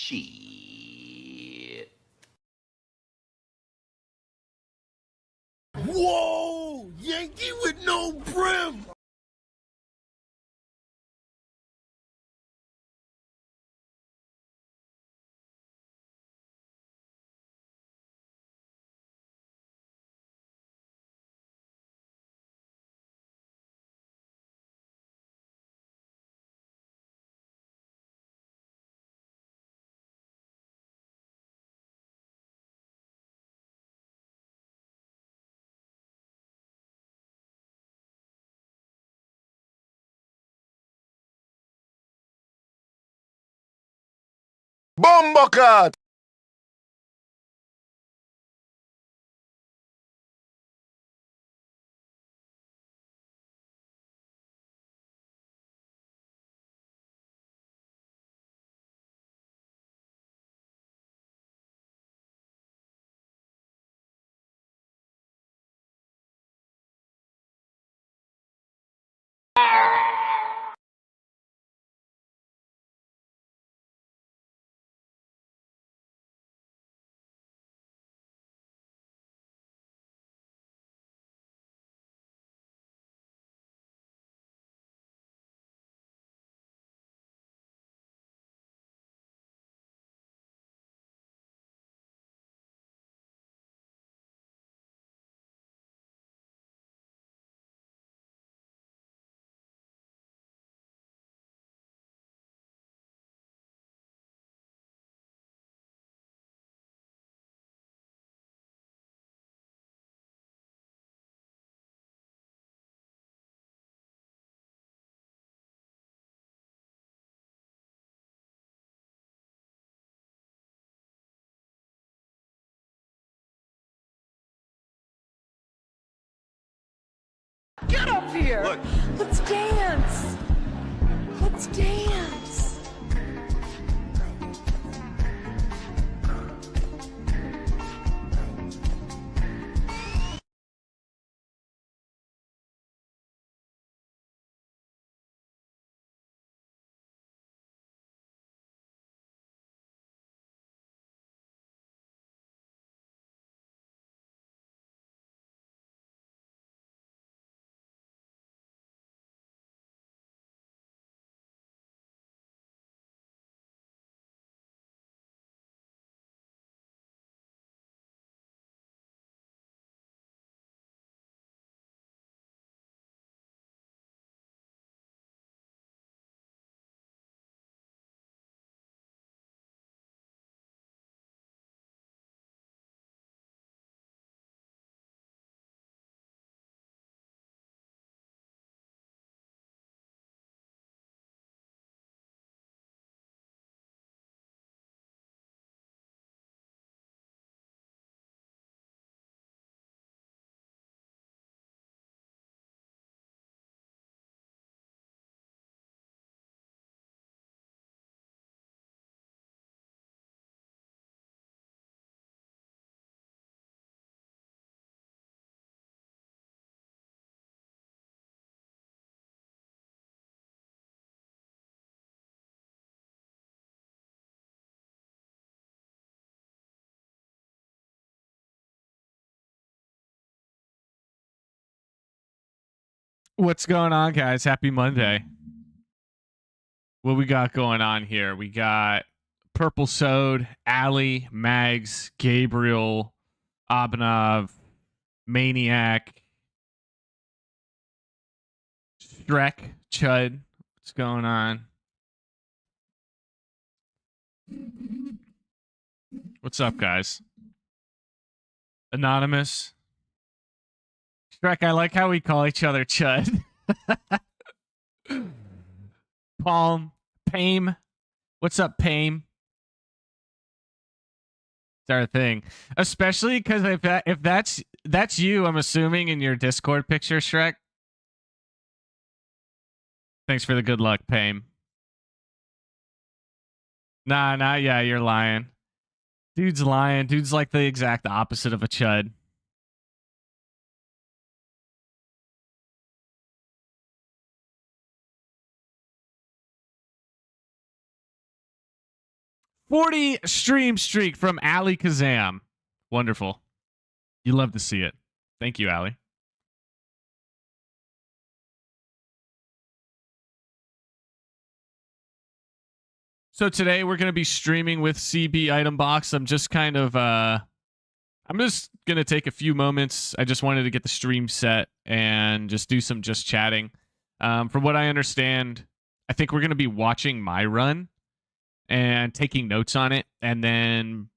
Shit. Whoa! Yankee with no brim! Bombocat! Get up here! Look. Let's dance! Let's dance! What's going on, guys? Happy Monday. What we got going on here? We got Purple Sode, Ali, Mags, Gabriel, Abhinav, Maniac, Shrek, Chud. What's going on? What's up, guys? Anonymous. Shrek, I like how we call each other Chud. Palm, Pame. What's up, Pame? It's our thing. Especially because if that's you, I'm assuming in your Discord picture, Shrek. Thanks for the good luck, Pame. Nah, yeah, you're lying. Dude's lying. Dude's like the exact opposite of a Chud. 40 stream streak from Ali Kazam. Wonderful. You love to see it. Thank you, Ali. So today we're going to be streaming with CB Item Box. I'm just kind of I'm just going to take a few moments. I just wanted to get the stream set and just do some just chatting. From what I understand, I think we're going to be watching my run and taking notes on it, and then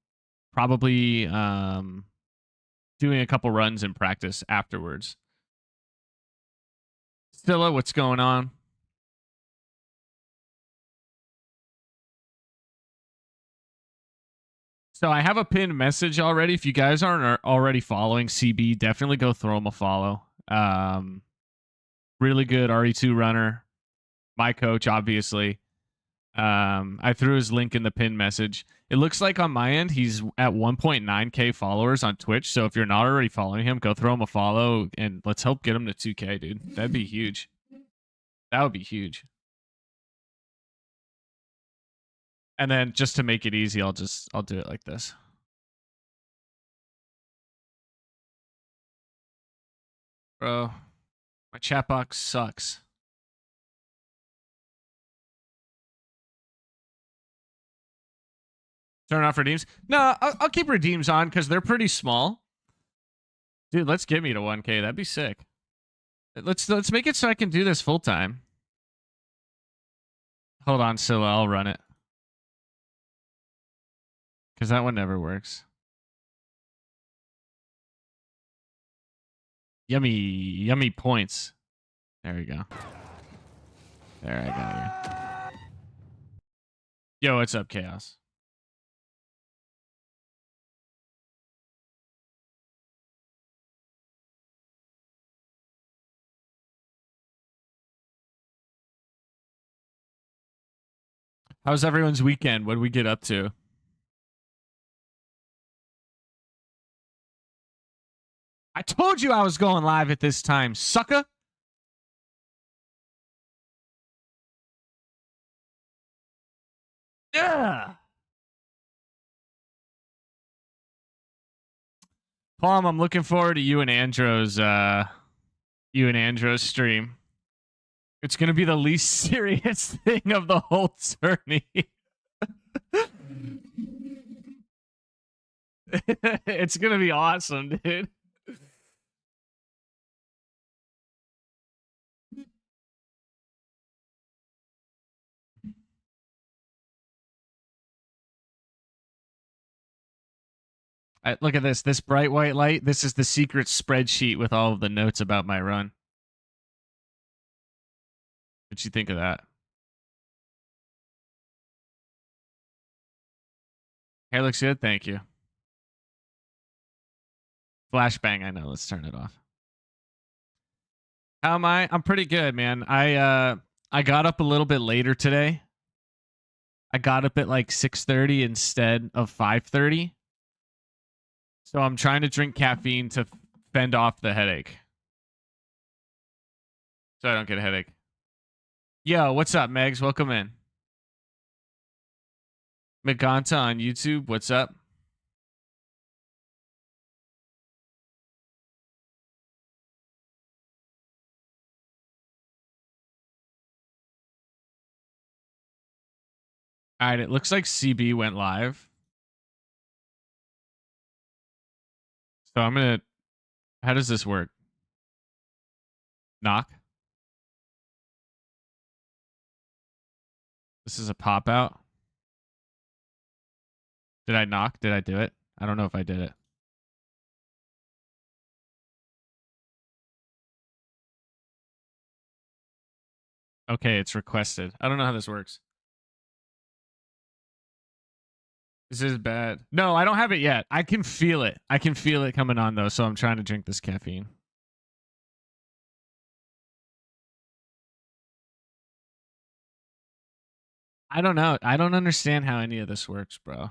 probably doing a couple runs in practice afterwards. Stilla, what's going on? So I have a pinned message already. If you guys aren't already following CB, definitely go throw him a follow. Really good RE2 runner. My coach, obviously. I threw his link in the pinned message. It looks like on my end, he's at 1.9k followers on Twitch. So if you're not already following him, go throw him a follow and let's help get him to 2k, dude. That'd be huge. That would be huge. And then just to make it easy, I'll do it like this. Bro, my chat box sucks. Turn off redeems? No, I'll keep redeems on because they're pretty small. Dude, let's get me to 1k. That'd be sick. Let's make it so I can do this full time. Hold on, Scylla, I'll run it. Because that one never works. Yummy points. There we go. There, I got you. Yo, what's up, Chaos? How's everyone's weekend? What did we get up to? I told you I was going live at this time, sucker. Yeah. Palm, I'm looking forward to you and Andro's stream. It's gonna be the least serious thing of the whole tourney. It's gonna be awesome, dude. Look at this. This bright white light. This is the secret spreadsheet with all of the notes about my run. What'd you think of that? Hair looks good. Thank you. Flashbang. I know. Let's turn it off. How am I? I'm pretty good, man. I got up a little bit later today. I got up at like 6:30 instead of 5:30. So I'm trying to drink caffeine to fend off the headache. So I don't get a headache. Yo, what's up, Megs? Welcome in. Maganta on YouTube, what's up? All right, it looks like CB went live. So I'm going to... How does this work? Knock. This is a pop out. Did I knock? Did I do it? I don't know if I did it. Okay, it's requested. I don't know how this works. This is bad. No, I don't have it yet. I can feel it. I can feel it coming on, though, so I'm trying to drink this caffeine. I don't know. I don't understand how any of this works, bro.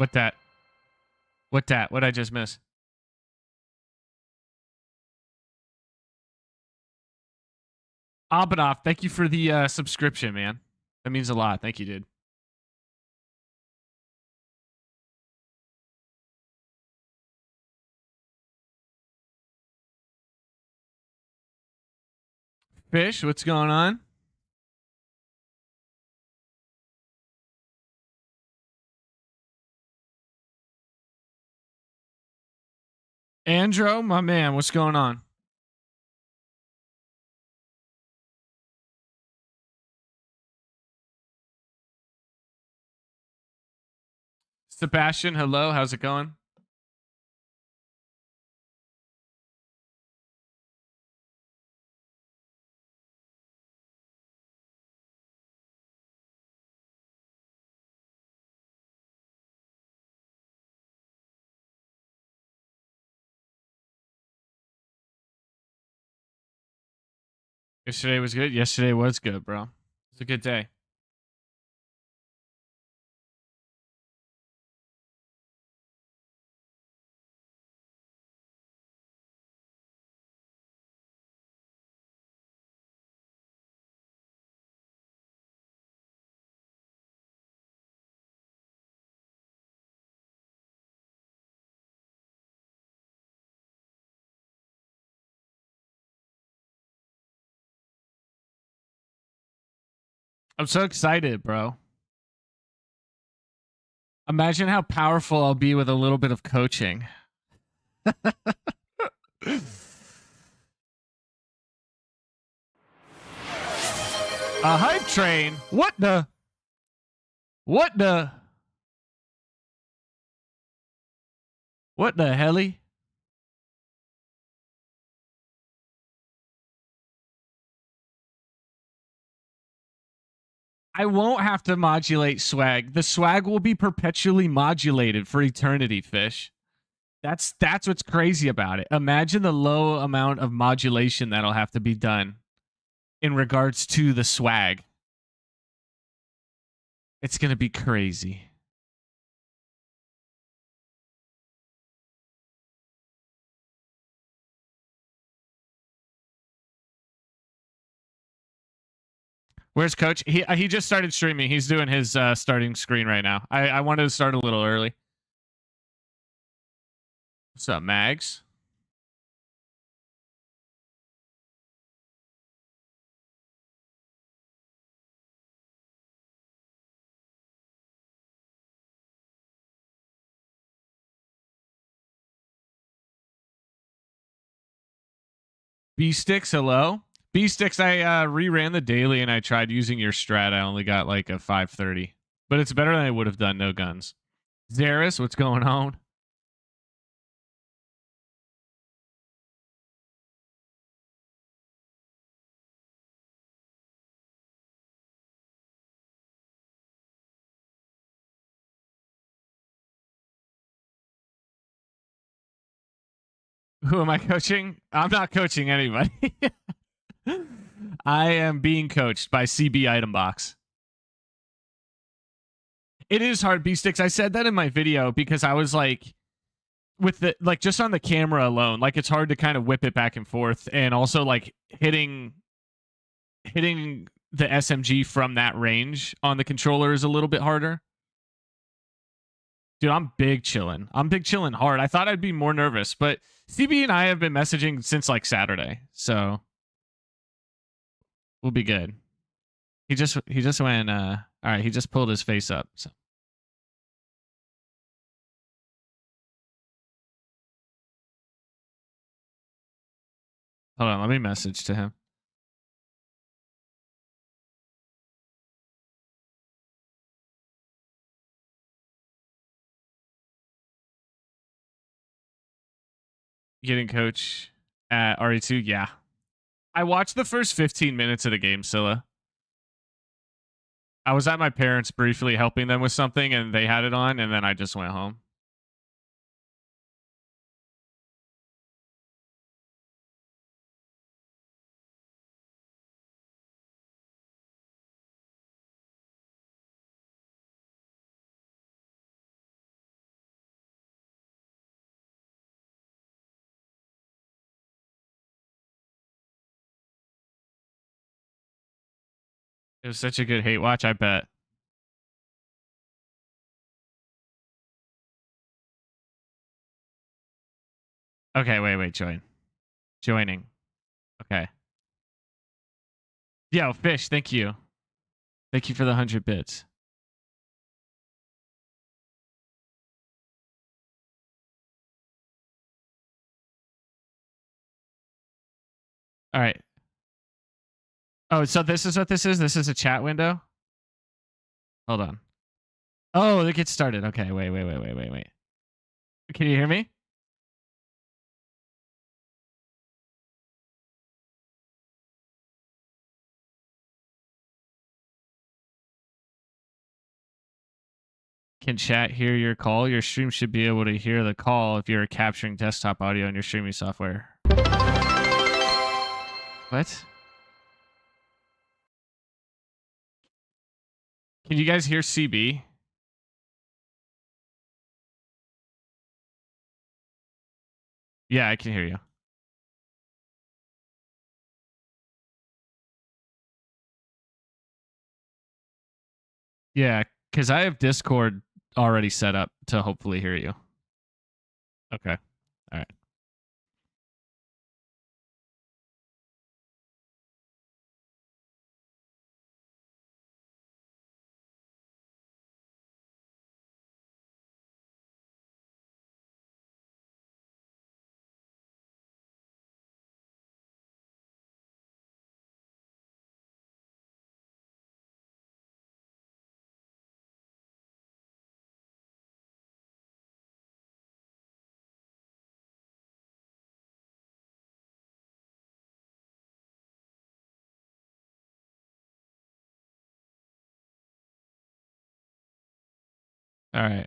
What that? What that? What I just miss? Abanoff, thank you for the subscription, man. That means a lot. Thank you, dude. Fish, what's going on? Andrew, my man, what's going on? Sebastian, hello. How's it going? Yesterday was good. Yesterday was good, bro. It was a good day. I'm so excited, bro. Imagine how powerful I'll be with a little bit of coaching. A hype train? What the? What the? What the helly? I won't have to modulate swag. The swag will be perpetually modulated for eternity, Fish. That's what's crazy about it. Imagine the low amount of modulation that'll have to be done in regards to the swag. It's going to be crazy. Where's Coach? He just started streaming. He's doing his starting screen right now. I wanted to start a little early. What's up, Mags? B-Sticks, hello? B-Sticks, I reran the daily and I tried using your strat. I only got like a 530. But it's better than I would have done no guns. Zaris, what's going on? Who am I coaching? I'm not coaching anybody. I am being coached by CB Item Box. It is hard, B-Sticks. I said that in my video because I was like, with the like just on the camera alone, like it's hard to kind of whip it back and forth, and also like hitting the SMG from that range on the controller is a little bit harder. Dude, I'm big chilling. I'm big chilling hard. I thought I'd be more nervous, but CB and I have been messaging since like Saturday, so we'll be good. He just went. All right, he just pulled his face up. So. Hold on, let me message to him. Getting coach at RE2, yeah. I watched the first 15 minutes of the game, Scylla. I was at my parents' briefly helping them with something, and they had it on, and then I just went home. It was such a good hate watch, I bet. Okay, wait, joining. Okay. Yo, Fish, thank you. Thank you for the 100 bits. All right. Oh, so this is what this is? This is a chat window? Hold on. Oh, it gets started. Okay, wait. Can you hear me? Can chat hear your call? Your stream should be able to hear the call if you're capturing desktop audio on your streaming software. What? Can you guys hear CB? Yeah, I can hear you. Yeah, because I have Discord already set up to hopefully hear you. Okay. All right. All right.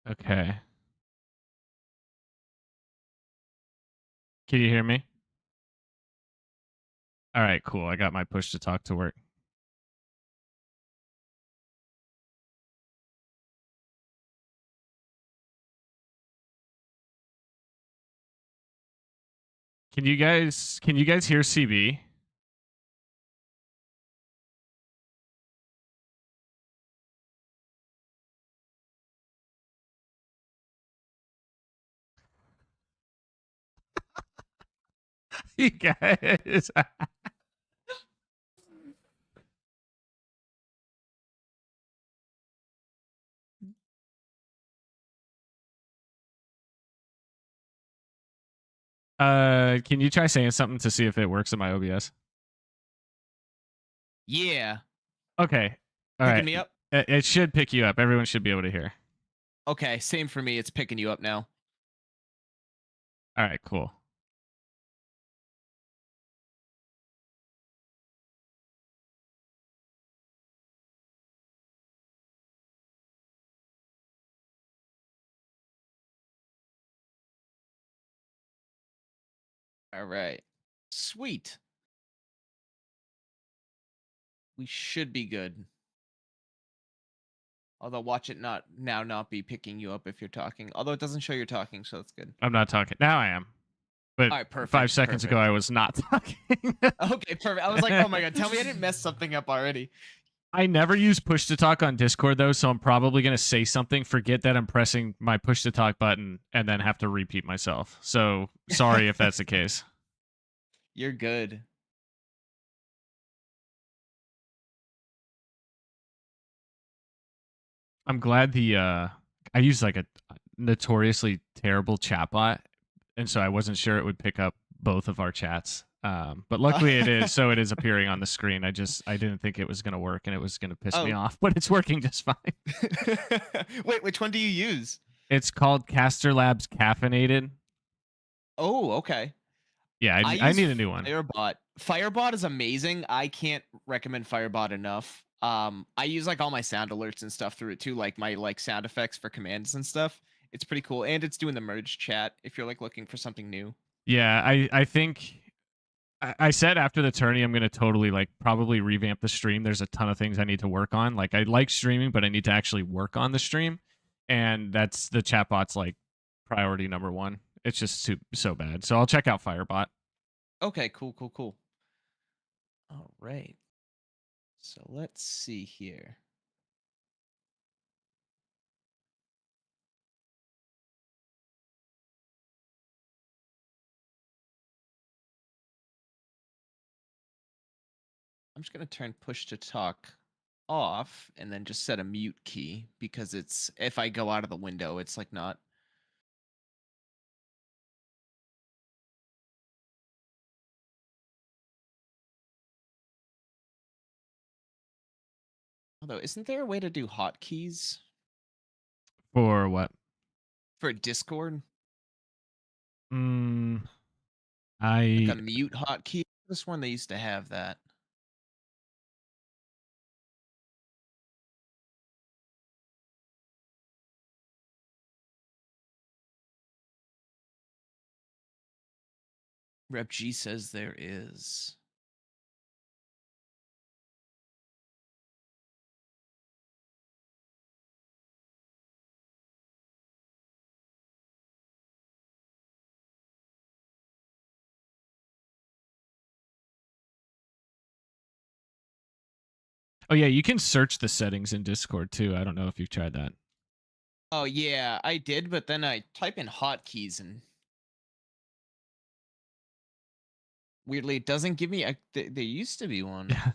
Okay. Can you hear me? All right, cool. I got my push to talk to work. Can you guys hear CB? You guys. Can you try saying something to see if it works in my OBS? Yeah. Okay. All Picking right. me up? It should pick you up. Everyone should be able to hear. Okay, same for me. It's picking you up now. All right, cool. All right. Sweet. We should be good. Although watch it not be picking you up if you're talking. Although it doesn't show you're talking, so that's good. I'm not talking. Now I am. But All right, perfect. 5 seconds ago I was not talking. Okay, perfect. I was like, oh my god, tell me I didn't mess something up already. I never use push to talk on Discord though, so I'm probably going to say something, forget that I'm pressing my push to talk button, and then have to repeat myself. So sorry if that's the case. You're good. I'm glad I used like a notoriously terrible chatbot, and so I wasn't sure it would pick up both of our chats. But luckily it is, so it is appearing on the screen. I didn't think it was going to work, and it was going to piss me off, but it's working just fine. Wait, which one do you use? It's called Caster Labs Caffeinated. Oh, okay. Yeah, I need a new one. Firebot is amazing. I can't recommend Firebot enough. I use like all my sound alerts and stuff through it too, like my sound effects for commands and stuff. It's pretty cool, and it's doing the merge chat if you're like looking for something new. Yeah, I think I said after the tourney I'm gonna totally probably revamp the stream. There's a ton of things I need to work on. Like I like streaming, but I need to actually work on the stream. and that's the chatbot's like priority number one. It's just so bad. So I'll check out Firebot. Okay, cool, cool, cool. All right. So let's see here. I'm just going to turn push to talk off and then just set a mute key because it's if I go out of the window, it's like not. Although, isn't there a way to do hotkeys For what? for Discord? Mm, Like I a mute hotkey? This one they used to have that. Rep G says there is. Oh yeah, you can search the settings in Discord too. I don't know if you've tried that. Oh yeah, I did, but then I type in hotkeys and weirdly it doesn't give me a. There used to be one. Yeah.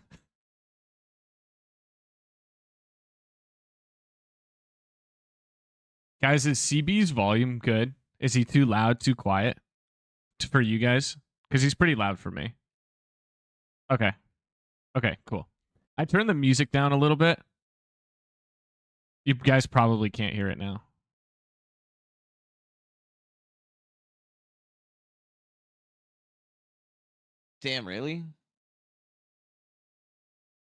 Guys, is CB's volume good? Is he too loud, too quiet for you guys? Because he's pretty loud for me. Okay. Okay, cool. I turned the music down a little bit. You guys probably can't hear it now. Damn, really?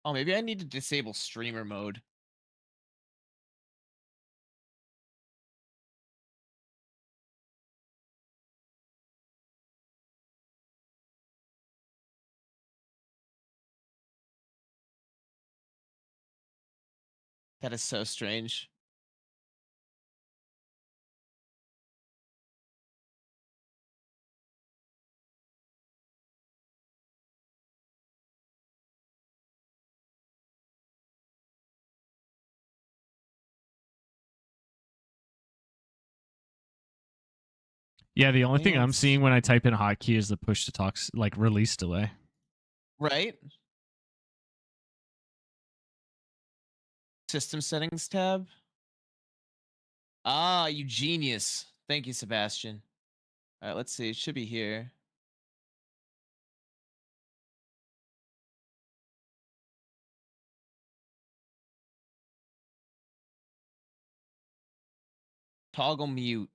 Oh, maybe I need to disable streamer mode. That is so strange. Yeah, the only thing I'm Lance. seeing when I type in hotkey is the push to talk, like release delay. Right? System settings tab. Ah, you genius. Thank you, Sebastian. All right, let's see. It should be here. Toggle mute.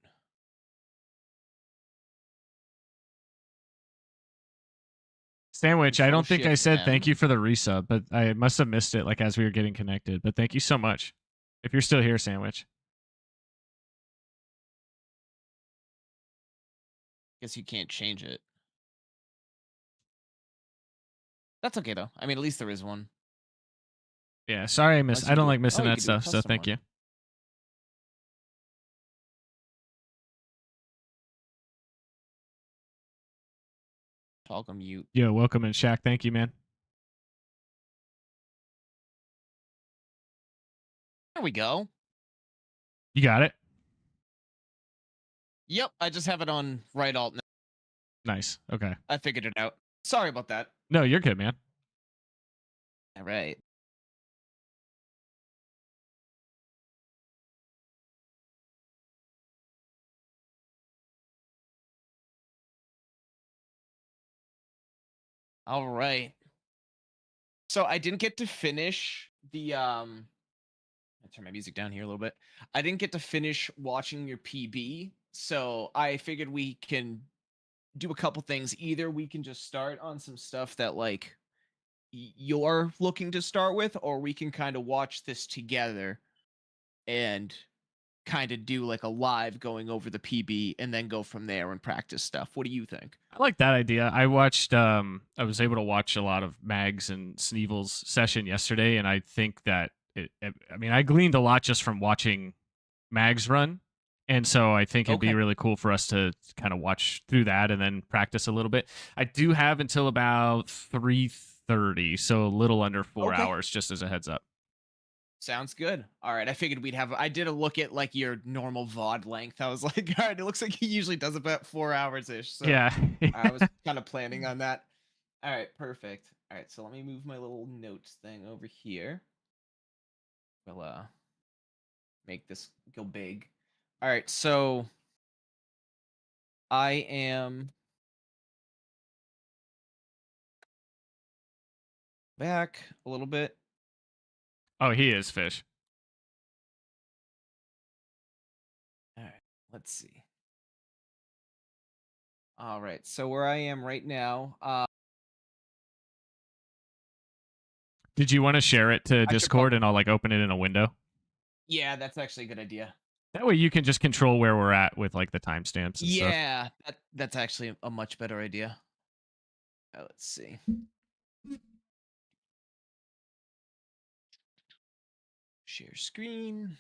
Sandwich, I Control don't think I Shift said thank M. you for the resub, but I must have missed it like as we were getting connected. But thank you so much. If you're still here, Sandwich. Guess you can't change it. That's okay though. I mean, at least there is one. Yeah, sorry I missed. Unless I you don't do like missing you that could do a stuff, so custom thank one. you. Toggle mute. Yo, welcome in, Shaq. Thank you, man. There we go. You got it. Yep, I just have it on right alt now. Nice. Okay. I figured it out. Sorry about that. No, you're good, man. All right. All right. So I didn't get to finish the I'll turn my music down here a little bit. I didn't get to finish watching your PB, so I figured we can do a couple things. Either we can just start on some stuff that like you're looking to start with, or we can kind of watch this together and kind of do like a live going over the PB and then go from there and practice stuff. What do you think? I like that idea. I watched I was able to watch a lot of Mags and Sneevel's session yesterday, and I think that I mean, I gleaned a lot just from watching Mag's run. And so I think it'd be Okay. really cool for us to kind of watch through that and then practice a little bit. I do have until about 3:30, so a little under 4 Okay. hours, just as a heads up. Sounds good. All right. I figured we'd have. I did a look at like your normal VOD length. I was like, all right, it looks like he usually does about 4 hours ish. So Yeah. I was kind of planning on that. All right. Perfect. All right. So let me move my little notes thing over here. We'll make this go big. All right. So I am back a little bit. Oh, he is fish. All right. Let's see. All right. So where I am right now, Did you want to share it to I should Discord and I'll like open it in a window? yeah, that's actually a good idea. That way you can just control where we're at with like the timestamps and stuff. Yeah, that's actually a much better idea. Let's see. Share screen.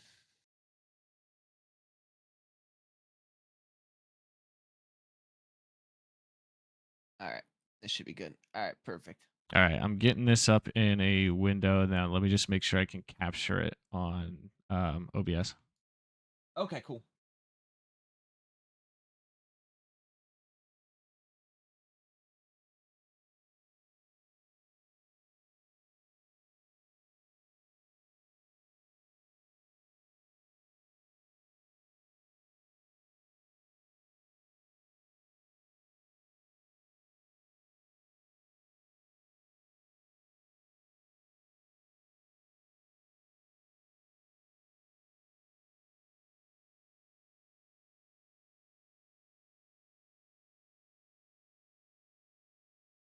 All right. This should be good. All right, perfect. All right, I'm getting this up in a window now. Let me just make sure I can capture it on OBS. Okay, cool.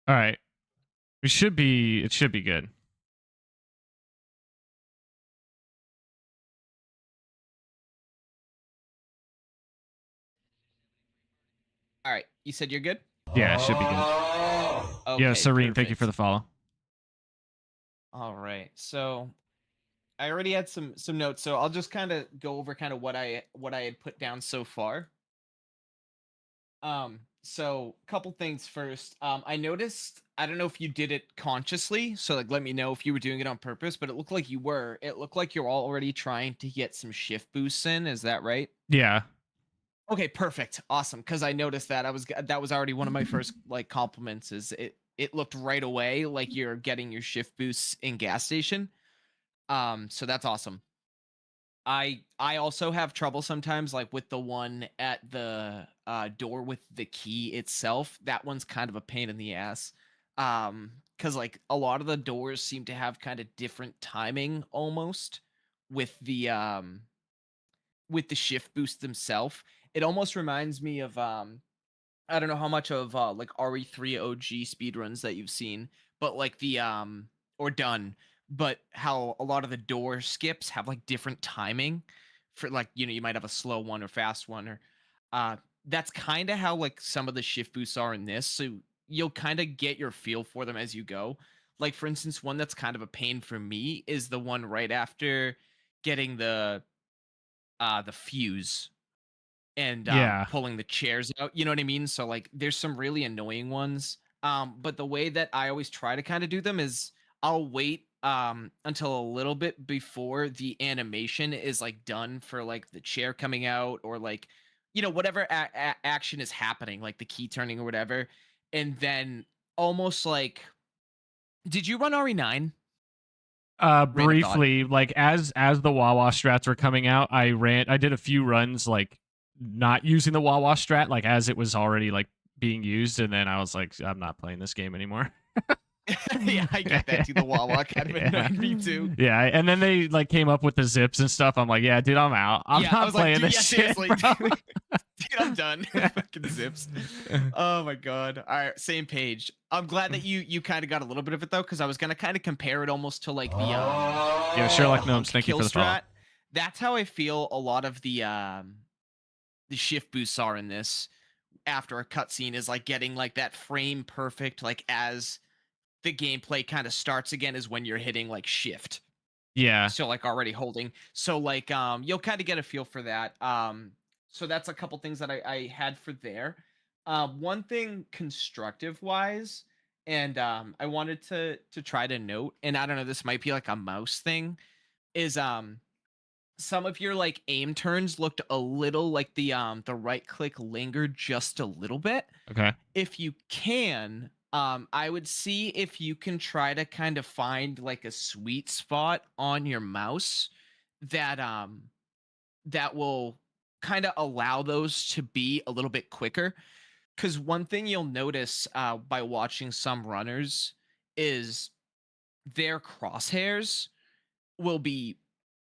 All right, it should be good. All right. You said you're good? Yeah, it should be good. Okay, Yeah, Serene, thank you for the perfect. follow. All right. So I already had some notes, so I'll just kind of go over kind of what I had put down so far. So couple things first. I noticed, I don't know if you did it consciously, so like let me know if you were doing it on purpose, but it looked like you were. It looked like you're already trying to get some shift boosts in, is that right? Yeah. Okay, perfect. Awesome, cuz I noticed that. That was already one of my first like compliments is it looked right away like you're getting your shift boosts in gas station. So that's awesome. I also have trouble sometimes like with the one at the door with the key itself. That one's kind of a pain in the ass. Cuz like a lot of the doors seem to have kind of different timing almost with the shift boost themselves. It almost reminds me of I don't know how much of like RE3 OG speedruns that you've seen, but like the or done, but how a lot of the door skips have like different timing for like, you know, you might have a slow one or fast one or uh that's kind of how like some of the shift boosts are in this. So you'll kind of get your feel for them as you go. Like for instance, one that's kind of a pain for me is the one right after getting the fuse and Yeah. pulling the chairs out. You know what I mean? So like there's some really annoying ones. But the way that I always try to kind of do them is I'll wait until a little bit before the animation is like done for like the chair coming out or like you know whatever action is happening like the key turning or whatever and then almost like did you run RE9? Random thought. Briefly, like as the Wawa strats were coming out, I did a few runs like not using the Wawa strat, like as it was already like being used, and then I was like, I'm not playing this game anymore. Yeah, I get that too. The Wawa kind of annoyed me too. Yeah, and then they like came up with the zips and stuff. I'm like, yeah, dude, I'm out. I'm Yeah, I not was like, playing dude, this yeah, shit, seriously. bro. Dude, I'm done. Fucking zips. Oh my god. All right, same page. I'm glad that you kind of got a little bit of it though, because I was gonna kind of compare it almost to like the Yeah, Sherlock hunk Gnomes, thank you kill for the follow. strat. That's how I feel a lot of the shift boosts are in this after a cutscene is like getting like that frame perfect, like as the gameplay kind of starts again is when you're hitting like shift. Yeah. So like already holding. So like you'll kind of get a feel for that. So that's a couple things that I had for there. One thing constructive wise, and I wanted to try to note, and I don't know, this might be like a mouse thing, is some of your like aim turns looked a little like the right click lingered just a little bit. Okay. If you can, I would see if you can try to kind of find like a sweet spot on your mouse that that will kind of allow those to be a little bit quicker. Because one thing you'll notice by watching some runners is their crosshairs will be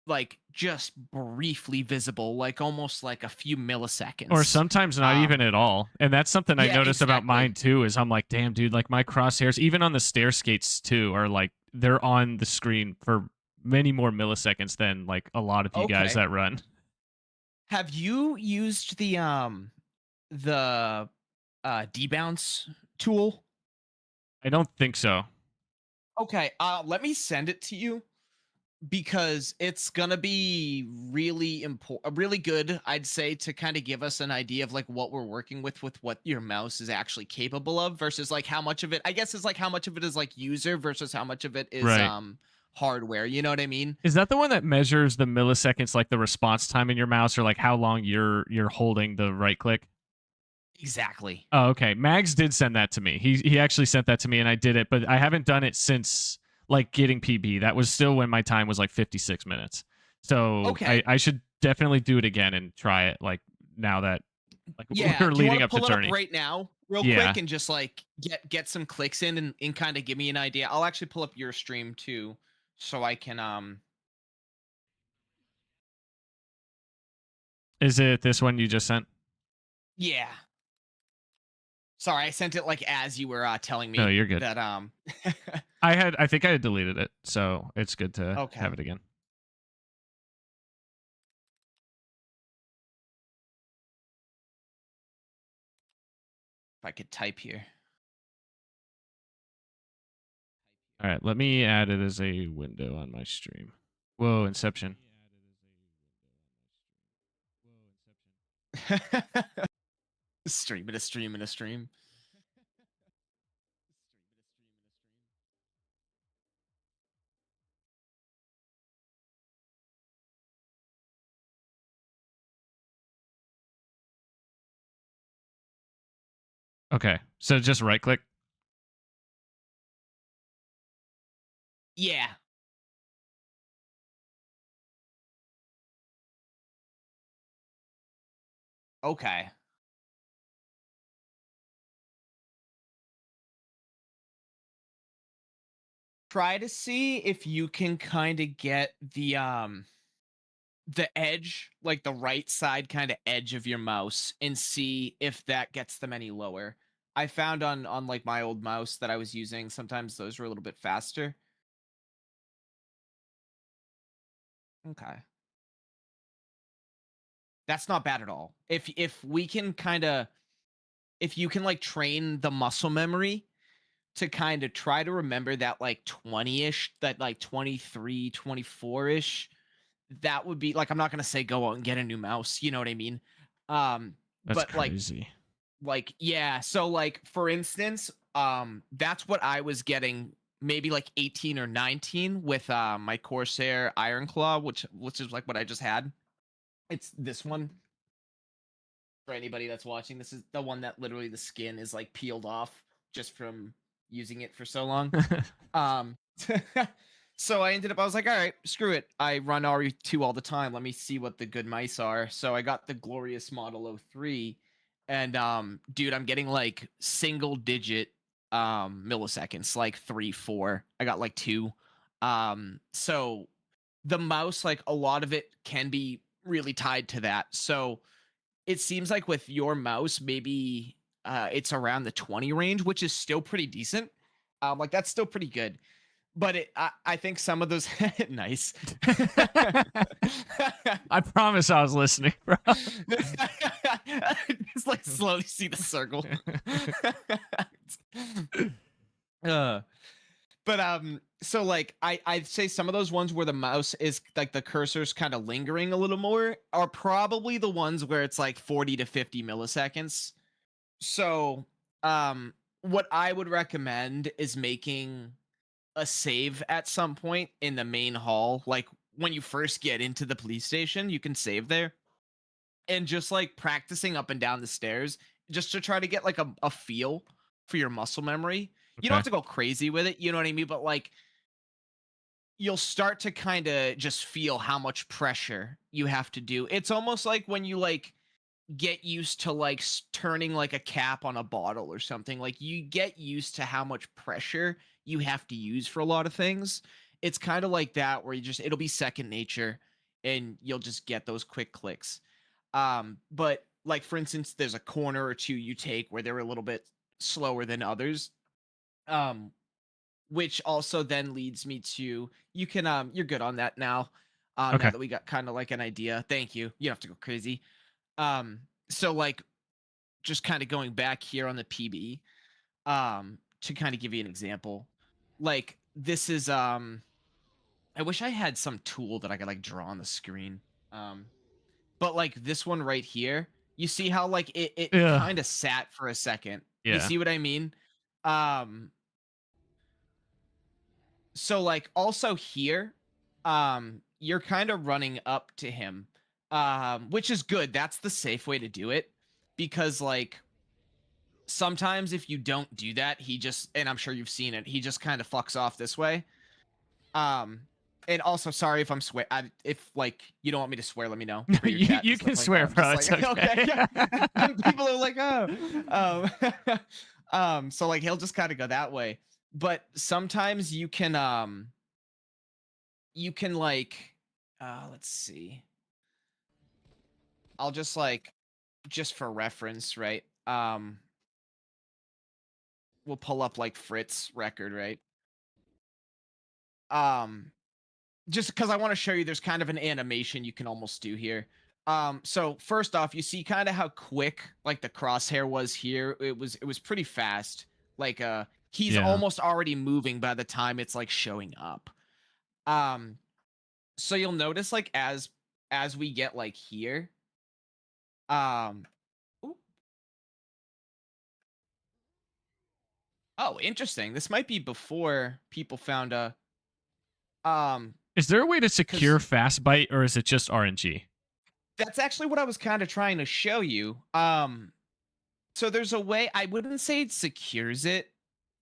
like just briefly visible, like almost like a few Or milliseconds. sometimes not even at all. And that's something I Yeah, noticed about exactly. mine too, is I'm like, damn, dude, like my crosshairs, even on the stair skates too, are like they're on the screen for many more milliseconds than like a lot of you guys Okay. that run. Have you used the debounce tool? I don't think so. Okay, let me send it to you because it's gonna be really important, really good, I'd say, to kind of give us an idea of like what we're working with what your mouse is actually capable of versus like how much of it, I guess, is like how much of it is like user versus how much of it is Right. hardware. You know what I mean? Is that the one that measures the milliseconds, like the response time in your mouse, or like how long you're holding the right click? Exactly. Oh, okay. Mags did send that to me. He actually sent that to me, and I did it, but I haven't done it since like getting PB. That was still when my time was like 56 minutes. So Okay. I should definitely do it again and try it. Like now that like Yeah. we're Do you want leading to up to pull it up Tourney. right now, real Yeah. quick, and just like get some clicks in and kind of give me an idea? I'll actually pull up your stream too, so I can Is it this one you just sent? yeah. Sorry, I sent it like as you were telling No, me you're good. that I think I had deleted it, so it's good to okay. have it again. If I could type here. All right, let me add it as a window on my stream. Whoa, Inception. Stream in a stream in a stream. Okay, so just right click. Yeah. Okay. Try to see if you can kind of get the edge, like the right side kind of edge of your mouse and see if that gets them any lower. I found on like my old mouse that I was using, sometimes those were a little bit faster. Okay. That's not bad at all. If we can kind of, if you can like train the muscle memory to kind of try to remember that like 20-ish, that like 23, 24-ish, that would be like, I'm not going to say go out and get a new mouse, you know what I mean? That's But crazy. like yeah, so like for instance, that's what I was getting maybe like 18 or 19 with my Corsair Iron Claw, which is like what I just had. It's this one. For anybody that's watching, this is the one that literally the skin is like peeled off just from using it for so long. Um, so I was like, all right, screw it. I run RE2 all the time. Let me see what the good mice are. So I got the glorious Model 03, and dude, I'm getting like single digit milliseconds, like 3, 4. I got like 2. So the mouse, like a lot of it can be really tied to that. So it seems like with your mouse, maybe it's around the 20 range, which is still pretty decent. Like that's still pretty good. But I think some of those nice. I promise I was listening, bro. Just like slowly see the circle. uh, But so like I'd say some of those ones where the mouse is like the cursor's kind of lingering a little more are probably the ones where it's like 40 to 50 milliseconds. So what I would recommend is making a save at some point in the main hall. Like when you first get into the police station, you can save there and just like practicing up and down the stairs just to try to get like a feel for your muscle memory. You don't Okay. have to go crazy with it, you know what I mean? But like you'll start to kind of just feel how much pressure you have to do. It's almost like when you like get used to like turning like a cap on a bottle or something. Like you get used to how much pressure you have to use for a lot of things. It's kind of like that where you just it'll be second nature and you'll just get those quick clicks. But like for instance, there's a corner or two you take where they're a little bit slower than others. Um, which also then leads me to you can you're good on that now. Now Okay. that we got kind of like an idea. Thank you. You don't have to go crazy. Um, so like just kind of going back here on the PB, to kind of give you an example. Like this is I wish I had some tool that I could like draw on the screen. Um, but like this one right here, you see how like it Yeah. kind of sat for a second. You Yeah. see what I mean? Um, so like also here, you're kind of running up to him, which is good. That's the safe way to do it because like sometimes if you don't do that, he just and I'm sure you've seen it, he just kind of fucks off this way. Um, and also sorry if I'm swear if like you don't want me to swear, let me know for your chat You and can stuff like swear, that. bro. I'm It's just like, okay. okay, yeah. People are like, oh, so like he'll just kind of go that way. But sometimes you can like let's see. I'll just like just for reference, right? We'll pull up like Fritz record, right? Um just because I want to show you there's kind of an animation you can almost do here. So first off, you see kind of how quick like the crosshair was here. It was pretty fast. Like he's Yeah. almost already moving by the time it's like showing up. Um so you'll notice like as we get like here, um oop, oh, interesting. This might be before people found a um Is there a way to secure because fast bite, or is it just RNG? that's actually what I was kind of trying to show you. So there's a way I wouldn't say it secures it,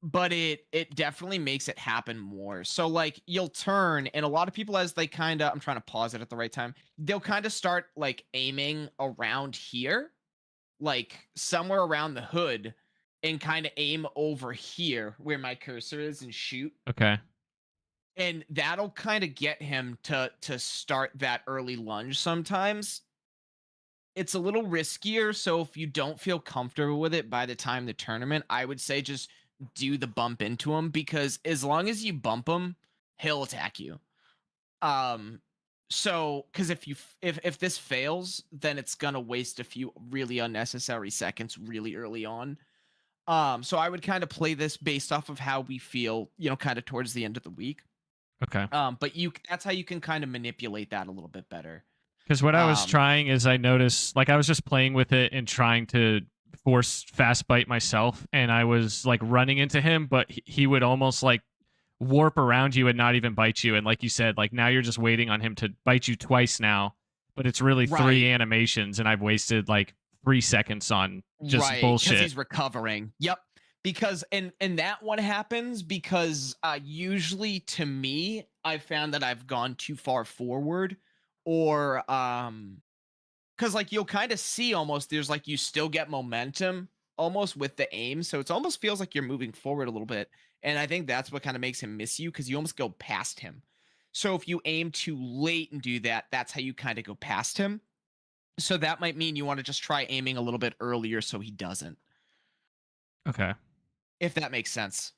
but it definitely makes it happen more. So like you'll turn and a lot of people as they kind of I'm trying to pause it at the right time. They'll kind of start like aiming around here, like somewhere around the hood and kind of aim over here where my cursor is and shoot. Okay. And that'll kind of get him to start that early lunge sometimes. It's a little riskier, so if you don't feel comfortable with it by the time the tournament, I would say just do the bump into him because as long as you bump him, he'll attack you. Um, so because if this fails, then it's gonna waste a few really unnecessary seconds really early on. So I would kind of play this based off of how we feel, kind of towards the end of the week. Okay. But that's how you can kind of manipulate that a little bit better. Because what I was Um, trying is I noticed, like, I was just playing with it and trying to force fast bite myself, and I was like running into him, but he would almost like warp around you and not even bite you. And like you said, like now you're just waiting on him to bite you twice now, but it's really three right. animations, and I've wasted like 3 seconds on just Right, because bullshit. he's recovering. Yep. Because and that one happens because usually to me, I've found that I've gone too far forward or because like you'll kind of see almost there's like you still get momentum almost with the aim. So it's almost feels like you're moving forward a little bit. And I think that's what kind of makes him miss you because you almost go past him. So if you aim too late and do that, that's how you kind of go past him. So that might mean you want to just try aiming a little bit earlier so he doesn't. Okay. If that makes sense.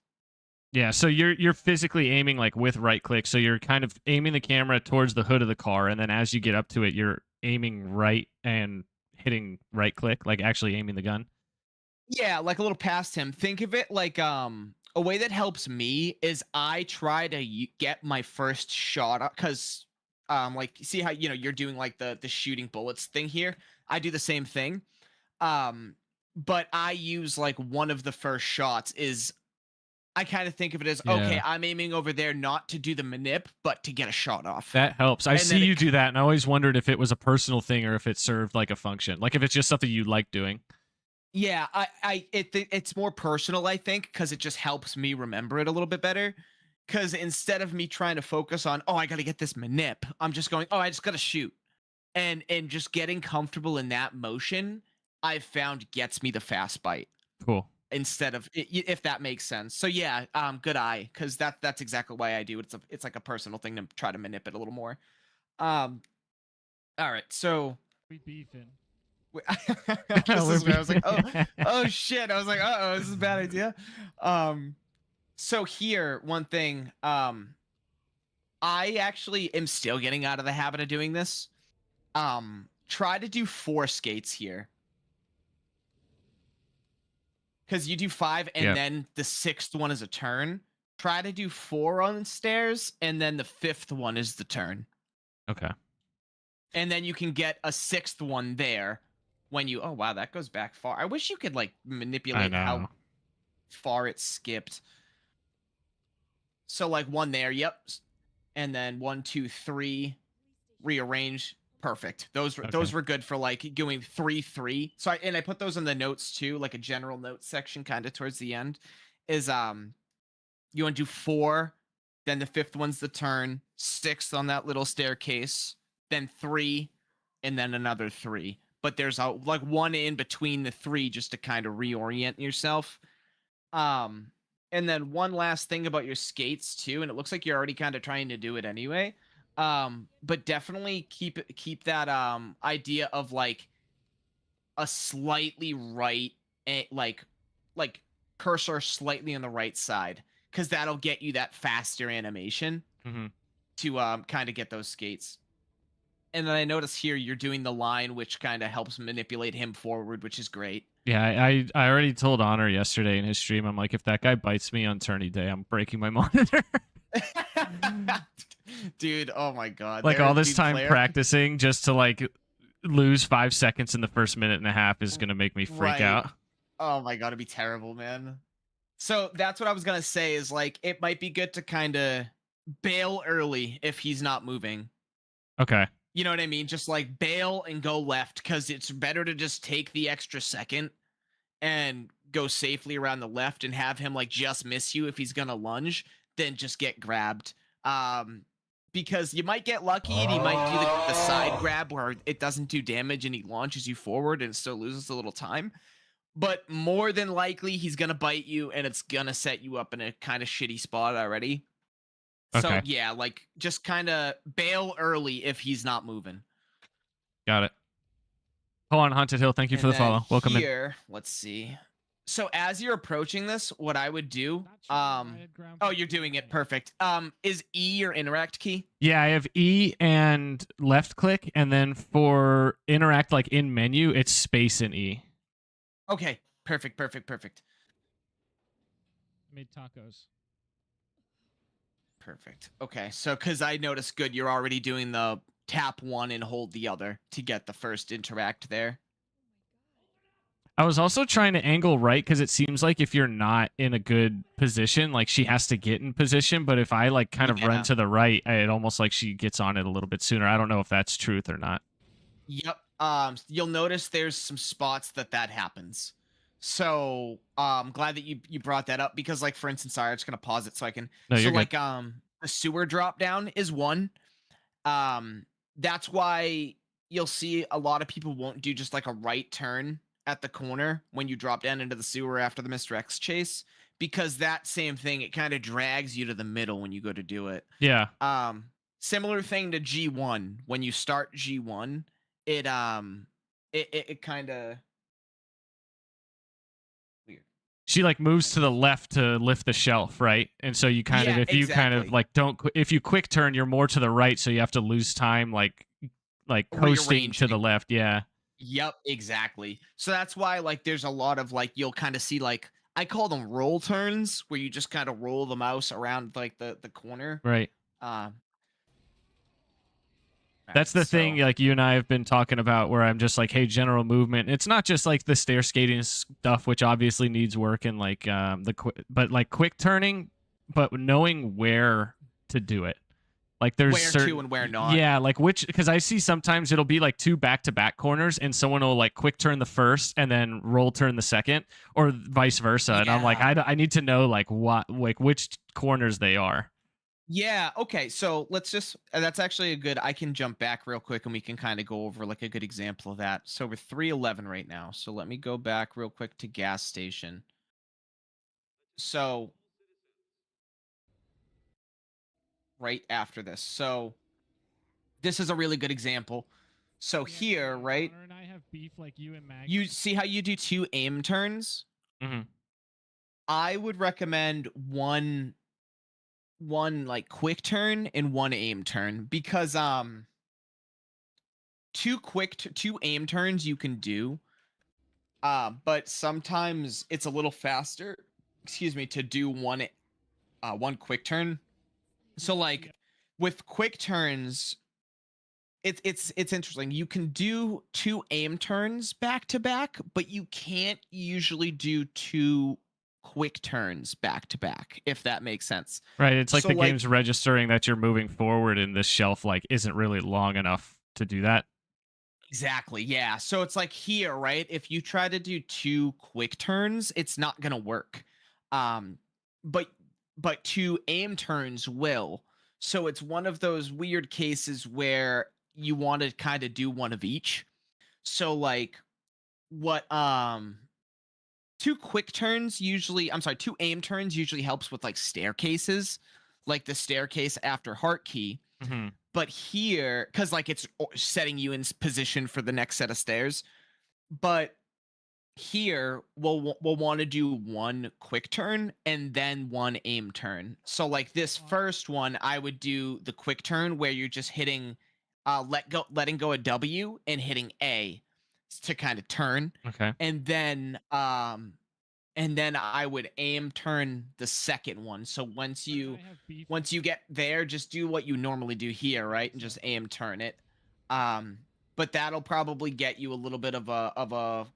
Yeah, so you're physically aiming like with right click, so you're kind of aiming the camera towards the hood of the car, and then as you get up to it, you're aiming right and hitting right click, like actually aiming the gun. Yeah, like a little past him. Think of it like a way that helps me is I try to get my first shot because like see how you're doing like the shooting bullets thing here. I do the same thing. But I use like one of the first shots is I kind of think of it as okay, Yeah. I'm aiming over there not to do the manip, but to get a shot off. That helps. I And see then you do that, and I always wondered if it was a personal thing or if it served like a function. Like if it's just something you like doing. Yeah, it's more personal, I think, because it just helps me remember it a little bit better. Because instead of me trying to focus on, oh, I got to get this manip, I'm just going, oh, I just got to shoot, and just getting comfortable in that motion, I've found gets me the fast bite Cool. instead of if that makes sense. So yeah, good eye, because that's exactly why I do it. It's like a personal thing to try to manip it a little more. All right, so. We beefing. This is where I was like, oh shit. I was like, uh-oh, this is a bad idea. So here, one thing, I actually am still getting out of the habit of doing this. Try to do 4 skates here. Because you do 5 and then the 6th one is a turn. Try to do 4 on stairs, and then the 5th one is the turn. Okay. And then you can get a 6th one there. When you, oh wow, that goes back far. I wish you could like manipulate how far it skipped. So like 1 there, yep, and then 1, 2, 3, rearrange, perfect. Those were good for like going 3, 3. So I put those in the notes too, like a general notes section, kind of towards the end. Is you want to do 4, then the 5th one's the turn, 6th on that little staircase, then 3, and then another 3. But there's like 1 in between the 3 just to kind of reorient yourself. And then one last thing about your skates too, and it looks like you're already kind of trying to do it anyway. But definitely keep that idea of like a slightly right, like cursor slightly on the right side, because that'll get you that faster animation to kind of get those skates. And then I notice here you're doing the line, which kind of helps manipulate him forward, which is great. Yeah, I already told Honor yesterday in his stream. I'm like, if that guy bites me on Tourney Day, I'm breaking my monitor. Dude, oh my god! Like all this time practicing just to like lose 5 seconds in the first minute and a half is gonna make me freak out. Oh my god, it'd be terrible, man. So that's what I was gonna say. Is like it might be good to kind of bail early if he's not moving. Okay. You know what I mean? Just like bail and go left, because it's better to just take the extra second and go safely around the left and have him like just miss you if he's gonna lunge than just get grabbed. Because you might get lucky and he might do the side grab where it doesn't do damage and he launches you forward and it still loses a little time. But more than likely he's gonna bite you and it's gonna set you up in a kind of shitty spot already. Okay. So yeah, like just kind of bail early if he's not moving. Got it. Hold on, Haunted Hill. Thank you for the follow. Welcome here, let's see. So as you're approaching this, what I would do, oh, you're doing it perfect. Is E your interact key? Yeah, I have E and left click, and then for interact, like in menu, it's space and E. Okay, perfect. Made tacos. Perfect. Okay, so because I noticed, good, you're already doing the tap 1 and hold the other to get the first interact there. I was also trying to angle right because it seems like if you're not in a good position, like she has to get in position. But if I like kind of run to the right, it almost like she gets on it a little bit sooner. I don't know if that's truth or not. Yep. You'll notice there's some spots that happens. So I'm glad that you brought that up because, like, for instance, sorry, I'm just gonna pause it so I can. No, you're so good. The sewer drop down is 1. That's why you'll see a lot of people won't do just like a right turn at the corner when you drop down into the sewer after the Mr. X chase, because that same thing, it kind of drags you to the middle when you go to do it. Yeah. Similar thing to G1. When you start G1, it kind of weird. She like moves to the left to lift the shelf, right? And so you kind of, if you kind of like if you quick turn, you're more to the right, so you have to lose time like coasting to the left. Yeah. Yep, exactly. So that's why like there's a lot of like you'll kind of see like I call them roll turns, where you just kind of roll the mouse around like the corner. Right. All That's right, the thing, so like you and I have been talking about, where I'm just like, hey, general movement. It's not just like the stair skating stuff, which obviously needs work, and like but like quick turning, but knowing where to do it. Like there's where certain, to and where not. yeah, like which, because I see sometimes it'll be like 2 back-to-back corners, and someone will like quick turn the first and then roll turn the second, or vice versa. And I'm like, Yeah. I need to know like what, like which corners they are. Yeah, okay. So let's just that's actually a good I can jump back real quick and we can kind of go over like a good example of that. So we're 311 right now. So let me go back real quick to gas station. So right after this. So this is a really good example. So Yeah, here, right? Connor and I have beef like you and Mag. You see how you do 2 aim turns? Mm-hmm. I would recommend one like quick turn and 1 aim turn because 2 aim turns you can do. But sometimes it's a little faster, excuse me, to do one quick turn. So like Yeah. with quick turns, it's interesting. You can do 2 aim turns back to back, but you can't usually do 2 quick turns back to back, if that makes sense. Right. It's like So the like game's registering that you're moving forward, and this shelf like isn't really long enough to do that. exactly, yeah. So it's like here, right? If you try to do 2 quick turns, it's not gonna work. Um, but 2 aim turns will. So it's one of those weird cases where you want to kind of do one of each. So like what 2 quick turns usually, I'm sorry, 2 aim turns usually helps with like staircases, like the staircase after heart key. Mm-hmm. But here, because like it's setting you in position for the next set of stairs. But here, we'll want to do 1 quick turn and then 1 aim turn. So like this first one, I would do the quick turn where you're just hitting, letting go of W and hitting A to kind of turn, Okay. and then I would aim turn the second one. So once you get there, just do what you normally do here, right? And just aim turn it. But that'll probably get you a little bit of a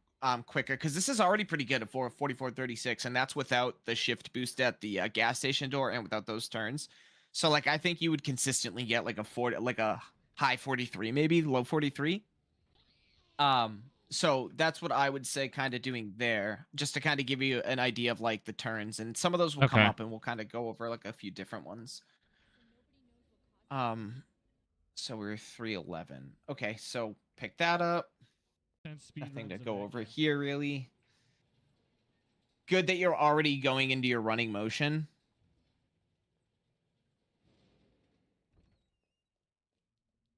quicker, because this is already pretty good at 4436, and that's without the shift boost at the gas station door and without those turns. So like I think you would consistently get like a 40, like a high 43, maybe low 43. So that's what I would say kind of doing there, just to kind of give you an idea of like the turns, and some of those will come Okay. up and we'll kind of go over like a few different ones. So we're 311. Okay, so pick that up. Nothing to go over here really. Good that you're already going into your running motion.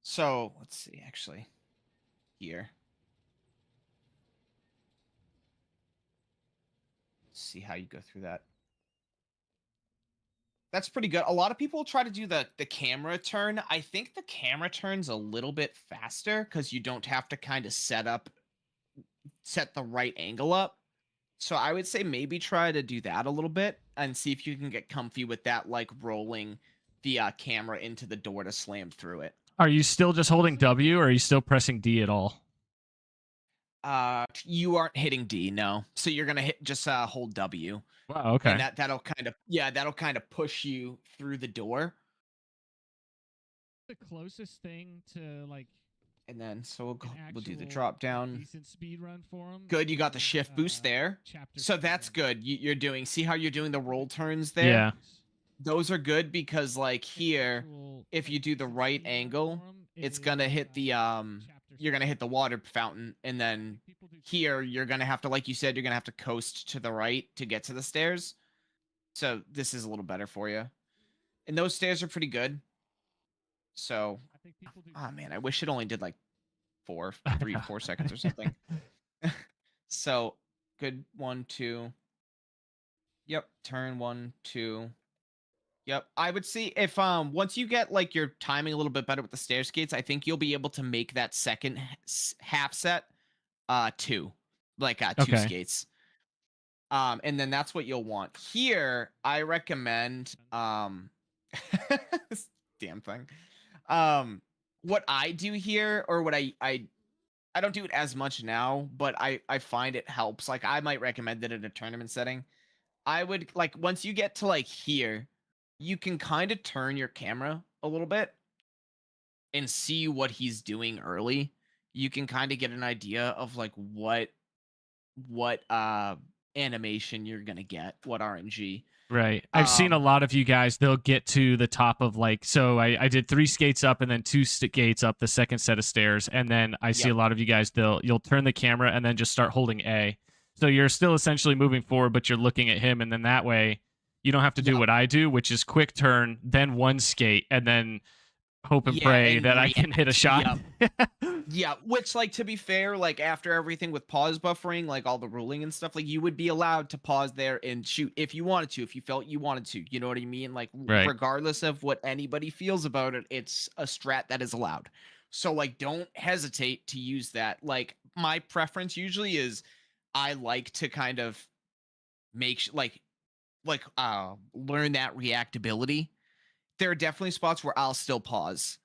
So let's see, actually, here. See how you go through that. That's pretty good. A lot of people try to do the camera turn. I think the camera turn's a little bit faster because you don't have to kind of set the right angle up. So I would say maybe try to do that a little bit and see if you can get comfy with that, like rolling the camera into the door to slam through it. Are you still just holding W, or are you still pressing D at all? You aren't hitting D, no. So you're gonna just hold W. Wow. Okay. And that'll kind of push you through the door. The closest thing to like. And then so we'll do the actual drop down. Decent speed run for him. Good, you got the shift boost there. So that's good. You're doing. See how you're doing the roll turns there? Yeah. Those are good because like here, if you do the right angle, it's gonna hit the you're gonna hit the water fountain, and then here you're gonna have to, like you said, you're gonna have to coast to the right to get to the stairs. So this is a little better for you, and those stairs are pretty good. So, oh man, I wish it only did like 4 seconds or something. So good, 1 2. Yep, turn 1 2. Yep, I would see if once you get like your timing a little bit better with the stair skates, I think you'll be able to make that second half set 2, like 2 Okay. skates. And then that's what you'll want. Here, I recommend this damn thing. What I do here, or what I don't do it as much now, but I find it helps. Like I might recommend it in a tournament setting. I would like once you get to like here, you can kind of turn your camera a little bit and see what he's doing early. You can kind of get an idea of like what animation you're gonna get, what RNG. Right. I've seen a lot of you guys, they'll get to the top of like, so I did 3 skates up and then 2 skates up the second set of stairs. And then I see a lot of you guys, you'll turn the camera and then just start holding A. So you're still essentially moving forward, but you're looking at him. And then that way you don't have to do what I do, which is quick turn, then 1 skate, and then hope and pray and that I can hit a shot. Yeah, which like to be fair, like after everything with pause buffering, like all the ruling and stuff, like you would be allowed to pause there and shoot if you wanted to, if you felt you wanted to, you know what I mean? Like regardless of what anybody feels about it, it's a strat that is allowed. So like don't hesitate to use that. Like my preference usually is I like to kind of make learn that reactability. There are definitely spots where I'll still pause.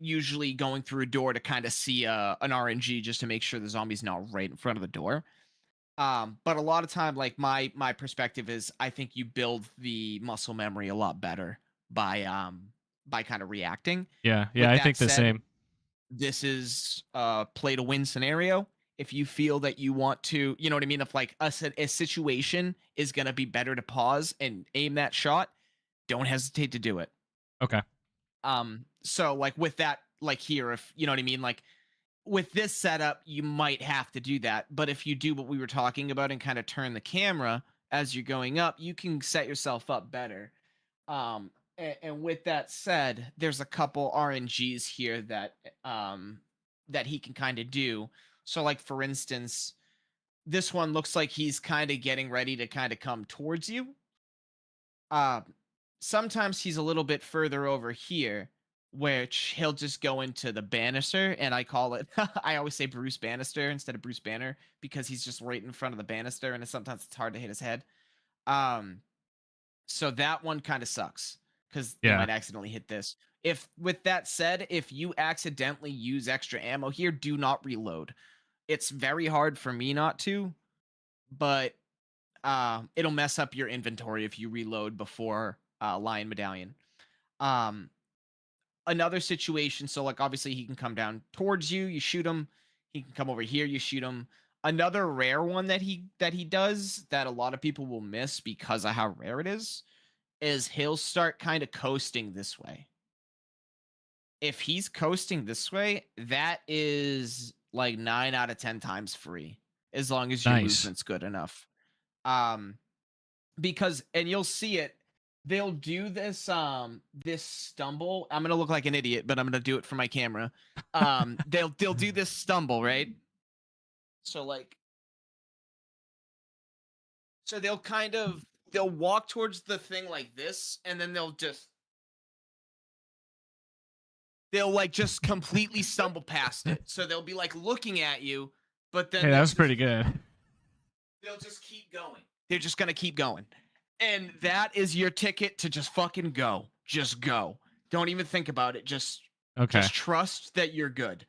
Usually going through a door to kind of see an RNG just to make sure the zombie's not right in front of the door. But a lot of time, like my perspective is, I think you build the muscle memory a lot better by kind of reacting. Yeah, I think the same. This is a play to win scenario. If you feel that you want to, you know what I mean? If like a situation is gonna be better to pause and aim that shot, don't hesitate to do it. Okay. So like with that, like here, if you know what I mean, like with this setup, you might have to do that. But if you do what we were talking about and kind of turn the camera as you're going up, you can set yourself up better. And with that said, there's a couple RNGs here that that he can kind of do. So like for instance, this one looks like he's kind of getting ready to kind of come towards you. Sometimes he's a little bit further over here, which he'll just go into the banister, and I call it, I always say Bruce Bannister instead of Bruce Banner, because he's just right in front of the banister, and sometimes it's hard to hit his head. So that one kind of sucks, because you might accidentally hit this. With that said, if you accidentally use extra ammo here, do not reload. It's very hard for me not to, but it'll mess up your inventory if you reload before Lion Medallion. Another situation, so like obviously he can come down towards you, you shoot him. He can come over here, you shoot him. Another rare one that he does that a lot of people will miss because of how rare it is he'll start kind of coasting this way. If he's coasting this way, that is like 9 out of 10 times free, as long as your movement's good enough. Because, and you'll see it, they'll do this this stumble. I'm gonna look like an idiot, but I'm gonna do it for my camera. They'll do this stumble, right? So like, so they'll walk towards the thing like this, and then they'll like just completely stumble past it. So they'll be like looking at you, but then that was pretty good. They'll just keep going. They're just gonna keep going. And that is your ticket to just fucking go. Just go. Don't even think about it. Just trust that you're good.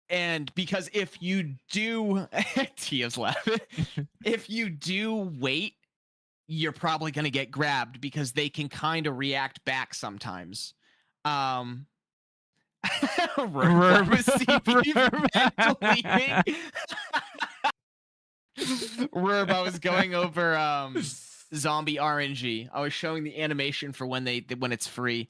And because if you do, Tia's laughing. If you do wait, you're probably gonna get grabbed because they can kind of react back sometimes. Rurb was leaving. Rurb, I was going over zombie RNG. I was showing the animation for when it's free.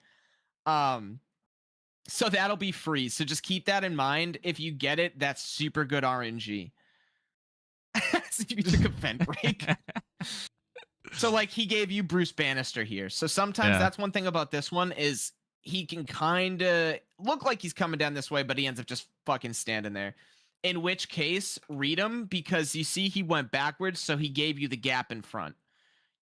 So that'll be free. So just keep that in mind. If you get it, that's super good RNG. So you took a vent break. So like he gave you Bruce Bannister here. So sometimes that's one thing about this one is he can kind of look like he's coming down this way, but he ends up just fucking standing there. In which case, read him, because you see he went backwards, so he gave you the gap in front.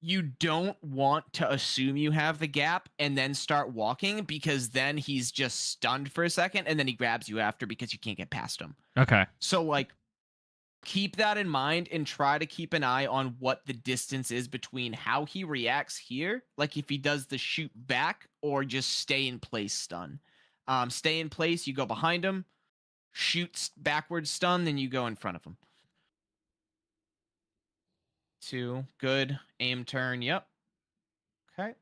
You don't want to assume you have the gap and then start walking, because then he's just stunned for a second, and then he grabs you after because you can't get past him. Okay. So, like, keep that in mind and try to keep an eye on what the distance is between how he reacts here, like if he does the shoot back or just stay in place stun. Stay in place, you go behind him, shoot backwards stun, then you go in front of him. 2, good. Aim turn, yep. Okay.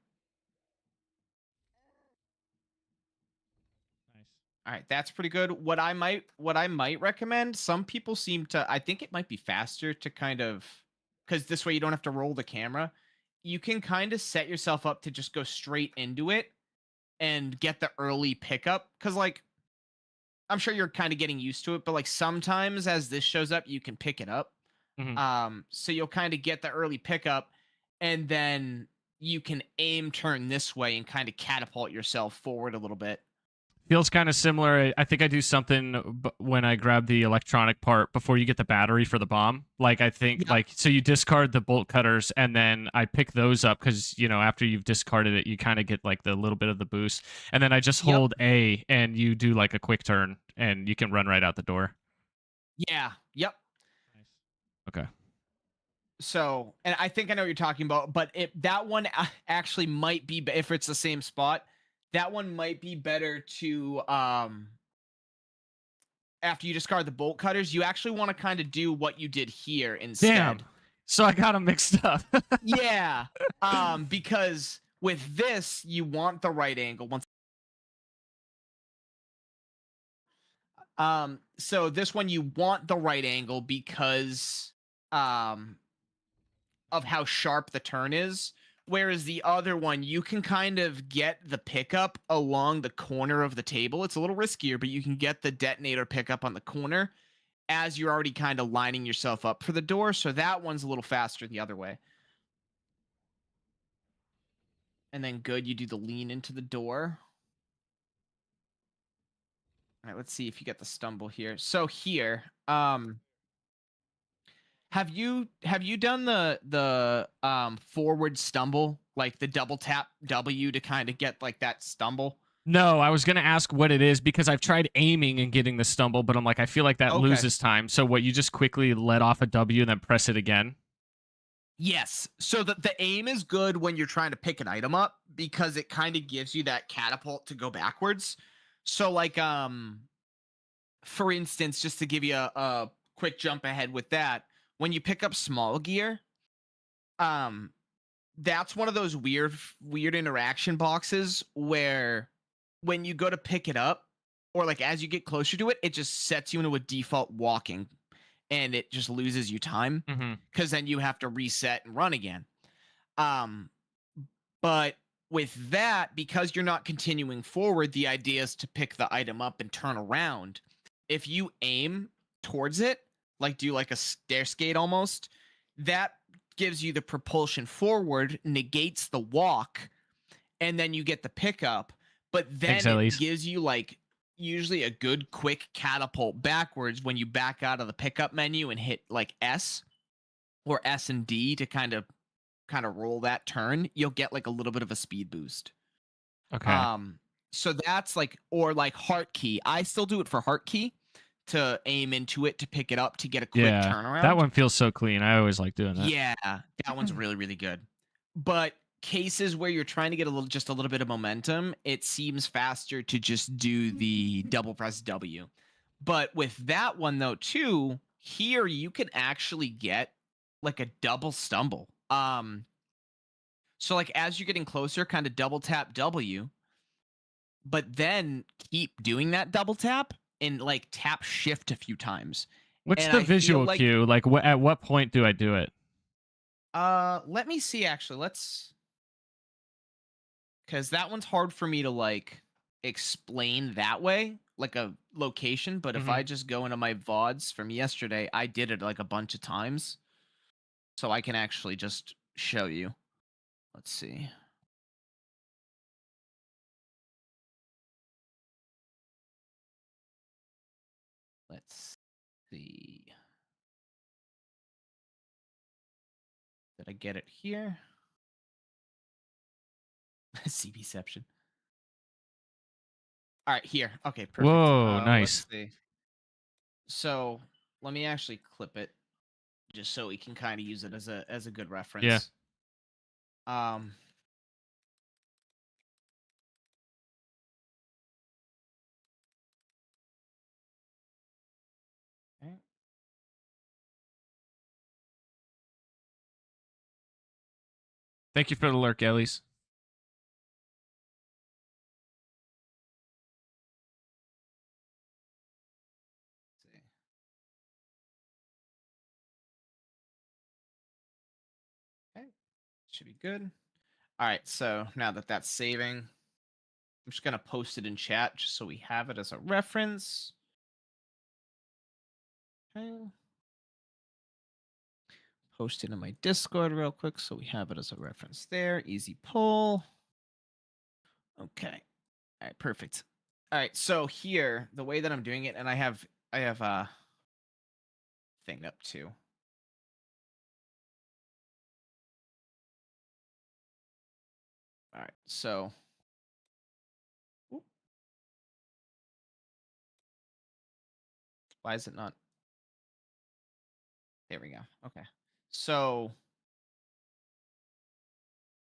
Nice. All right, that's pretty good. What I might recommend, some people seem to, I think it might be faster to kind of, because this way you don't have to roll the camera. You can kind of set yourself up to just go straight into it and get the early pickup. Because like, I'm sure you're kind of getting used to it, but like sometimes as this shows up, you can pick it up. So you'll kind of get the early pickup, and then you can aim turn this way and kind of catapult yourself forward a little bit. Feels kind of similar. I think I do something when I grab the electronic part before you get the battery for the bomb. Like I think Yeah. like so you discard the bolt cutters and then I pick those up because you know after you've discarded it you kind of get like the little bit of the boost and then I just Yep. hold A and you do like a quick turn and you can run right out the door. Yeah. Yep. Nice. Okay. So, and I think I know what you're talking about, but that one actually might be, if it's the same spot, that one might be better to after you discard the bolt cutters, you actually want to kind of do what you did here instead. Damn. So I got them mixed up. Yeah. Because with this, you want the right angle. So this one you want the right angle because of how sharp the turn is. Whereas the other one, you can kind of get the pickup along the corner of the table. It's a little riskier, but you can get the detonator pickup on the corner as you're already kind of lining yourself up for the door. So that one's a little faster the other way. And then good, you do the lean into the door. All right, let's see if you get the stumble here. So here, have you done the forward stumble, like the double tap W to kind of get like that stumble? No, I was gonna ask what it is because I've tried aiming and getting the stumble, but I'm like I feel like that Okay. loses time. So what you just quickly let off a W and then press it again? Yes. So the aim is good when you're trying to pick an item up because it kind of gives you that catapult to go backwards. So like for instance, just to give you a quick jump ahead with that, when you pick up small gear, that's one of those weird interaction boxes where when you go to pick it up or like as you get closer to it, it just sets you into a default walking and it just loses you time because then you have to reset and run again. But with that, because you're not continuing forward, the idea is to pick the item up and turn around. If you aim towards it, like do like a stair skate almost, that gives you the propulsion forward, negates the walk, and then you get the pickup. But then it gives you like usually a good quick catapult backwards when you back out of the pickup menu and hit like S or S and D to kind of roll that turn. You'll get like a little bit of a speed boost. Okay. So that's like, or like heart key. I still do it for heart key to aim into it to pick it up to get a quick turnaround. That one feels so clean. I always like doing that. Yeah, that one's really, really good. But cases where you're trying to get just a little bit of momentum, it seems faster to just do the double press W. But with that one though, too, here you can actually get like a double stumble. So like as you're getting closer, kind of double tap W, but then keep doing that double tap and like tap shift a few times. What's And the visual cue? Like at what point do I do it? Let me see actually. Because that one's hard for me to like explain that way, like a location. But if I just go into my VODs from yesterday, I did it like a bunch of times. So I can actually just show you. Let's see. Let's see. Did I get it here? CBception. All right, here. Okay, perfect. Whoa, nice. Let's see. So let me actually clip it just so we can kind of use it as a good reference. Um okay. Thank you for the lurk, Ellies. Okay. Should be good. All right, so now that that's saving, I'm just going to post it in chat just so we have it as a reference. Okay. Post it in my Discord real quick so we have it as a reference there. Easy pull. Okay. All right, perfect. All right, so here, the way that I'm doing it, and I have a thing up too. All right, so why is it not? There we go. Okay. So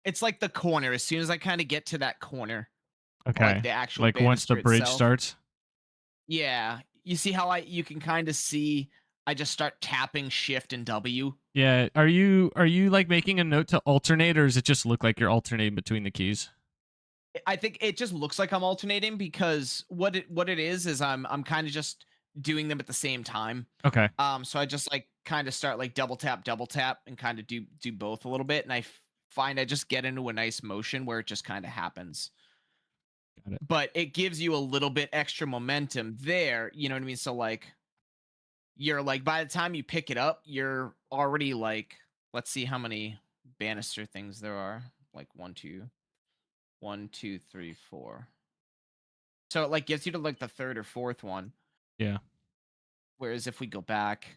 it's like the corner. As soon as I kind of get to that corner, Okay. like the actual like once the banister bridge itself, starts. Yeah. You see how you can kind of see I just start tapping shift and W. Yeah. Are you like making a note to alternate, or does it just look like you're alternating between the keys? I think it just looks like I'm alternating because what it is I'm kind of just doing them at the same time. Okay. So I just like kind of start like double tap, and kind of do both a little bit, and I find I just get into a nice motion where it just kind of happens. Got it. But it gives you a little bit extra momentum there, you know what I mean? So like you're like by the time you pick it up, you're already like, let's see how many banister things there are. Like 1, 2, 3, 4. So it like gets you to like the third or fourth one. Yeah. Whereas if we go back,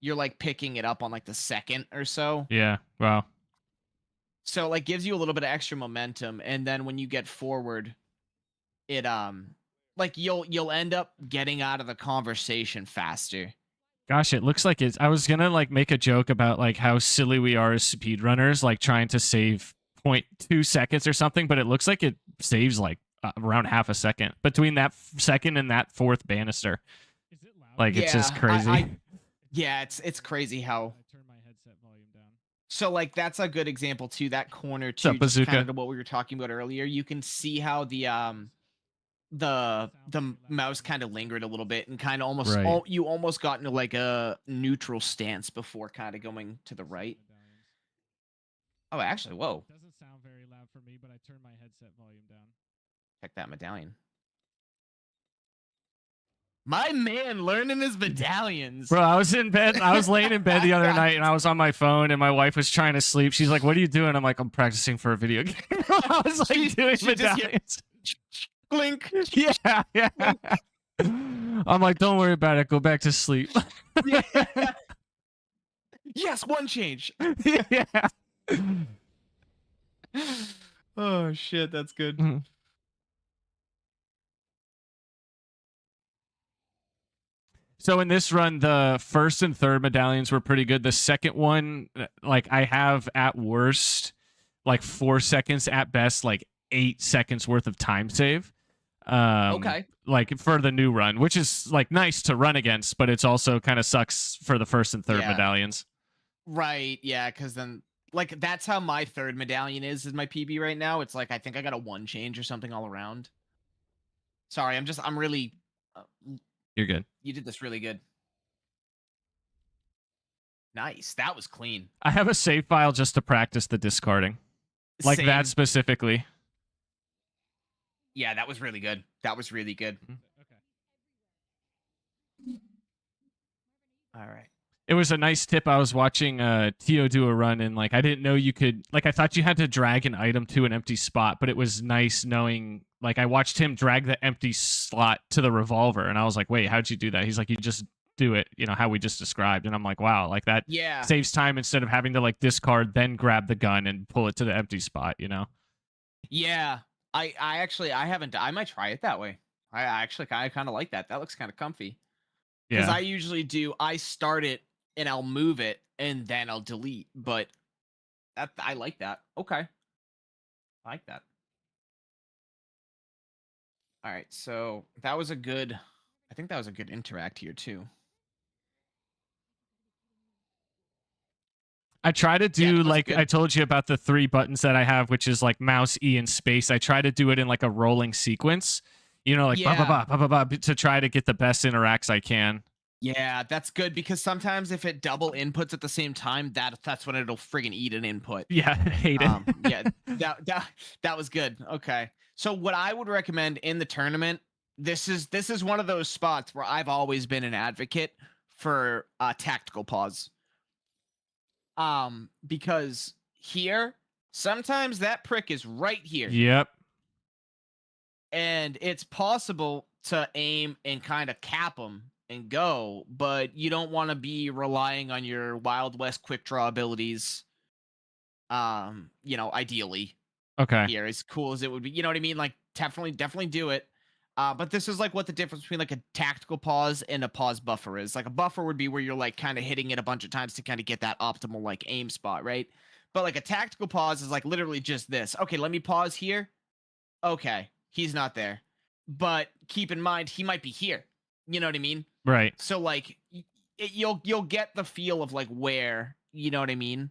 you're like picking it up on like the second or so. Yeah. Wow. So it like gives you a little bit of extra momentum, and then when you get forward, it like you'll end up getting out of the conversation faster. Gosh, it looks like it's. I was gonna like make a joke about like how silly we are as speedrunners, like trying to save 0.2 seconds or something, but it looks like it saves like around half a second between that second and that fourth banister. Is it loud? Like it's just crazy. Yeah, it's crazy how. I turned my headset volume down. So like that's a good example too. That corner What's up, too, just Bazooka? kind of what we were talking about earlier. You can see how the mouse kind of lingered a little bit and kind of almost Right. you almost got into like a neutral stance before kind of going to the right. Oh, actually, whoa. It doesn't sound very loud for me, but I turned my headset volume down. Check that medallion. My man learning his medallions. Bro, I was in bed. I was laying in bed the other night, and I was on my phone, and my wife was trying to sleep. She's like, "What are you doing?" I'm like, "I'm practicing for a video game." I was like doing medallions. Clink. Yeah, yeah. I'm like, "Don't worry about it. Go back to sleep." Yeah. Yes, one change. Yeah. Oh shit, that's good. Mhm. So in this run, the first and third medallions were pretty good. The second one, like I have at worst, like 4 seconds, at best, like 8 seconds worth of time save. Okay. Like for the new run, which is like nice to run against, but it's also kind of sucks for the first and third medallions. Right. Yeah. Because then, like, that's how my third medallion is my PB right now. It's like I think I got a 1 change or something all around. Sorry, I'm really. You're good. You did this really good. Nice. That was clean. I have a save file just to practice the discarding, like Same. that specifically. Yeah, that was really good. That was really good. Okay. All right. It was a nice tip. I was watching Tio do a run, and like I didn't know you could, like I thought you had to drag an item to an empty spot, but it was nice knowing, like I watched him drag the empty slot to the revolver, and I was like, wait, how'd you do that? He's like, you just do it, you know, how we just described. And I'm like, wow, like that saves time instead of having to like discard, then grab the gun and pull it to the empty spot, you know? Yeah. I actually, I haven't, I might try it that way. I actually kind of like that. That looks kind of comfy. Because Yeah. I usually do, I start it and I'll move it and then I'll delete. But I like that. Okay. I like that. All right. So that was a good, I think that was a good interact here too. I try to Yeah, do that was like good. I told you about the 3 buttons that I have, which is like mouse, E, and space. I try to do it in like a rolling sequence, you know, like ba ba Yeah. ba ba ba ba to try to get the best interacts I can. Yeah, that's good because sometimes if it double inputs at the same time, that's when it'll friggin' eat an input. Yeah, I hate it. Yeah, that was good. Okay. So what I would recommend in the tournament, this is one of those spots where I've always been an advocate for tactical pause. Because here, sometimes that prick is right here. Yep. And it's possible to aim and kind of cap them and go, but you don't want to be relying on your Wild West quick draw abilities. Ideally Okay. here, as cool as it would be, you know what I mean? Like definitely do it. But this is like what the difference between like a tactical pause and a pause buffer is. Like a buffer would be where you're like kind of hitting it a bunch of times to kind of get that optimal like aim spot, right? But like a tactical pause is like literally just this. Okay, let me pause here. Okay, he's not there. But keep in mind he might be here. You know what I mean? Right. So like you'll get the feel of like where, you know what I mean?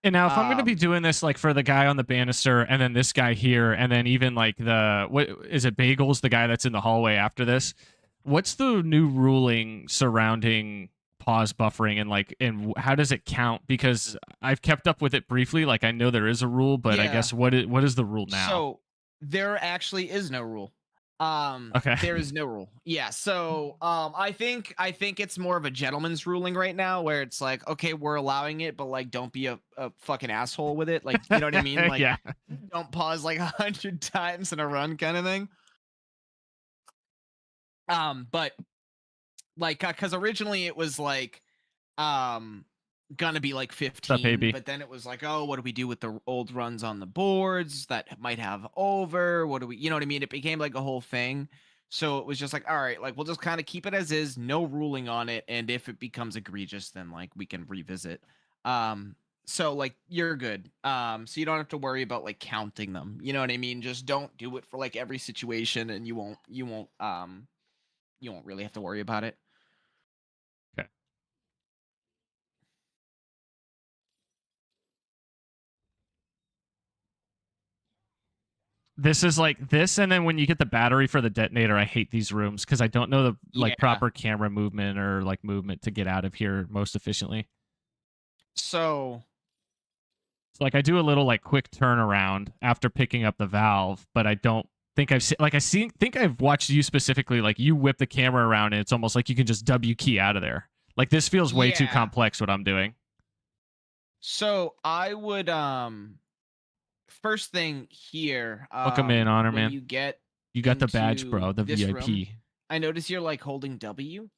And now, if I'm going to be Um, doing this, like for the guy on the banister, and then this guy here, and then even like what is it, Bagels, the guy that's in the hallway after this? What's the new ruling surrounding pause buffering, and how does it count? Because I've kept up with it briefly. Like I know there is a rule, but I yeah. guess what is the rule now? So there actually is no rule. Okay. There is no rule. Yeah. So I think it's more of a gentleman's ruling right now where it's like, okay, we're allowing it, but like don't be a fucking asshole with it. Like, you know what I mean? Like Yeah. don't pause like 100 times in a run kind of thing. But like because originally it was like gonna be like What's up, 15, AB? but then it was like, oh, what do we do with the old runs on the boards that might have over? What do we, you know what I mean? It became like a whole thing. So it was just like, all right, like we'll just kind of keep it as is, no ruling on it, and if it becomes egregious, then like we can revisit. So like you're good. So you don't have to worry about like counting them. You know what I mean? Just don't do it for like every situation, and you won't really have to worry about it. Okay. This is like this, and then when you get the battery for the detonator, I hate these rooms because I don't know the like Yeah. proper camera movement or like movement to get out of here most efficiently. So So like I do a little like quick turnaround after picking up the valve, but I don't think I've seen like think I've watched you specifically, like you whip the camera around and it's almost like you can just W key out of there. Like this feels way too yeah. complex what I'm doing. So I would first thing here, Welcome in, Honor when Man. you get You got the badge, into bro, the this VIP. room, I notice you're like holding W.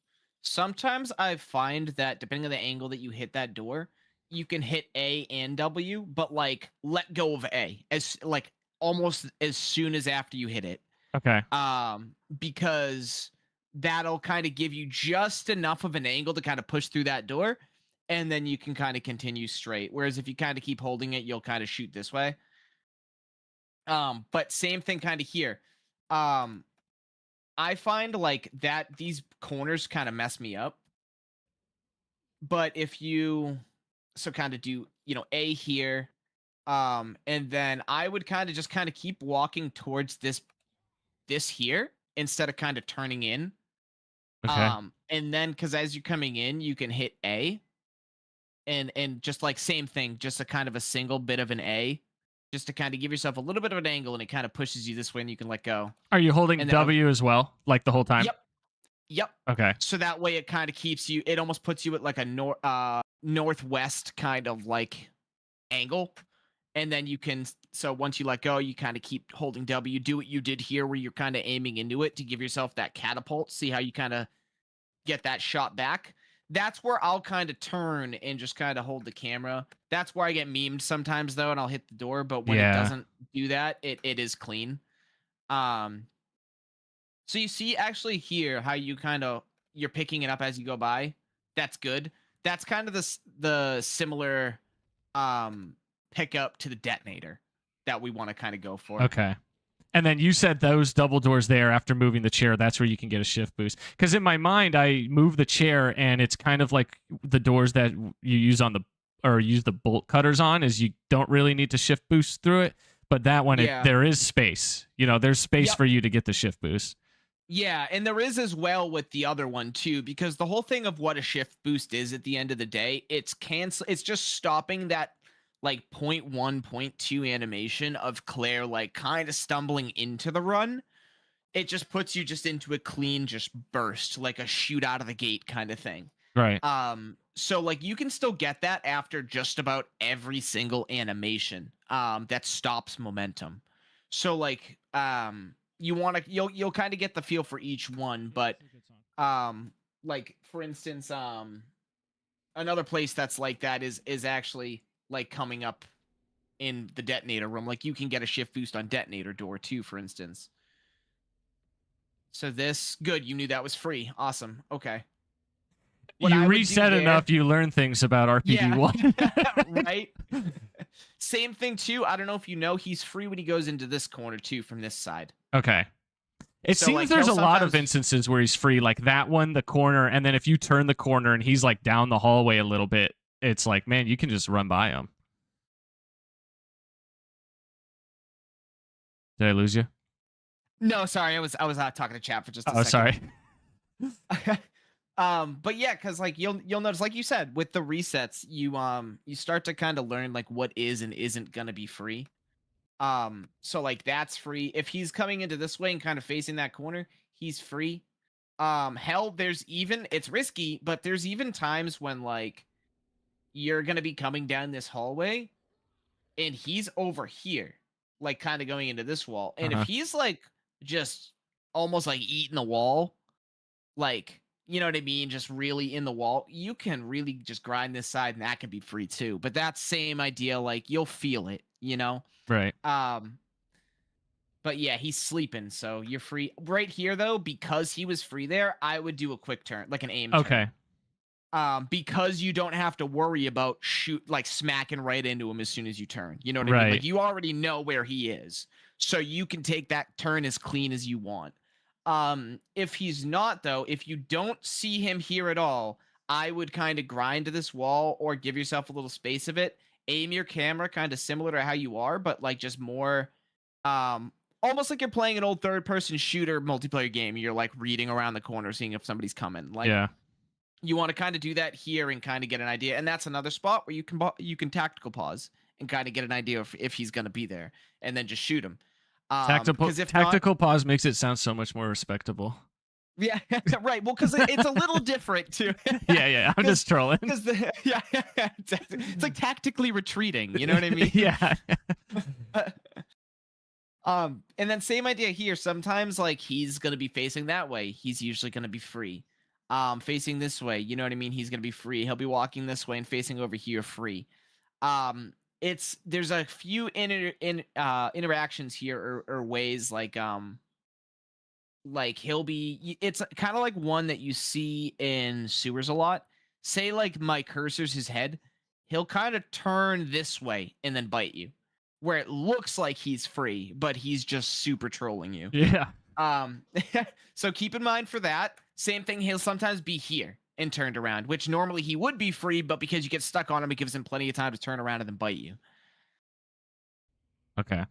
Sometimes I find that depending on the angle that you hit that door, you can hit A and W, but like let go of A as like almost as soon as after you hit it. Okay. Because that'll kind of give you just enough of an angle to kind of push through that door, and then you can kind of continue straight. Whereas if you kind of keep holding it, you'll kind of shoot this way. But same thing kind of here. I find like that these corners kind of mess me up. But if you kind of do, A here, and then I would kind of just kind of keep walking towards this here instead of kind of turning in. Okay. And then because as you're coming in, you can hit A, and just like same thing, just a kind of a single bit of an A, just to kind of give yourself a little bit of an angle, and it kind of pushes you this way, and you can let go. Are you holding And then W as well, like the whole time? Yep. Okay. So that way it kind of keeps you. It almost puts you at like a northwest kind of like angle, and then you can. So once you let go, you kind of keep holding W. Do what you did here, where you're kind of aiming into it to give yourself that catapult. See how you kind of get that shot back. That's where I'll kind of turn and just kind of hold the camera. That's where I get memed sometimes though, and I'll hit the door. But when it doesn't do that, it is clean. So you see actually here how you kind of you're picking it up as you go by. That's good. That's kind of the similar pickup to the detonator that we want to kind of go for. Okay. And then you said those double doors there after moving the chair, that's where you can get a shift boost. Because in my mind, I move the chair and it's kind of like the doors that you use on use the bolt cutters on, is you don't really need to shift boost through it. But that one, Yeah. there is space. There's space Yep. for you to get the shift boost. Yeah, and there is as well with the other one too, because the whole thing of what a shift boost is at the end of the day, it's just stopping that like 0.1, 0.2 animation of Claire like kind of stumbling into the run. It just puts you just into a clean just burst, like a shoot out of the gate kind of thing. Right. So like you can still get that after just about every single animation that stops momentum. So like you'll kind of get the feel for each one, but That's a good song. like for instance another place that's like that is actually like coming up in the detonator room. Like you can get a shift boost on detonator door too, for instance. So this good, you knew that was free. Awesome. Okay. What I You would do reset there- enough, you learn things about RPD1. Right? Same thing too. I don't know if you know, he's free when he goes into this corner too from this side. Okay. It So, seems like, there's a he'll lot of sometimes- instances where he's free, like that one, the corner, and then if you turn the corner and he's like down the hallway a little bit, it's like, man, you can just run by him. Did I lose you? No, sorry, I was talking to chat for just a Oh, second. sorry. But yeah, because like you'll notice, like you said, with the resets, you start to kind of learn like what is and isn't gonna be free. So like that's free. If he's coming into this way and kind of facing that corner, he's free. Hell, it's risky, but there's even times when like you're gonna be coming down this hallway and he's over here, like kind of going into this wall. And Uh-huh. if he's like just almost like eating the wall, like, you know what I mean, just really in the wall, you can really just grind this side and that can be free too. But that same idea, like you'll feel it, you know? Right. But yeah, he's sleeping, so you're free. Right here though, because he was free there, I would do a quick turn, like an aim turn. Okay. Because you don't have to worry about smacking right into him as soon as you turn. You know what I mean? Right. Like you already know where he is. So you can take that turn as clean as you want. If he's not though, if you don't see him here at all, I would kind of grind to this wall or give yourself a little space of it. Aim your camera kind of similar to how you are, but like just more almost like you're playing an old third-person shooter multiplayer game. You're like reading around the corner, seeing if somebody's coming. Like Yeah. you want to kind of do that here and kind of get an idea. And that's another spot where you can tactical pause and kind of get an idea if he's going to be there and then just shoot him. 'Cause if not- Tactical pause makes it sound so much more respectable. yeah, right. Well, because it's a little different too. Yeah. I'm just trolling. Because it's like tactically retreating. You know what I mean? Yeah. And then same idea here. Sometimes like he's gonna be facing that way. He's usually gonna be free. Facing this way, you know what I mean? He's gonna be free. He'll be walking this way and facing over here free. There's a few interactions here or ways like he'll be. It's kind of like one that you see in sewers a lot. Say like my cursor's his head. He'll kind of turn this way and then bite you, where it looks like he's free, but he's just super trolling you. Yeah. So keep in mind for that. Same thing, he'll sometimes be here and turned around, which normally he would be free, but because you get stuck on him, it gives him plenty of time to turn around and then bite you. Okay.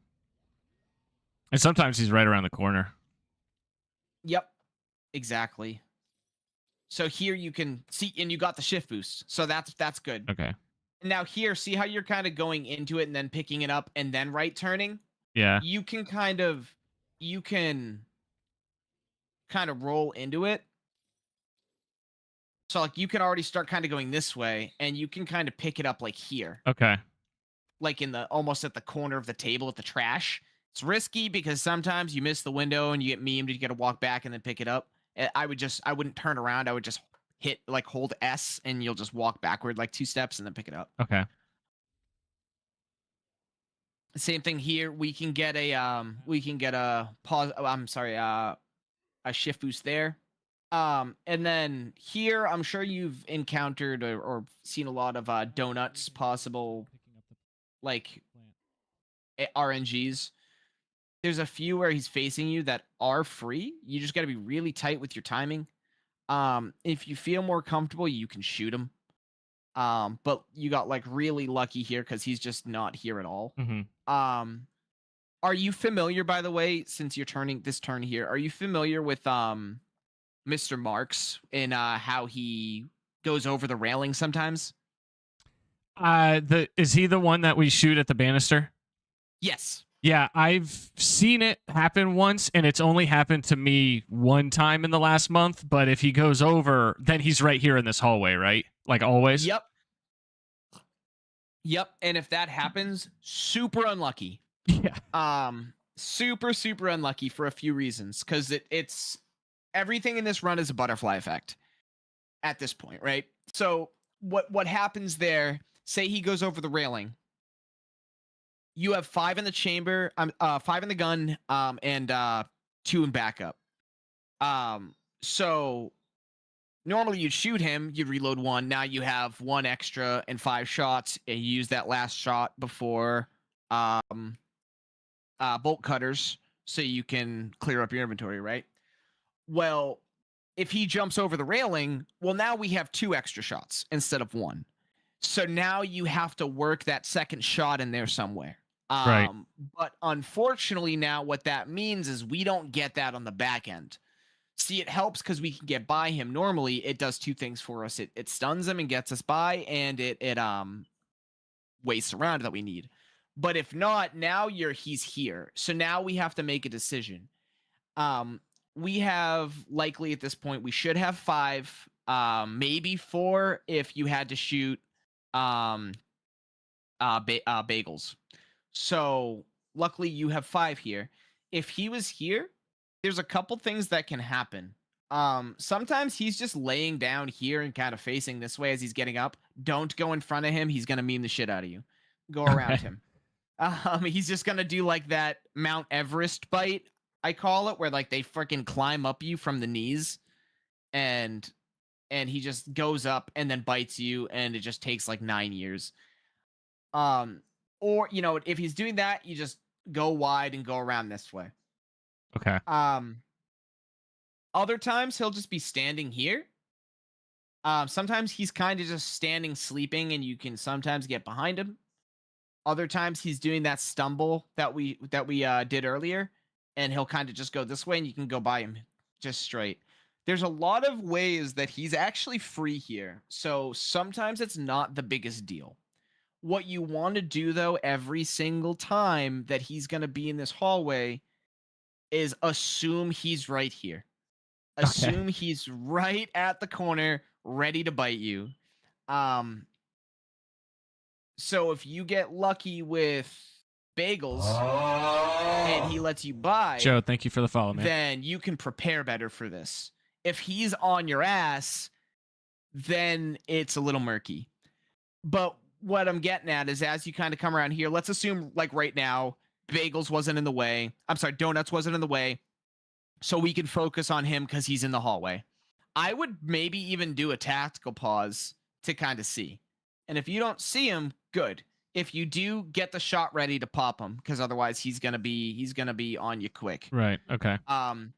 And sometimes he's right around the corner. Yep, exactly. So here you can see, and you got the shift boost, so that's good. Okay. Now here, see how you're kind of going into it and then picking it up and then right turning? Yeah. You can kind of roll into it. So like you can already start kind of going this way and you can kind of pick it up like here. Okay. Like in the almost at the corner of the table at the trash. It's risky because sometimes you miss the window and you get memed and you got to walk back and then pick it up. I wouldn't turn around. I would just hold S and you'll just walk backward like 2 steps and then pick it up. Okay. Same thing here. We can get a pause. Oh, I'm sorry. A shift boost there. And then here, I'm sure you've encountered or seen a lot of donuts, possible like RNGs. There's a few where he's facing you that are free. You just got to be really tight with your timing. If you feel more comfortable, you can shoot him. But you got like really lucky here because he's just not here at all. Are you familiar, by the way, since you're turning this turn here? Are you familiar with Mr. Marks and how he goes over the railing sometimes? Is he the one that we shoot at the banister? Yes. Yeah, I've seen it happen once, and it's only happened to me one time in the last month. But if he goes over, then he's right here in this hallway, right? Like always? Yep. And if that happens, super unlucky. Yeah. Super unlucky for a few reasons. Because it's everything in this run is a butterfly effect at this point, right? So what happens there, say he goes over the railing. You have 5 in the chamber, 5 in the gun, and 2 in backup. So normally you'd shoot him, you'd reload 1. Now you have 1 extra and 5 shots, and you use that last shot before bolt cutters, so you can clear up your inventory, right? Well, if he jumps over the railing, well, now we have 2 extra shots instead of 1. So now you have to work that second shot in there somewhere. Right. But unfortunately now what that means is we don't get that on the back end. See, it helps because we can get by him. Normally, it does 2 things for us. It stuns him and gets us by, and it wastes a round that we need. But if not, now he's here. So now we have to make a decision. We have likely at this point, we should have 5, maybe 4 if you had to shoot bagels. So luckily you have 5 here. If he was here, there's a couple things that can happen. Sometimes he's just laying down here and kind of facing this way as he's getting up. Don't go in front of him. He's going to meme the shit out of you. Go around him. He's just going to do like that Mount Everest bite, I call it, where like they freaking climb up you from the knees and he just goes up and then bites you, and it just takes like 9 years. Or, if he's doing that, you just go wide and go around this way. Okay. Other times he'll just be standing here. Sometimes he's kind of just standing sleeping, and you can sometimes get behind him. Other times he's doing that stumble that we did earlier, and he'll kind of just go this way, and you can go by him just straight. There's a lot of ways that he's actually free here, so sometimes it's not the biggest deal. What you want to do, though, every single time that he's going to be in this hallway is assume he's right here. Assume he's right at the corner, ready to bite you. So if you get lucky with bagels and he lets you by, Joe, thank you for the follow, man. then you can prepare better for this. If he's on your ass, then it's a little murky. But what I'm getting at is, as you kind of come around here, let's assume like right now, bagels wasn't in the way. I'm sorry, donuts wasn't in the way. So we can focus on him because he's in the hallway. I would maybe even do a tactical pause to kind of see. And if you don't see him, good. If you do, get the shot ready to pop him, because otherwise he's gonna be on you quick. Right. Okay. And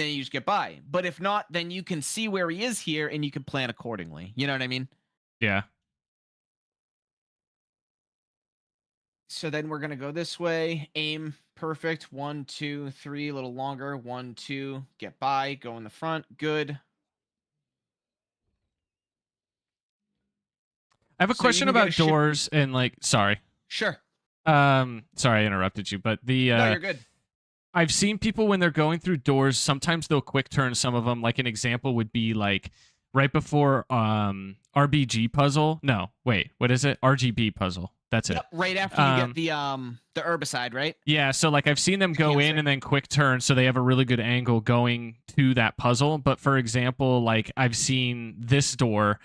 then you just get by. But if not, then you can see where he is here and you can plan accordingly. You know what I mean? Yeah. So then we're gonna go this way. Aim perfect. 1, 2, 3. A little longer. 1, 2. Get by. Go in the front. Good. I have a So you question can get about a ship- doors and like. Sorry. Sure. Sorry I interrupted you, but No, you're good. I've seen people when they're going through doors, sometimes they'll quick turn some of them. Like an example would be like right before RBG puzzle. No, wait, what is it? RGB puzzle. That's it. Yep, right after you get the herbicide, right? Yeah, so like I've seen them go in Cancer. and then quick turn, so they have a really good angle going to that puzzle. But for example, like I've seen this door,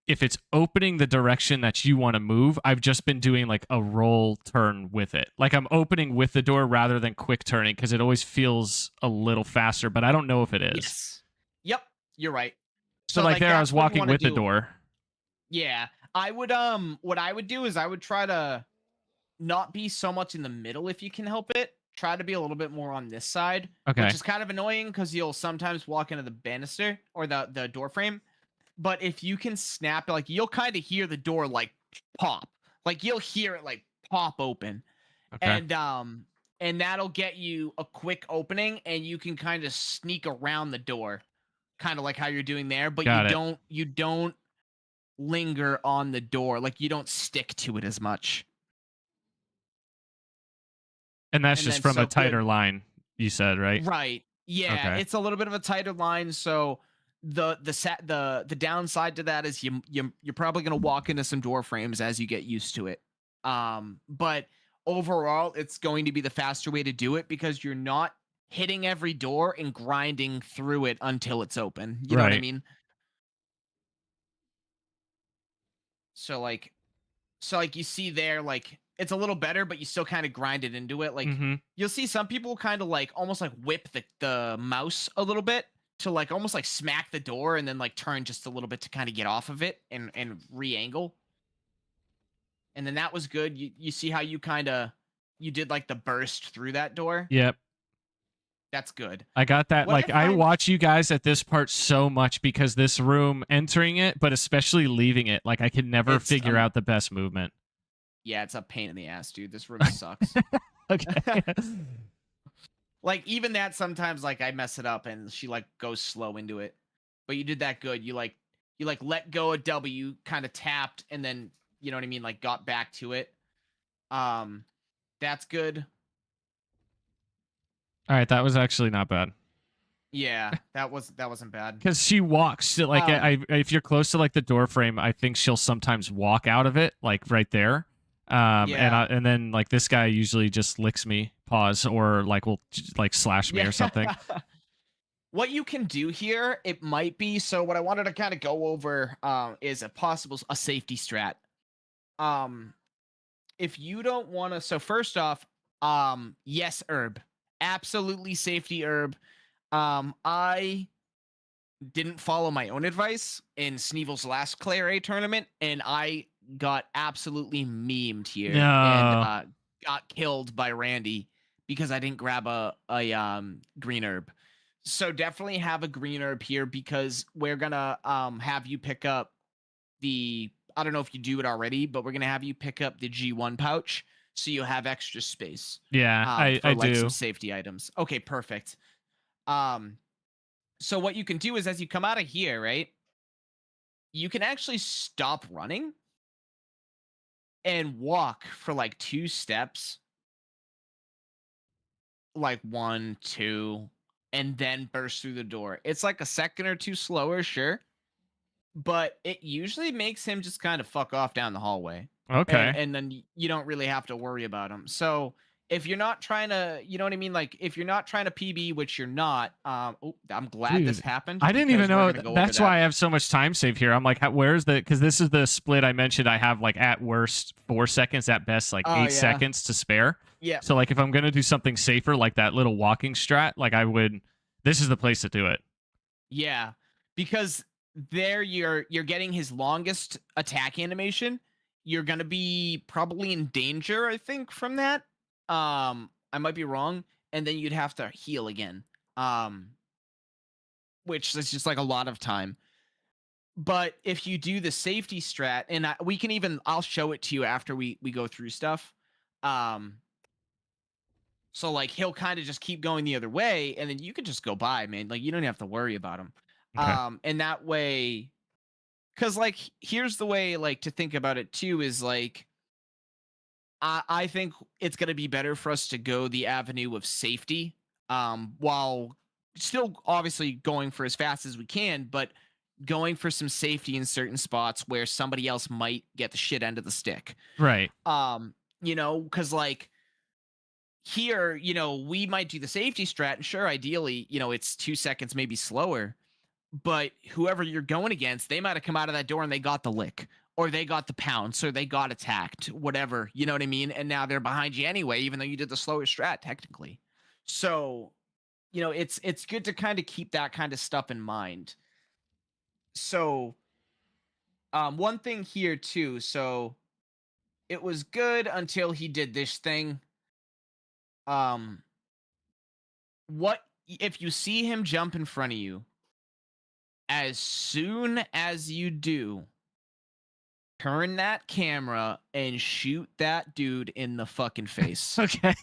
if it's opening the direction that you want to move, I've just been doing like a roll turn with it. Like I'm opening with the door rather than quick turning, because it always feels a little faster, but I don't know if it is. Yes. Yep. You're right. So like there, I that's was what you walking wanna with the do. door. Yeah. I would what I would do is I would try to not be so much in the middle if you can help it. Try to be a little bit more on this side, which Okay. is kind of annoying because you'll sometimes walk into the banister or the door frame. But if you can snap, like you'll kind of hear the door like pop, like you'll hear it like pop open, Okay. and that'll get you a quick opening, and you can kind of sneak around the door, kind of like how you're doing there. But Got it. you don't linger on the door, like you don't stick to it as much. And that's And just then from so a good. tighter line, you said, right? Right. Yeah, Okay. it's a little bit of a tighter line. So the downside to that is you're probably gonna walk into some door frames as you get used to it. But overall, it's going to be the faster way to do it because you're not hitting every door and grinding through it until it's open. You know what I Right. mean? So like you see there, like it's a little better, but you still kind of grind it into it. Like Mm-hmm. you'll see some people kind of like almost like whip the mouse a little bit to like almost like smack the door and then like turn just a little bit to kind of get off of it and re-angle. And then that was good. You see how you did like the burst through that door? Yep. That's good. I got that. What Like I I find watch you guys at this part so much because this room entering it, but especially leaving it, like I can never It's, figure out the best movement. yeah, it's a pain in the ass, dude. This room sucks. Okay. Like even that sometimes like I mess it up and she like goes slow into it. But you did that good. You like let go of W, kind of tapped, and then you know what I mean, like got back to it. That's good. All right, that was actually not bad. Yeah, that wasn't bad. Because she walks to, like if you're close to like the door frame, I think she'll sometimes walk out of it, like right there. Yeah. And then like this guy usually just licks me, pause, or like will like slash me or something. What you can do here, it might be so. What I wanted to kind of go over is a safety strat. If you don't want to, so first off, yes, herb, absolutely safety herb. I didn't follow my own advice in Sneevel's last Clay A tournament, and I got absolutely memed here No. and got killed by Randy because I didn't grab a green herb. So definitely have a green herb here because we're gonna have you pick up the, I don't know if you do it already, but we're gonna have you pick up the G1 pouch so you have extra space. Yeah, For I like do. some safety items. Okay, perfect. So what you can do is as you come out of here, right? You can actually stop running and walk for like 2 steps. Like 1, 2, and then burst through the door. It's like a second or 2 slower, sure. But it usually makes him just kind of fuck off down the hallway. Okay. And then you don't really have to worry about him. So if you're not trying to, you know what I mean? Like if you're not trying to PB, which you're not, oh, I'm glad this Dude, happened. I didn't even because we're know. gonna go over That's that. why I have so much time saved here. I'm like, where's the? Because this is the split I mentioned. I have like at worst 4 seconds, at best like 8 Oh, yeah. seconds to spare. Yeah. So like if I'm gonna do something safer, like that little walking strat, like I would. This is the place to do it. Yeah. Because there you're getting his longest attack animation. You're gonna be probably in danger, I think, from that. I might be wrong. And then you'd have to heal again. Which is just like a lot of time. But if you do the safety strat, and I'll show it to you after we go through stuff. So like he'll kind of just keep going the other way, and then you can just go by, man. Like you don't have to worry about him. Okay. And that way, because like here's the way like to think about it too is like I think it's gonna be better for us to go the avenue of safety, while still obviously going for as fast as we can, but going for some safety in certain spots where somebody else might get the shit end of the stick. Right. You know, because like here, you know, we might do the safety strat, and sure, ideally, you know, it's 2 seconds, maybe slower. But whoever you're going against, they might have come out of that door and they got the lick, or they got the pounce, or they got attacked, whatever, you know what I mean? And now they're behind you anyway, even though you did the slower strat, technically. So, you know, it's good to kind of keep that kind of stuff in mind. So one thing here too, so it was good until he did this thing. Um what if you see him jump in front of you, as soon as you do, turn that camera and shoot that dude in the fucking face. Okay.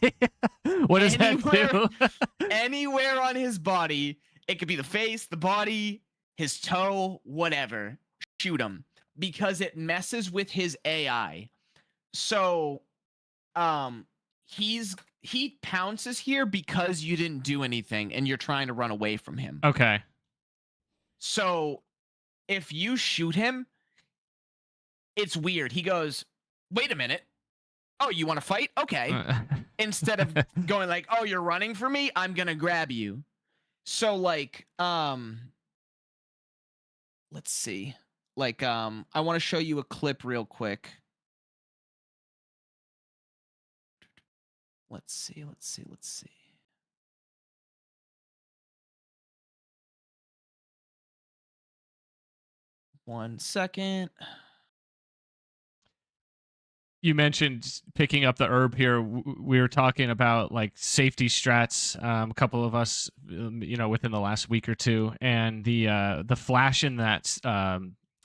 What does Anywhere- that do? Anywhere on his body. It could be the face, the body, his toe, whatever. Shoot him, because it messes with his AI. So he pounces here because you didn't do anything and you're trying to run away from him. Okay. So if you shoot him, it's weird. He goes, "Wait a minute. Oh, you want to fight? Okay." Instead of going like, "Oh, you're running for me? I'm going to grab you." So like let's see. Like I want to show you a clip real quick. Let's see. 1 second. You mentioned picking up the herb here. We were talking about like safety strats, a couple of us, within the last week or two, and the flash in that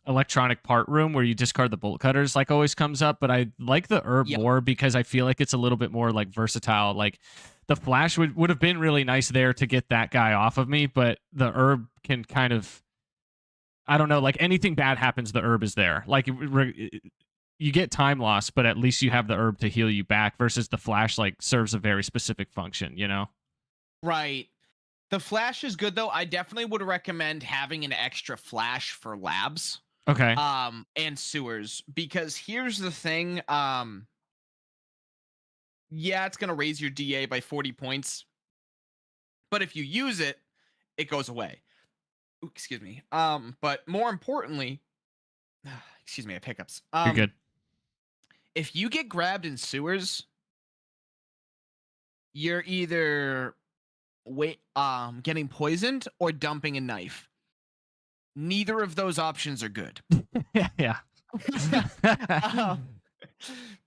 electronic part room where you discard the bolt cutters like always comes up. But I like the herb Yep. more because I feel like it's a little bit more like versatile. Like the flash would have been really nice there to get that guy off of me, but the herb can kind of, I don't know, like anything bad happens, the herb is there. Like you get time loss, but at least you have the herb to heal you back, versus the flash like serves a very specific function, you know? Right. The flash is good though. I definitely would recommend having an extra flash for labs. Okay. And sewers, because here's the thing. Yeah, it's gonna raise your DA by 40 points. But if you use it, it goes away. Ooh, excuse me. But more importantly, excuse me, I hiccups. You're good. If you get grabbed in sewers, you're either getting poisoned or dumping a knife. Neither of those options are good. Yeah.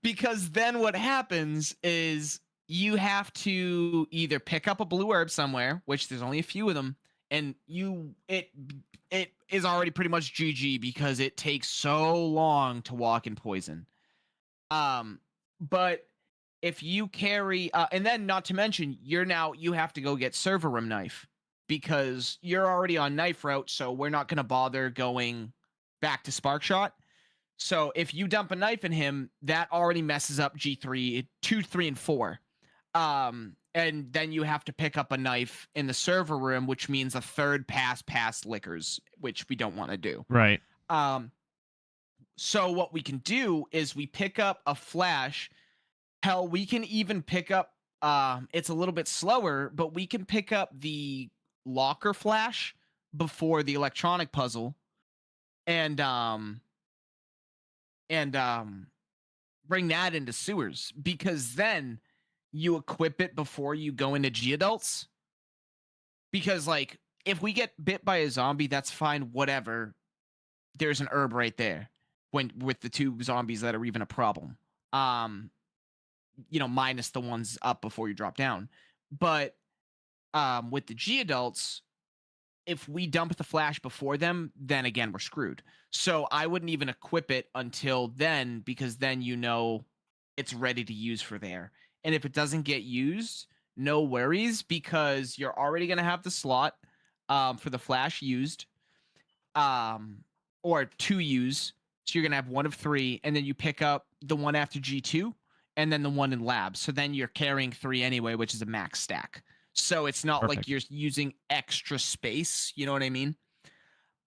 Because then what happens is you have to either pick up a blue herb somewhere, which there's only a few of them, and it is already pretty much GG because it takes so long to walk in poison. But if you carry and then not to mention you have to go get server room knife, because you're already on knife route, so we're not going to bother going back to spark shot. So if you dump a knife in him, that already messes up G3, 2, 3, and 4. And then you have to pick up a knife in the server room, which means a third past lickers, which we don't want to do. Right. So what we can do is we pick up a flash. Hell, we can even pick up, it's a little bit slower, but we can pick up the locker flash before the electronic puzzle and bring that into sewers, because then you equip it before you go into G adults. Because like if we get bit by a zombie, that's fine, whatever. There's an herb right there with the 2 zombies that are even a problem. Minus the ones up before you drop down. But with the G adults, if we dump the flash before them, then again we're screwed. So I wouldn't even equip it until then, because then it's ready to use for there. And if it doesn't get used, no worries, because you're already going to have the slot for the flash used, or 2 use. So you're going to have 1 of 3, and then you pick up the one after G2 and then the one in lab. So then you're carrying 3 anyway, which is a max stack. So it's not Perfect. like you're using extra space. You know what I mean?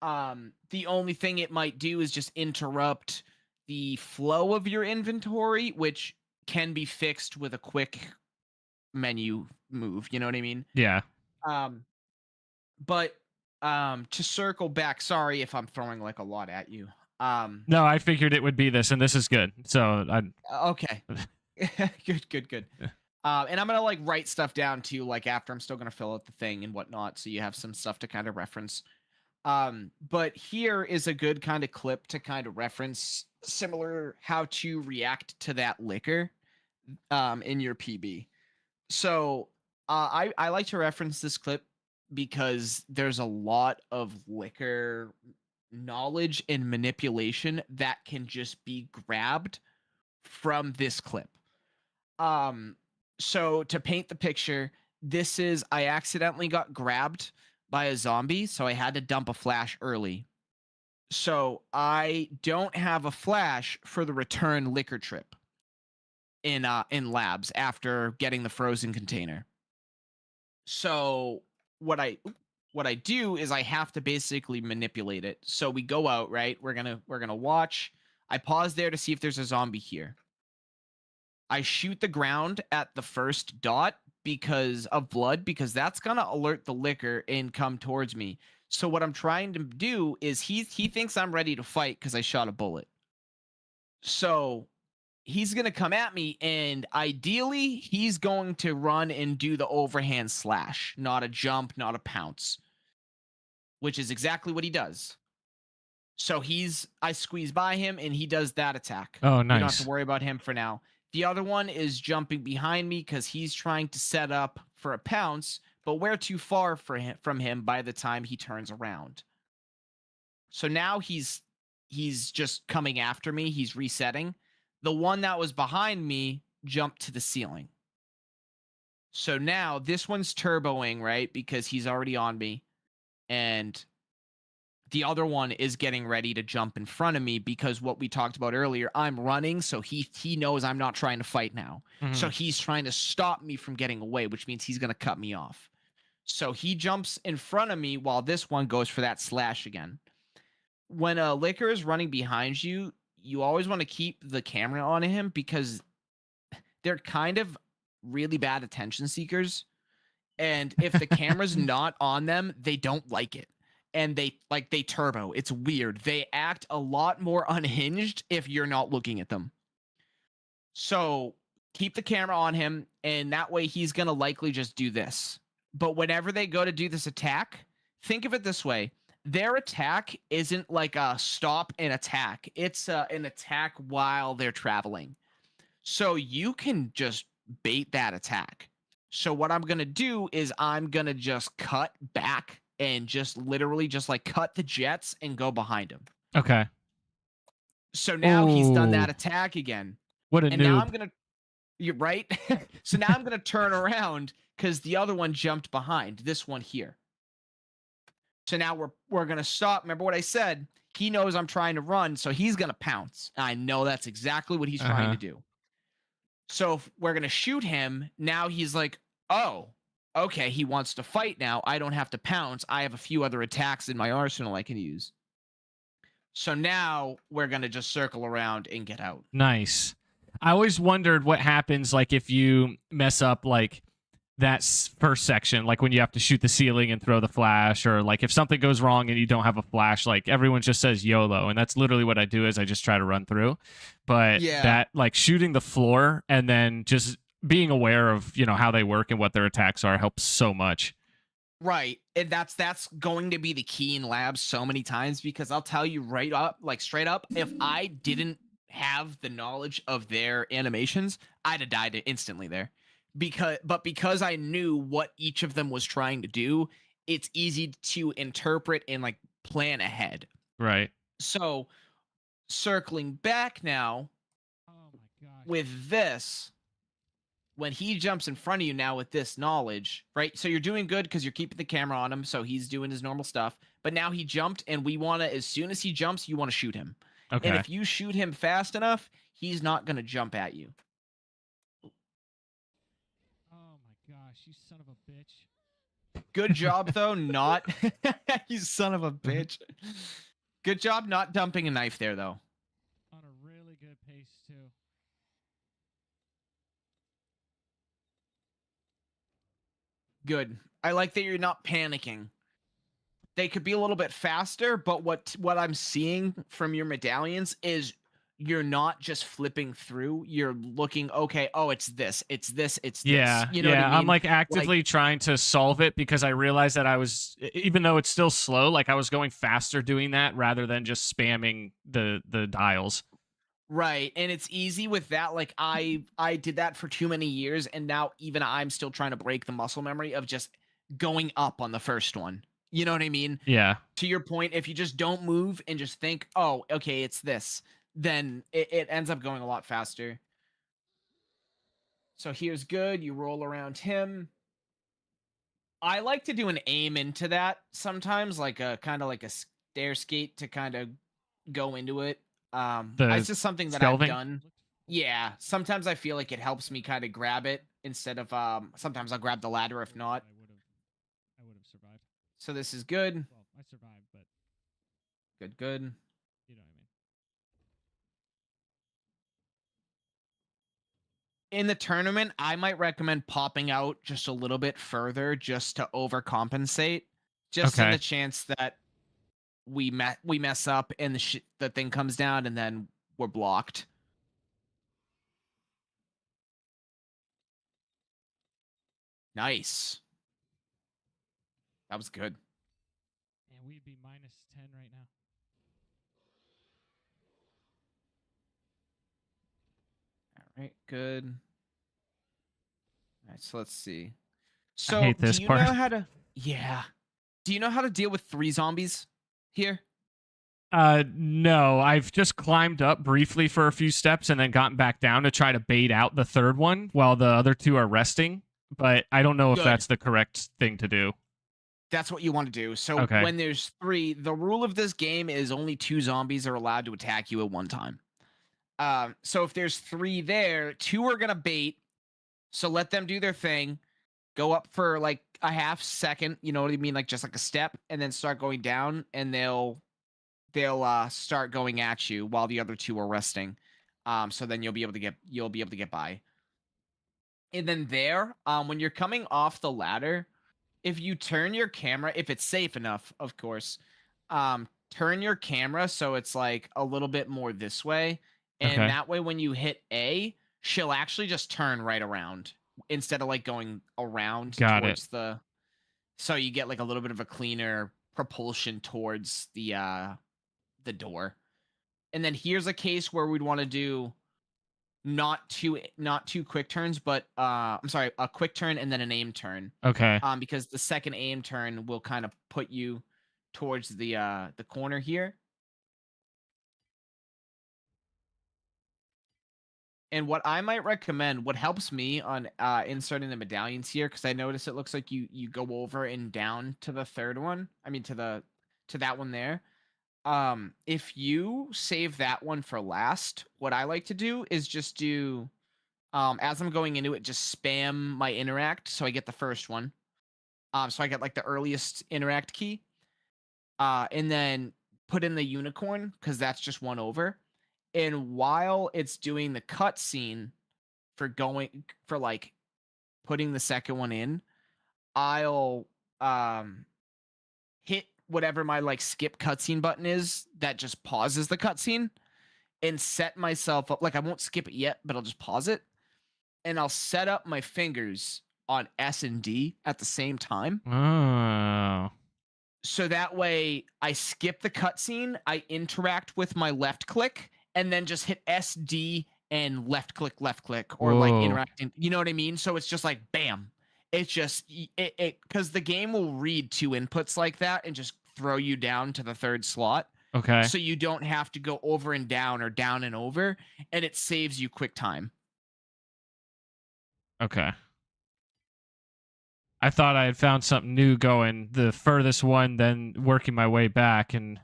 The only thing it might do is just interrupt the flow of your inventory, which can be fixed with a quick menu move. You know what I mean? Yeah. But to circle back, sorry if I'm throwing like a lot at you. No, I figured it would be this, and this is good. So Okay. Good. Yeah. And I'm gonna like write stuff down too, like after I'm still gonna fill out the thing and whatnot, so you have some stuff to kind of reference. But here is a good kind of clip to kind of reference similar how to react to that liquor in your PB. So I like to reference this clip because there's a lot of liquor knowledge and manipulation that can just be grabbed from this clip. So to paint the picture, this is I accidentally got grabbed by a zombie, so I had to dump a flash early. So I don't have a flash for the return liquor trip in labs after getting the frozen container. So what I do is I have to basically manipulate it. So we go out, right? We're gonna watch. I pause there to see if there's a zombie here. I shoot the ground at the first dot because of blood, because that's gonna alert the liquor and come towards me. So what I'm trying to do is he thinks I'm ready to fight because I shot a bullet. So he's gonna come at me, and ideally he's going to run and do the overhand slash, not a jump, not a pounce, which is exactly what he does. So I squeeze by him and he does that attack. Oh, You don't have nice. to worry about him for now. The other one is jumping behind me because he's trying to set up for a pounce, but we're too far from him by the time he turns around. So now he's just coming after me. He's resetting. The one that was behind me jumped to the ceiling. So now this one's turboing, right? Because he's already on me. And the other one is getting ready to jump in front of me because what we talked about earlier, I'm running, so he knows I'm not trying to fight now. Mhm. So he's trying to stop me from getting away, which means he's going to cut me off. So he jumps in front of me while this one goes for that slash again. When a liquor is running behind you, you always want to keep the camera on him because they're kind of really bad attention seekers. And if the camera's not on them, they don't like it. And they turbo. It's weird. They act a lot more unhinged if you're not looking at them. So keep the camera on him, and that way he's going to likely just do this. But whenever they go to do this attack, think of it this way. Their attack isn't like a stop and attack. It's an attack while they're traveling. So you can just bait that attack. So what I'm going to do is I'm going to just cut back and just literally just like cut the jets and go behind him. Okay. So now he's done that Ooh. attack again. What a And now noob. I'm going to, you're right. So now I'm going to turn around because the other one jumped behind this one here. So now we're going to stop. Remember what I said? He knows I'm trying to run, so he's going to pounce. I know that's exactly what he's trying to do. So if we're going to shoot him, now he's like, oh, okay, he wants to fight now. I don't have to pounce. I have a few other attacks in my arsenal I can use. So now we're going to just circle around and get out. Nice. I always wondered what happens like if you mess up like that first section, like when you have to shoot the ceiling and throw the flash, or like if something goes wrong and you don't have a flash, like everyone just says YOLO, and that's literally what I do is I just try to run through. But that like shooting the floor and then just being aware of, you know, how they work and what their attacks are helps so much. Right. And that's going to be the key in labs so many times, because I'll tell you right up, like straight up, if I didn't have the knowledge of their animations, I'd have died instantly there. Because I knew what each of them was trying to do, it's easy to interpret and like plan ahead. Right. So circling back now with this, when he jumps in front of you now with this knowledge, right? So you're doing good because you're keeping the camera on him, so he's doing his normal stuff. But now he jumped, and we want to, as soon as he jumps, you want to shoot him. Okay. And if you shoot him fast enough, he's not going to jump at you. Oh my gosh, you son of a bitch. Good job, though, not... You son of a bitch. Good job not dumping a knife there, though. On a really good pace, too. Good. I like that you're not panicking. They could be a little bit faster, but what I'm seeing from your medallions is you're not just flipping through. You're looking, okay, oh, it's this, it's this, it's this. Yeah, You know what I I'm mean? like actively trying to solve it because I realized that I was, even though it's still slow, like I was going faster doing that rather than just spamming the dials. Right, and it's easy with that. Like I did that for too many years, and now even I'm still trying to break the muscle memory of just going up on the first one. You know what I mean? Yeah. To your point, if you just don't move and just think, oh, okay, it's this, then it ends up going a lot faster. So here's good. You roll around him. I like to do an aim into that sometimes, like a kind of like a stair skate to kind of go into it. The It's just something that I've skelving? done. Yeah, sometimes I feel like it helps me kind of grab it instead of sometimes I'll grab the ladder if not. I would have survived. So this is good. Well, I survived, but Good. you know what I mean. In the tournament, I might recommend popping out just a little bit further just to overcompensate, just in Okay. the chance that we mess up and the thing comes down and then we're blocked. Nice. That was good. And we'd be -10 right now. All right, good. All right, so let's see. I So, hate this do you part. know how to? Yeah. Do you know how to deal with 3 zombies here? No, I've just climbed up briefly for a few steps and then gotten back down to try to bait out the third one while the other 2 are resting, but I don't know if Good. that's the correct thing to do. That's what you want to do. So Okay. when there's 3, the rule of this game is only 2 zombies are allowed to attack you at one time. So if there's 3 there, 2 are gonna bait. So let them do their thing. Go up for like a half second, you know what I mean, like just like a step, and then start going down, and they'll start going at you while the other 2 are resting. So then you'll be able to get by. And then there, when you're coming off the ladder, if you turn your camera, if it's safe enough, of course, turn your camera so it's like a little bit more this way. And Okay. that way, when you hit A, she'll actually just turn right around instead of like going around Got it. towards the. So you get like a little bit of a cleaner propulsion towards the door. And then here's a case where we'd want to do not two quick turns, but I'm sorry, a quick turn and then an aim turn. Okay. Because the second aim turn will kind of put you towards the corner here. And what I might recommend, what helps me on inserting the medallions here, because I notice it looks like you go over and down to the third one. I mean to that one there. If you save that one for last, what I like to do is just do as I'm going into it, just spam my interact so I get the first one. So I get like the earliest interact key. And then put in the unicorn because that's just one over. And while it's doing the cutscene for like putting the second one in, I'll hit whatever my like skip cutscene button is that just pauses the cutscene and set myself up. Like I won't skip it yet, but I'll just pause it. And I'll set up my fingers on S and D at the same time. Oh. So that way I skip the cutscene, I interact with my left click, and then just hit SD and left click, or like Whoa. interacting. You know what I mean? So it's just like bam. It's just it because the game will read 2 inputs like that and just throw you down to the third slot. Okay. So you don't have to go over and down or down and over, and it saves you quick time. Okay. I thought I had found something new going the furthest one, then working my way back, and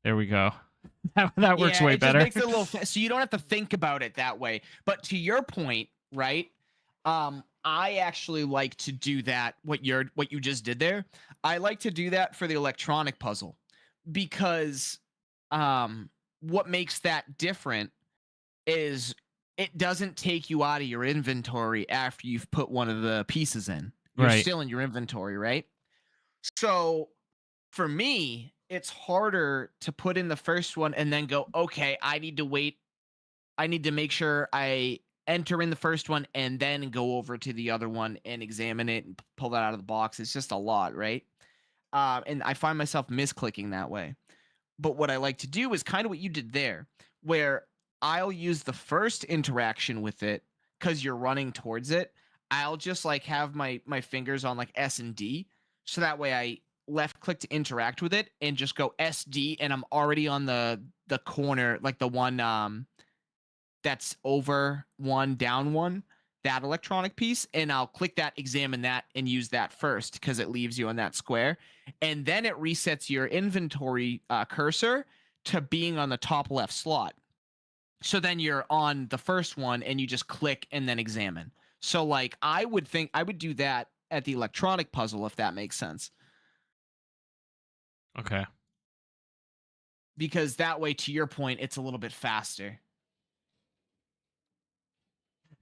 there we go. That works way it better. Just makes it a little so you don't have to think about it that way. But to your point, right? I actually like to do that. What you just did there, I like to do that for the electronic puzzle because what makes that different is it doesn't take you out of your inventory after you've put one of the pieces in. You're Right. still in your inventory, right? So for me, it's harder to put in the first one and then go, okay, I need to wait I need to make sure I enter in the first one and then go over to the other one and examine it and pull that out of the box. It's just a lot, right? And I find myself misclicking that way. But what I like to do is kind of what you did there, where I'll use the first interaction with it because you're running towards it. I'll just like have my fingers on like S and D, so that way I left click to interact with it and just go SD, and I'm already on the corner, like the one that's over one down one, that electronic piece, and I'll click that, examine that, and use that first because it leaves you on that square, and then it resets your inventory cursor to being on the top left slot. So then you're on the first one and you just click and then examine. So like I would think I would do that at the electronic puzzle, if that makes sense. Okay. Because that way, to your point, it's a little bit faster.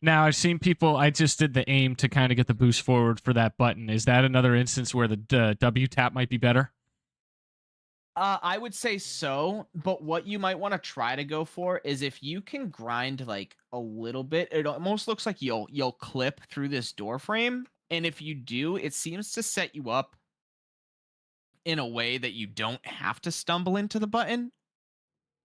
Now I've seen people. I just did the aim to kind of get the boost forward for that button. Is that another instance where the W tap might be better? I would say so, but what you might want to try to go for is if you can grind like a little bit, it almost looks like you'll clip through this door frame, and if you do, it seems to set you up in a way that you don't have to stumble into the button,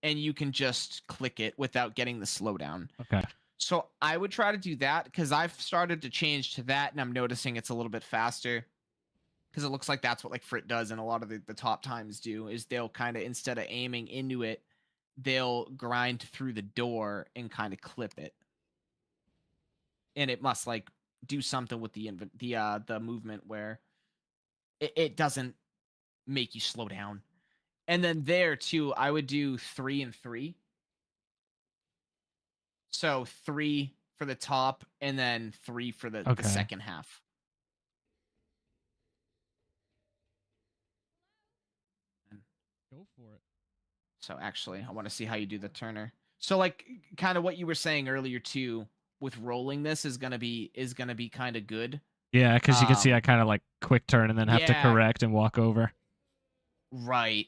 and you can just click it without getting the slowdown. Okay. So I would try to do that because I've started to change to that, and I'm noticing it's a little bit faster. Because it looks like that's what like Frit does, and a lot of the top times do, is they'll kind of, instead of aiming into it, they'll grind through the door and kind of clip it. And it must like do something with the movement where it doesn't make you slow down. And then there too, I would do 3 and 3. So 3 for the top, and then 3 for the second half. Go for it. So actually, I want to see how you do the Turner. So like kind of what you were saying earlier too, with rolling this is gonna be kind of good. Yeah, because you can see I kind of like quick turn and then have to correct and walk over. Right.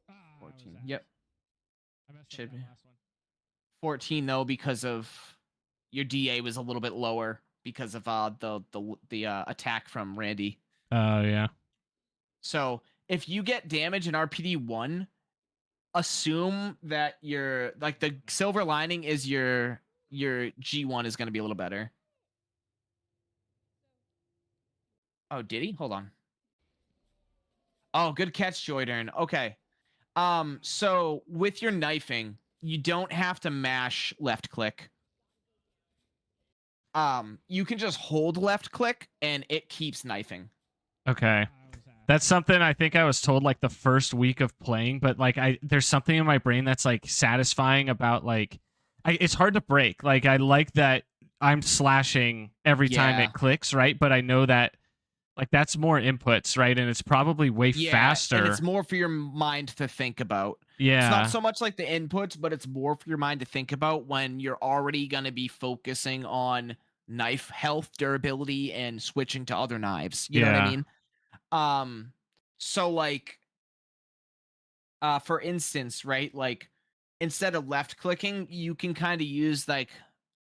Ah, 14. Yep. I messed Should up be. that last one. 14 though, because of your DA was a little bit lower because of the attack from Randy. Oh yeah. So if you get damage in RPD 1, assume that your like the silver lining is your G1 is going to be a little better. Oh, did he? Hold on. Oh, good catch, Joydern. Okay. So with your knifing, you don't have to mash left click. You can just hold left click and it keeps knifing. Okay. That's something I think I was told like the first week of playing, but like there's something in my brain that's like satisfying about like it's hard to break. Like I like that I'm slashing every time it clicks, right? But I know that like that's more inputs, right? And it's probably way faster. And it's more for your mind to think about. Yeah. It's not so much like the inputs, but it's more for your mind to think about when you're already going to be focusing on knife health, durability, and switching to other knives. You know what I mean? So like, for instance, right? Like instead of left clicking, you can kind of use like,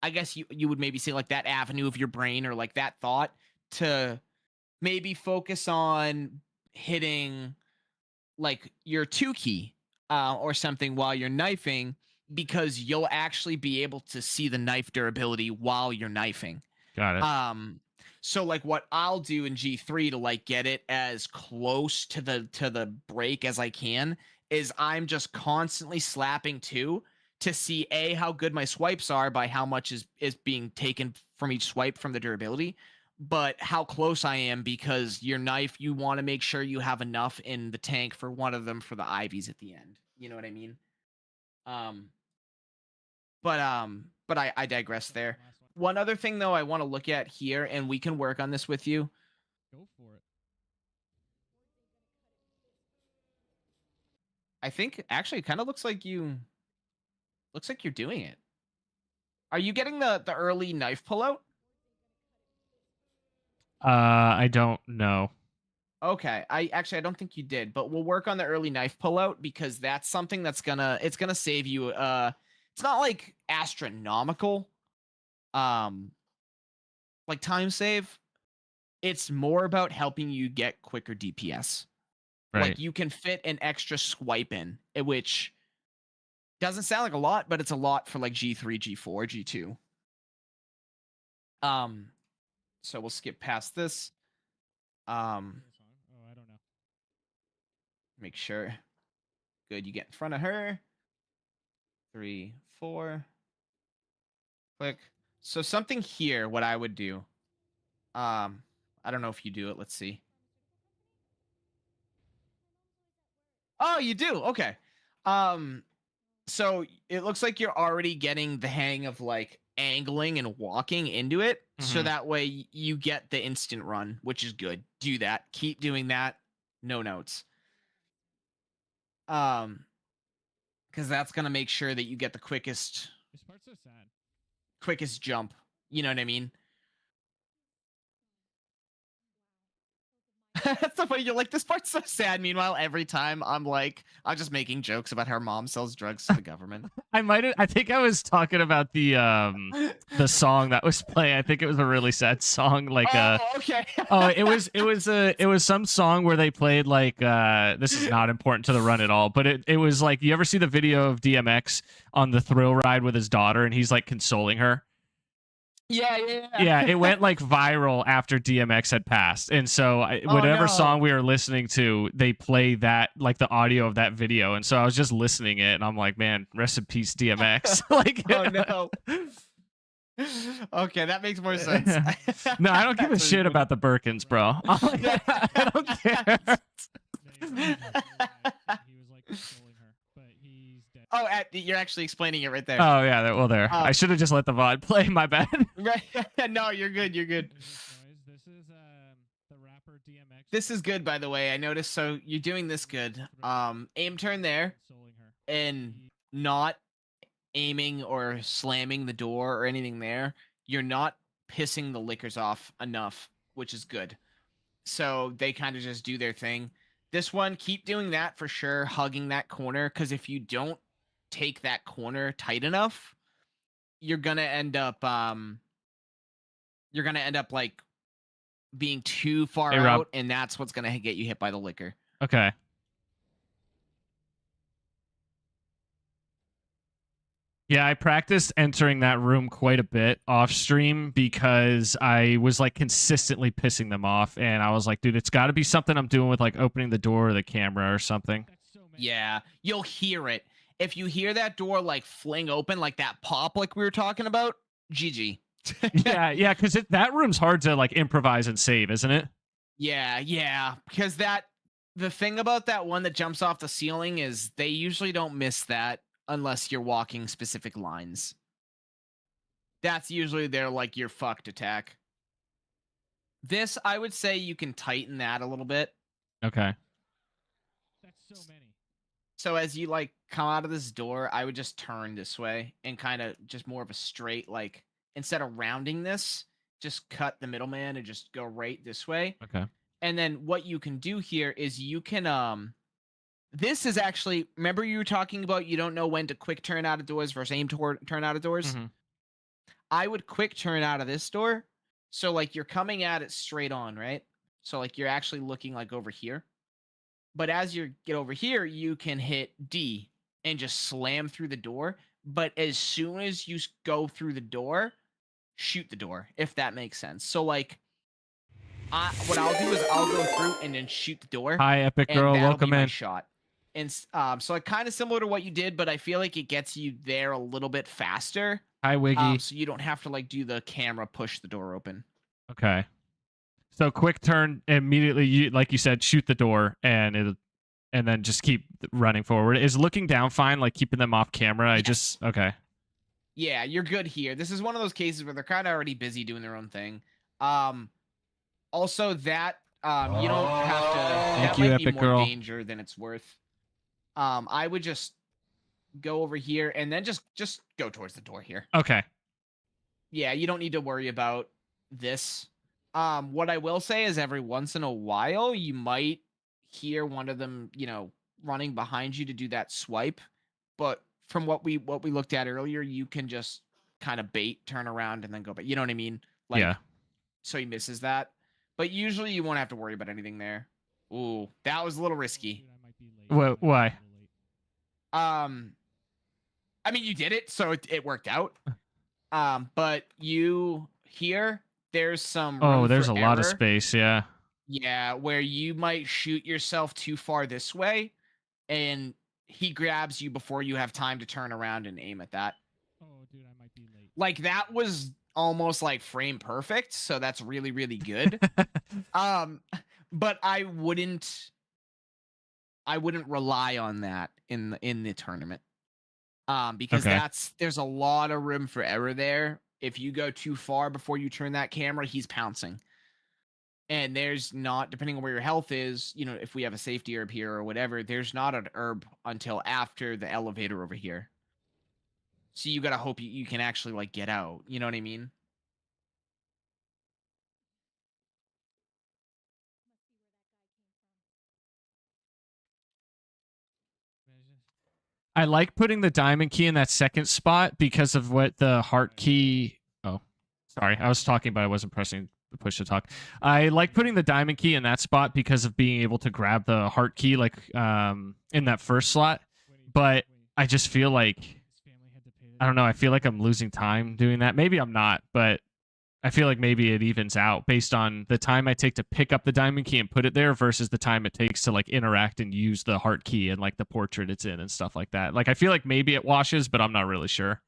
I guess you would maybe say like that avenue of your brain or like that thought to maybe focus on hitting like your 2 key or something while you're knifing, because you'll actually be able to see the knife durability while you're knifing. Got it. So like what I'll do in G3 to like get it as close to the break as I can is I'm just constantly slapping 2 to see how good my swipes are by how much is being taken from each swipe from the durability, but how close I am, because your knife, you want to make sure you have enough in the tank for one of them for the ivies at the end. You know what I mean? But I digress there. One other thing though I want to look at here, and we can work on this with you. Go for it. I think actually it kind of looks like you're doing it. Are you getting the early knife pullout? I don't know. Okay, I don't think you did, but we'll work on the early knife pullout because that's something that's it's gonna save you. It's not like astronomical, um, like time save. It's more about helping you get quicker DPS. Right. Like you can fit an extra swipe in, which doesn't sound like a lot, but it's a lot for like G3, G4, G2. So we'll skip past this. Oh, I don't know. Make sure. Good, you get in front of her. 3, 4. Click. So something here, what I would do. I don't know if you do it. Let's see. Oh, you do. Okay. So it looks like you're already getting the hang of like angling and walking into it. So Mhm. that way you get the instant run, which is good. Do that. Keep doing that. No notes. Because that's gonna make sure that you get the quickest This part's so sad. jump. You know what I mean? That's the way you're like, this part's so sad. Meanwhile, every time I'm just making jokes about how her mom sells drugs to the government. I think I was talking about the song that was playing. I think it was a really sad song. Like okay. it was some song where they played like this is not important to the run at all, but it was like, you ever see the video of DMX on the thrill ride with his daughter and he's like consoling her? Yeah, it went like viral after DMX had passed, and so whatever no. song we were listening to, they play that, like the audio of that video, and so I was just listening it, and I'm like, man, rest in peace, DMX. Like, oh no. Okay, that makes more sense. No, I don't give a That's shit really about the Birkins, bro. I don't care. He was like consoling her, but he's dead. Oh, you're actually explaining it right there. Oh yeah, well there. I should have just let the VOD play. My bad. Right. No, you're good. You're good. This is the rapper DMX. This is good, by the way. I noticed. So you're doing this good. Aim turn there, Consoling her. and not aiming or slamming the door or anything there. You're not pissing the lickers off enough, which is good. So they kind of just do their thing. This one, keep doing that for sure, hugging that corner, because if you don't take that corner tight enough, you're gonna end up like being too far Hey, Rob. out, and that's what's gonna get you hit by the licker. Okay. Yeah, I practiced entering that room quite a bit off stream because I was like consistently pissing them off, and I was like, dude, it's got to be something I'm doing with like opening the door or the camera or something. That's so many. Yeah, you'll hear it. If you hear that door like fling open, like that pop, like we were talking about, GG. yeah, because that room's hard to like improvise and save, isn't it? Yeah, because the thing about that one that jumps off the ceiling is they usually don't miss that unless you're walking specific lines. That's usually their like your fucked attack. This, I would say you can tighten that a little bit. Okay. That's so many. So as you like come out of this door, I would just turn this way and kind of just more of a straight, like instead of rounding this, just cut the middleman and just go right this way. Okay. And then what you can do here is you can this is actually, remember you were talking about you don't know when to quick turn out of doors versus aim turn out of doors? Mhm. I would quick turn out of this door. So like you're coming at it straight on, right? So like you're actually looking like over here. But as you get over here, you can hit D and just slam through the door. But as soon as you go through the door, shoot the door, if that makes sense. So like what I'll do is I'll go through and then shoot the door. Hi, Epic and Girl. that'll Welcome be my in. shot. And so like kind of similar to what you did, but I feel like it gets you there a little bit faster. Hi, Wiggy. So you don't have to like do the camera push the door open. Okay. So quick turn immediately. You, like you said, shoot the door and then just keep running forward. Is looking down fine? Like keeping them off camera? Yes. Okay. Yeah, you're good here. This is one of those cases where they're kind of already busy doing their own thing. Also that you don't have to. Thank That you, might be Epic more Girl. danger than it's worth. I would just go over here and then just go towards the door here. Okay. Yeah, you don't need to worry about this. What I will say is every once in a while you might hear one of them, running behind you to do that swipe. But from what we looked at earlier, you can just kind of bait, turn around, and then go back. You know what I mean? Like, Yeah. so he misses that. But usually you won't have to worry about anything there. Ooh, that was a little risky. Dude, I might be late. Why? A little late. I mean, you did it, so it worked out. But you here, there's some Oh, room there's for a lot of error. space. Yeah. Yeah, where you might shoot yourself too far this way, and he grabs you before you have time to turn around and aim at that. Oh, dude, I might be late. Like that was almost like frame perfect, so that's really, really good. But I wouldn't rely on that in the tournament. Because Okay. there's a lot of room for error there. If you go too far before you turn that camera, he's pouncing. And there's not, depending on where your health is, if we have a safety herb here or whatever, there's not an herb until after the elevator over here. So you gotta hope you can actually like get out. You know what I mean? Imagine. I like putting the diamond key in that second spot because of what the heart key. Oh, sorry. I was talking, but I wasn't pressing the push to talk. I like putting the diamond key in that spot because of being able to grab the heart key like in that first slot. But I just feel like His family had to pay I don't know. I feel like I'm losing time doing that. Maybe I'm not, but I feel like maybe it evens out based on the time I take to pick up the diamond key and put it there versus the time it takes to like interact and use the heart key and like the portrait it's in and stuff like that. Like I feel like maybe it washes, but I'm not really sure.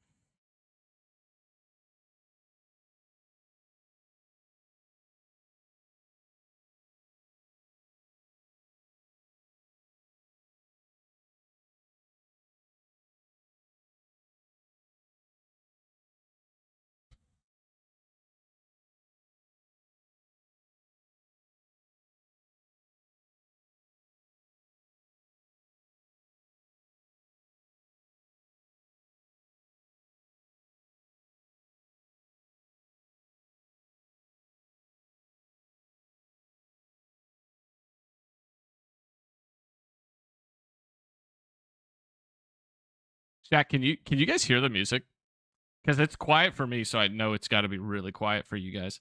Jack, can you guys hear the music? Because it's quiet for me, so I know it's got to be really quiet for you guys.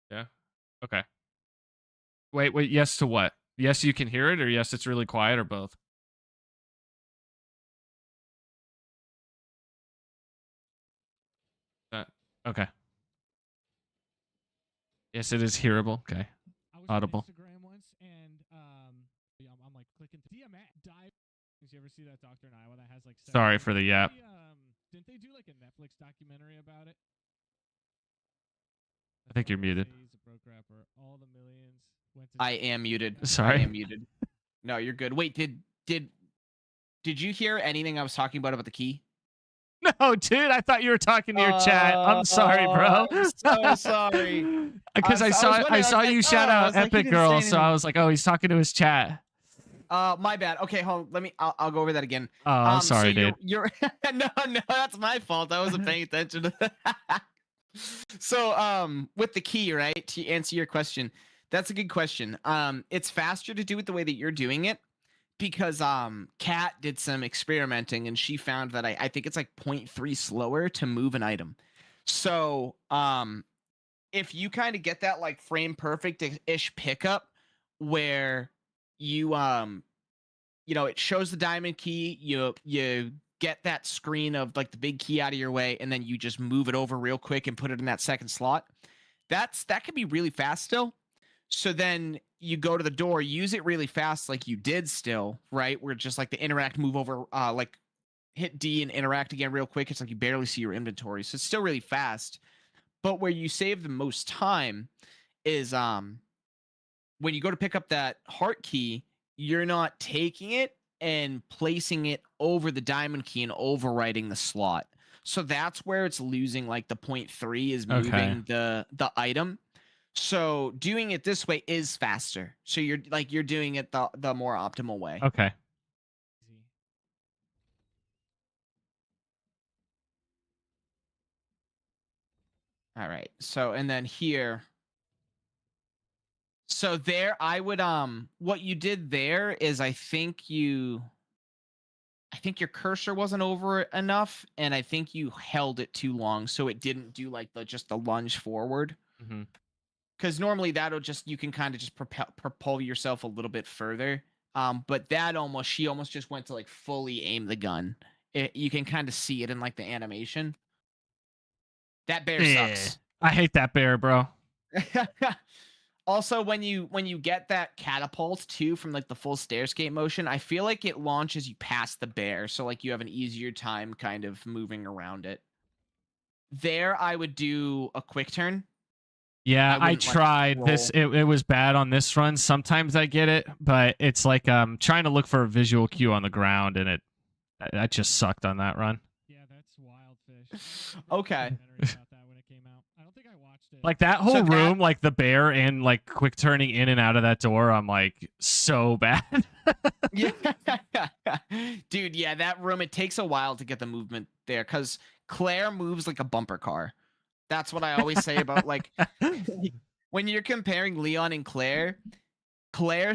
Yeah. Okay. Wait. Yes to what? Yes, you can hear it, or yes, it's really quiet, or both. Okay. Yes, it is hearable. Okay. I was Audible. on Instagram once, and yeah, I'm like clicking. DMX dive. Did you ever see that Doctor in Iowa that has like? Sorry for the yap. Didn't they do like a Netflix documentary about it? I think you're muted. He's a broke rapper. All the millions went to. I am muted. Sorry. I am muted. No, you're good. Wait, did you hear anything I was talking about the key? No, dude, I thought you were talking to your chat. I'm sorry, bro. I'm so sorry. Because I saw you shout out Epic Girl, so I was like, oh, he's talking to his chat. My bad. Okay, hold on. I'll go over that again. Oh, I'm sorry, dude. You're no, that's my fault. I wasn't paying attention to that. So, with the key, right? To answer your question, that's a good question. It's faster to do it the way that you're doing it because Kat did some experimenting and she found that I think it's like 0.3 slower to move an item. So, if you kind of get that like frame perfect ish pickup where you it shows the diamond key, you get that screen of like the big key out of your way and then you just move it over real quick and put it in that second slot. That can be really fast still. So then you go to the door, use it really fast like you did still, right? Where just like the interact, move over, like hit D and interact again real quick. It's like you barely see your inventory. So it's still really fast. But where you save the most time is when you go to pick up that heart key, you're not taking it and placing it over the diamond key and overwriting the slot. So that's where it's losing like the 0.3 is moving the item. So doing it this way is faster. So you're doing it the more optimal way. Okay. All right. So and then here. So there I would what you did there is I think your cursor wasn't over it enough, and I think you held it too long, so it didn't do like the lunge forward. Mm-hmm. Because normally that'll just you can kind of just propel yourself a little bit further. But that she almost just went to like fully aim the gun. You can kind of see it in like the animation. That bear sucks. I hate that bear, bro. Also, when you get that catapult too from like the full stair skate motion, I feel like it launches you past the bear, so like you have an easier time kind of moving around it. There, I would do a quick turn. Yeah, I wouldn't, like, tried this. It was bad on this run. Sometimes I get it, but it's like trying to look for a visual cue on the ground, and I just sucked on that run. Yeah, that's wild fish. Okay. About that when it came out. I don't think I watched it. Like that whole room, like the bear and like quick turning in and out of that door, I'm like so bad. Yeah. Dude, yeah, that room, it takes a while to get the movement there because Claire moves like a bumper car. That's what I always say about like when you're comparing Leon and Claire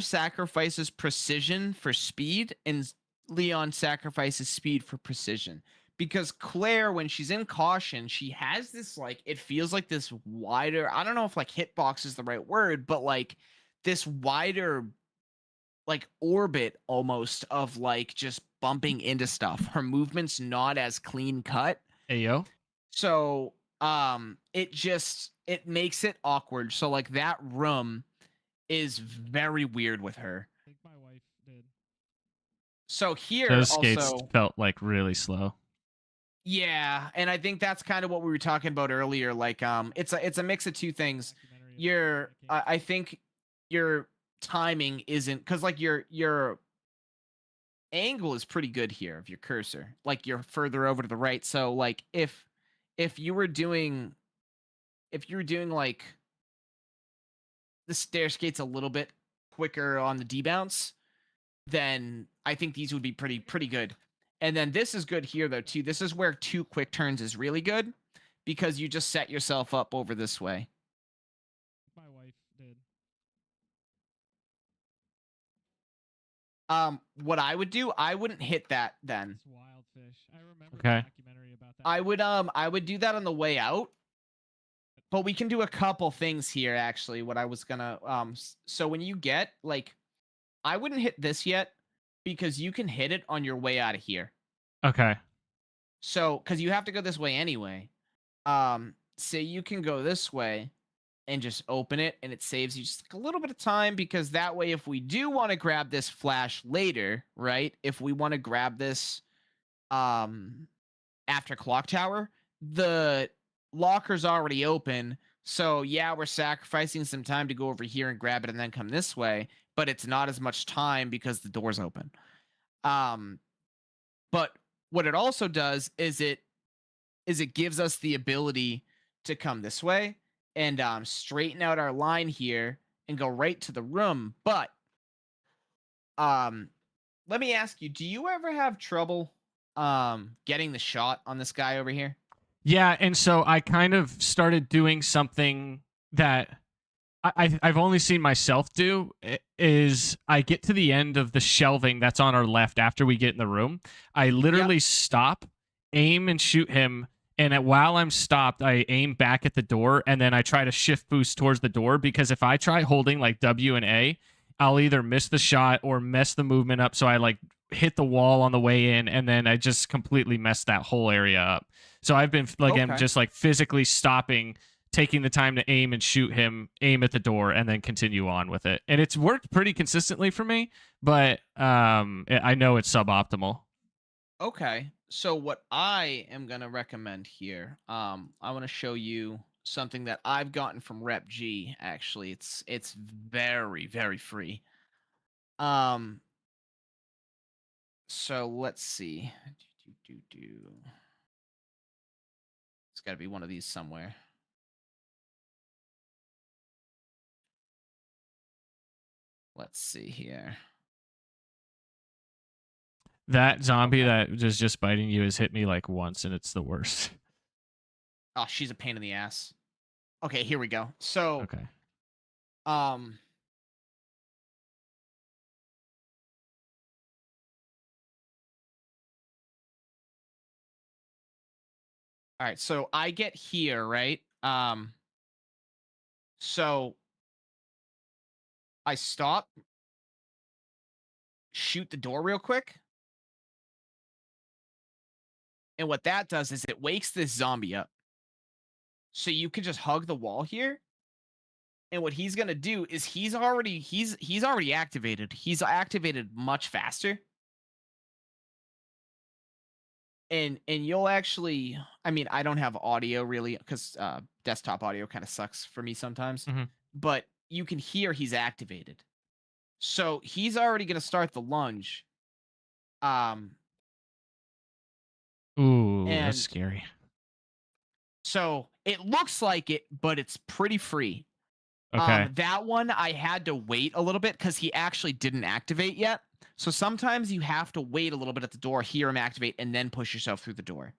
sacrifices precision for speed and Leon sacrifices speed for precision. Because Claire, when she's in caution, she has this like it feels like this wider, I don't know if like hitbox is the right word, but like this wider like orbit almost of like just bumping into stuff. Her movement's not as clean cut. Ayo. So it makes it awkward. So like that room is very weird with her. I think my wife did. So here those also skates felt like really slow. Yeah, and I think that's kind of what we were talking about earlier. Like it's a mix of two things. I think your timing isn't because like your angle is pretty good here of your cursor. Like you're further over to the right. So like if you were doing like the stair skates a little bit quicker on the debounce, then I think these would be pretty good. And then this is good here though too. This is where 2 quick turns is really good because you just set yourself up over this way. My wife did. What I would do, I wouldn't hit that then. It's wild fish. I remember Okay. the documentary about that. I would do that on the way out. But we can do a couple things here actually. What I was gonna so when you get like I wouldn't hit this yet because you can hit it on your way out of here. Okay. So because you have to go this way anyway. Say you can go this way and just open it and it saves you just a little bit of time because that way if we do want to grab this flash later, right? If we want to grab this after clock tower, the locker's already open. So yeah, we're sacrificing some time to go over here and grab it and then come this way, but it's not as much time because the door's open. But what it also does is it gives us the ability to come this way and straighten out our line here and go right to the room. But let me ask you, do you ever have trouble getting the shot on this guy over here? Yeah, and so I kind of started doing something that I've only seen myself do, is I get to the end of the shelving that's on our left after we get in the room. I literally stop, aim, and shoot him. And while I'm stopped, I aim back at the door, and then I try to shift boost towards the door, because if I try holding like W and A, I'll either miss the shot or mess the movement up. So I like hit the wall on the way in, and then I just completely messed that whole area up. So I've been like, I'm just like physically stopping, taking the time to aim and shoot him, aim at the door, and then continue on with it. And it's worked pretty consistently for me, but I know it's suboptimal. Okay. So what I am going to recommend here, I want to show you something that I've gotten from Rep G. Actually, it's very, very free. So let's see. It's got to be one of these somewhere. Let's see here. That zombie that was just biting you has hit me like once, and it's the worst. Oh, she's a pain in the ass. Okay, here we go. So, Okay. um, all right. So I get here, right? So I stop, shoot the door real quick, and what that does is it wakes this zombie up. So you can just hug the wall here, and what he's gonna do is he's already activated. He's activated much faster. And you'll actually, I mean, I don't have audio really because desktop audio kind of sucks for me sometimes, Mhm. but you can hear he's activated. So he's already gonna start the lunge. Um, Ooh, that's and scary. so it looks like it, but it's pretty free. Okay. That one I had to wait a little bit because he actually didn't activate yet. So sometimes you have to wait a little bit at the door, hear him activate, and then push yourself through the door.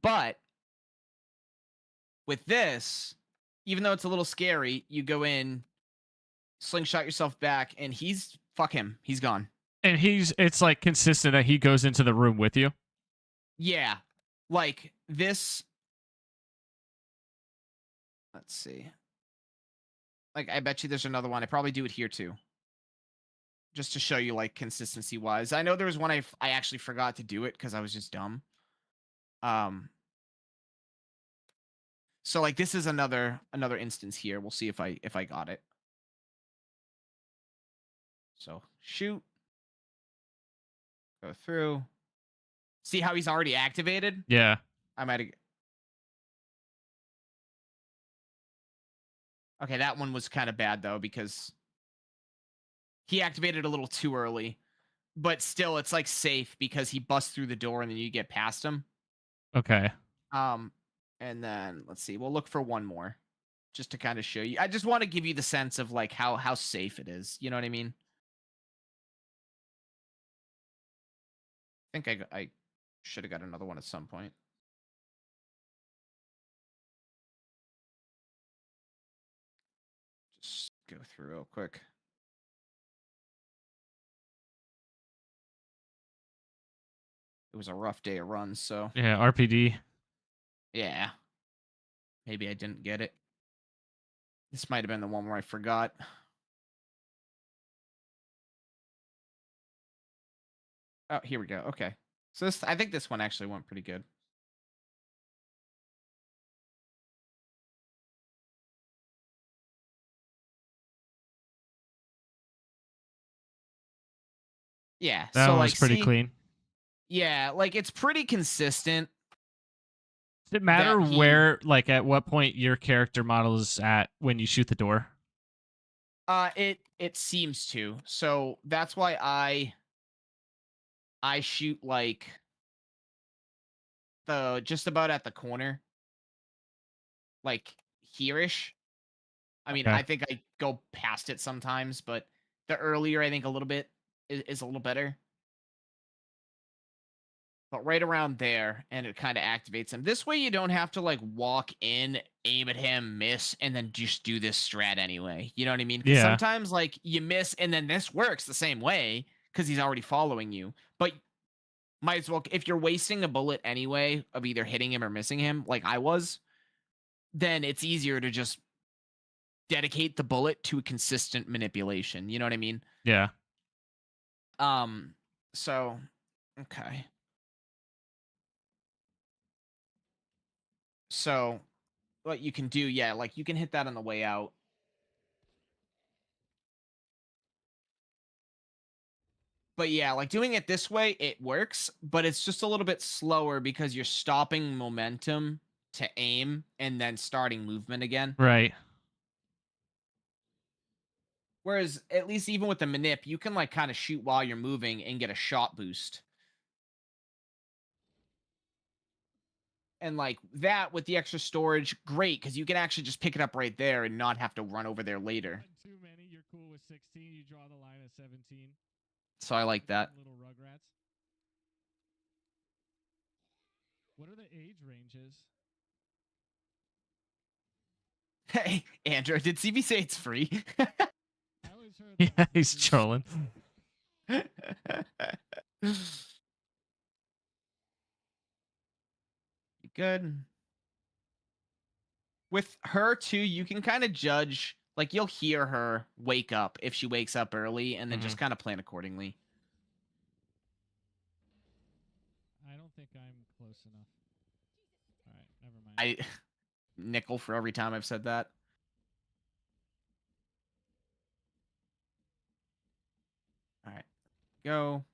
But with this, even though it's a little scary, you go in, slingshot yourself back, and he's fuck him. He's gone. And it's like consistent that he goes into the room with you. Yeah. Like this. Let's see. Like, I bet you there's another one. I probably do it here too. Just to show you like consistency wise. I know there was one I actually forgot to do it because I was just dumb. Um so like this is another instance here. We'll see if I got it. So shoot, go through. See how he's already activated? Yeah. I might have. Okay, that one was kind of bad though because he activated a little too early. But still, it's like safe because he busts through the door and then you get past him. Okay. Um, and then let's see, we'll look for one more just to kind of show you. I just want to give you the sense of like how safe it is. You know what I mean? I think I should have got another one at some point. Just go through real quick. It was a rough day of runs, so Yeah. RPD. yeah. Maybe I didn't get it. This might have been the one where I forgot. Oh, here we go. Okay. So this I think this one actually went pretty good. Yeah. That So one was like pretty see, clean. yeah, like it's pretty consistent Does it matter that he where, like, at what point your character model is at when you shoot the door? it seems to. So that's why I shoot like the just about at the corner, like here-ish. I mean, Okay. I think I go past it sometimes, but the earlier I think a little bit is a little better. But right around there, and it kind of activates him. This way, you don't have to like walk in, aim at him, miss, and then just do this strat anyway. You know what I mean? Because Yeah. sometimes like you miss, and then this works the same way because he's already following you. But might as well, if you're wasting a bullet anyway of either hitting him or missing him, like I was, then it's easier to just dedicate the bullet to a consistent manipulation. You know what I mean? Yeah. Um. So, okay. So what you can do, yeah, like you can hit that on the way out. But yeah, like doing it this way, it works, but it's just a little bit slower because you're stopping momentum to aim and then starting movement again. Right. Whereas at least even with the manip, you can like kind of shoot while you're moving and get a shot boost. And like that with the extra storage, great, because you can actually just pick it up right there and not have to run over there later. Too many, you're cool with 16. You draw the line at 17. So I like that. Little Rugrats. What are the age ranges? Hey, Andrew, did CB say it's free? I always heard. Yeah, that he's it's- trolling. You good? With her too, you can kind of judge. Like you'll hear her wake up if she wakes up early, and then Mhm. just kind of plan accordingly. I don't think I'm close enough. All right, never mind. I nickel for every time I've said that. All right, go.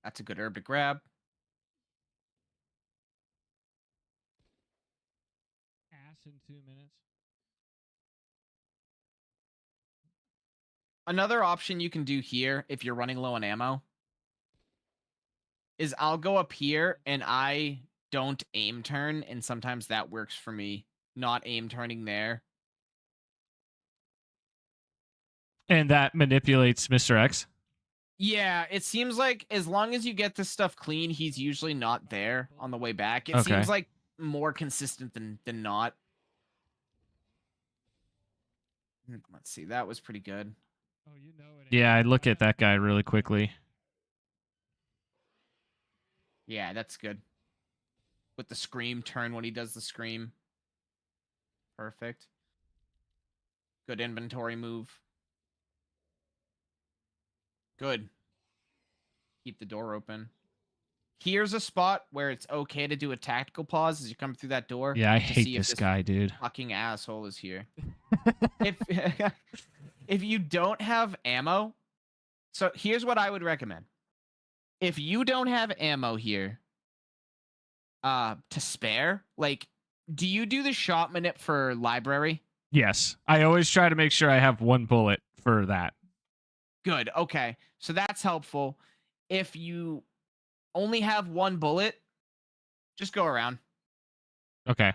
That's a good herb to grab. Ass in 2 minutes. Another option you can do here if you're running low on ammo is I'll go up here and I don't aim turn, and sometimes that works for me. Not aim turning there. And that manipulates Mr. X. Yeah, it seems like as long as you get this stuff clean, he's usually not there on the way back. It Okay. seems like more consistent than not. Let's see, that was pretty good. Oh, you know it. Yeah, I Andrew. look at that guy really quickly. Yeah, that's good. With the scream turn when he does the scream. Perfect. Good inventory move. Good. Keep the door open. Here's a spot where it's okay to do a tactical pause as you come through that door. Yeah, I to hate see if this guy, dude. fucking asshole is here. if if you don't have ammo, so here's what I would recommend. If you don't have ammo here, to spare, like, do you do the shot manip for library? Yes, I always try to make sure I have one bullet for that. Good. Okay. So that's helpful. If you only have one bullet, just go around. Okay.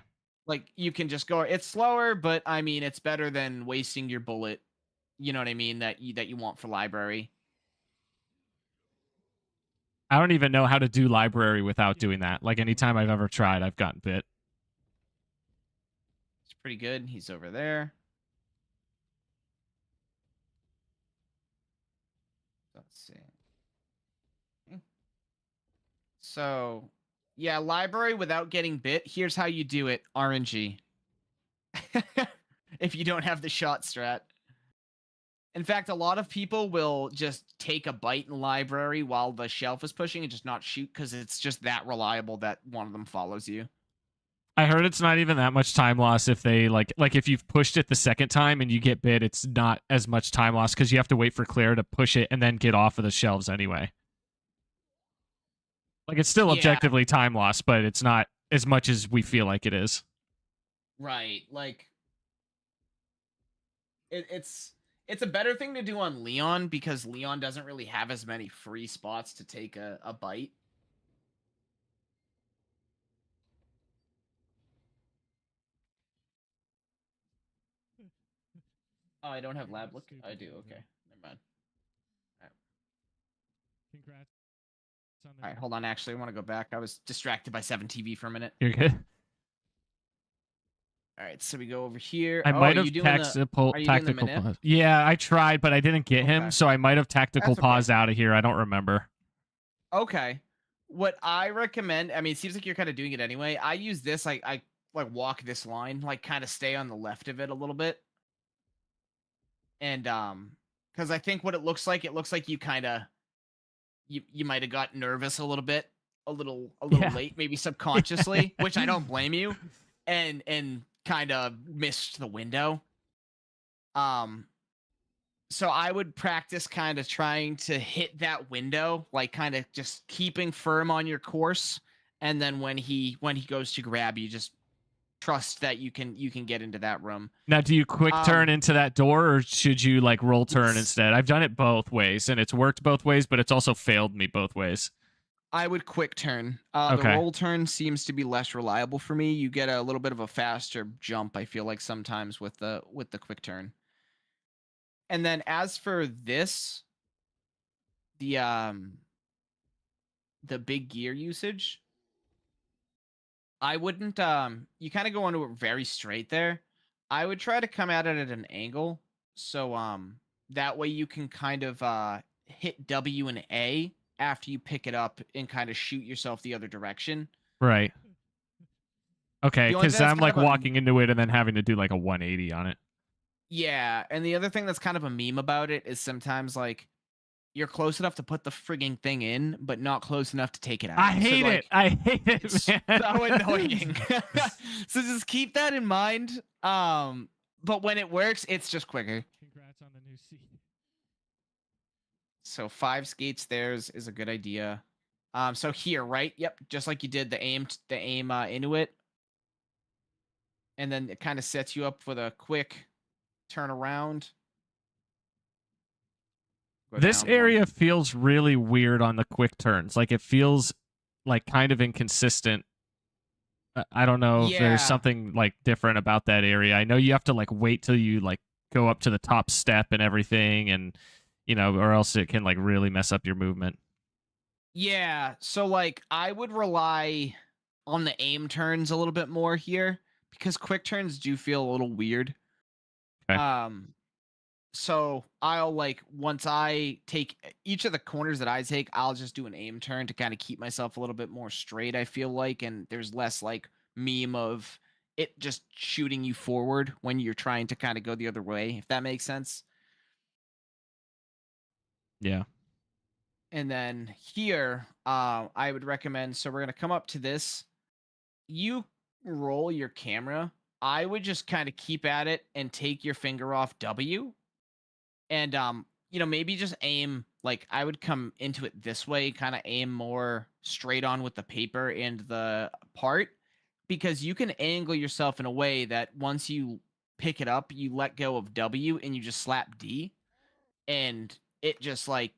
Like you can just go. It's slower, but I mean, it's better than wasting your bullet. You know what I mean? That you want for library. I don't even know how to do library without doing that. Like anytime I've ever tried, I've gotten bit. It's pretty good. He's over there. Let's see. So, yeah, library without getting bit. Here's how you do it. RNG. If you don't have the shot strat. In fact, a lot of people will just take a bite in library while the shelf is pushing and just not shoot because it's just that reliable that one of them follows you. I heard it's not even that much time loss if they like if you've pushed it the second time and you get bit, it's not as much time loss because you have to wait for Claire to push it and then get off of the shelves anyway. Like it's still Yeah. objectively time loss, but it's not as much as we feel like it is. Right. Like it's a better thing to do on Leon because Leon doesn't really have as many free spots to take a bite. Oh, I don't have You're lab not look. stupid, I do. Andrew. Okay. Never mind. Congrats on the All right, hold on. Actually, I want to go back. I was distracted by 7TV for a minute. You're good. All right, so we go over here. I might are have you doing the, tactical are you doing the tactical manip? pause. Yeah, I tried, but I didn't get him, Okay. so I might have tactical That's okay. pause out of here. I don't remember. Okay. What I recommend, I mean, it seems like you're kind of doing it anyway. I use this, I like walk this line, like kind of stay on the left of it a little bit. And because I think what it looks like you kind of you might have got nervous a little bit, a little Yeah. late, maybe subconsciously, which I don't blame you, and kind of missed the window. So I would practice kind of trying to hit that window, like kind of just keeping firm on your course, and then when he goes to grab you, just trust that you can get into that room. Now, do you quick turn into that door, or should you like roll turn instead? I've done it both ways, and it's worked both ways, but it's also failed me both ways. I would quick turn. The Okay. roll turn seems to be less reliable for me. You get a little bit of a faster jump, I feel like sometimes with the quick turn. And then as for this, the big gear usage, I wouldn't you kind of go into it very straight there. I would try to come at it at an angle. So that way you can kind of hit W and A after you pick it up and kind of shoot yourself the other direction. Right. Okay, The only thing because that's I'm kind like of a walking into it and then having to do like a 180 on it. yeah, and the other thing that's kind of a meme about it is sometimes like you're close enough to put the frigging thing in, but not close enough to take it out. I hate like, it. I hate it, it's man. so annoying. So just keep that in mind. But when it works, it's just quicker. Congrats on the new seat. So 5 skates there is a good idea. So here, right? Yep, just like you did the aim into it. And then it kind of sets you up for the quick turn around. Go This down one. area feels really weird on the quick turns. Like it feels like kind of inconsistent. I don't know if Yeah. there's something like different about that area. I know you have to like wait till you like go up to the top step and everything, and you know, or else it can like really mess up your movement. Yeah, so like I would rely on the aim turns a little bit more here because quick turns do feel a little weird. Okay. So I'll like once I take each of the corners that I take, I'll just do an aim turn to kind of keep myself a little bit more straight, I feel like, and there's less like meme of it just shooting you forward when you're trying to kind of go the other way, if that makes sense. Yeah. And then here, I would recommend, so we're gonna come up to this. You roll your camera. I would just kind of keep at it and take your finger off W. And you know, maybe just aim like I would come into it this way, kind of aim more straight on with the paper and the part, because you can angle yourself in a way that once you pick it up, you let go of W and you just slap D, and it just like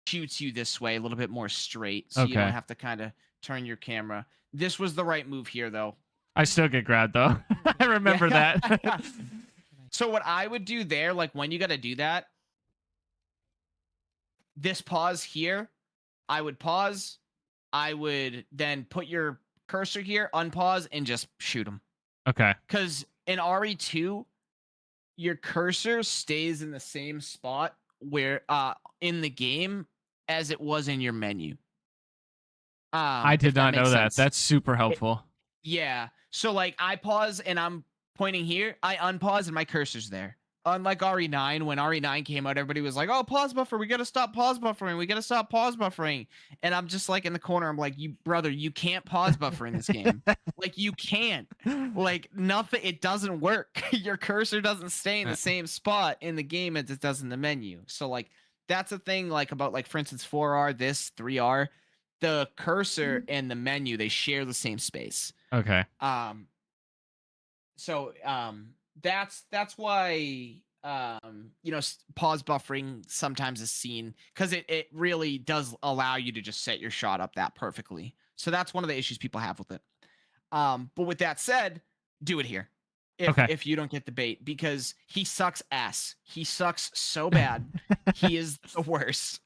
shoots you this way a little bit more straight, so you don't Okay. have to kind of turn your camera. This was the right move here, though. I still get grabbed though. I remember Yeah. that. So what I would do there, like when you got to do that, this pause here, I would pause. I would then put your cursor here, unpause, and just shoot them. Okay. Because in RE2, your cursor stays in the same spot where in the game as it was in your menu. I did not know that. Sense. That's super helpful. Yeah. So like I pause and I'm pointing here, I unpause and my cursor's there. Unlike RE9, when RE9 came out, everybody was like, "Oh, pause buffer, we gotta stop pause buffering. We gotta stop pause buffering." And I'm just like in the corner, I'm like, "You brother, you can't pause buffer in this game. Like you can't. Like nothing. It doesn't work. Your cursor doesn't stay in the same spot in the game as it does in the menu. So like that's a thing. Like about like for instance 4R, this 3R, the cursor and the menu they share the same space. Okay. So that's why you know pause buffering sometimes is seen because it really does allow you to just set your shot up that perfectly. So that's one of the issues people have with it. But with that said, do it here if you don't get the bait, because he sucks ass. He sucks so bad. He is the worst.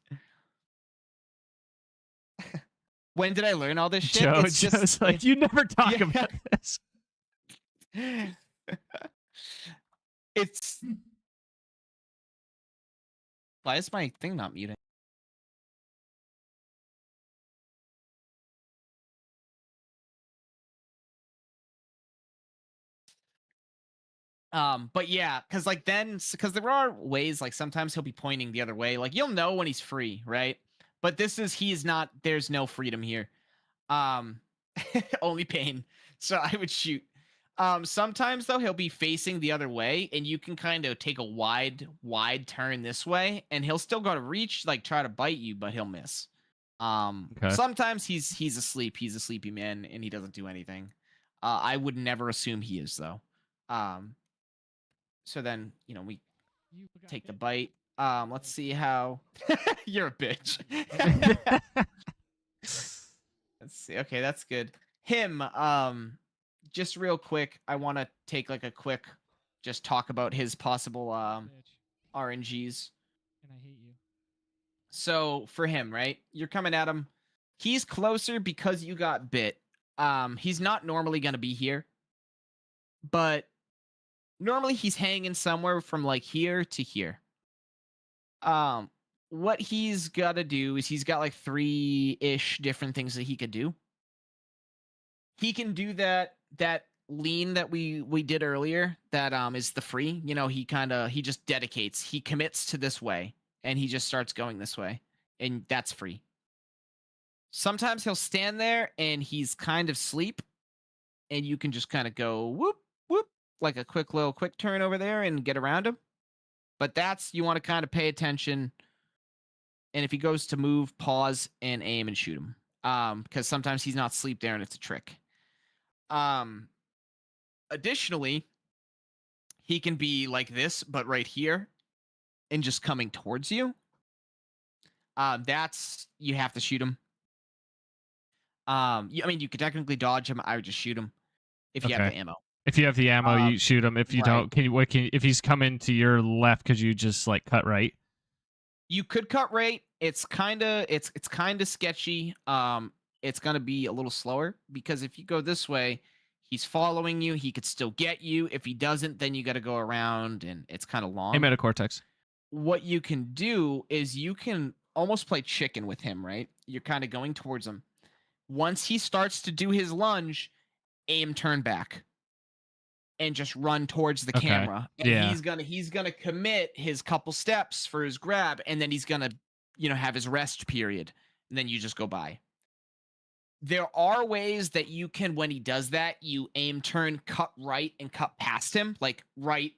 When did I learn all this shit? Joe, It's just Joe's like, you never talk Yeah. about this. It's why is my thing not muting? But yeah, because like then because there are ways like sometimes he'll be pointing the other way. Like you'll know when he's free, right? But this is he is not. There's no freedom here. Um, only pain. So I would shoot. Sometimes though he'll be facing the other way, and you can kind of take a wide turn this way, and he'll still go to reach, like try to bite you, but he'll miss. Okay. Sometimes he's asleep. He's a sleepy man, and he doesn't do anything. I would never assume he is though. So then you know we You forgot take the him. bite. Let's see how you're a bitch. Let's see. Okay, that's good. Him, just real quick, I want to take like a quick just talk about his possible Bitch. RNGs. And I hate you. So for him, right? You're coming at him. He's closer because you got bit. He's not normally going to be here, but normally he's hanging somewhere from like here to here. Um, what he's got to do is he's got like 3-ish different things that he could do. He can do that lean that we did earlier. That is the free. You know, he just dedicates. He commits to this way, and he just starts going this way, and that's free. Sometimes he'll stand there and he's kind of sleep, and you can just kind of go whoop whoop like a quick turn over there and get around him. But that's you want to kind of pay attention. And if he goes to move, pause and aim and shoot him. Because sometimes he's not sleep there and it's a trick. Additionally, he can be like this, but right here and just coming towards you. That's you have to shoot him. I mean, you could technically dodge him. I would just shoot him if you have the ammo. If you have the ammo, you shoot him. If you don't, if he's coming to your left, could you just like cut right? You could cut right. It's kind of sketchy. It's gonna be a little slower because if you go this way, he's following you. He could still get you. If he doesn't, then you got to go around, and it's kind of long. Hey, Metacortex. What you can do is you can almost play chicken with him, right? You're kind of going towards him. Once he starts to do his lunge, aim, turn back, and just run towards the camera. And he's gonna commit his couple steps for his grab, and then he's gonna, have his rest period, and then you just go by. There are ways that you can, when he does that, you aim, turn, cut right, and cut past him, like right,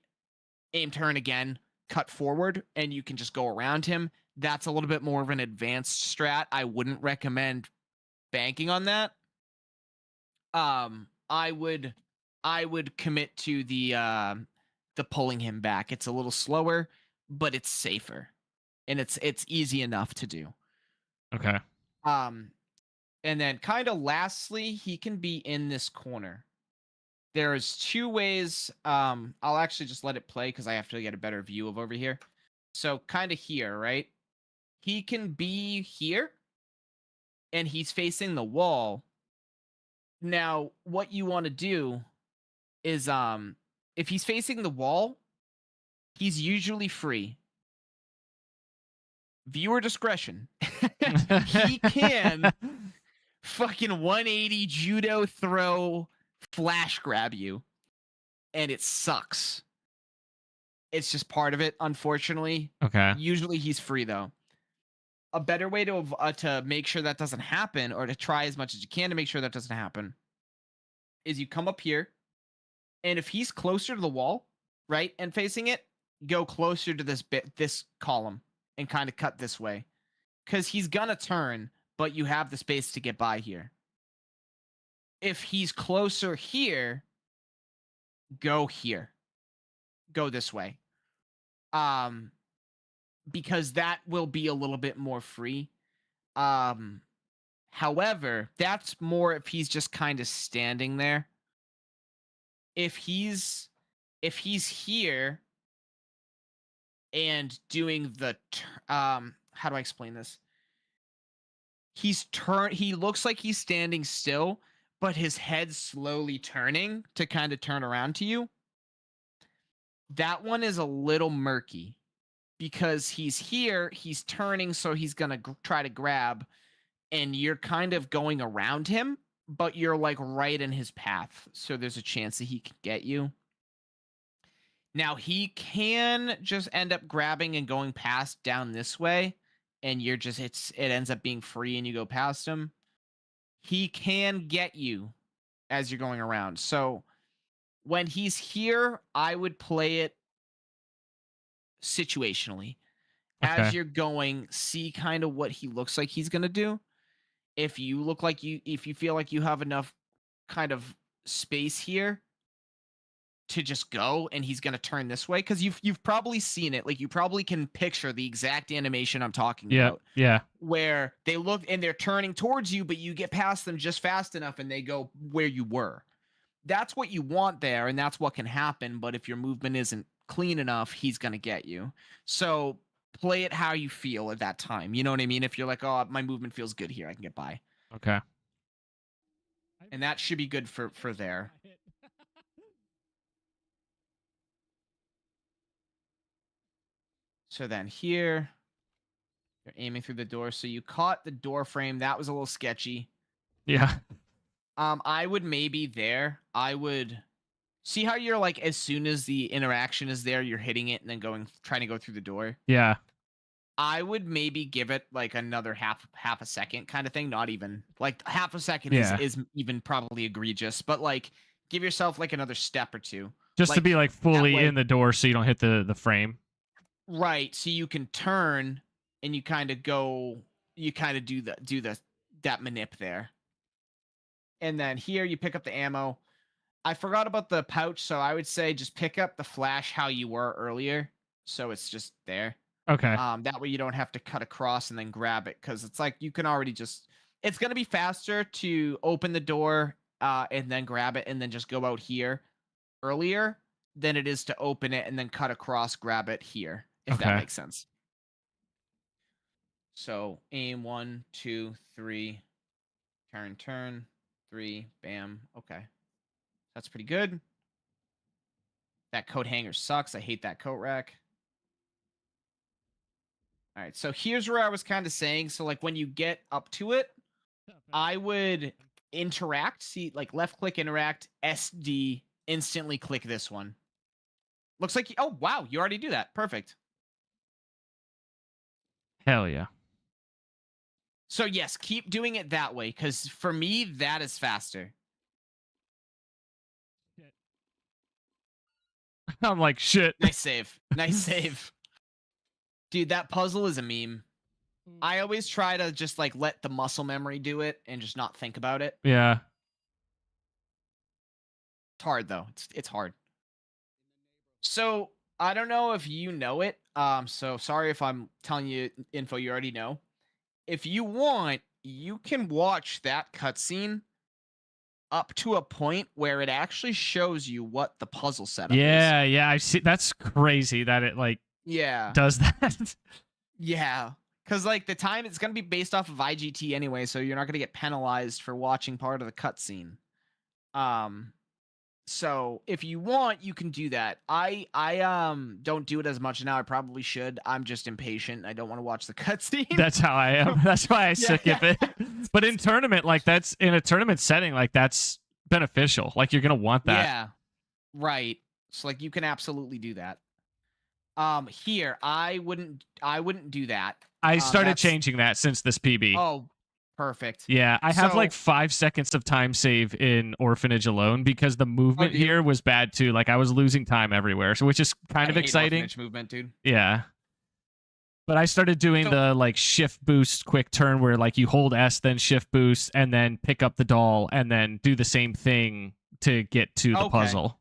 aim, turn again, cut forward, and you can just go around him. That's a little bit more of an advanced strat. I wouldn't recommend banking on that. I would commit to the pulling him back. It's a little slower, but it's safer, and it's easy enough to do. Okay. And then kind of lastly, he can be in this corner. There's 2 ways. I'll actually just let it play because I have to get a better view of over here. So kind of here, right? He can be here, and he's facing the wall. Now, what you want to do is, if he's facing the wall, he's usually free. Viewer discretion. He can fucking 180 judo throw flash grab you, and it sucks. It's just part of it, unfortunately. Okay. Usually he's free though. A better way to make sure that doesn't happen, or to try as much as you can to make sure that doesn't happen, is you come up here, and if he's closer to the wall, right, and facing it, go closer to this column, and kind of cut this way, because he's gonna turn, but you have the space to get by here. If he's closer here, go here. Go this way. Because that will be a little bit more free. However, that's more if he's just kind of standing there. If he's here and doing the how do I explain this? He looks like he's standing still, but his head's slowly turning to kind of turn around to you. That one is a little murky because he's here, he's turning, so he's going to try to grab, and you're kind of going around him, but you're like right in his path. So there's a chance that he can get you. Now he can just end up grabbing and going past down this way, and you're just, it ends up being free and you go past him. He can get you as you're going around. So when he's here, I would play it situationally. Okay. As you're going, see kind of what he looks like he's going to do. If you feel like you have enough kind of space here to just go, and he's going to turn this way, because you've probably seen it. Like, you probably can picture the exact animation I'm talking about. Yeah. Where they look and they're turning towards you, but you get past them just fast enough and they go where you were. That's what you want there, and that's what can happen. But if your movement isn't clean enough, he's going to get you. So play it how you feel at that time. You know what I mean? If you're like, oh, my movement feels good here, I can get by. Okay. I And that should be good for there. So then here, you're aiming through the door. So you caught the door frame. That was a little sketchy. Yeah. I would maybe there. I would see how you're like as soon as the interaction is there, you're hitting it and then trying to go through the door. Yeah. I would maybe give it like another half a second kind of thing. Not even like half a second Yeah. is even probably egregious, but like give yourself like another step or two. Just to be like fully way- in the door so you don't hit the frame. Right. So you can turn and you kind of do that manip there. And then here you pick up the ammo. I forgot about the pouch, so I would say just pick up the flash how you were earlier. So it's just there. Okay. That way you don't have to cut across and then grab it, because it's like you can already just. It's gonna be faster to open the door and then grab it and then just go out here earlier than it is to open it and then cut across, grab it here, if that Okay. makes sense. So aim 1, 2, 3, turn, 3, bam. Okay, that's pretty good. That coat hanger sucks. I hate that coat rack. All right, so here's where I was kind of saying. So like when you get up to it, I would interact. See, like left click, interact, SD, instantly click this one. Looks like, oh wow, you already do that. Perfect. Hell yeah. So yes, keep doing it that way, because for me, that is faster. I'm like, shit. Nice save. Nice save. Dude, that puzzle is a meme. I always try to just like let the muscle memory do it and just not think about it. Yeah. It's hard though. It's hard. So I don't know if you know it. So sorry if I'm telling you info you already know. If you want, you can watch that cutscene up to a point where it actually shows you what the puzzle setup is. Yeah, I see. That's crazy that it like does that. Yeah. Because like the time, it's going to be based off of IGT anyway, so you're not going to get penalized for watching part of the cutscene. So if you want, you can do that. I don't do it as much now. I probably should. I'm just impatient. I don't want to watch the cutscene. That's how I am. That's why I skip it. But in tournament, like that's in a tournament setting, like that's beneficial. Like you're gonna want that. Yeah. Right. So like you can absolutely do that. Here, I wouldn't do that. I started changing that since this PB. Oh, perfect. Yeah, I have So- like 5 seconds of time save in Orphanage alone because the movement do you? here was bad too. Like I was losing time everywhere, so which is kind I of hate exciting. orphanage movement, dude. Yeah. But I started doing So- the like shift boost quick turn where like you hold S then shift boost and then pick up the doll and then do the same thing to get to the Okay. puzzle.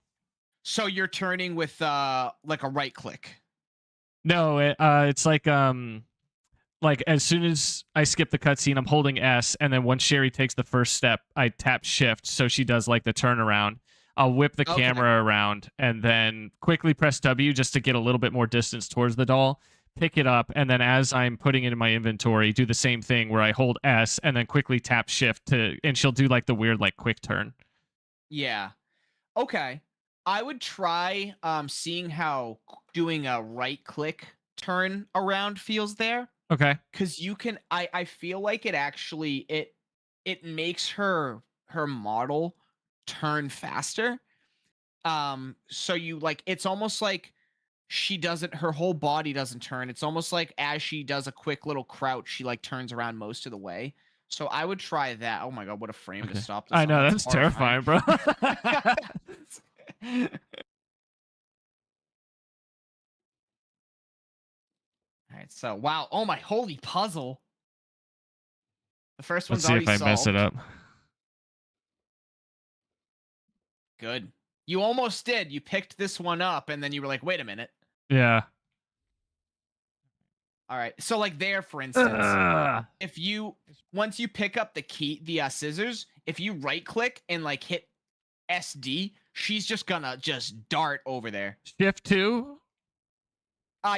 So you're turning with like a right click. No, it's like as soon as I skip the cutscene, I'm holding S, and then once Sherry takes the first step, I tap shift so she does like the turnaround. I'll whip the Okay. camera around and then quickly press W just to get a little bit more distance towards the doll. Pick it up, and then as I'm putting it in my inventory, do the same thing where I hold S and then quickly tap shift and she'll do like the weird like quick turn. Yeah. Okay. I would try seeing how doing a right click turn around feels there. Okay. Because you can I feel like it actually it makes her model turn faster. So you like it's almost like her whole body doesn't turn. It's almost like as she does a quick little crouch, she like turns around most of the way. So I would try that. Oh my god, what a frame to Okay. stop this I on. know that's terrifying, bro. All right, so wow, oh my holy puzzle. The first Let's one's see already if I mess it solved. up. Good. You almost did. You picked this one up and then you were like, wait a minute. Yeah. All right. So like there, for instance, Ugh. if you once you pick up the scissors, if you right click and like hit SD, she's just gonna just dart over there. Shift 2.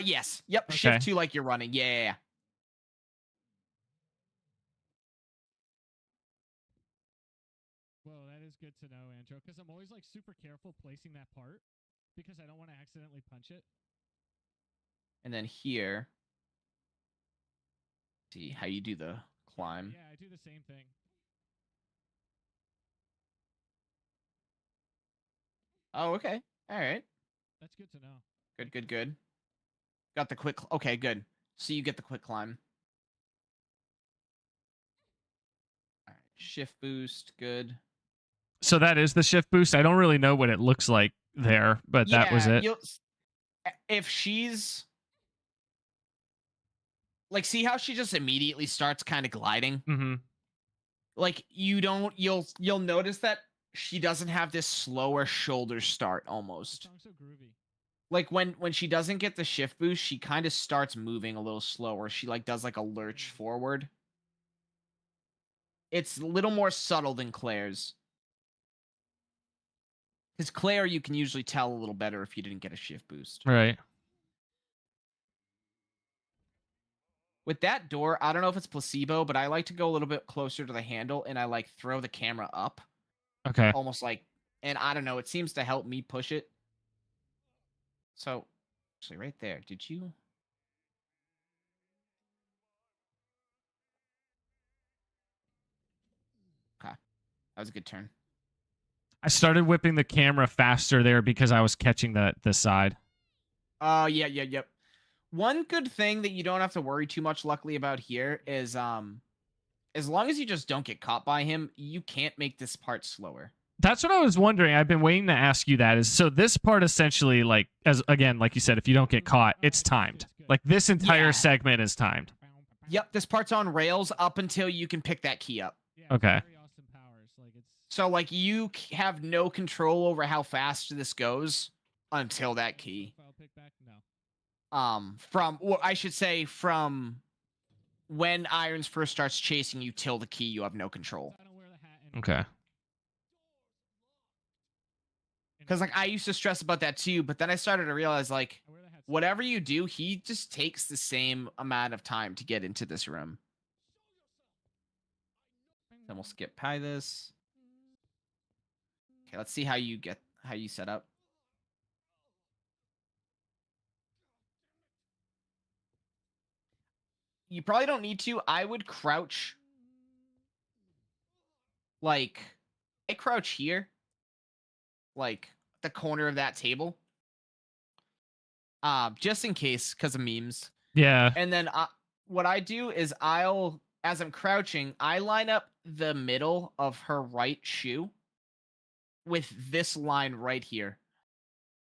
Yes. Yep. Okay. Shift 2 like you're running. Yeah. Whoa, is good to know, Andrew, because I'm always like super careful placing that part because I don't want to accidentally punch it. And then here, see how you do the climb. Yeah, I do the same thing. Oh, okay. All right. That's good to know. Good, good, good. Got the quick. Okay, good. So you get the quick climb. All right. Shift boost. Good. So that is the shift boost. I don't really know what it looks like there, but that was it. If she's like, see how she just immediately starts kind of gliding? Mm-hmm. Like you'll notice that she doesn't have this slower shoulder start The almost. song's so groovy. Like when she doesn't get the shift boost, she kind of starts moving a little slower. She like does like a lurch forward. It's a little more subtle than Claire's. Because Claire, you can usually tell a little better if you didn't get a shift boost. Right. With that door, I don't know if it's placebo, but I like to go a little bit closer to the handle and I like throw the camera up. Okay. Almost like, and I don't know, it seems to help me push it. So, actually right there, did you? Okay. That was a good turn. I started whipping the camera faster there because I was catching the side. Oh, yeah, yep. One good thing that you don't have to worry too much, luckily, about here is, as long as you just don't get caught by him, you can't make this part slower. That's what I was wondering. I've been waiting to ask you that. Is so this part essentially, like, as again, like you said, if you don't get caught, it's timed. Like this entire Yeah. segment is timed. Yep, this part's on rails up until you can pick that key up. Yeah, Okay. Very Austin Powers. Like it's So, like, you have no control over how fast this goes until that key. File pick back? No. From, well, I should say, from when Irons first starts chasing you till the key, you have no control. I don't wear the hat anymore. Okay. Because, like, I used to stress about that too, but then I started to realize, like, I wear the hat. whatever you do, he just takes the same amount of time to get into this room. Then we'll skip by this. Okay, let's see how you set up. You probably don't need to. I would crouch. Like, I crouch here. Like, the corner of that table. Just in case, because of memes. Yeah. And then what I do is as I'm crouching, I line up the middle of her right shoe with this line right here.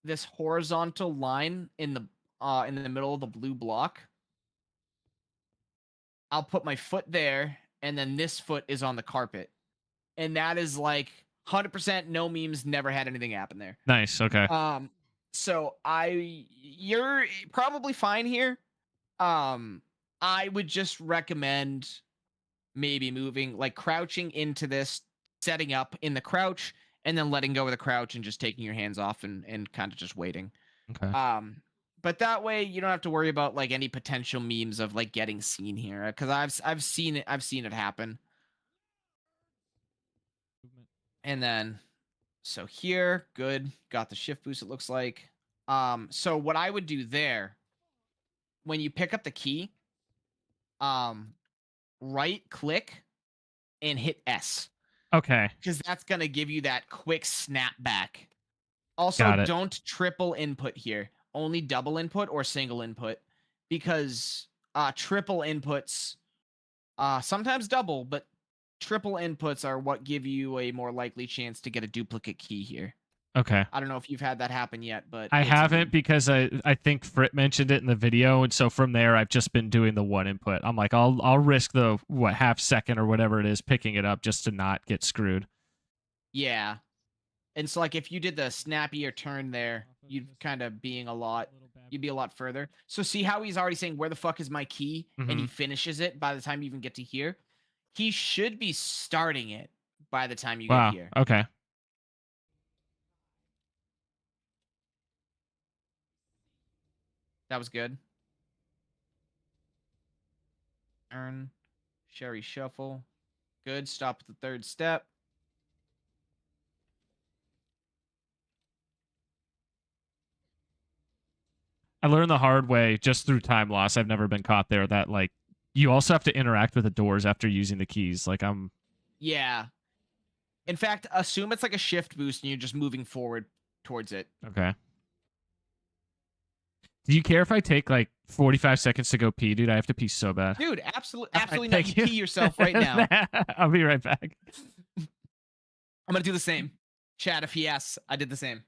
This horizontal line in the middle of the blue block. I'll put my foot there, and then this foot is on the carpet. And that is like 100% no memes, never had anything happen there. Nice. Okay. So you're probably fine here. I would just recommend maybe moving, like crouching into this, setting up in the crouch, and then letting go of the crouch and just taking your hands off and kind of just waiting. Okay. But that way you don't have to worry about like any potential memes of like getting seen here, because I've seen it happen. Movement. And then so here, good, got the shift boost, it looks like. So what I would do there, when you pick up the key, right click and hit S, Okay. because that's gonna give you that quick snap back. Also, Got it. don't triple input here. Only double input or single input, because triple inputs, sometimes double, but triple inputs are what give you a more likely chance to get a duplicate key here. Okay. I don't know if you've had that happen yet, but I it's haven't because I think Frit mentioned it in the video, and so from there I've just been doing the one input. I'm like, I'll risk the half second or whatever it is picking it up just to not get screwed. Yeah. And so like if you did the snappier turn there, you'd kind of you'd be a lot further. So see how he's already saying, where the fuck is my key? And he finishes it by the time you even get to here. He should be starting it by the time you Wow. get here. Okay. That was good. Turn. Sherry shuffle. Good. Stop at the third step. I learned the hard way just through time loss. I've never been caught there. That like you also have to interact with the doors after using the keys. Like I'm Yeah. In fact, assume it's like a shift boost and you're just moving forward towards it. okay. Do you care if I take like 45 seconds to go pee, dude? I have to pee so bad. Dude, absolutely, All right, absolutely not. thank You pee yourself right now. I'll be right back. I'm gonna do the same. Chat, if he asks, I did the same.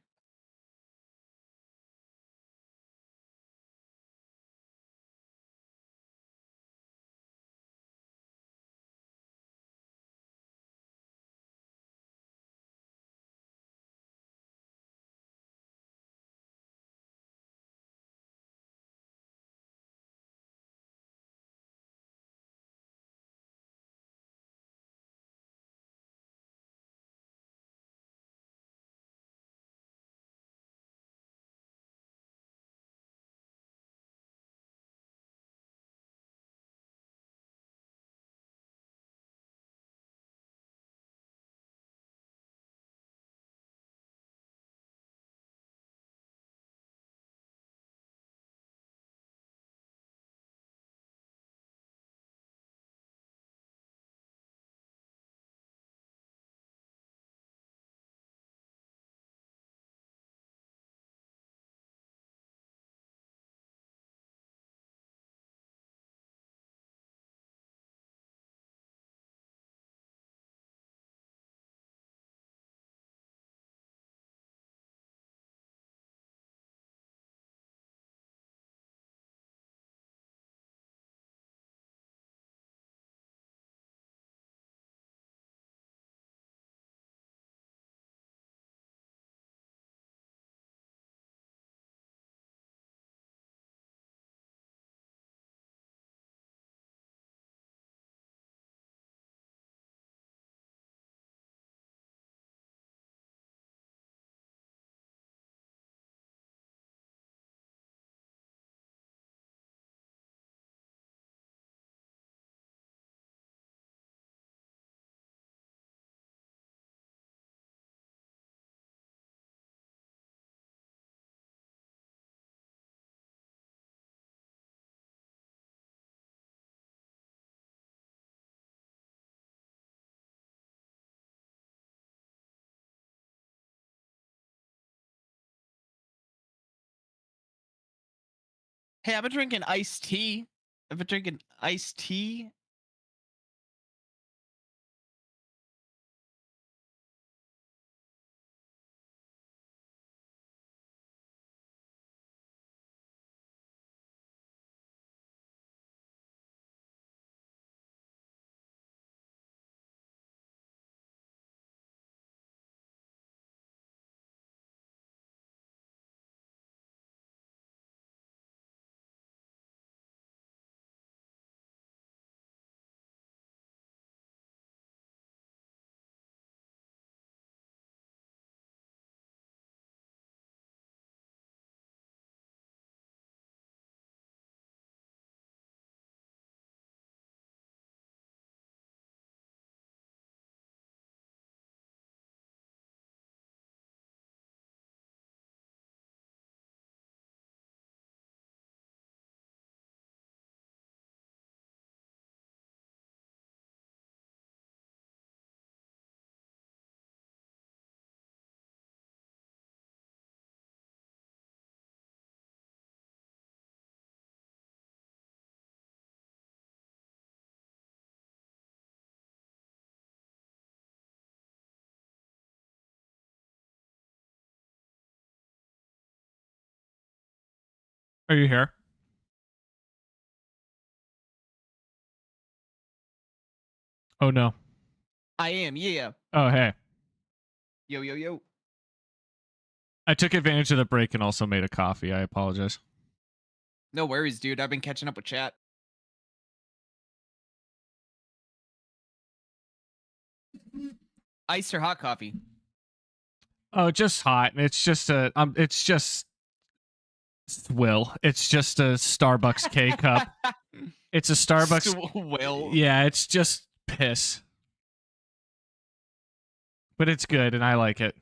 Hey, I've been drinking iced tea. I've been drinking iced tea. Are you here? Oh no. I am, yeah. Oh hey. Yo, yo, yo. I took advantage of the break and also made a coffee. I apologize. No worries, dude. I've been catching up with chat. Iced or hot coffee? Oh, just hot. It's just a it's just Will. It's just a Starbucks K cup. It's a Starbucks. Will. Yeah, it's just piss. But it's good and I like it.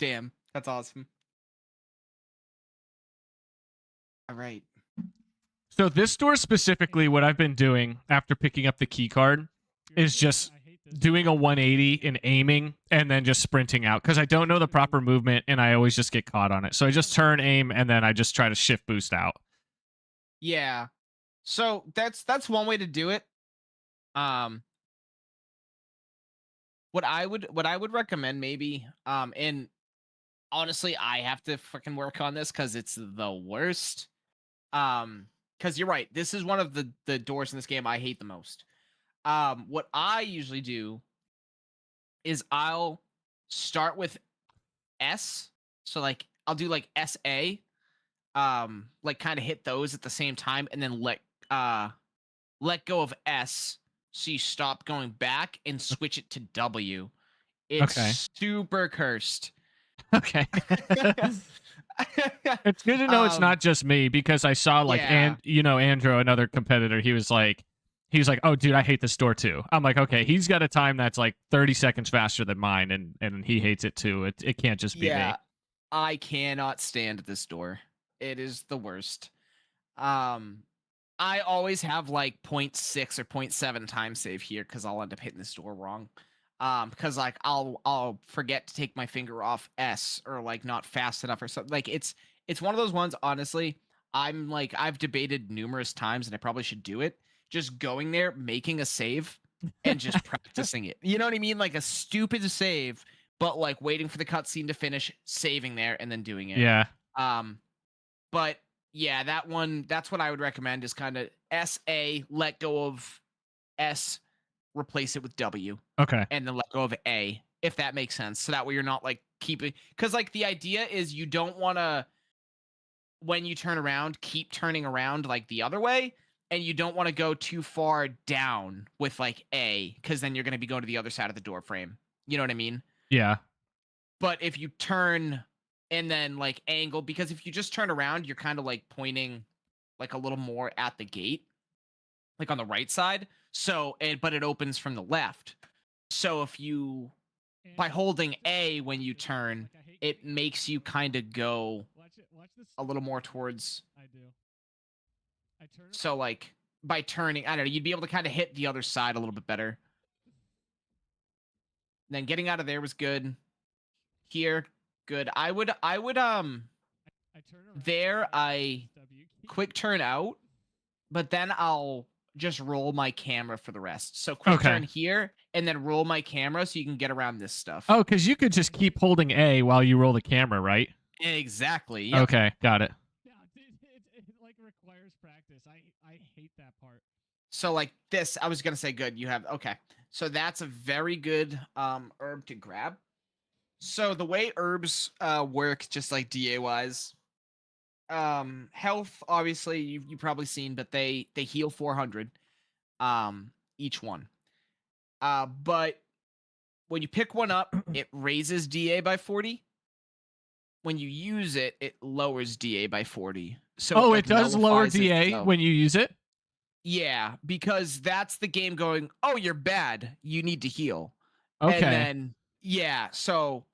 Damn, that's awesome. All right. So this door specifically, what I've been doing after picking up the key card is just doing a 180 and aiming and then just sprinting out because I don't know the proper movement and I always just get caught on it. So I just turn, aim, and then I just try to shift boost out. Yeah. So that's one way to do it. What I would recommend maybe, and honestly, I have to freaking work on this because it's the worst. Because you're right, this is one of the doors in this game I hate the most. What I usually do is I'll start with S. So like I'll do like SA, like kind of hit those at the same time, and then let go of S, so you stop going back and switch it to W. It's Okay. super cursed. Okay. It's good to know it's not just me because I saw like yeah. Andrew, another competitor, he was like, oh dude, I hate this door too. I'm like, okay, he's got a time that's like 30 seconds faster than mine and he hates it too. It can't just be me. I cannot stand this door. It is the worst. I always have like 0.6 or 0.7 time save here because I'll end up hitting this door wrong. Because like I'll forget to take my finger off S or like not fast enough or something. Like it's one of those ones, honestly. I'm like, I've debated numerous times and I probably should do it. Just going there, making a save and just practicing it. You know what I mean? Like a stupid save, but like waiting for the cutscene to finish, saving there, and then doing it. Yeah. But yeah, that's what I would recommend is kind of SA, let go of S, replace it with W. Okay. And then let go of A, if that makes sense. So that way you're not like keeping, because like the idea is you don't want to, when you turn around, keep turning around like the other way. And you don't want to go too far down with like A, because then you're going to be going to the other side of the door frame. You know what I mean? Yeah. But if you turn and then like angle, because if you just turn around, you're kind of like pointing like a little more at the gate, like on the right side. So, but it opens from the left. So if you, by holding A when you turn, it makes you kind of go a little more towards. I do. So like by turning, I don't know, you'd be able to kind of hit the other side a little bit better. Then getting out of there was good. Here, good. I would there I quick turn out, but then I'll just roll my camera for the rest. So quick turn here and then roll my camera so you can get around this stuff. Oh, because you could just keep holding A while you roll the camera, right? Exactly. Yep. Okay, got it. Yeah, it like requires practice. I hate that part. So like this, I was gonna say good. You have okay. So that's a very good herb to grab. So the way herbs work, just like DA wise, health obviously you've probably seen, but they heal 400 each one. But when you pick one up, it raises DA by 40. When you use it, it lowers DA by 40. So it does lower DA when you use it? Yeah, because that's the game going, oh, you're bad. You need to heal. Okay. And then yeah, so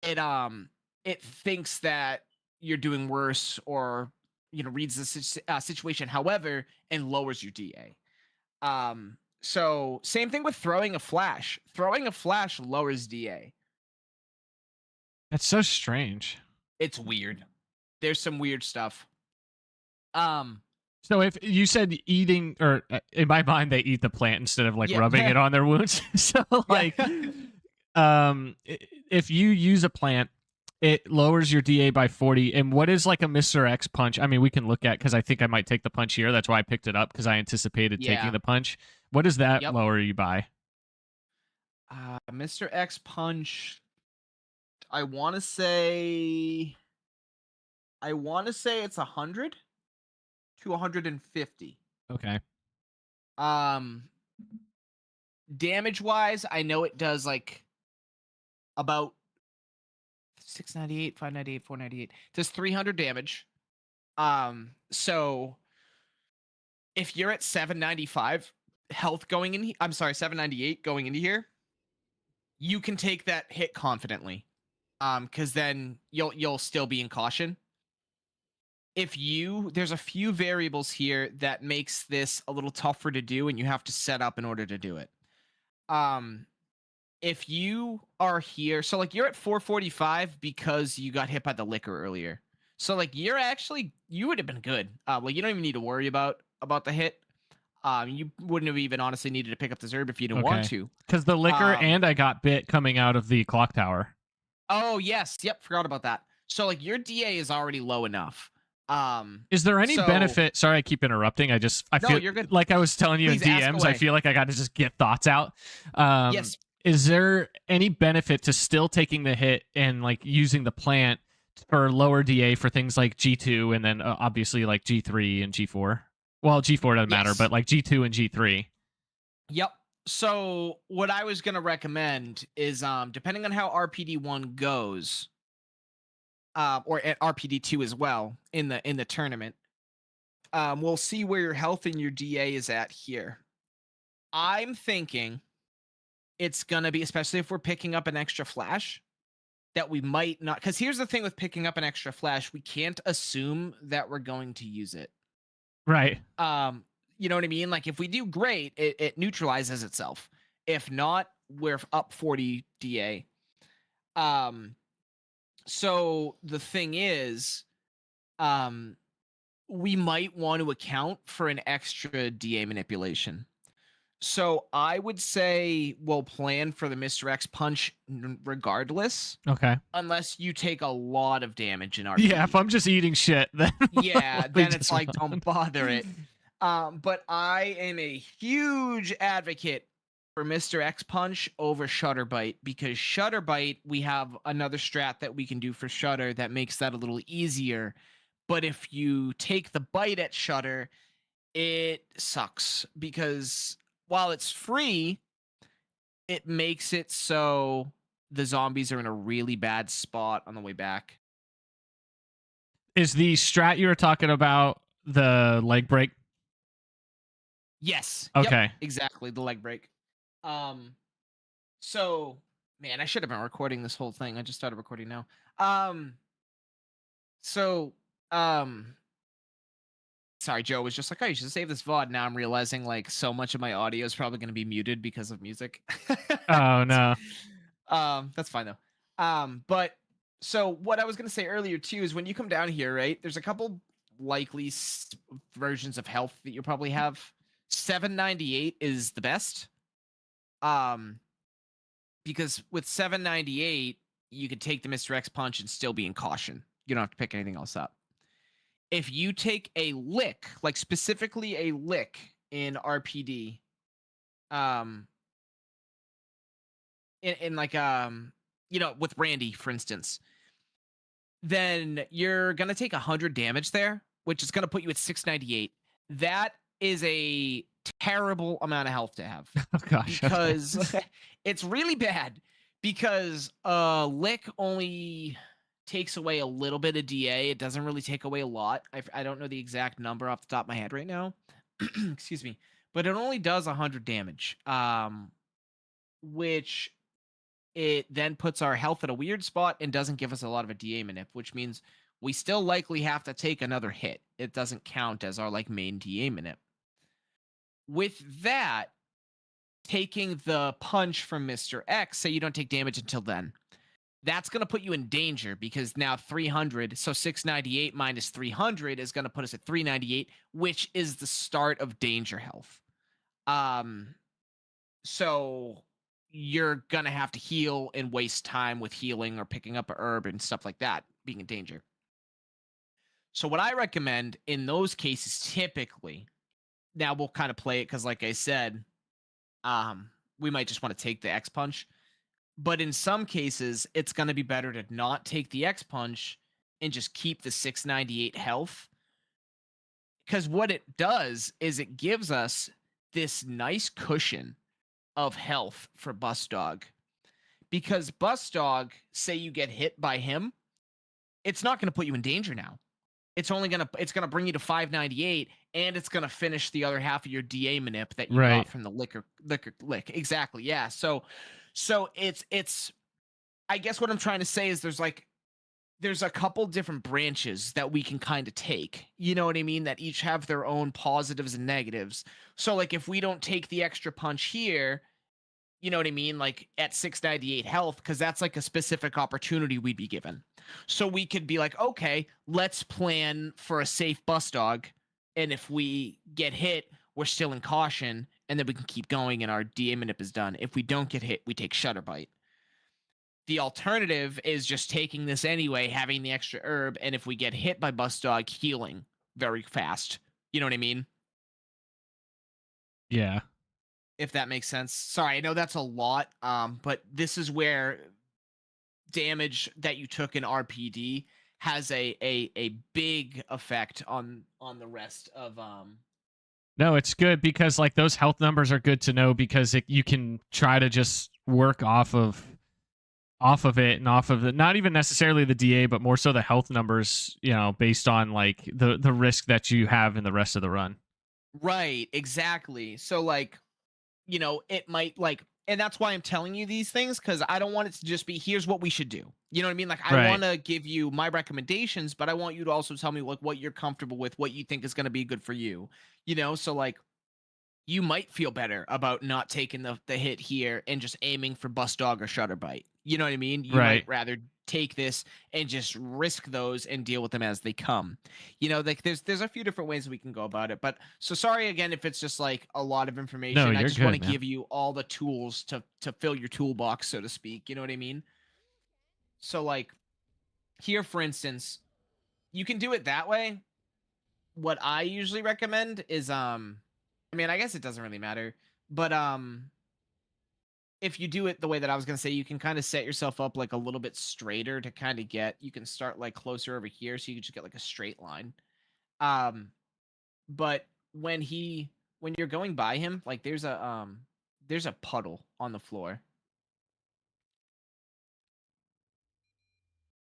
it thinks that you're doing worse or reads the situation however and lowers your DA. So same thing with throwing a flash. Throwing a flash lowers DA. That's so strange. It's weird. There's some weird stuff. So if you said eating, or in my mind, they eat the plant instead of like rubbing it on their wounds. So like, if you use a plant, it lowers your DA by 40. And what is like a Mr. X punch? I mean, we can look at, because I think I might take the punch here. That's why I picked it up, because I anticipated taking the punch. What does that lower you by? Mr. X punch, I want to say it's 100 to 150. Okay. Damage wise, I know it does like about 698, 598, 498. It does 300 damage. So if you're at 795 health going in, I'm sorry, 798 going into here, you can take that hit confidently. because then you'll still be in caution. There's a few variables here that makes this a little tougher to do, and you have to set up in order to do it. If you are here, so like you're at 445 because you got hit by the liquor earlier. So like you would have been good. Like you don't even need to worry about the hit. You wouldn't have even honestly needed to pick up the Zerb if you didn't want to. Because the liquor and I got bit coming out of the clock tower. Oh yes, yep, forgot about that. So like your DA is already low enough. Is there any benefit? Sorry, I keep interrupting. I feel you're good. Like I was telling you Please in ask DMs. away. I feel like I got to just get thoughts out. Yes. Is there any benefit to still taking the hit and like using the plant for lower DA for things like G2 and then obviously like G3 and G4? Well, G4 doesn't matter, but like G2 and G3. Yep. So what I was gonna recommend is depending on how RPD1 goes, or at RPD2 as well in the tournament, we'll see where your health and your DA is at here. I'm thinking it's gonna be, especially if we're picking up an extra flash, that we might not, because here's the thing with picking up an extra flash, we can't assume that we're going to use it. Right. You know what I mean? Like if we do great, it neutralizes itself. If not, we're up 40 DA. So the thing is, we might want to account for an extra DA manipulation. So I would say we'll plan for the Mr. X punch regardless. Okay. Unless you take a lot of damage in RPG. Yeah, if I'm just eating shit, then yeah, then it's like don't bother it. But I am a huge advocate for Mr. X Punch over Shutter Bite, because Shutter Bite, we have another strat that we can do for Shutter that makes that a little easier. But if you take the bite at Shutter, it sucks, because while it's free, it makes it so the zombies are in a really bad spot on the way back. Is the strat you were talking about the leg break? Yes. Okay. Yep, exactly, the leg break. So man, I should have been recording this whole thing. I just started recording now. Sorry, Joe was just like, oh, you should save this VOD. Now I'm realizing like so much of my audio is probably going to be muted because of music. Oh no. That's fine though. But so what I was going to say earlier too is when you come down here, right? There's a couple likely versions of health that you probably have. 798 is the best. Because with 798, you could take the Mr. X punch and still be in caution. You don't have to pick anything else up. If you take a lick, like specifically a lick in RPD, in like with Randy, for instance, then you're gonna take 100 damage there, which is gonna put you at 698. That is a terrible amount of health to have. Oh gosh. Because it's really bad, because lick only takes away a little bit of DA. It doesn't really take away a lot. I don't know the exact number off the top of my head right now. Excuse me. But it only does 100 damage, which it then puts our health at a weird spot and doesn't give us a lot of a DA manip, which means we still likely have to take another hit. It doesn't count as our like main DA manip. With that, taking the punch from Mr. X, say you don't take damage until then, that's going to put you in danger, because now 300, so 698 minus 300 is going to put us at 398, which is the start of danger health. So you're going to have to heal and waste time with healing or picking up a herb and stuff like that, being in danger. So what I recommend in those cases, typically, now we'll kind of play it because like I said, we might just want to take the X punch. But in some cases, it's going to be better to not take the X punch and just keep the 698 health. Because what it does is it gives us this nice cushion of health for Bus Dog. Because Bus Dog, say you get hit by him, it's not going to put you in danger now. It's gonna bring you to 598, and it's gonna finish the other half of your DA manip that you got from the lick. Exactly, yeah. So it's I guess what I'm trying to say is there's a couple different branches that we can kind of take. You know what I mean? That each have their own positives and negatives. So like if we don't take the extra punch here, you know what I mean? Like at 698 health, because that's like a specific opportunity we'd be given. So we could be like, okay, let's plan for a safe bus dog. And if we get hit, we're still in caution, and then we can keep going and our DA manip is done. If we don't get hit, we take Shutter Bite. The alternative is just taking this anyway, having the extra herb, and if we get hit by bus dog, healing very fast. You know what I mean? Yeah. If that makes sense. Sorry, I know that's a lot, but this is where damage that you took in RPD has a big effect on the rest of No, it's good because like those health numbers are good to know because you can try to just work off of it and off of the, not even necessarily the DA, but more so the health numbers, you know, based on like the risk that you have in the rest of the run. Right, exactly. So like, you know, it might like, and that's why I'm telling you these things, because I don't want it to just be here's what we should do. You know what I mean? Like I Right. want to give you my recommendations, but I want you to also tell me like what you're comfortable with, what you think is going to be good for you. You know, so like you might feel better about not taking the hit here and just aiming for bus dog or shutter bite. You know what I mean? You Right. might rather take this and just risk those and deal with them as they come. You know, like there's a few different ways we can go about it. But so sorry again if it's just like a lot of information. No, I you're just want to good, man. give you all the tools to fill your toolbox, so to speak. You know what I mean? So like here, for instance, you can do it that way. What I usually recommend is I mean, I guess it doesn't really matter, but if you do it the way that I was going to say, you can kind of set yourself up like a little bit straighter to kind of get, you can start like closer over here. So you can just get like a straight line. But when you're going by him, like there's a puddle on the floor.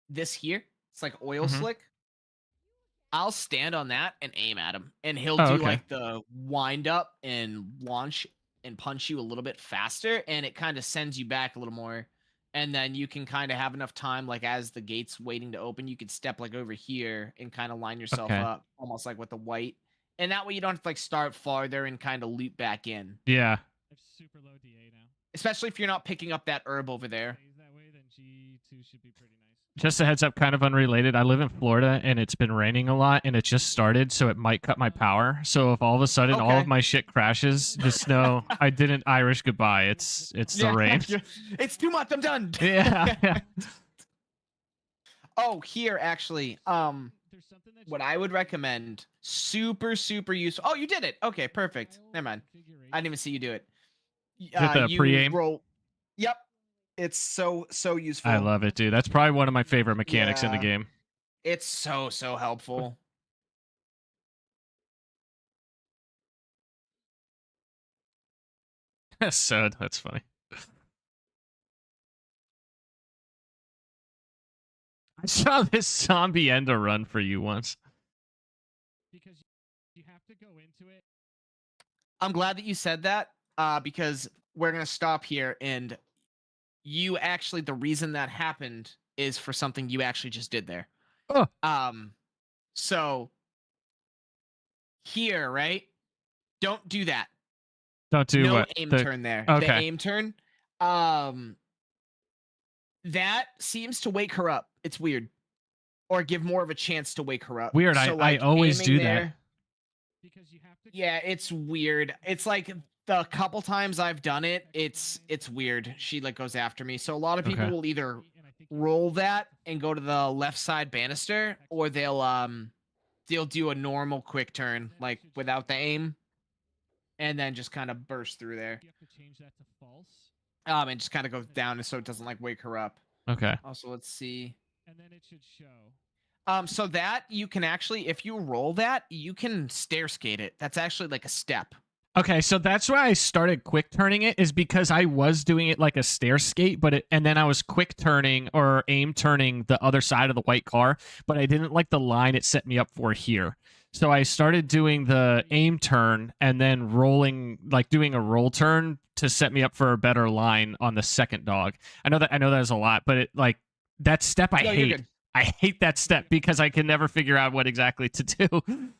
This here, it's like oil Mhm. slick. I'll stand on that and aim at him, and he'll Oh, do okay. like the wind up and launch and punch you a little bit faster, and it kind of sends you back a little more. And then you can kind of have enough time, like as the gate's waiting to open, you could step like over here and kind of line yourself Okay. up, almost like with the white. And that way you don't have to like start farther and kind of loop back in. Yeah. I have super low DA now. Especially if you're not picking up that herb over there. Stays that way, then G2 should be pretty nice. Just a heads up, kind of unrelated. I live in Florida and it's been raining a lot and it just started, so it might cut my power. So if all of a sudden all Okay. of my shit crashes, just know I didn't Irish goodbye. It's the rain. It's too much. I'm done. Yeah. Oh, here actually. There's something that What I would recommend, super useful. Oh, you did it. Okay, perfect. Never mind. I didn't even see you do it. the You pre-aim? roll. Yep. It's so useful. I love it, dude. That's probably one of my favorite mechanics in the Yeah. game. It's so helpful. So that's funny. I saw this zombie end a run for you once. because you have to go into it. I'm glad that you said that, because we're gonna stop here, and you actually, the reason that happened is for something you actually just did there. Oh. So here, right? Don't do that. Don't do No what? aim The- turn there. The okay. aim turn. That seems to wake her up. It's weird. Or give more of a chance to wake her up. Weird. So, I like, always aiming do that. there- Because you have to. Yeah, it's weird. It's like the couple times I've done it, it's weird. She like goes after me. So a lot of people Okay. will either roll that and go to the left side banister, or they'll do a normal quick turn, like without the aim, and then just kind of burst through there. You have to change that to false, And just kind of goes down so it doesn't like wake her up. Okay. Also, let's see. and then it should show. So that you can actually, if you roll that, you can stair skate it. That's actually like a step. Okay, so that's why I started quick turning it, is because I was doing it like a stair skate, and then I was quick turning or aim turning the other side of the white car, but I didn't like the line it set me up for here. So I started doing the aim turn and then rolling, like doing a roll turn to set me up for a better line on the second dog. I know that is a lot, but it like that step I No, you're hate. good. I hate that step because I can never figure out what exactly to do.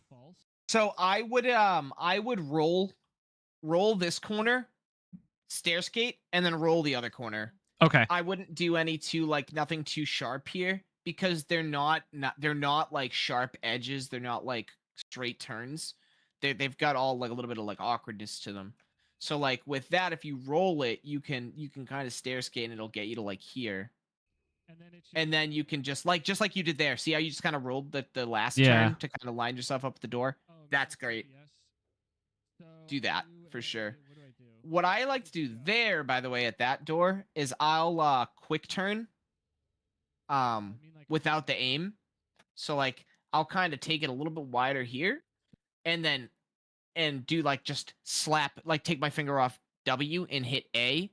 False. So I would roll this corner, stair skate, and then roll the other corner. Okay. I wouldn't do nothing too sharp here because they're not like sharp edges. They're not like straight turns. They've got all like a little bit of like awkwardness to them. So like with that, if you roll it, you can kind of stair skate and it'll get you to like here. And then it should And then you can just like you did there. See how you just kind of rolled the last Yeah. turn to kind of line yourself up at the door? Oh, That's yes, great. yes. So Do that do for a- sure. What do I do? What I like to do there, by the way, at that door is I'll quick turn I mean, like, without the aim. So like I'll kind of take it a little bit wider here and then do like just slap, like take my finger off W and hit A,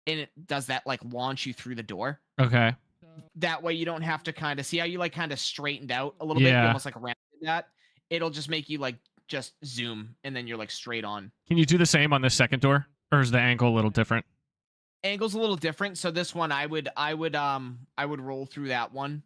and it does that like launch you through the door. Okay. so That way you don't have to kind of see how you like kind of straightened out a little bit. You Yeah. almost like rounded that. It'll just make you like just zoom and then you're like straight on. Can you do the same on the second door, or is the angle a little different? Angle's a little different, so this one I would roll through that one.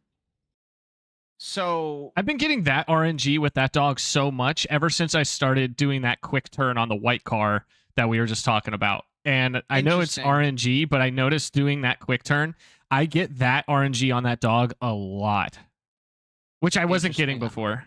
So I've been getting that RNG with that dog so much ever since I started doing that quick turn on the white car that we were just talking about. And I know it's Interesting. RNG, but I noticed doing that quick turn, I get that RNG on that dog a lot, which I wasn't getting Interesting. before.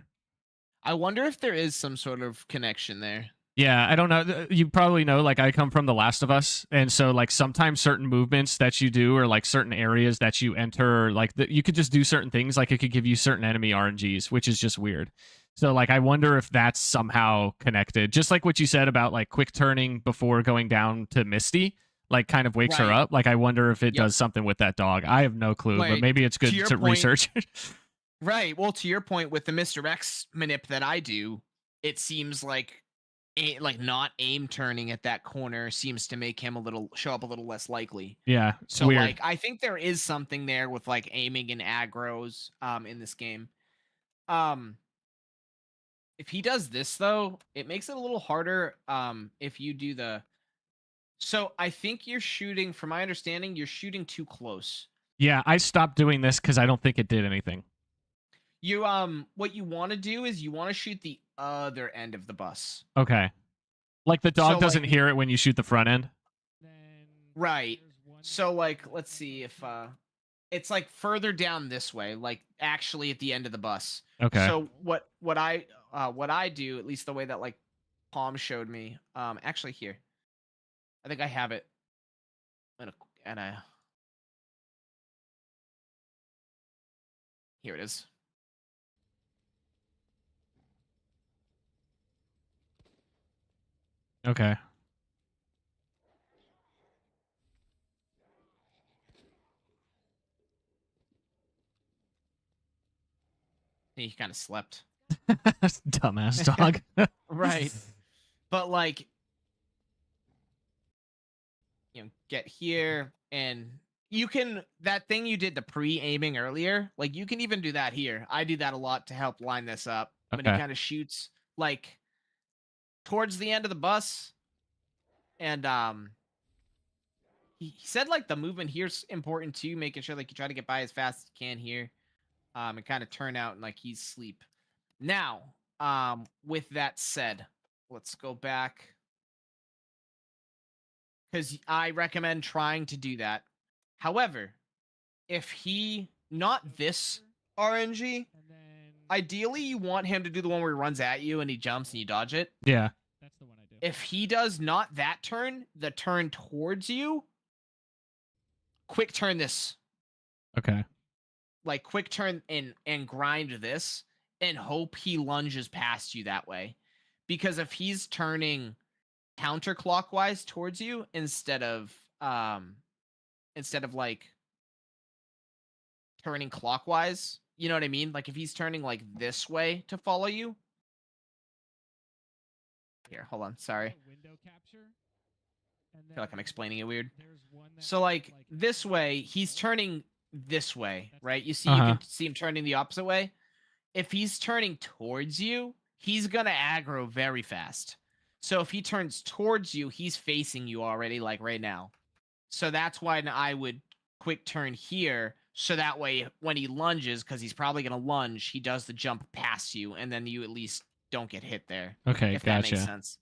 I wonder if there is some sort of connection there. Yeah, I don't know. You probably know, like, I come from The Last of Us. And so, like, sometimes certain movements that you do or, like, certain areas that you enter, like, you could just do certain things. Like, it could give you certain enemy RNGs, which is just weird. So, like, I wonder if that's somehow connected. Just like what you said about, like, quick turning before going down to Misty, like, kind of wakes her Right. up. Like, I wonder if it Yep. does something with that dog. I have no clue, but Like, maybe it's good to your to point- research. Right. Well, to your point with the Mr. X manip that I do, it seems like not aim turning at that corner seems to make him show up a little less likely. Yeah, it's So weird. like I think there is something there with like aiming and aggros in this game. If he does this though, it makes it a little harder if you do the So I think you're shooting, from my understanding, you're shooting too close. Yeah, I stopped doing this because I don't think it did anything. You what you want to do is you want to shoot the other end of the bus. Okay. Like the dog So, doesn't like- hear it when you shoot the front end? then Right. there's one So like more let's see if connection. it's like further down this way, like actually at the end of the bus. Okay. So what I do, at least the way that like Palm showed me, actually here. I think I have it in a here it is. Okay. He kind of slept. Dumbass dog. Right. But like get here and you can, that thing you did the pre-aiming earlier, like you can even do that here. I do that a lot to help line this up. When he Okay. kind of shoots like towards the end of the bus. And he said like the movement here's important too, making sure like you try to get by as fast as you can here. And kind of turn out and like he's asleep. Now, with that said, let's go back. Because I recommend trying to do that. However, if he, not this RNG, And then ideally you want him to do the one where he runs at you and he jumps and you dodge it. Yeah. that's the one I do. If he does not that turn, the turn towards you, quick turn this. Okay. Like quick turn and grind this and hope he lunges past you that way. Because if he's turning counterclockwise towards you instead of like turning clockwise, you know what I mean? Like if he's turning like this way to follow you. Here, hold on, sorry. Window capture. And I feel like I'm then explaining it weird. there's one that So like like this way, he's turning this way, right? You see, Uh-huh. you can see him turning the opposite way. If he's turning towards you, he's gonna aggro very fast. So if he turns towards you, he's facing you already, like right now. So that's why I would quick turn here. So that way, when he lunges, because he's probably going to lunge, he does the jump past you, and then you at least don't get hit there. Okay, If that makes gotcha. sense.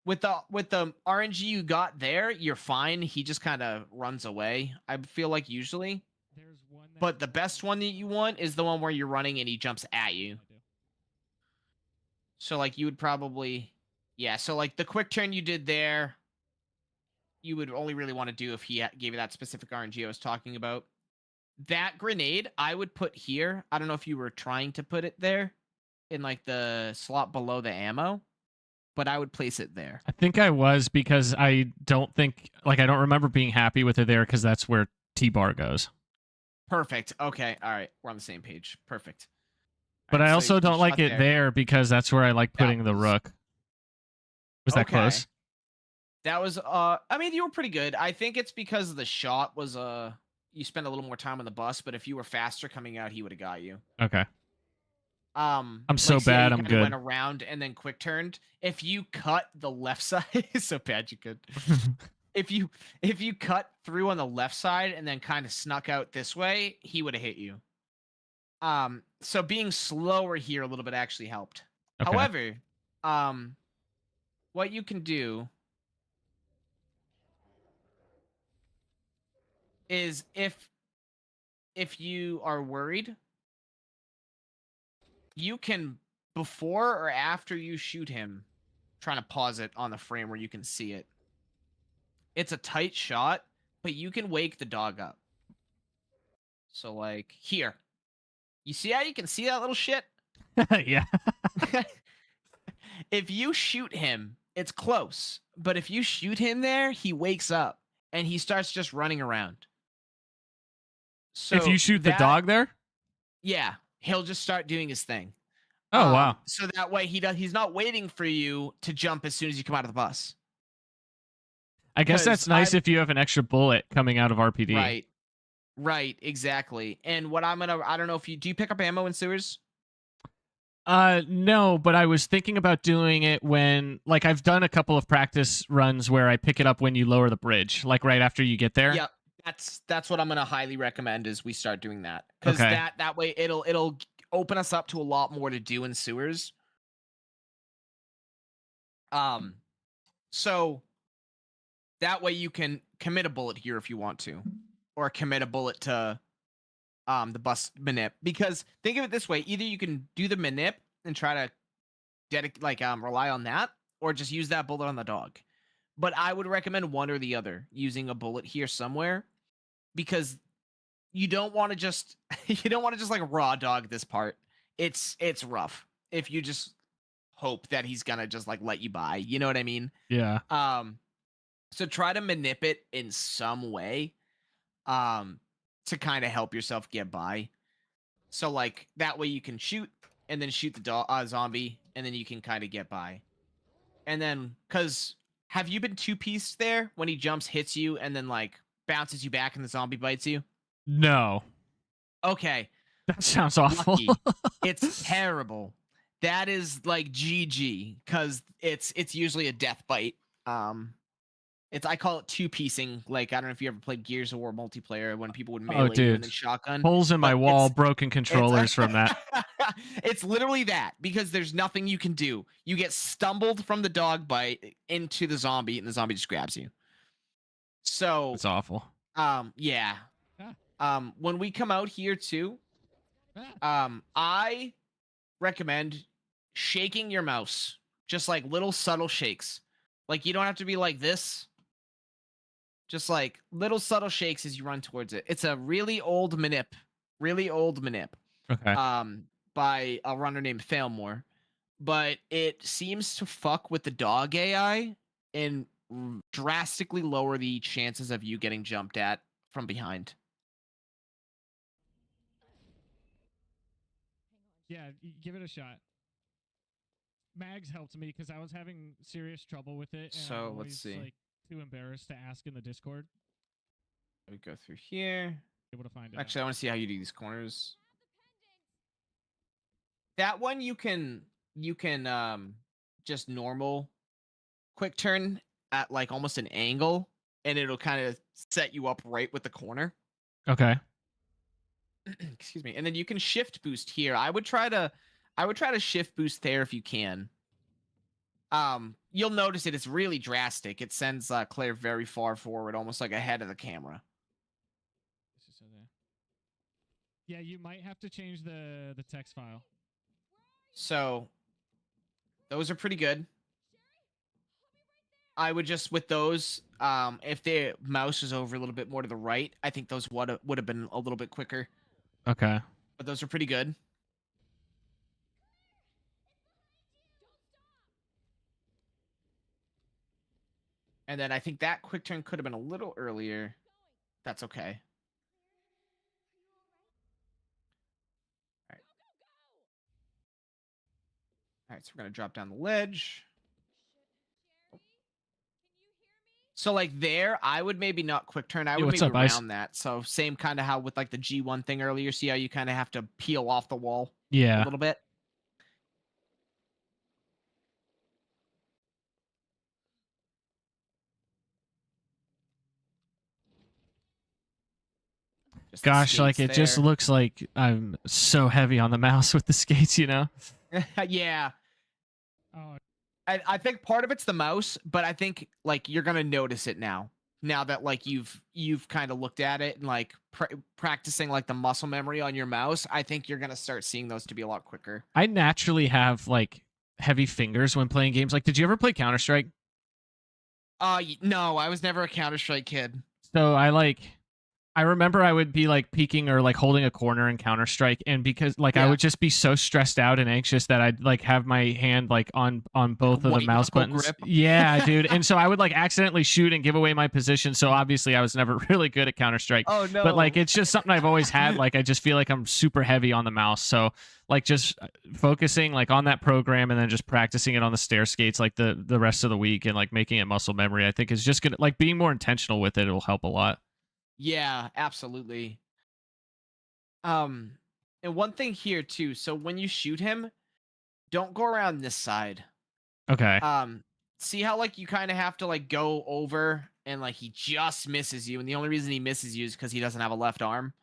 With the RNG you got there, you're fine. He just kind of runs away, I feel like, usually. There's one. But the best one that you want is the one where you're running and he jumps at you. So, like, you would probably... Yeah, so, like, the quick turn you did there, you would only really want to do if he gave you that specific RNG I was talking about. That grenade, I would put here. I don't know if you were trying to put it there in, like, the slot below the ammo, but I would place it there. I think I was, because I don't remember being happy with it there, because that's where T-bar goes. Perfect. Okay. All right. We're on the same page. Perfect. But All right, I so also you don't just like shot it there because that's where I like putting the was- rook. Was that Okay. close? That was I mean, you were pretty good. I think it's because the shot was you spent a little more time on the bus, but if you were faster coming out, he would have got you. Okay. I'm so see how bad, you I'm kinda good. Went around and then quick turned. If you cut the left side, it's so bad you could. If you cut through on the left side and then kind of snuck out this way, he would have hit you. So being slower here a little bit actually helped. Okay. However, what you can do is if you are worried, you can, before or after you shoot him, trying to pause it on the frame where you can see it. It's a tight shot, but you can wake the dog up. So, like, here. You see how you can see that little shit? Yeah. If you shoot him, it's close. But if you shoot him there, he wakes up and he starts just running around. So if you shoot the that- dog there? Yeah, he'll just start doing his thing. Oh, wow. So that way he's not waiting for you to jump as soon as you come out of the bus. I guess that's 'cause nice if you have an extra bullet coming out of RPD. Right, exactly. And what I don't know if do you pick up ammo in sewers? No, but I was thinking about doing it when, like, I've done a couple of practice runs where I pick it up when you lower the bridge, like right after you get there. Yep. That's what I'm gonna highly recommend is we start doing that. Because Okay. that way it'll open us up to a lot more to do in sewers. So that way you can commit a bullet here if you want to. Or commit a bullet to the bus manip. Because think of it this way, either you can do the manip and try to rely on that, or just use that bullet on the dog. But I would recommend one or the other, using a bullet here somewhere, because you don't want to just like raw dog this part. It's rough if you just hope that he's gonna just like let you by. You know what I mean? Yeah. So try to manip it in some way, to kind of help yourself get by. So like that way you can shoot and then shoot the zombie, and then you can kind of get by. And then, cause have you been two-pieced there when he jumps, hits you, and then like bounces you back and the zombie bites you? No. Okay. That sounds awful. Lucky. It's terrible. That is like GG, because it's usually a death bite. I call it two-piecing. Like, I don't know if you ever played Gears of War multiplayer when people would melee you dude. and then shotgun. Holes in my But wall, it's- broken controllers from that. It's literally that, because there's nothing you can do. You get stumbled from the dog bite into the zombie, and the zombie just grabs you. So, It's awful. yeah. Ah. When we come out here too, Ah. I recommend shaking your mouse, just like little subtle shakes. Like, you don't have to be like this. Just like little subtle shakes as you run towards it. It's a really old manip. Okay. By a runner named Failmore. But it seems to fuck with the dog AI and drastically lower the chances of you getting jumped at from behind. Yeah, give it a shot. Mags helped me because I was having serious trouble with it. And So, I'm let's always, see. like, too embarrassed to ask in the Discord. We go through here. Able to find it. Actually, I want to see how you do these corners. That one you can just normal quick turn at like almost an angle, and it'll kind of set you up right with the corner. Okay. Excuse me. And then you can shift boost here. I would try to shift boost there if you can. You'll notice it's really drastic. It sends Claire very far forward, almost like ahead of the camera. Yeah, you might have to change the text file. So those are pretty good. I would just, with those, if the mouse was over a little bit more to the right, I think those would have been a little bit quicker. Okay. But those are pretty good. And then I think that quick turn could have been a little earlier. That's okay. All right. All right, so we're going to drop down the ledge. So like there, I would maybe not quick turn. I would what's maybe up, Ice? around that. So same kind of how with like the G1 thing earlier. See how you kind of have to peel off the wall a Yeah. little bit? Just the Gosh, like it skates just there. looks like I'm so heavy on the mouse with the skates, you know? Yeah. Oh, I think part of it's the mouse, but I think like you're gonna notice it now that like you've kind of looked at it and like practicing like the muscle memory on your mouse. I think you're gonna start seeing those to be a lot quicker. I naturally have like heavy fingers when playing games. Like, did you ever play Counter-Strike? No, I was never a Counter-Strike kid. So I remember I would be like peeking or like holding a corner in Counter-Strike, and because like I Yeah. would just be so stressed out and anxious that I'd like have my hand like on both of the white mouse knuckle buttons. grip. Yeah, dude. And so I would like accidentally shoot and give away my position. So obviously I was never really good at Counter-Strike. Oh no! But like it's just something I've always had. Like I just feel like I'm super heavy on the mouse. So like just focusing like on that program and then just practicing it on the stair skates like the rest of the week and like making it muscle memory, I think is just gonna like being more intentional with it. It'll help a lot. Yeah, absolutely. And one thing here too. So when you shoot him, don't go around this side. Okay. See how like you kind of have to like go over and like he just misses you, and the only reason he misses you is because he doesn't have a left arm.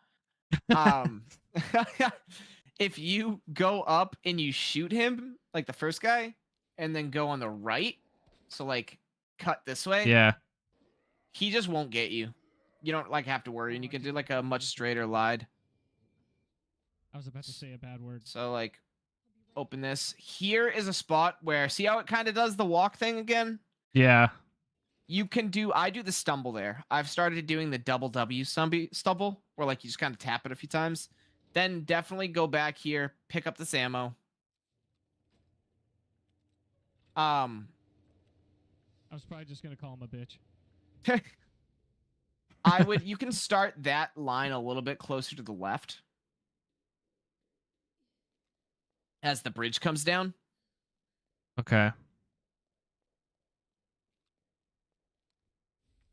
If you go up and you shoot him like the first guy, and then go on the right, so like cut this way, Yeah. he just won't get you. You don't like have to worry, and you can do like a much straighter glide. I was about to say a bad word. So like open this. Here is a spot where, see how it kind of does the walk thing again? Yeah. You can do, I do the stumble there. I've started doing the double W stumble, where like you just kind of tap it a few times. Then definitely go back here, pick up this ammo. I was probably just gonna call him a bitch. You can start that line a little bit closer to the left as the bridge comes down. Okay.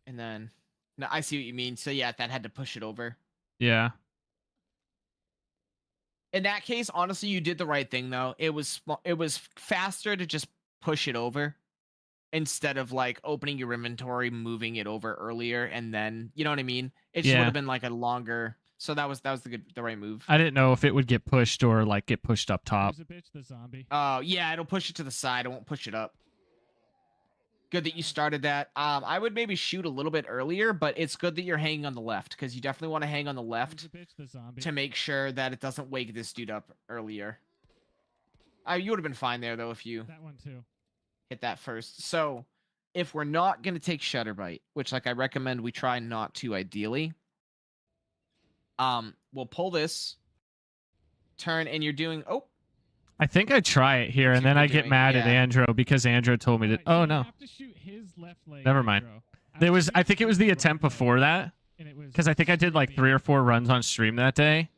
And then, no, I see what you mean. So yeah, that had to push it over. Yeah. In that case, honestly, you did the right thing though. It was faster to just push it over instead of like opening your inventory, moving it over earlier, and then, you know what I mean? It just would have been like a longer. So that was the right move. I didn't know if it would get pushed or like get pushed up top. Who's a bitch? The zombie. Oh yeah, it'll push it to the side. It won't push it up. Good that you started that. I would maybe shoot a little bit earlier, but it's good that you're hanging on the left, because you definitely want to hang on the Who's left a bitch? The zombie. to make sure that it doesn't wake this dude up earlier. You would have been fine there though if you That one too. hit that first. So if we're not going to take Shutter Bite, which like I recommend we try not to ideally, we'll pull this, turn, and you're doing, oh, I think I try it here, That's and then what I you're get doing, mad at yeah. Andro because Andro told me to. Alright, so Oh you no, have to shoot his left leg, Never mind. Andro. I there was was. I think it was the shooting his attempt right leg, before that and it was because I think I did like zombie. 3 or 4 runs on stream that day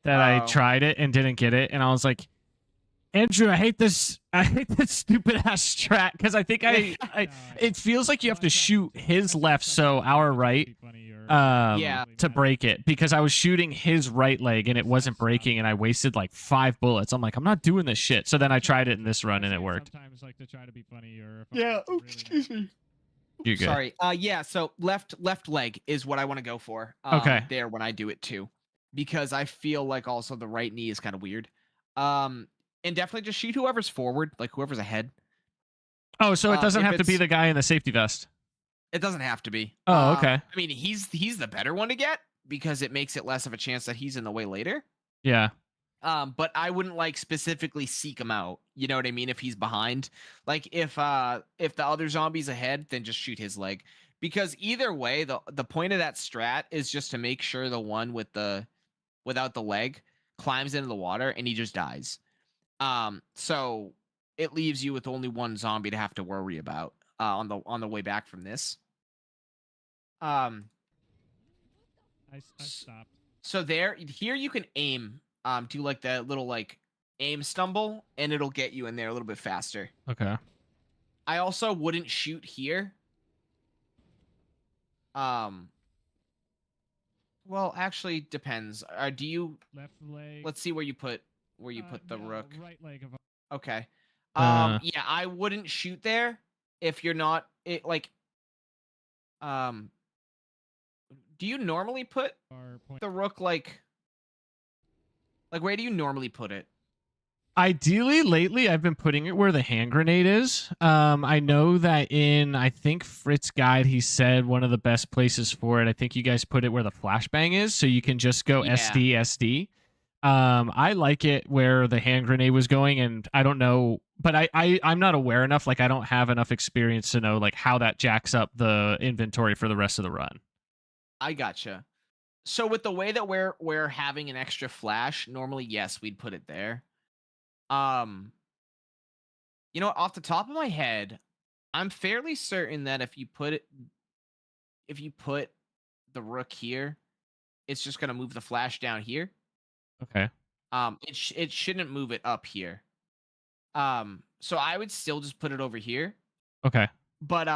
that I Oh. tried it and didn't get it, and I was like, Andrew, I hate this stupid ass strat because I think I Uh, it feels like you have well, to I tried shoot to. his I left, tried so to. our It was right. pretty funny, or Yeah. to break it because I was shooting his right leg and it wasn't breaking and I wasted like 5 bullets. I'm like, I'm not doing this shit. So then I tried it in this run and it worked. Sometimes like to try to be funny or Excuse me. You're good. Sorry. Yeah. So left leg is what I want to go for. Okay. There when I do it too, because I feel like also the right knee is kind of weird. And definitely just shoot whoever's forward, like whoever's ahead. Oh, so it doesn't if have to be it's- the guy in the safety vest. It doesn't have to be. Oh, okay. I mean, he's the better one to get because it makes it less of a chance that he's in the way later. Yeah. But I wouldn't like specifically seek him out. You know what I mean? If he's behind, like if the other zombie's ahead, then just shoot his leg. Because either way, the point of that strat is just to make sure the one without the leg climbs into the water and he just dies. So it leaves you with only one zombie to have to worry about on the way back from this. I stopped. So here you can aim. Do like the little like aim stumble, and it'll get you in there a little bit faster. Okay. I also wouldn't shoot here. Well, actually depends. Do you Left leg. Let's see where you put the no, rook. Right leg of. Okay. Uh. Yeah, I wouldn't shoot there if you're not like do you normally put the rook like where do you normally put it? Ideally, lately, I've been putting it where the hand grenade is. I know that I think Fritz Guide, he said one of the best places for it. I think you guys put it where the flashbang is, so you can just go Yeah. SD. I like it where the hand grenade was going, and I don't know, but I'm not aware enough. Like, I don't have enough experience to know like how that jacks up the inventory for the rest of the run. I gotcha. So with the way that we're having an extra flash, normally yes, we'd put it there. You know, off the top of my head, I'm fairly certain that if you put the rook here, it's just gonna move the flash down here. Okay. It shouldn't move it up here. So I would still just put it over here. Okay. But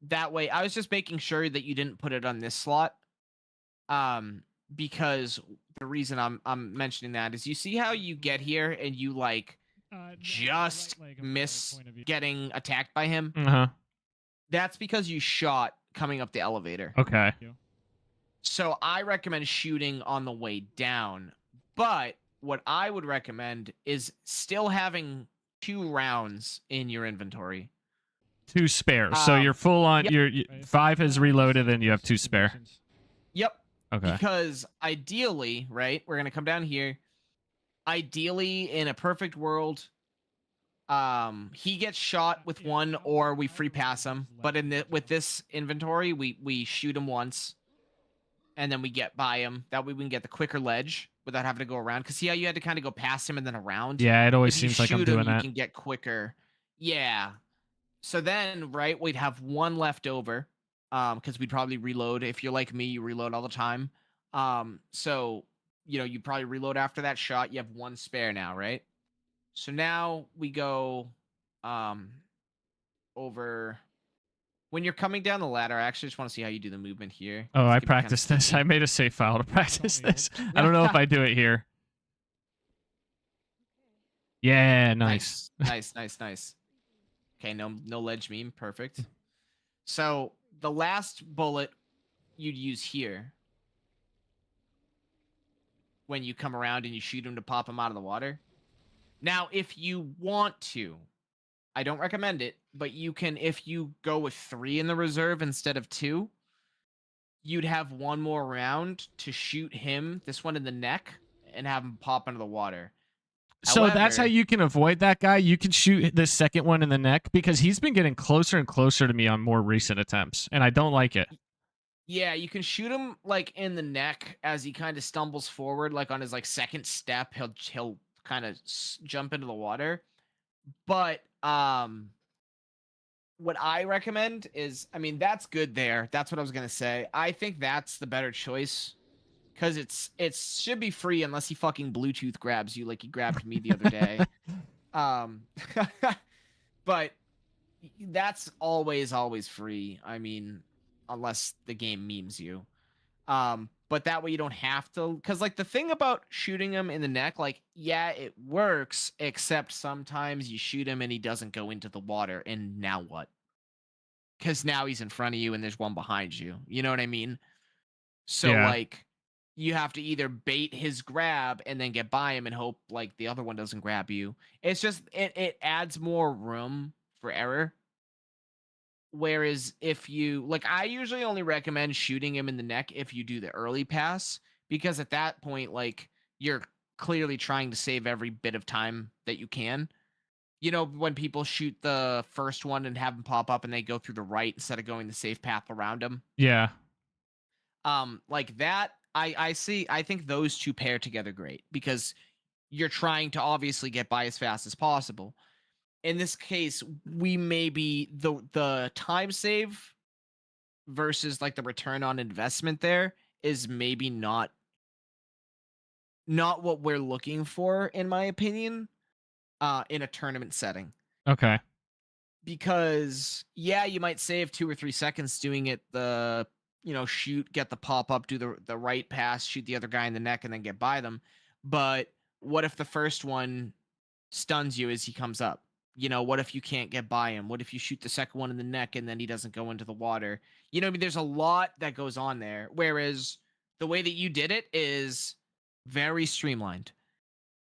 that way, I was just making sure that you didn't put it on this slot. Because the reason I'm mentioning that is you see how you get here and you like just miss getting attacked by him. Uh-huh. That's because you shot coming up the elevator. Okay. So I recommend shooting on the way down. But what I would recommend is still having 2 rounds in your inventory. 2 spares. So you're full on. Yep. You're 5 is reloaded, and you have 2 spare. Yep. Okay. Because ideally, right, we're gonna come down here. Ideally, in a perfect world, he gets shot with 1, or we free pass him. But with this inventory, we shoot him once, and then we get by him. That way, we can get the quicker ledge without having to go around. Because see how you had to kind of go past him and then around. Yeah, it always If you seems like I'm shoot doing him, that. You can get quicker. Yeah. So then, right, we'd have 1 left over. Because we'd probably reload. If you're like me, you reload all the time. So, you know, you probably reload after that shot. You have 1 spare now, right? So now we go over. When you're coming down the ladder, I actually just want to see how you do the movement here. Oh, This I could be kinda practiced this. sneaky. I made a save file to practice me, man. this. I don't know if I do it here. Yeah, nice. Nice. Okay, no ledge meme. Perfect. So the last bullet you'd use here when you come around and you shoot him to pop him out of the water. Now, if you want to, I don't recommend it, but you can, if you go with 3 in the reserve instead of 2, you'd have 1 more round to shoot him, this one in the neck, and have him pop into the water. So that's how However- you can avoid that guy. You can shoot the second one in the neck because he's been getting closer and closer to me on more recent attempts, and I don't like it. Yeah, you can shoot him like in the neck as he kind of stumbles forward, like on his like second step, he'll kind of jump into the water. But what I recommend is, I mean, that's good there. That's what I was gonna say. I think that's the better choice because it should be free unless he fucking Bluetooth grabs you like he grabbed me the other day. But that's always free. I mean, unless the game memes you. But that way you don't have to, because like the thing about shooting him in the neck, like, yeah, it works, except sometimes you shoot him and he doesn't go into the water, and now what? Because now he's in front of you and there's one behind you. You know what I mean? So Yeah. like you have to either bait his grab and then get by him and hope like the other one doesn't grab you. It's just it adds more room for error. Whereas if you like, I usually only recommend shooting him in the neck if you do the early pass, because at that point, like, you're clearly trying to save every bit of time that you can. You know, when people shoot the first one and have them pop up and they go through the right instead of going the safe path around them. Yeah. Like that, I think those two pair together great because you're trying to obviously get by as fast as possible. In this case, we maybe the time save versus like the return on investment there is maybe not what we're looking for, in my opinion, in a tournament setting. Okay. Because yeah, you might save 2 or 3 seconds doing it the, shoot, get the pop up, do the right pass, shoot the other guy in the neck, and then get by them. But what if the first one stuns you as he comes up? What if you can't get by him? What if you shoot the second one in the neck and then he doesn't go into the water? I mean, there's a lot that goes on there. Whereas the way that you did it is very streamlined.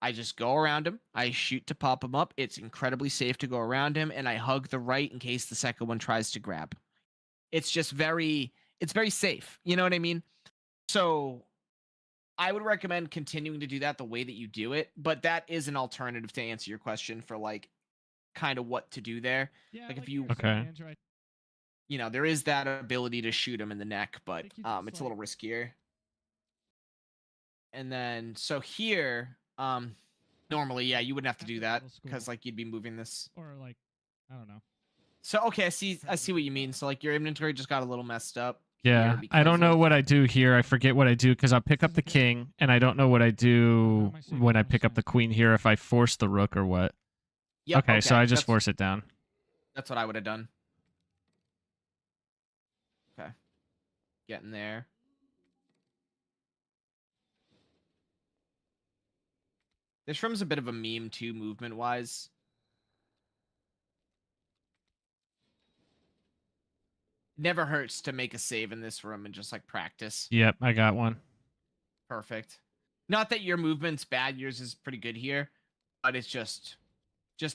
I just go around him. I shoot to pop him up. It's incredibly safe to go around him, and I hug the right in case the second one tries to grab. It's just it's very safe. You know what I mean? So I would recommend continuing to do that the way that you do it, but that is an alternative to answer your question for like kind of what to do there. Yeah, Like if you you, were saying, Andrew, there is that ability to shoot him in the neck, but think you just, it's a little riskier. And then so here, normally, yeah, you wouldn't have to do that because like you'd be moving this. or like, I don't know. So okay, I see what you mean. So like your inventory just got a little messed up. Yeah. here I don't because know of- what I do here. I forget what I do because I pick up the king, and I don't know what I do am I saving when I my pick up the stones? queen here, if I force the rook or what. Yep, Okay, so I just that's, force it down. That's what I would have done. Okay, getting there. This room's a bit of a meme too, movement wise. Never hurts to make a save in this room and just like practice. Yep, I got one. Perfect. Not that your movement's bad, yours is pretty good here, but it's just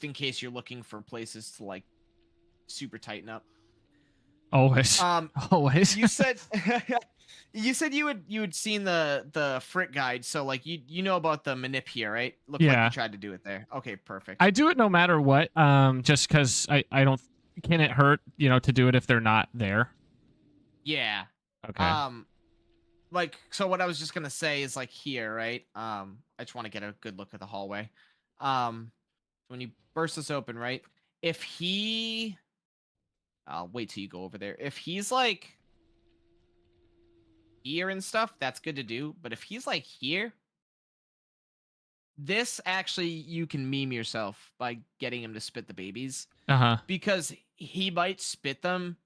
in case you're looking for places to like super tighten up. Always. Always. You said you had seen the Frick guide, so like you know about the manip here, right? Looked like Yeah. you tried to do it there. Okay, perfect. I do it no matter what. Just because I don't. Can it hurt, to do it if they're not there? Yeah. Okay. Like, so what I was just gonna say is like here, right? I just want to get a good look at the hallway. When you burst this open, right? If he, I'll wait till you go over there. If he's like here and stuff, that's good to do. But if he's like here, this actually you can meme yourself by getting him to spit the babies. Uh-huh. Because he might spit them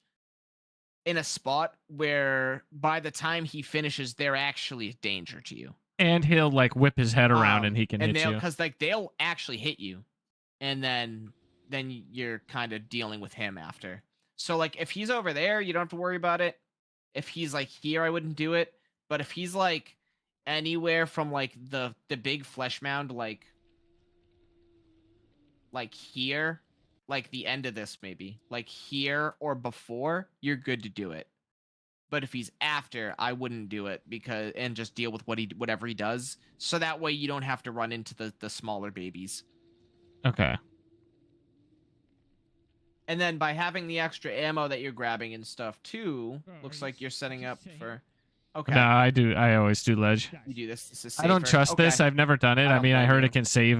in a spot where by the time he finishes, they're actually a danger to you. And he'll like whip his head around and he can hit you. Because like they'll actually hit you, and then you're kind of dealing with him after. So like if he's over there, you don't have to worry about it. If he's like here, I wouldn't do it. But if he's like anywhere from like the big flesh mound, like here, like the end of this maybe, like here or before, you're good to do it. But if he's after, I wouldn't do it and just deal with whatever he does. So that way you don't have to run into the smaller babies. Okay. And then by having the extra ammo that you're grabbing and stuff too, looks like you're setting up for. Okay. No, I do. I always do ledge. You do this. This is I don't safer. trust Okay. this. I've never done it. I don't mean, I blame heard you. it can save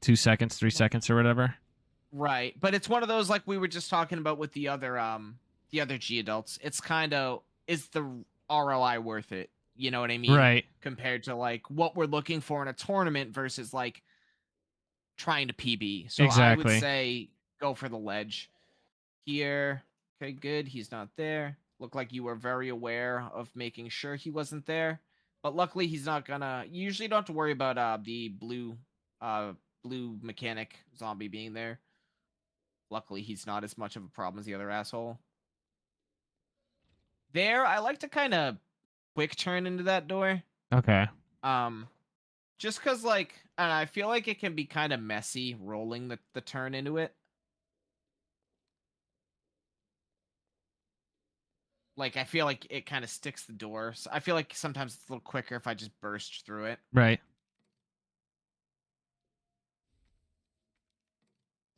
2 seconds, 3 seconds, or whatever. Right, but it's one of those like we were just talking about with the other G adults. It's kind of, is the ROI worth it? You know what I mean? Right. Compared to like what we're looking for in a tournament versus like trying to PB. So I Exactly. would say go for the ledge here. Okay, good. He's not there. Looked like you were very aware of making sure he wasn't there. But luckily, he's not gonna. You usually don't have to worry about the blue mechanic zombie being there. Luckily, he's not as much of a problem as the other asshole. There, I like to kind of quick turn into that door. Okay. Just cause like, and I feel like it can be kind of messy rolling the turn into it. Like, I feel like it kind of sticks the door. So I feel like sometimes it's a little quicker if I just burst through it. Right.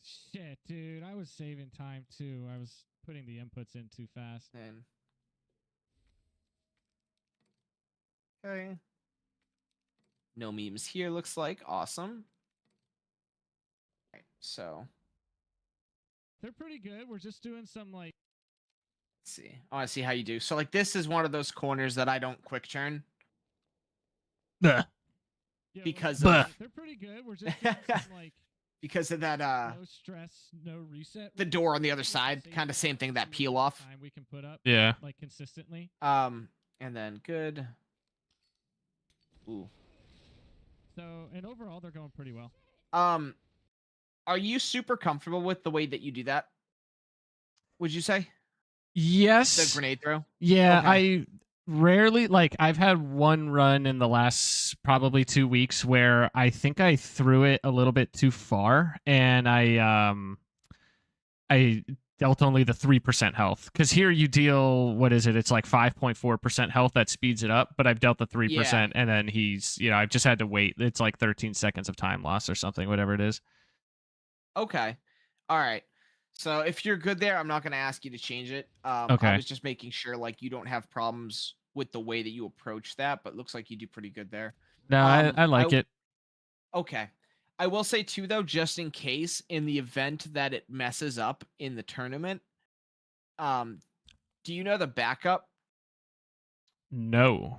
Shit, dude. I was saving time too. I was putting the inputs in too fast. And okay. No memes here, looks like. Awesome. Right, so They're pretty good. We're just doing some like. let's see. I want to see how you do. So like this is one of those corners that I don't quick turn Ugh. Yeah, because Buh. of they're pretty good. We're just doing some like because of that no stress, no reset. the door on the other side, kind of same thing, that peel off. Time we can put up Yeah. like consistently. And then good. Ooh. So and overall they're going pretty well. Are you super comfortable with the way that you do that? Would you say Yes. the grenade throw? Yeah, Okay. I rarely like I've had one run in the last probably 2 weeks where I think I threw it a little bit too far and I dealt only the 3% health. Cuz here you deal what is it? It's like 5.4% health that speeds it up, but I've dealt the 3% and then he's, I've just had to wait. It's like 13 seconds of time loss or something, whatever it is. Okay. All right. So if you're good there, I'm not going to ask you to change it. Okay. I was just making sure like you don't have problems with the way that you approach that, but looks like you do pretty good there. No, I like it. Okay. I will say too, though, just in case, in the event that it messes up in the tournament, do you know the backup? No.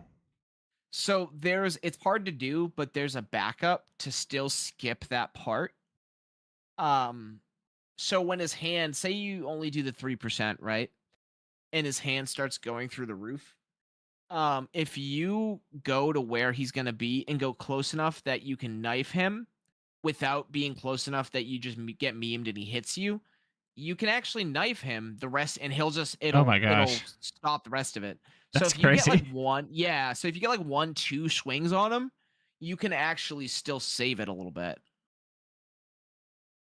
So it's hard to do, but there's a backup to still skip that part. So when his hand, say you only do the 3%, right? And his hand starts going through the roof. If you go to where he's going to be and go close enough that you can knife him without being close enough that you just get memed and he hits you, you can actually knife him the rest and Oh my gosh. it'll stop the rest of it. That's so if you crazy. get like so if you get like 1-2 swings on him, you can actually still save it a little bit.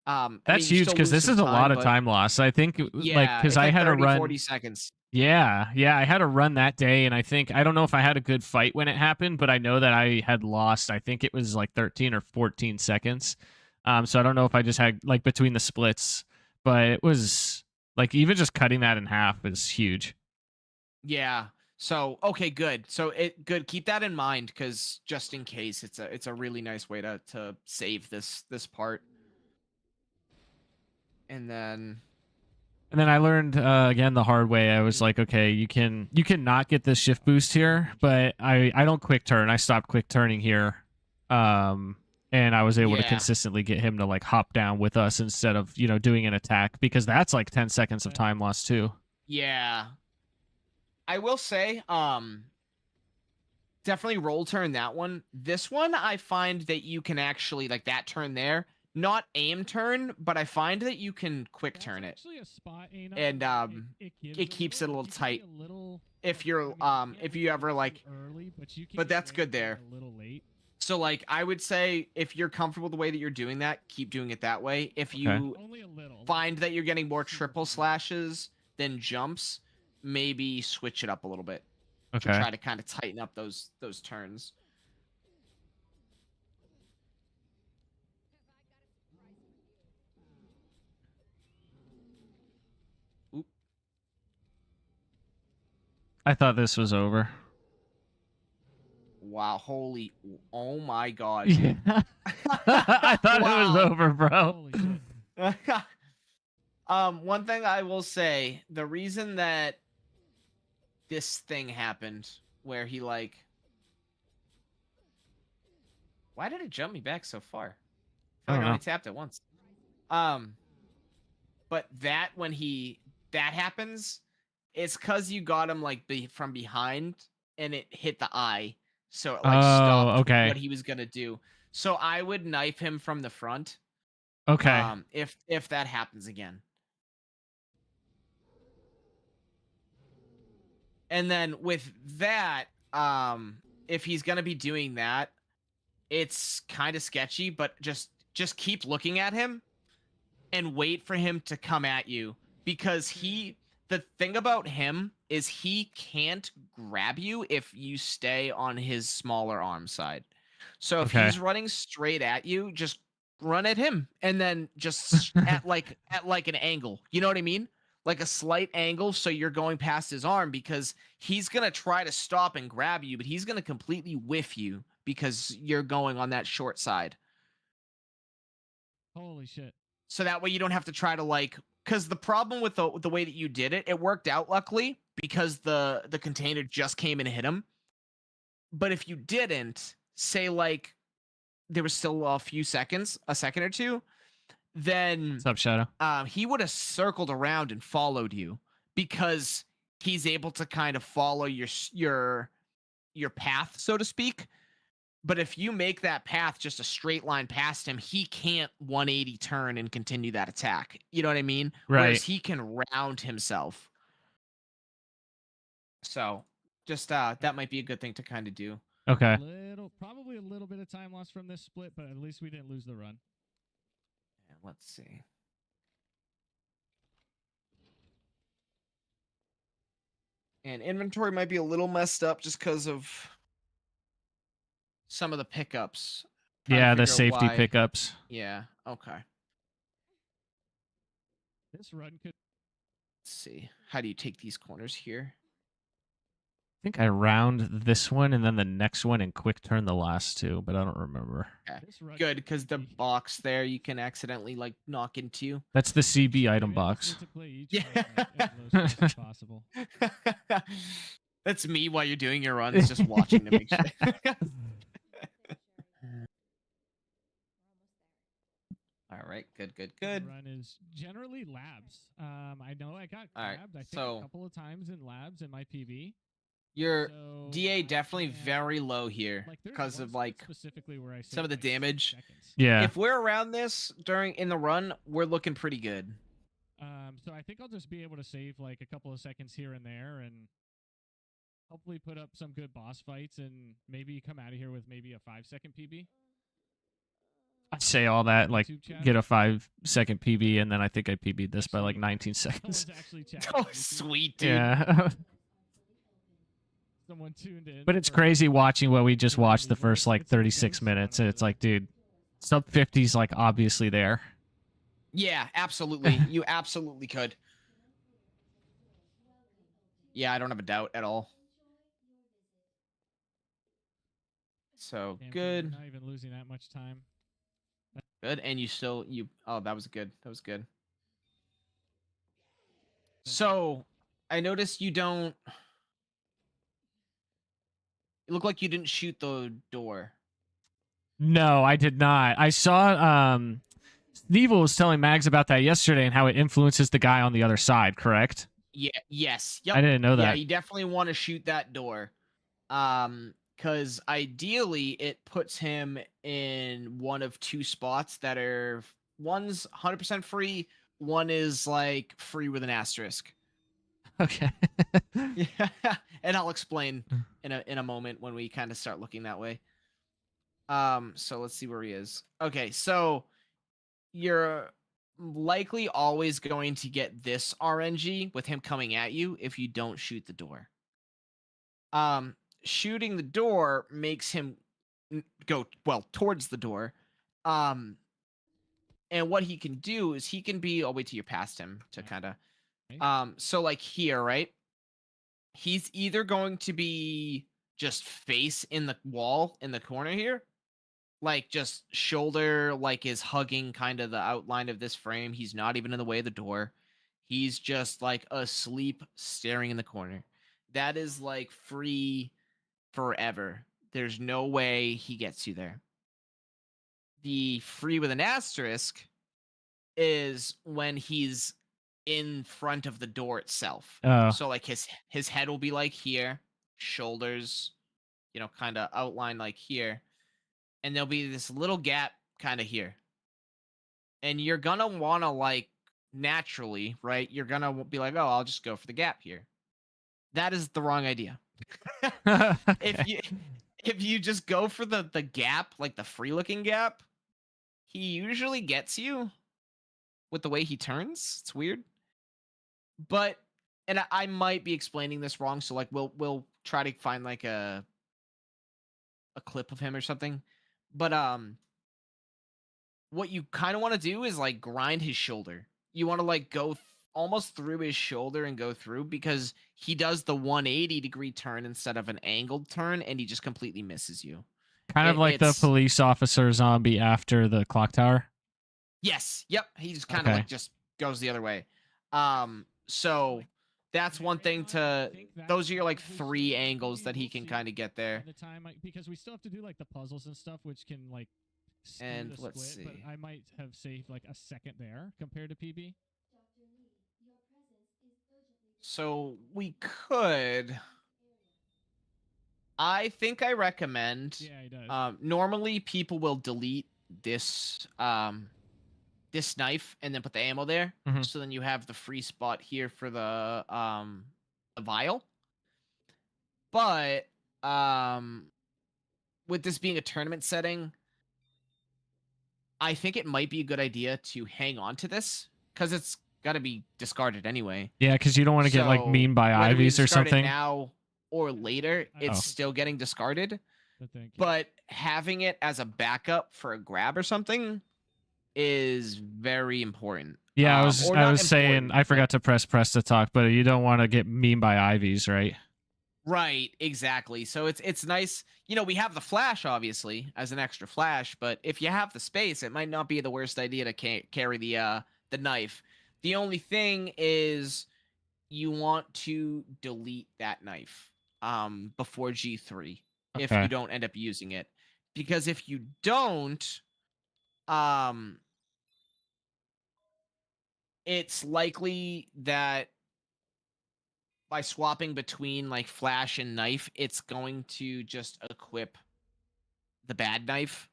That's huge because this is a lot of time loss. I think because I had 30, a run 40 seconds. Yeah, I had a run that day, and I don't know if I had a good fight when it happened, but I know that I had lost. I think it was like 13 or 14 seconds. So I don't know if I just had like between the splits, but it was like even just cutting that in half is huge. Yeah. So okay, good. So good. Keep that in mind because just in case, it's a really nice way to save this part. And then I learned again the hard way. I was like, okay, you can not get this shift boost here, but I don't quick turn. I stopped quick turning here, and I was able to consistently get him to like hop down with us instead of doing an attack because that's like 10 seconds of time lost too. Yeah, I will say, definitely roll turn that one. This one, I find that you can actually like that turn there. Not aim turn, but I find that you can quick turn it. A spot, and it keeps it a little tight. If you're if you ever like early, but that's good there. A little late. So like I would say if you're comfortable the way that you're doing that, keep doing it that way. If you find that you're getting more triple slashes than jumps, maybe switch it up a little bit. Okay. To try to kind of tighten up those turns. I thought this was over. Wow, oh my god. Yeah. I thought it was over, bro. One thing I will say, the reason that this thing happened where he like why did it jump me back so far? I only tapped it once. But that when that happens, It's because you got him like from behind and it hit the eye, so it like stopped okay. what he was gonna do. So I would knife him from the front. Okay. If that happens again. And then with that, if he's gonna be doing that, it's kind of sketchy, but just keep looking at him and wait for him to come at you because the thing about him is he can't grab you if you stay on his smaller arm side. So if Okay. he's running straight at you, just run at him and then just at like an angle. You know what I mean? Like a slight angle so you're going past his arm because he's going to try to stop and grab you, but he's going to completely whiff you because you're going on that short side. Holy shit. So that way you don't have to try to like, because the problem with the way that you did it, it worked out luckily because the container just came and hit him. But if you didn't, say like there was still a second or two, then What's up, Shadow? he would have circled around and followed you because he's able to kind of follow your path, so to speak. But if you make that path just a straight line past him, he can't 180 turn and continue that attack. You know what I mean? Right. Whereas he can round himself. So just that might be a good thing to kind of do. Okay. Probably a little bit of time lost from this split, but at least we didn't lose the run. Let's see. And inventory might be a little messed up just because of some of the pickups. Yeah, the safety pickups. Yeah. Okay. This run could. Let's see. How do you take these corners here? I think I round this one and then the next one and quick turn the last two, but I don't remember. Okay. Good, because the box there you can accidentally like knock into. That's the CB item box. Yeah. Possible. That's me while you're doing your runs, just watching to make sure. All right, good. Run is generally labs. I know I got All right, grabbed. I think so a couple of times in labs in my PB. Your So DA definitely very low here like, there's because one of spot like specifically where I some of the saved, like, 6 damage. seconds. Yeah. If we're around this in the run, we're looking pretty good. So I think I'll just be able to save like a couple of seconds here and there, and hopefully put up some good boss fights, and maybe come out of here with maybe a 5-second PB. I say all that, like, YouTube chat. get a 5-second PB, and then I think I PB'd this by like 19 seconds. Someone's actually chatting. Oh, on YouTube. sweet, dude. Yeah. Someone tuned in. But it's for- crazy watching what we just for watched the Evil. first like It's like 36 ghosts minutes, on and over it's like, dude, sub 50's like obviously there. Yeah, absolutely. You absolutely could. Yeah, I don't have a doubt at all. So Damn, good. Not even losing that much time. Good. And oh, that was good. That was good. So I noticed you don't. It looked like you didn't shoot the door. No, I did not. I saw Sneevil was telling Mags about that yesterday and how it influences the guy on the other side, correct? Yeah, yes. Yep. I didn't know Yeah, that. you definitely want to shoot that door. Because ideally it puts him in one of two spots that are one's 100% free, one is like free with an asterisk. Okay. Yeah, and I'll explain in a moment when we kind of start looking that way. So let's see where he is. Okay, so you're likely always going to get this RNG with him coming at you if you don't shoot the door. Shooting the door makes him go towards the door. And what he can do is he can be. I'll wait till you're past him to kind of. So like here, right? He's either going to be just face in the wall in the corner here, like just shoulder like is hugging kind of the outline of this frame. He's not even in the way of the door. He's just like asleep staring in the corner. That is like free forever. There's no way he gets you there. The free with an asterisk is when he's in front of the door itself. Oh. So like his head will be like here, shoulders, kind of outlined like here, and there'll be this little gap kind of here. And you're gonna want to like naturally, right? You're gonna be like, oh, I'll just go for the gap here. That is the wrong idea. Okay. If you just go for the gap, like the free looking gap, he usually gets you with the way he turns. It's weird. But and I might be explaining this wrong, so like we'll try to find like a clip of him or something. But what you kind of want to do is like grind his shoulder. You want to like go almost through his shoulder and go through, because he does the 180-degree turn instead of an angled turn, and he just completely misses you. Kind of like the It's police officer zombie after the clock tower. yes, yep. He just kind of Okay. like just goes the other way. So that's one thing to. Those are your like 3 angles that he can kind of get there. The time, because we still have to do like the puzzles and stuff, which can like skew And the let's split. But see. I might have saved like a second there compared to PB. So we could. I think I recommend. Yeah, he does. Normally people will delete this this knife and then put the ammo there, Mhm. so then you have the free spot here for the vial. But with this being a tournament setting, I think it might be a good idea to hang on to this, because it's got to be discarded anyway. Yeah, because you don't want to get like So, mean by whether we Ivies or discard it something. now or later, it's Oh. still getting discarded. But thank you. But having it as a backup for a grab or something is very important. Yeah, I was or not saying important, I but- forgot to press to talk, but you don't want to get mean by Ivies, right? Right, exactly. So it's nice. We have the flash obviously as an extra flash, but if you have the space, it might not be the worst idea to carry the knife. The only thing is you want to delete that knife before G3 if Okay. you don't end up using it. Because if you don't, it's likely that by swapping between like flash and knife, it's going to just equip the bad knife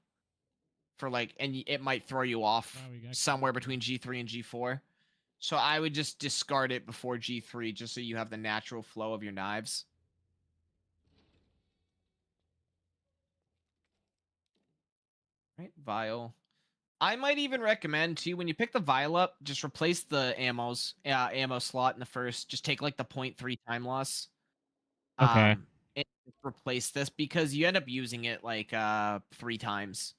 for like, and it might throw you off Wow, we got somewhere between G3 and G4. So I would just discard it before G3, just so you have the natural flow of your knives. Right, vial. I might even recommend too, when you pick the vial up, just replace the ammo slot in the first. Just take like the 0.3 time loss. Okay. And replace this, because you end up using it like 3 times.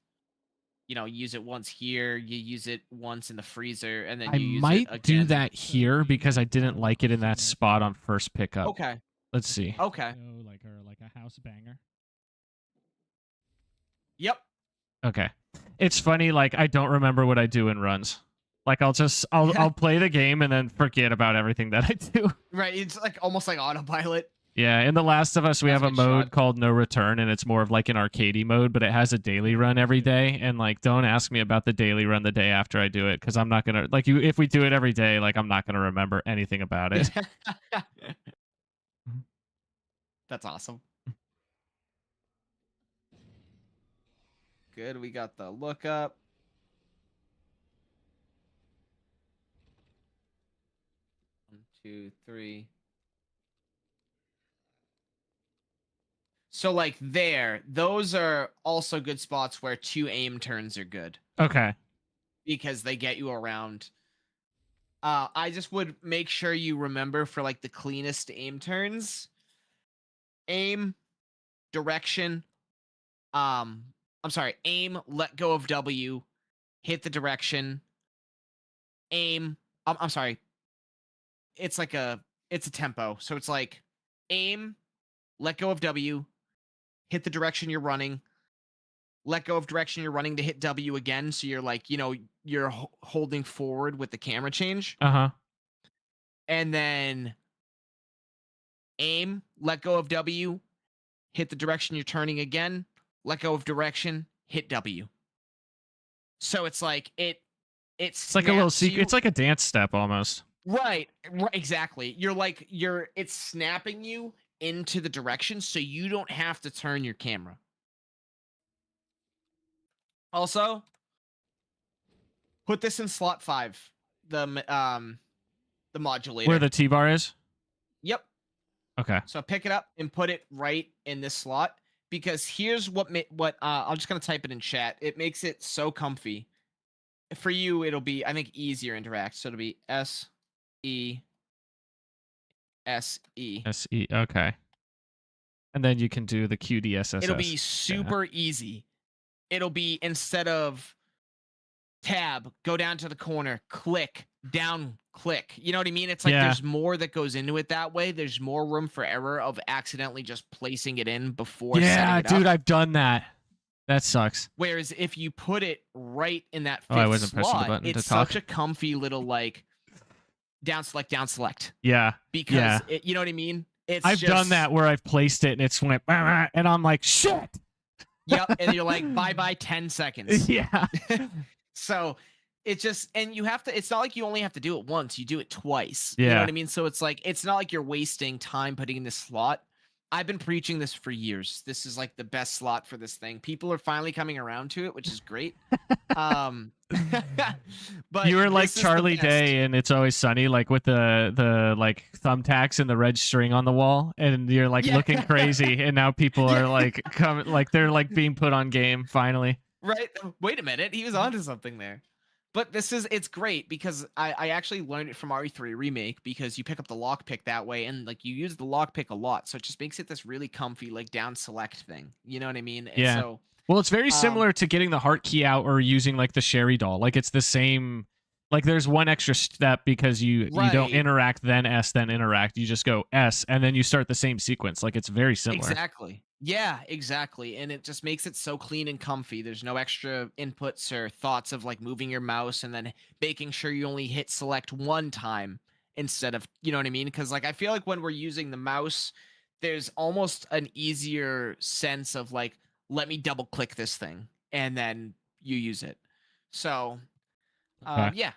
Use it once here, you use it once in the freezer, and then I you use might it do again. that here because I didn't like it in that spot on first pickup. Okay. Let's see. Okay. So like a house banger. Yep. Okay. It's funny, like I don't remember what I do in runs. Like I'll play the game and then forget about everything that I do. Right. It's like almost like autopilot. Yeah, in The Last of Us, we That's have a a good mode shot. called No Return, and it's more of like an arcadey mode, but it has a daily run every day. And like, don't ask me about the daily run the day after I do it, because I'm not gonna like you. If we do it every day, like I'm not gonna remember anything about it. That's awesome. Good. We got the lookup. One, 2, 3. So like those are also good spots where 2 aim turns are good, Okay. because they get you around. I just would make sure you remember for like the cleanest aim turns. Aim, direction. I'm sorry. Aim, let go of W, hit the direction. Aim. I'm sorry. It's a tempo. So it's like aim, let go of W, hit the direction you're running, let go of direction you're running to hit W again. So you're like, you're holding forward with the camera change. Uh-huh. And then aim, let go of W, hit the direction you're turning again, let go of direction, hit W. So it's like It's like a little secret. It's like a dance step almost. Right, exactly. It's snapping you into the direction so you don't have to turn your camera. Also, put this in slot 5. The modulator. Where the T-bar is? Yep. Okay. So pick it up and put it right in this slot because here's I'm just going to type it in chat. It makes it so comfy. For you it'll be I think easier interact. So it'll be SE. Okay. And then you can do the QDSSS. It'll be super easy. It'll be instead of tab, go down to the corner, click, down, click. You know what I mean? It's like there's more that goes into it that way. There's more room for error of accidentally just placing it in before setting it dude, up. I've done that. That sucks. Whereas if you put it right in that fifth I wasn't pressing the slot, button to it's talk. such a comfy little like down select. Yeah. Because you know what I mean? I've done that where I've placed it and it's went and I'm like, shit. Yep, and you're like, bye 10 seconds. Yeah. So it's just, and you have to, it's not like you only have to do it once, you do it twice. Yeah. You know what I mean? So it's like, it's not like you're wasting time putting in this slot. I've been preaching this for years. This is like the best slot for this thing. People are finally coming around to it, which is great. But you were like this is the Charlie best. Day and It's Always Sunny, like with the like thumbtacks and the red string on the wall, and you're like looking crazy, and now people are like coming, like they're like being put on game finally. Right? Wait a minute, he was onto something there. But it's great because I actually learned it from RE3 Remake because you pick up the lockpick that way and like you use the lockpick a lot. So it just makes it this really comfy, like down select thing. You know what I mean? And Yeah. so Well, it's very similar to getting the heart key out or using like the Sherry doll. Like it's the same, like there's one extra step because you don't interact, then S, then interact. You just go S and then you start the same sequence. Like it's very similar. Exactly. Yeah, exactly. And it just makes it so clean and comfy. There's no extra inputs or thoughts of like moving your mouse and then making sure you only hit select one time instead of, you know what I mean? Because like I feel like when we're using the mouse, there's almost an easier sense of like, let me double click this thing and then you use it. So yeah,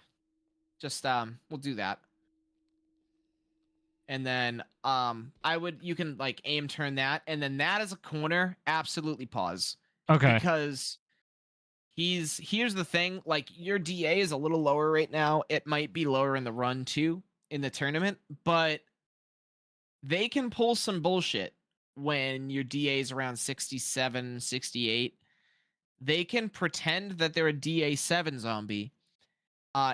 just we'll do that. And then you can like aim turn that, and then that is a corner, absolutely pause. Okay. Because here's the thing, like your DA is a little lower right now. It might be lower in the run too in the tournament, but they can pull some bullshit when your DA is around 67, 68. They can pretend that they're a DA7 zombie.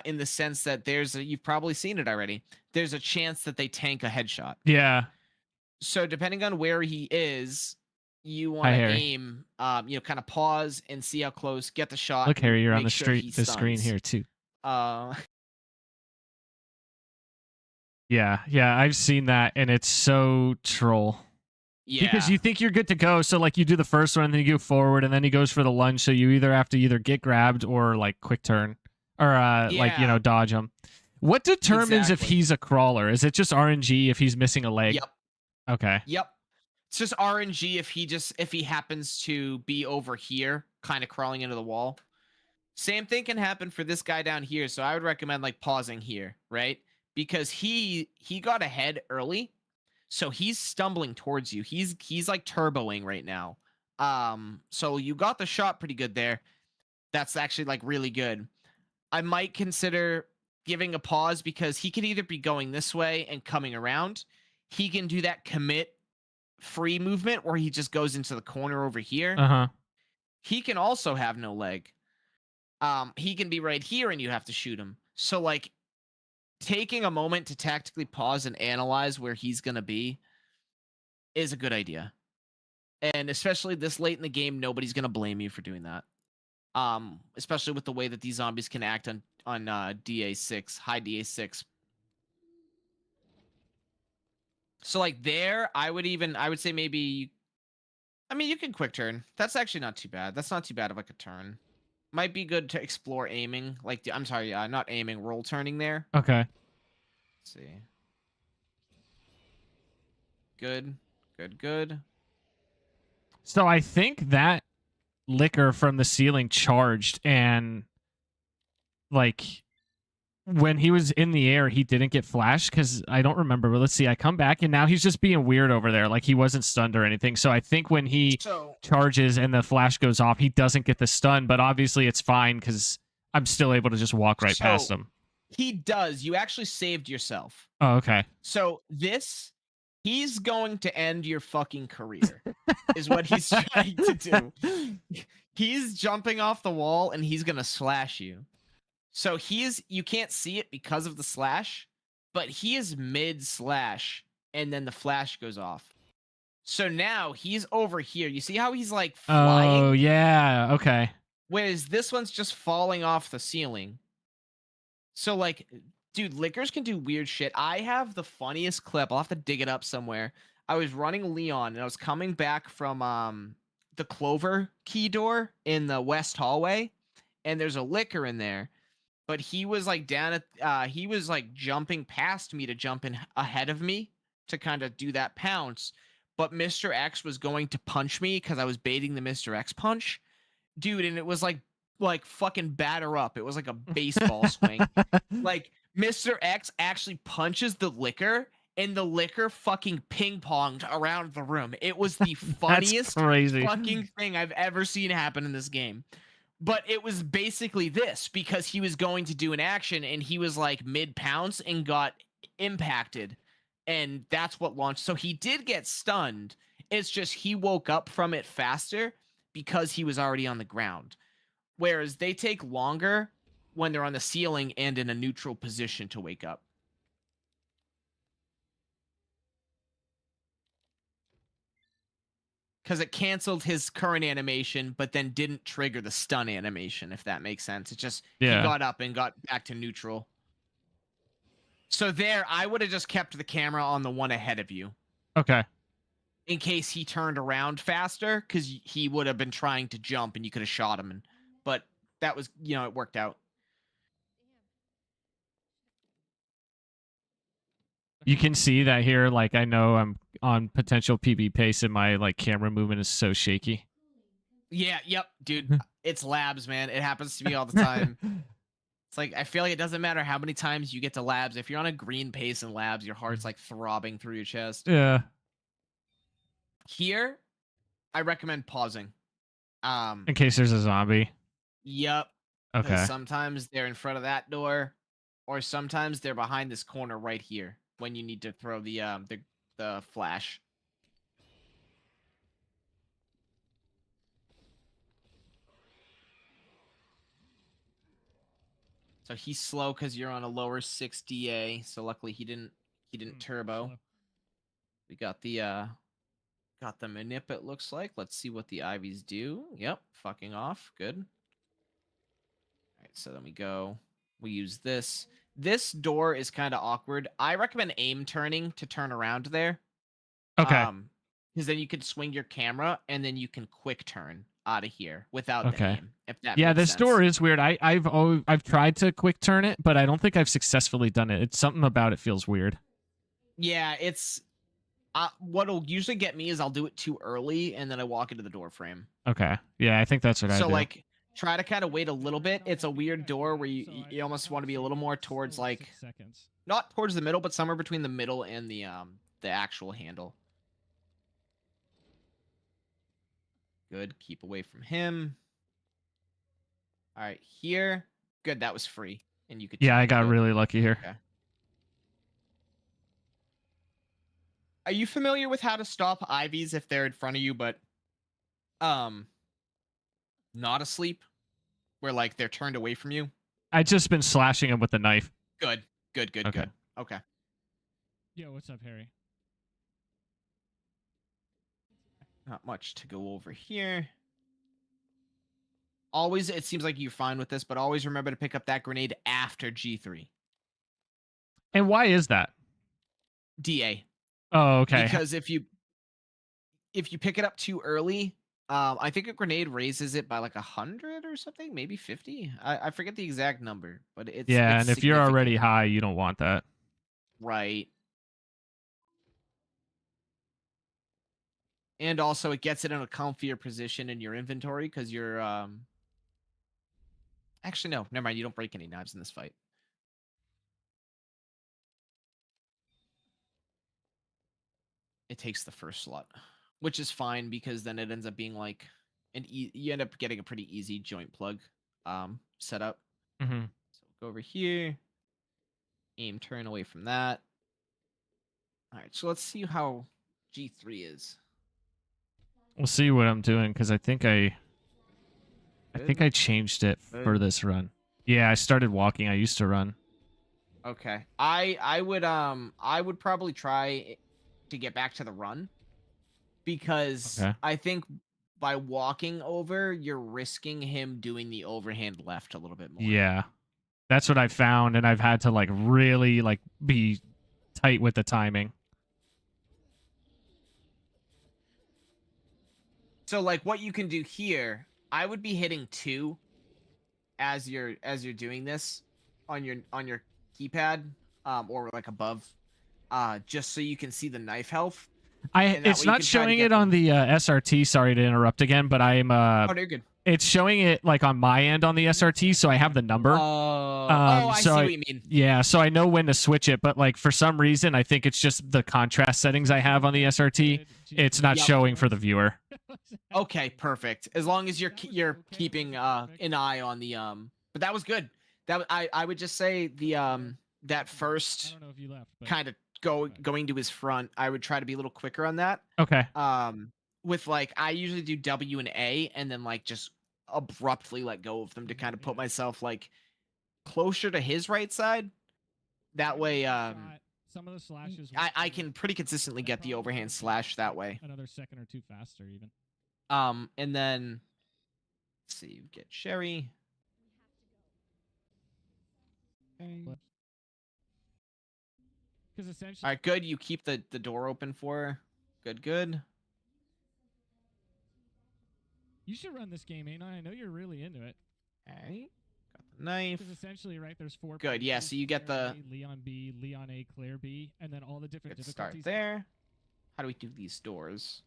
In the sense that you've probably seen it already. There's a chance that they tank a headshot. Yeah. So depending on where he is, you want to aim, kind of pause and see how close, get the shot. Look, Harry, you're on the the screen here too. Yeah, I've seen that, and it's so troll. Yeah. Because you think you're good to go, so like you do the first one, and then you go forward, and then he goes for the lunge, so you either have to get grabbed or like quick turn. Or dodge him. What determines if he's a crawler? Is it just RNG if he's missing a leg? Yep. Okay. Yep. It's just RNG if he happens to be over here, kind of crawling into the wall. Same thing can happen for this guy down here. So I would recommend like pausing here, right? Because he got ahead early, so he's stumbling towards you. He's like turboing right now. So you got the shot pretty good there. That's actually like really good. I might consider giving a pause because he could either be going this way and coming around. He can do that commit free movement where he just goes into the corner over here. Uh-huh. He can also have no leg. He can be right here and you have to shoot him. So like taking a moment to tactically pause and analyze where he's going to be is a good idea. And especially this late in the game, nobody's going to blame you for doing that. Especially with the way that these zombies can act on DA6, high DA6. So like there, I would say maybe, you can quick turn. That's actually not too bad. That's not too bad of like a turn. Might be good to explore aiming. Like, I'm sorry, not aiming, roll turning there. Okay. Let's see. Good. So I think that liquor from the ceiling charged, and like when he was in the air, he didn't get flashed because I don't remember. But let's see. I come back and now he's just being weird over there. Like he wasn't stunned or anything. So I think when he So charges and the flash goes off, he doesn't get the stun. But obviously it's fine because I'm still able to just walk right past him. he does. You actually saved yourself. Oh, okay. So he's going to end your fucking career, is what he's trying to do. He's jumping off the wall and he's gonna slash you. So you can't see it because of the slash, but he is mid slash and then the flash goes off. So now he's over here. You see how he's like flying? Oh, yeah. Okay. Whereas this one's just falling off the ceiling. So like, dude, lickers can do weird shit. I have the funniest clip. I'll have to dig it up somewhere. I was running Leon and I was coming back from the Clover key door in the west hallway, and there's a licker in there. But he was like down at he was like jumping past me to jump in ahead of me to kind of do that pounce. But Mr. X was going to punch me because I was baiting the Mr. X punch. Dude, and it was like fucking batter up. It was like a baseball swing. Like Mr. X actually punches the licker and the licker fucking ping-ponged around the room. It was the funniest crazy. fucking thing I've ever seen happen in this game. But it was basically this because he was going to do an action and he was like mid-pounce and got impacted. And that's what launched. So he did get stunned. It's just he woke up from it faster because he was already on the ground. Whereas they take longer when they're on the ceiling and in a neutral position to wake up. Because it canceled his current animation, but then didn't trigger the stun animation, if that makes sense. It just, he got up and got back to neutral. So there, I would have just kept the camera on the one ahead of you. Okay. In case he turned around faster, because he would have been trying to jump and you could have shot him. But that was, it worked out. You can see that here. Like, I know I'm on potential PB pace and my like camera movement is so shaky. Yeah, yep, dude. It's labs, man. It happens to me all the time. It's like, I feel like it doesn't matter how many times you get to labs. If you're on a green pace in labs, your heart's like throbbing through your chest. Yeah. Here, I recommend pausing. In case there's a zombie. Yep. Okay. Sometimes they're in front of that door, or sometimes they're behind this corner right here when you need to throw the flash. So he's slow because you're on a lower 6 DA. So luckily he didn't turbo. Slow. We got the manip, it looks like. Let's see what the Ivies do. Yep, fucking off. Good. All right, so then we use this. This door is kind of awkward. I recommend aim turning to turn around there. Okay. Because then you can swing your camera and then you can quick turn out of here without the aim. If that makes this sense. door is weird. I've tried to quick turn it, but I don't think I've successfully done it. It's something about it feels weird. Yeah, it's what'll usually get me is I'll do it too early and then I walk into the door frame. Okay. Yeah, I think that's what I do. So like try to kind of wait a little bit. It's a weird door where you almost want to be a little more towards like not towards the middle, but somewhere between the middle and the actual handle. Good. Keep away from him. All right, here. Good. That was free, and you could. Yeah, I got really lucky here. Okay. Are you familiar with how to stop Ivies if they're in front of you, but not asleep, where like they're turned away from you? I just been slashing them with the knife. Good. Good. Okay. Good. Okay. Yo, what's up, Harry? Not much to go over here. Always, it seems like you're fine with this, but always remember to pick up that grenade after G3. And why is that? DA. Oh, okay. Because if you pick it up too early, I think a grenade raises it by like 100 or something, maybe 50. I forget the exact number, but it's and if you're already high, you don't want that. Right. And also, it gets it in a comfier position in your inventory because you're. Actually, no, never mind. You don't break any knives in this fight. it takes the first slot, which is fine because then it ends up being like you end up getting a pretty easy joint plug setup. Mm-hmm. So go over here, aim turn away from that. All right, so let's see how G3 is. We'll see what I'm doing because I think I Good. changed it for Good. this run. Yeah, I started walking. I used to run. Okay. I would probably try to get back to the run because Okay. I think by walking over, you're risking him doing the overhand left a little bit more. Yeah. That's what I found, and I've had to like really like be tight with the timing. So like what you can do here, I would be hitting 2 as you're doing this on your keypad or like above just so you can see the knife health. And that It's way you not can try to showing get it them. on the SRT. Sorry to interrupt again, but I'm Oh, you're good. it's showing it like on my end on the SRT, so I have the number. I see what you mean. Yeah, so I know when to switch it, but like for some reason, I think it's just the contrast settings I have on the SRT. It's not Yep. showing for the viewer. Okay, perfect. As long as you're keeping an eye on the but that was good. That I would just say the that I first don't know if you left, but kind of going to his front, I would try to be a little quicker on that. Okay. With like I usually do W and A and then like just abruptly let go of them to kind of put myself like closer to his right side. That way some of the slashes I can pretty consistently get the overhand slash that way. another second or two faster even. And then let's see, you get Sherry. Because essentially, All right, good. You keep the door open for her. Good. you should run this game, ain't I? I know you're really into it. All right, got the knife. Because essentially, right, there's 4. Good, yeah, so you get Claire the- A, Leon B, Leon A, Claire B, and then all the different Good start difficulties. there. How do we do these doors?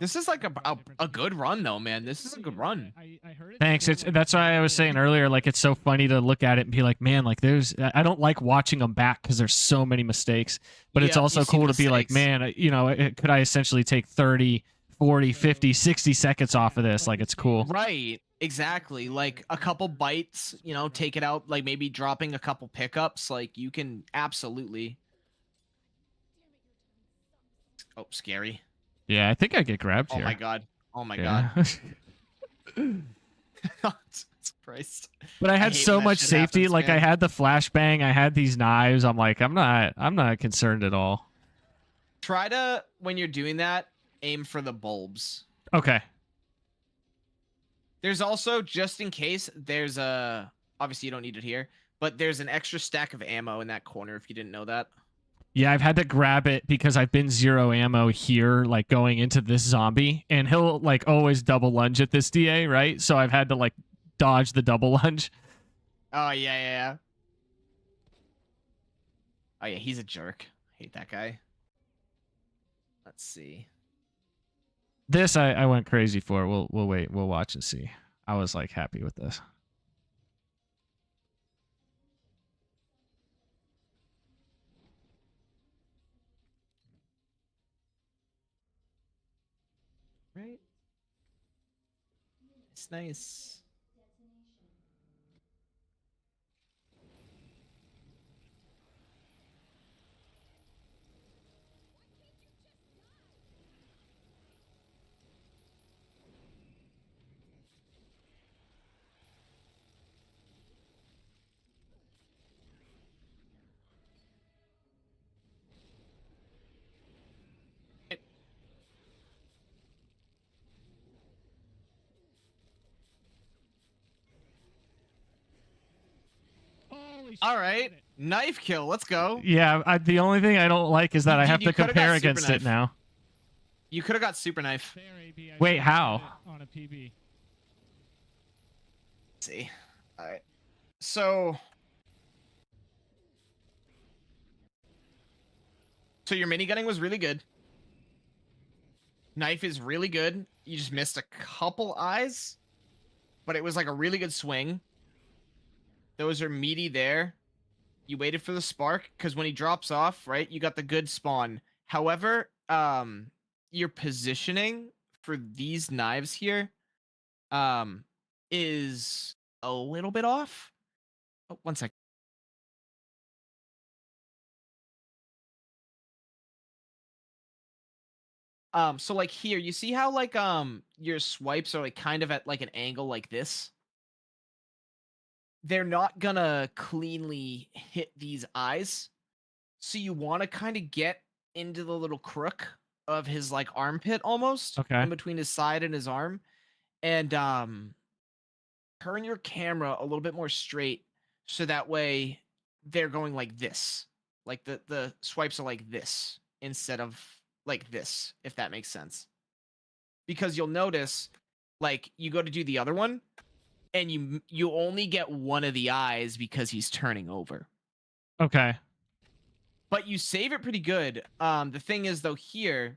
This is like a good run though, man. This is a good run. I heard it. Thanks. That's why I was saying earlier, like it's so funny to look at it and be like, man, like I don't like watching them back because there's so many mistakes. But it's Yeah, also you see cool to be like, mistakes. man, could I essentially take 30, 40, 50, 60 seconds off of this? Like it's cool. Right, exactly. Like a couple bites, take it out. Like maybe dropping a couple pickups. Like you can absolutely. Oh, scary. Yeah, I think I get grabbed Oh here. my god. Oh my Yeah. god. Christ. But I had hate so when that much shit safety. happens, Like man. I had the flashbang, I had these knives. I'm like, I'm not concerned at all. Try to, when you're doing that, aim for the bulbs. Okay. There's also, just in case, there's a, obviously you don't need it here, but there's an extra stack of ammo in that corner if you didn't know that. Yeah, I've had to grab it because I've been 0 ammo here, like going into this zombie, and he'll like always double lunge at this DA, right? So I've had to like dodge the double lunge. Oh, yeah. Oh, yeah, he's a jerk. Hate that guy. Let's see. This I went crazy for. We'll wait. We'll watch and see. I was like happy with this. Right? It's nice. Holy shit, All I right. did it. Knife kill. Let's go. Yeah, the only thing I don't like is that I Dude, have you to coulda got compare super against it knife. now. You could have got super knife. There, AB, I Wait, just how? did it on a PB. Let's see. All right. So your minigunning was really good. Knife is really good. You just missed a couple eyes, but it was like a really good swing. Those are meaty there. You waited for the spark because when he drops off, right, you got the good spawn. However, your positioning for these knives here, is a little bit off. Oh, one sec. So like here, you see how like your swipes are like kind of at like an angle like this? They're not gonna cleanly hit these eyes. So you want to kind of get into the little crook of his like armpit almost Okay. in between his side and his arm, and turn your camera a little bit more straight so that way they're going like this. Like the swipes are like this instead of like this, if that makes sense. Because you'll notice like you go to do the other one and you only get one of the eyes because he's turning over. Okay. But you save it pretty good. The thing is though here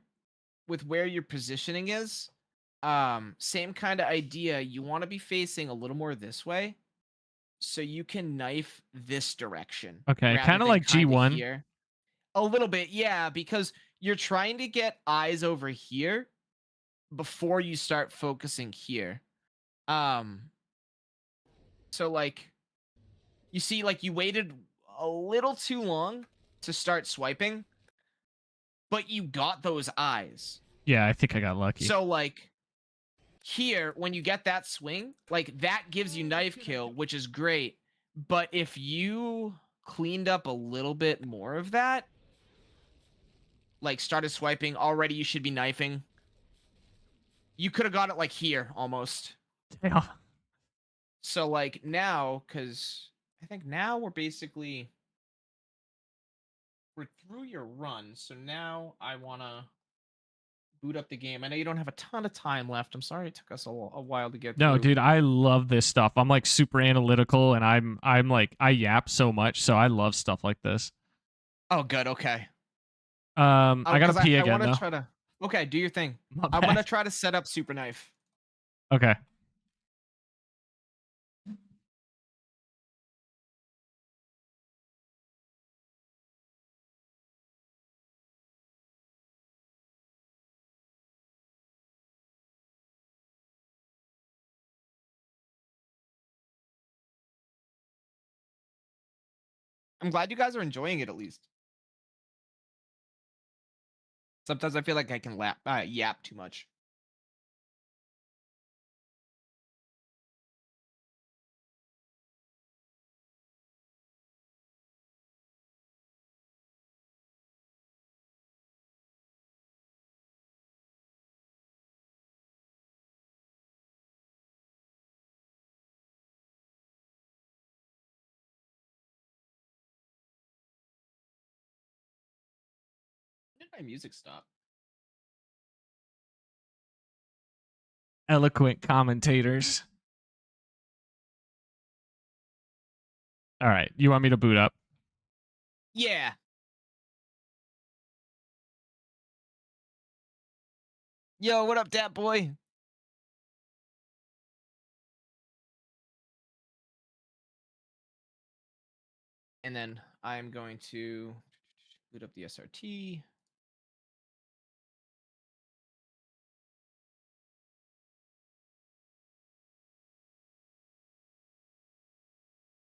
with where your positioning is, same kind of idea. You want to be facing a little more this way so you can knife this direction. Okay. Rather Kind of than like kinda G1. here. A little bit, yeah, because you're trying to get eyes over here before you start focusing here. Um, so like you see, like you waited a little too long to start swiping, but you got those eyes. Yeah, I think I got lucky. So like here, when you get that swing, like that gives you knife kill, which is great. But if you cleaned up a little bit more of that, like started swiping, already you should be knifing. You could have got it like here almost. Damn. So like now, because I think now we're through your run. So now I want to boot up the game. I know you don't have a ton of time left. I'm sorry it took us a while to get No, through. dude, I love this stuff. I'm like super analytical, and I'm like I yap so much, so I love stuff like this. Oh, good. Okay. I gotta pee again though. Try to. Okay, do your thing. My I want to bad. try to set up super knife. Okay. I'm glad you guys are enjoying it at least. Sometimes I feel like I can yap too much. When did my music stop? Eloquent commentators. All right, you want me to boot up? Yeah. Yo, what up, dat boy? And then I'm going to boot up the SRT.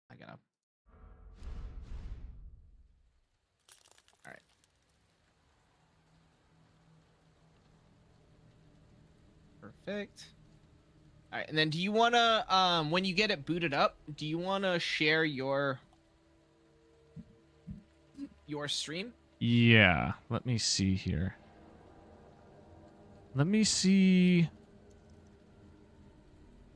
I gotta. All right. Perfect. All right, and then do you want to, when you get it booted up, do you want to share your stream? Yeah. Let me see here. Let me see.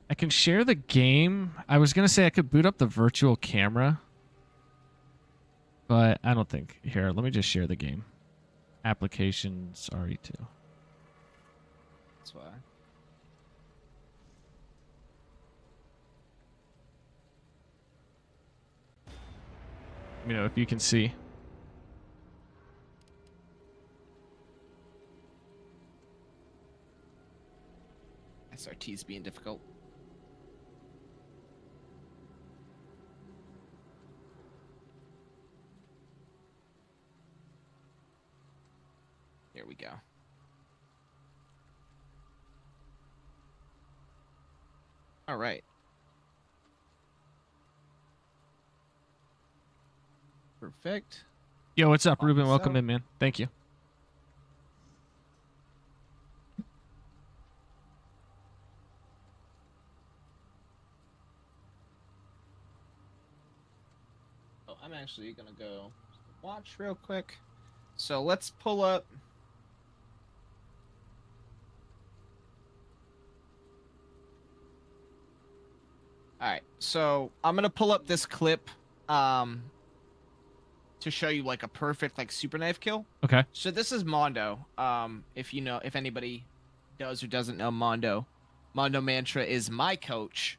I can share the game. I was gonna say I could boot up the virtual camera, but I don't think. Here, let me just share the game. Applications RE2. That's why. Let me know if you can see. SRT's being difficult. we go. All right. Perfect. Yo, what's up, Pop Ruben? this Welcome out. in, man. Thank you. Oh, I'm actually gonna go watch real quick. So let's pull up. All right, so I'm gonna pull up this clip, to show you like a perfect like super knife kill. Okay. So this is Mondo. If anybody does or doesn't know Mondo, Mondo Mantra is my coach,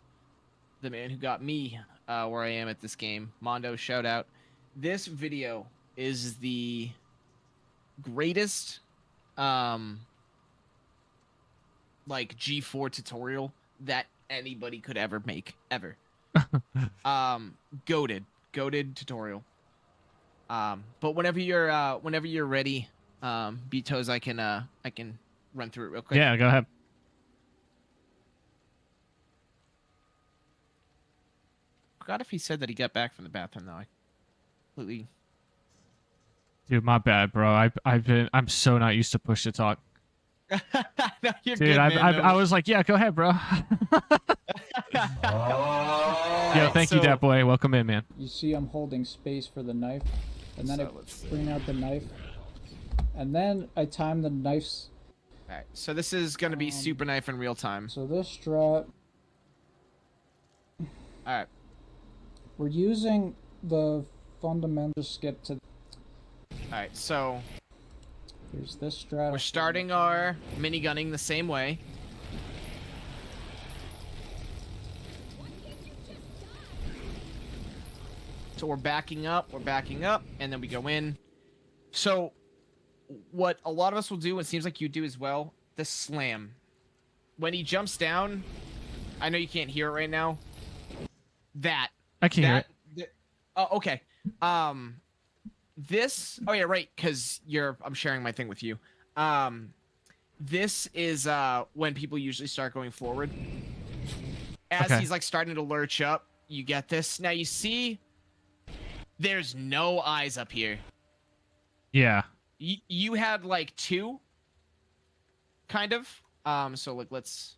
the man who got me where I am at this game. Mondo, shout out. This video is the greatest like G4 tutorial that anybody could ever make ever. Goated tutorial. But whenever you're ready, Betos, I can run through it real quick. Yeah, go ahead. Forgot if he said that he got back from the bathroom though. I completely. Dude, my bad, bro. I'm so not used to push to talk. No, you're Dude, good, man. I was like, yeah, go ahead, bro. Yo, thank you, so- that boy. Welcome in, man. You see I'm holding space for the knife, and then So I let's see. bring out the knife, and then I time the knifes. All right, so this is gonna be super knife in real time. So this strap, All right, we're using the fundamental skip to. all right. So Here's this strap. we're starting our minigunning the same way. So we're backing up, and then we go in. So what a lot of us will do, it seems like you do as well, the slam. When he jumps down, I know you can't hear it right now. I can hear it. Oh, okay. This, oh yeah, right, because I'm sharing my thing with you. This is when people usually start going forward. As Okay. he's like starting to lurch up, you get this. Now you see there's no eyes up here. Yeah. You had like two, kind of. So like let's.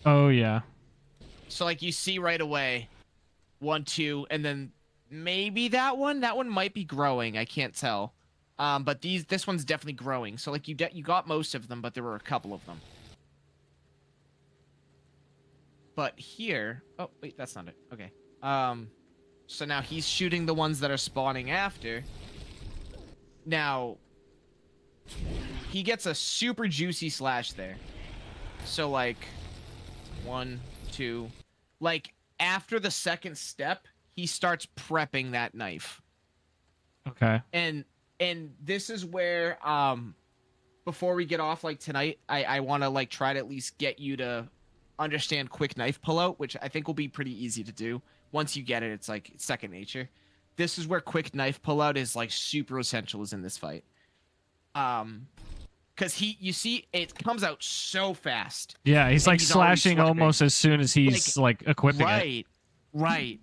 Oh, yeah. So like you see right away, 1, 2, and then maybe that one might be growing. I can't tell. But this one's definitely growing. So like you got most of them, but there were a couple of them. But here, oh wait, that's not it. Okay. So now he's shooting the ones that are spawning after. Now he gets a super juicy slash there. So like 1, 2, like after the second step, he starts prepping that knife. Okay. And this is where before we get off like tonight, I want to like try to at least get you to understand quick knife pullout, which I think will be pretty easy to do. Once you get it, it's like second nature. This is where quick knife pullout is like super essential is in this fight. Because you see it comes out so fast. Yeah, he's And like he's already slashing sweating. almost as soon as he's like equipping it. Right.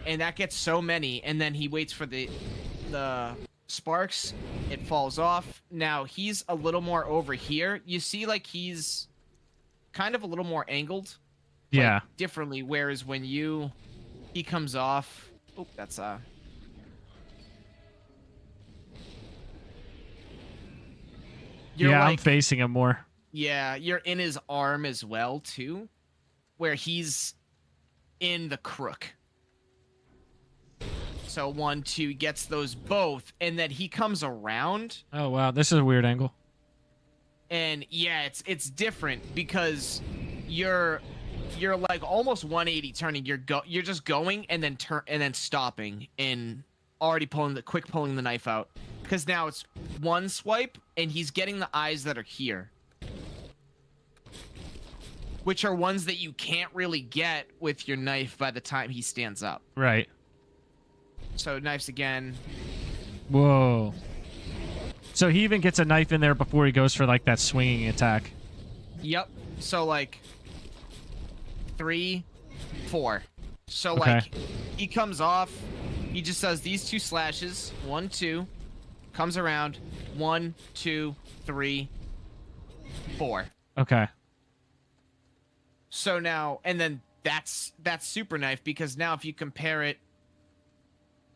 And that gets so many, and then he waits for the sparks. It falls off. Now he's a little more over here. You see, like he's kind of a little more angled. like, Yeah. differently. Whereas when he comes off. Oh, that's You're Yeah, I'm like, facing him more. yeah, you're in his arm as well too, where he's in the crook. So 1, 2 gets those both, and then he comes around, Oh, wow. This is a weird angle. and yeah, it's different because you're like almost 180 turning. You're just going and then stopping and already pulling the knife out, because now it's one swipe and he's getting the eyes that are here, which are ones that you can't really get with your knife by the time he stands up. Right. So knifes again. Whoa. So he even gets a knife in there before he goes for like that swinging attack. Yep. So like 3, 4. So Okay. like he comes off. He just does these 2 slashes. 1, 2. Comes around. 1, 2, 3, 4. Okay. So now, and then that's super knife, because now if you compare it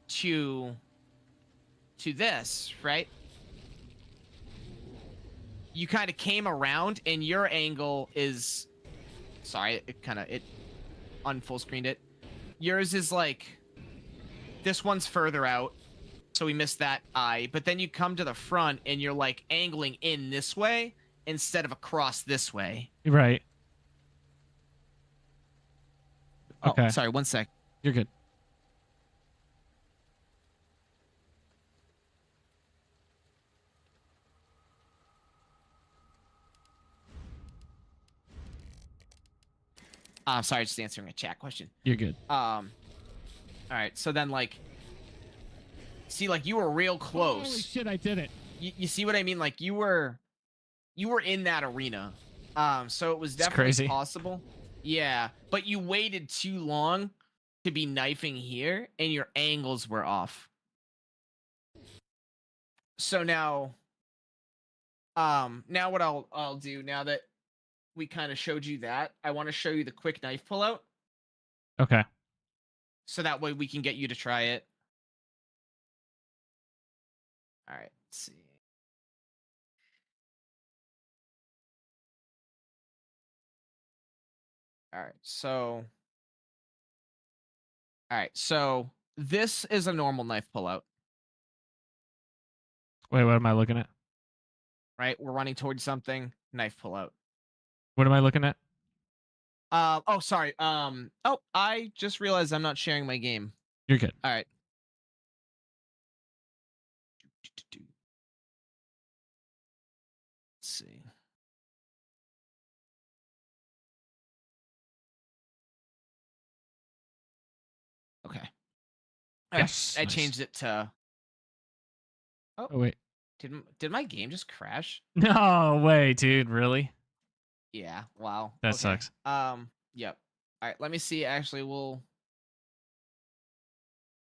to this, right? You kind of came around and your angle is, sorry, it unfull screened it. Yours is like, this one's further out, so we missed that eye. But then you come to the front and you're like angling in this way instead of across this way. Right. Okay. Oh, sorry, 1 sec. You're good. Sorry, just answering a chat question. You're good. All right, so then like, see, like you were real close. Holy shit, I did it. You see what I mean? Like you were in that arena. So it was It's definitely crazy. possible. Yeah, but you waited too long to be knifing here, and your angles were off. So now what I'll do now that we kind of showed you that, I want to show you the quick knife pullout, Okay. so that way we can get you to try it. All right, let's see. All right, so this is a normal knife pullout, Wait, what am I looking at? right? We're running towards something, knife pullout. What am I looking at? Oh, sorry. Oh, I just realized I'm not sharing my game. You're good. All right. Let's see. Okay. Yes, I nice. changed it to. Oh, wait. Did my game just crash? No way, dude. Really? Yeah. Wow. That Okay. sucks. Yep. All right. Let me see. Actually, we'll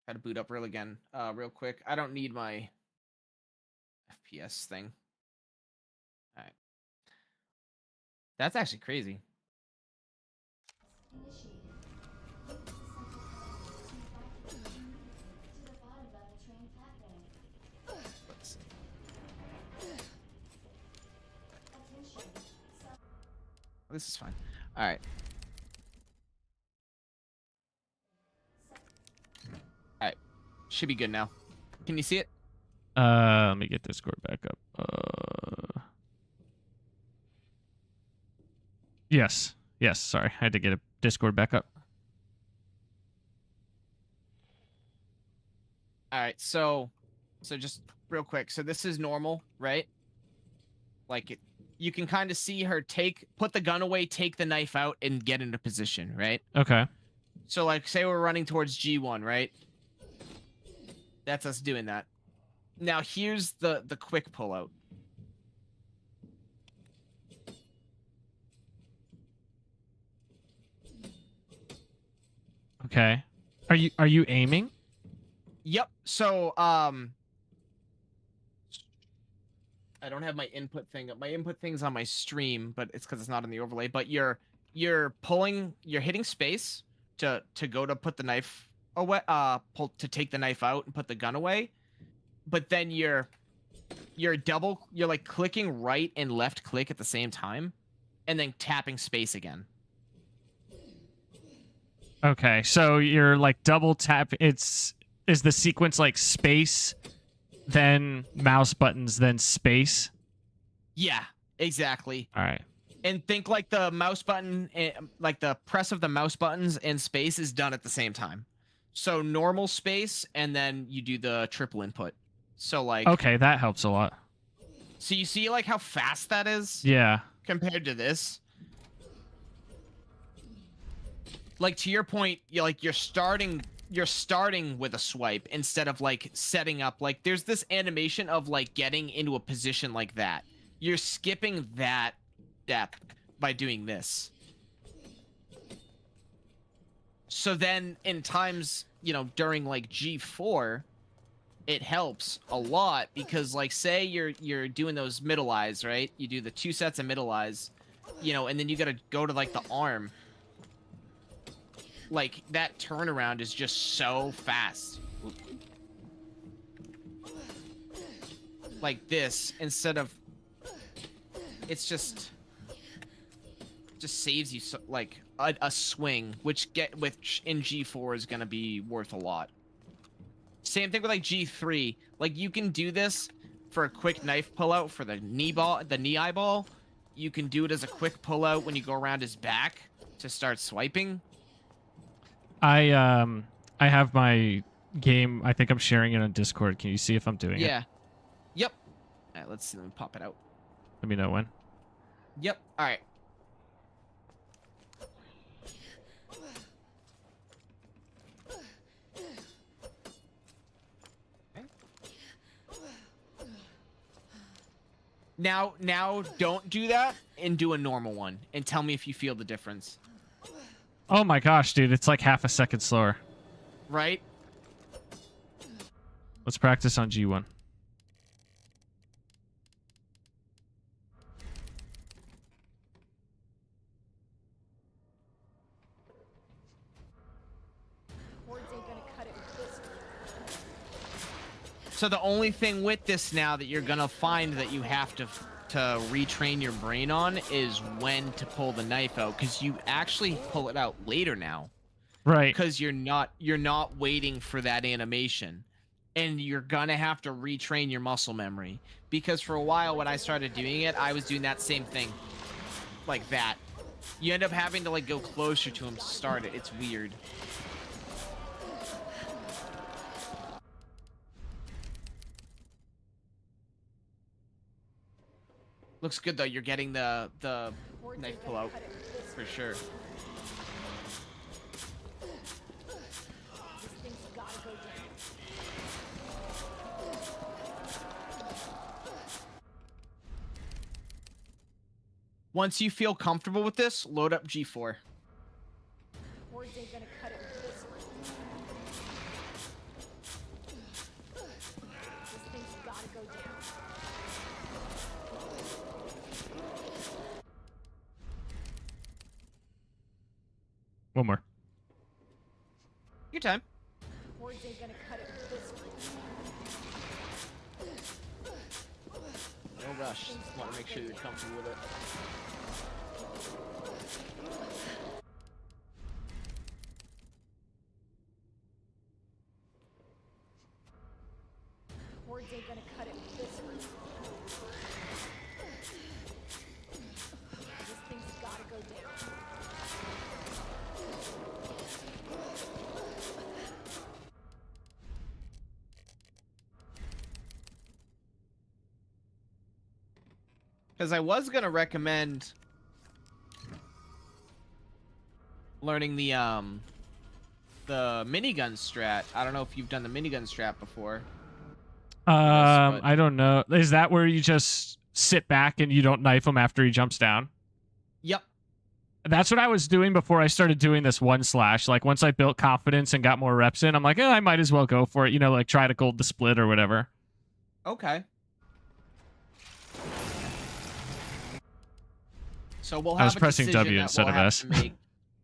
try to boot up real quick. I don't need my FPS thing. All right. That's actually crazy. Let's see. This is fine. All right. All right. Should be good now. Can you see it? Let me get Discord back up. Yes. Yes, sorry. I had to get a Discord back up. All right. So just real quick. So this is normal, right? Like you can kind of see her put the gun away, take the knife out, and get into position, right? Okay. So like, say we're running towards G1, right? That's us doing that. Now here's the quick pullout. Okay. Are you aiming? Yep. So I don't have my input thing. My input thing's on my stream, but it's because it's not in the overlay. But you're hitting space to go to put the knife away, to take the knife out and put the gun away. But then you're like clicking right and left click at the same time, and then tapping space again. Okay, so you're like double tap. Is the sequence like space, then mouse buttons, then space? Yeah, exactly. All right. And think like the mouse button, like the press of the mouse buttons and space is done at the same time. So normal space, and then you do the triple input. So like, Okay, that helps a lot. so you see like how fast that is Yeah. compared to this. Like to your point, you're starting you're starting with a swipe instead of like setting up, like there's this animation of like getting into a position like that. You're skipping that step by doing this. So then in times, you know, during like G4, it helps a lot because like say you're doing those middle eyes, right? You do the 2 sets of middle eyes, you know, and then you got to go to like the arm. Like that turnaround is just so fast. Like this instead of it's just saves you so, like a swing, which in G4 is gonna be worth a lot. Same thing with like G3. Like you can do this for a quick knife pullout for the knee eyeball. You can do it as a quick pullout when you go around his back to start swiping. I have my game. I think I'm sharing it on Discord. Can you see if I'm doing it? Yeah. Yep. All right, let's see. Let me pop it out. Let me know when. Yep. All right. Now don't do that and do a normal one and tell me if you feel the difference. Oh my gosh, dude, it's like half a second slower. Right? Let's practice on G1. So the only thing with this now that you're gonna find that you have to retrain your brain on is when to pull the knife out, because you actually pull it out later now. Right. Because you're not waiting for that animation, and you're gonna have to retrain your muscle memory. Because for a while when I started doing it, I was doing that same thing, like that. You end up having to like go closer to him to start it. It's weird. Looks good though. You're getting the knife pull out for sure. Once you feel comfortable with this, load up G4. One more. Your time. No rush. Just want to make sure you're comfortable with it. Because I was gonna recommend learning the minigun strat. I don't know if you've done the minigun strat before. I don't know. Is that where you just sit back and you don't knife him after he jumps down? Yep. That's what I was doing before I started doing this 1/. Like once I built confidence and got more reps in, I'm like, I might as well go for it. You know, like try to gold the split or whatever. Okay. So we'll have I was pressing decision W that instead we'll of have S. to make,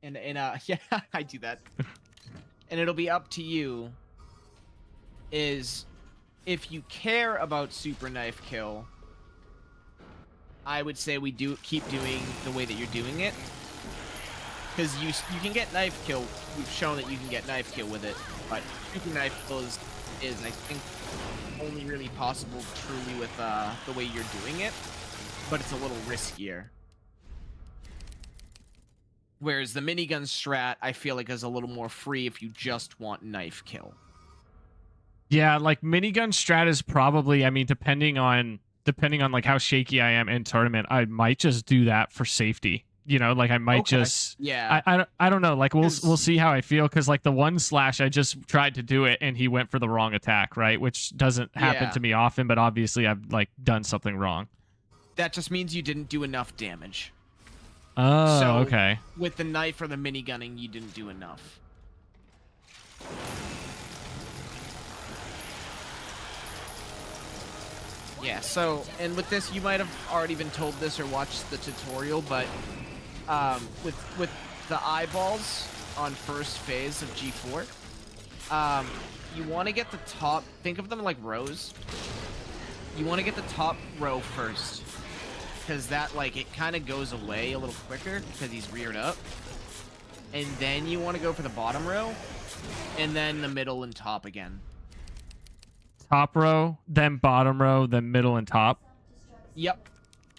and yeah, I do that. And it'll be up to you. Is if you care about super knife kill, I would say we keep doing the way that you're doing it, because you can get knife kill. We've shown that you can get knife kill with it, but super knife kill is I think only really possible truly with the way you're doing it, but it's a little riskier. Whereas the minigun strat, I feel like is a little more free if you just want knife kill. Yeah, like minigun strat is probably, I mean, depending on like how shaky I am in tournament, I might just do that for safety. You know, like I might Okay. just Yeah. I don't know. Like we'll 'Cause- see how I feel, because like the one slash I just tried to do it and he went for the wrong attack, right? Which doesn't happen Yeah. to me often, but obviously I've like done something wrong. That just means you didn't do enough damage. Oh, So, okay. With the knife or the minigunning, you didn't do enough. Yeah, so, and with this, you might have already been told this or watched the tutorial, but with the eyeballs on first phase of G4, you want to get the top, think of them like rows. You want to get the top row first, because that, like, it kind of goes away a little quicker because he's reared up. And then you want to go for the bottom row, and then the middle and top again. Top row, then bottom row, then middle and top. Yep.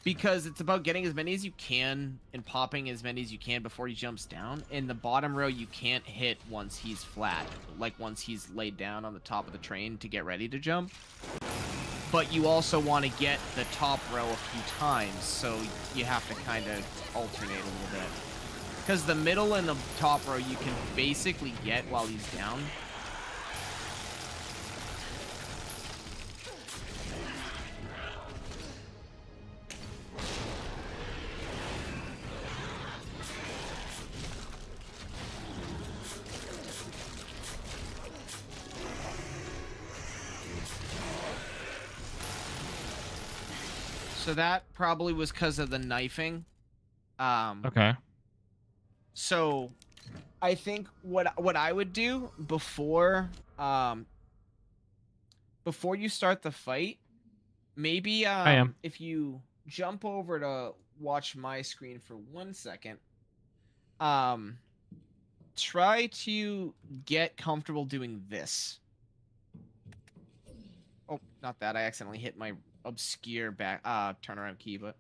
Because it's about getting as many as you can and popping as many as you can before he jumps down. In the bottom row, you can't hit once he's flat, like once he's laid down on the top of the train to get ready to jump. But you also want to get the top row a few times, so you have to kind of alternate a little bit. Because the middle and the top row you can basically get while he's down. So that probably was because of the knifing. Okay. So I think what I would do before you start the fight, maybe I am. if you jump over to watch my screen for 1 second, try to get comfortable doing this. Oh, not that. I accidentally hit my obscure back turnaround key, but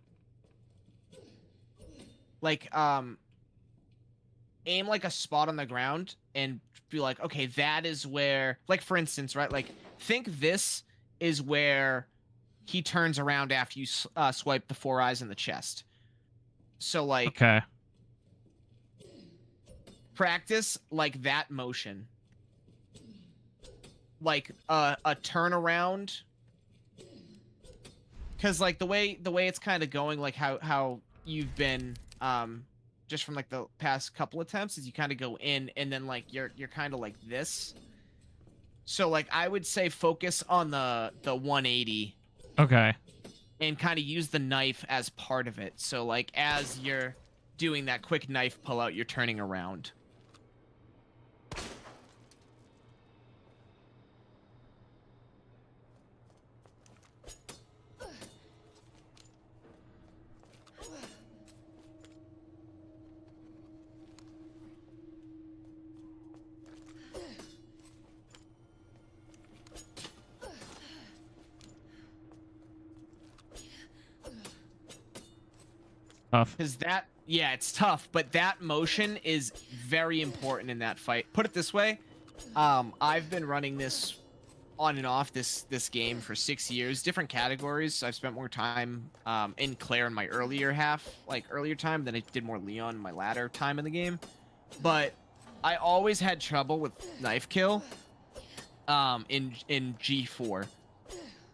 like aim like a spot on the ground and be like, okay, that is where, like, for instance, right, like think this is where he turns around after you swipe the 4 eyes in the chest. So like, Okay. practice like that motion, like a turnaround. Because, like, the way it's kind of going, like, how you've been, just from, like, the past couple attempts, is you kind of go in, and then, like, you're kind of like this. So, like, I would say focus on the 180. Okay. And kind of use the knife as part of it. So, like, as you're doing that quick knife pull-out, you're turning around. Tough. Because that, yeah, it's tough, but that motion is very important in that fight. Put it this way, I've been running this on and off this game for 6 years, different categories. I've spent more time in Claire in my earlier time than I did more Leon in my latter time in the game. But I always had trouble with knife kill in G4.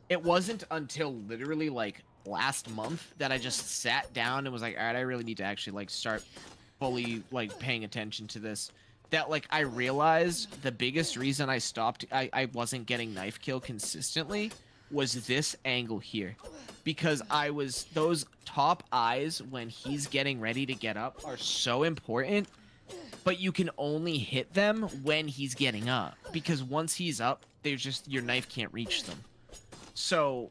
It wasn't until literally like last month that I just sat down and was like, all right, I really need to actually like start fully like paying attention to this. That like I realized the biggest reason I stopped, I wasn't getting knife kill consistently was this angle here. Because those top eyes when he's getting ready to get up are so important, but you can only hit them when he's getting up. Because once he's up, your knife can't reach them. So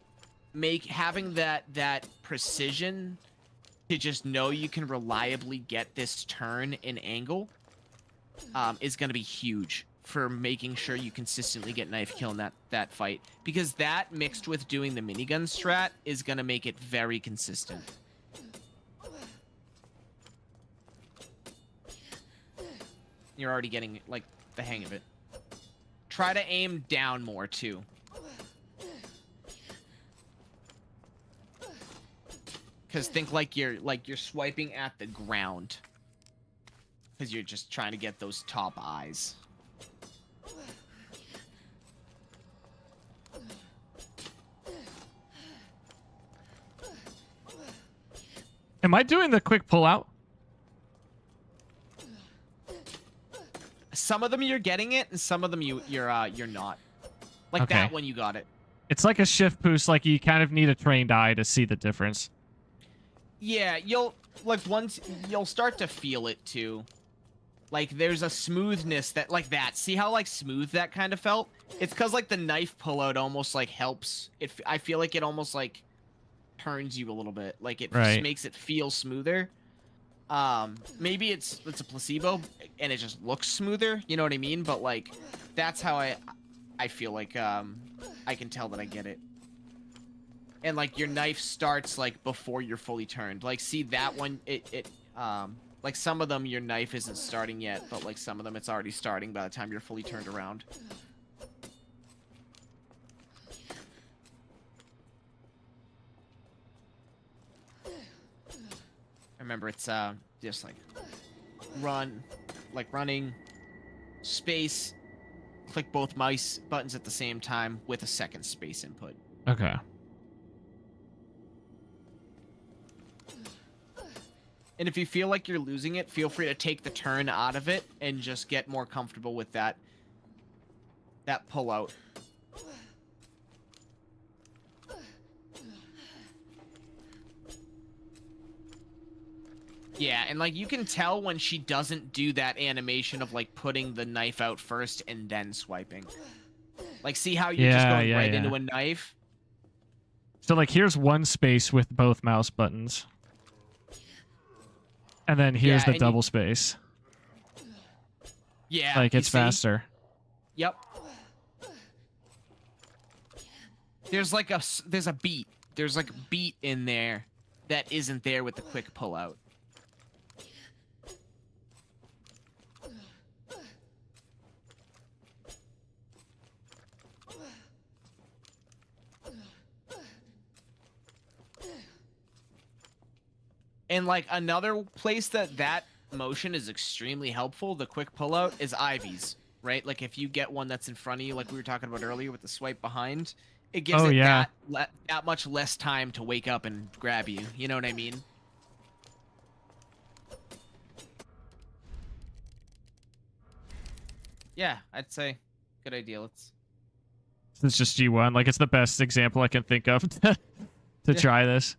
having that precision to just know you can reliably get this turn and angle is going to be huge for making sure you consistently get knife kill in that fight. Because that mixed with doing the minigun strat is going to make it very consistent. You're already getting like the hang of it. Try to aim down more too. Because think like you're swiping at the ground. Because you're just trying to get those top eyes. Am I doing the quick pull out? Some of them you're getting it, and some of them you're not. Like Okay. that one you got it. It's like a shift boost. Like you kind of need a trained eye to see the difference. Yeah, you'll start to feel it too. Like there's a smoothness that like that. See how like smooth that kind of felt? It's because like the knife pullout almost like helps. I feel like it almost like turns you a little bit. Like it just makes it feel smoother. Maybe it's a placebo and it just looks smoother. You know what I mean? But like that's how I feel like I can tell that I get it. And like your knife starts like before you're fully turned. Like see that one like some of them your knife isn't starting yet, but like some of them it's already starting by the time you're fully turned around. Remember it's just like running, space, click both mouse buttons at the same time with a second space input. Okay. And if you feel like you're losing it, feel free to take the turn out of it and just get more comfortable with that pull out. Yeah, and like you can tell when she doesn't do that animation of like putting the knife out first and then swiping. Like see how you're just going right into a knife? So like here's one space with both mouse buttons. And then here's the double space. Yeah. Like it's faster. Yep. There's like there's a beat. There's like a beat in there that isn't there with the quick pull out. And like another place that motion is extremely helpful, the quick pullout, is Ivy's, right? Like if you get one that's in front of you, like we were talking about earlier with the swipe behind, it gives that much less time to wake up and grab you. You know what I mean? Yeah, I'd say good idea. It's just G1. Like it's the best example I can think of to try this.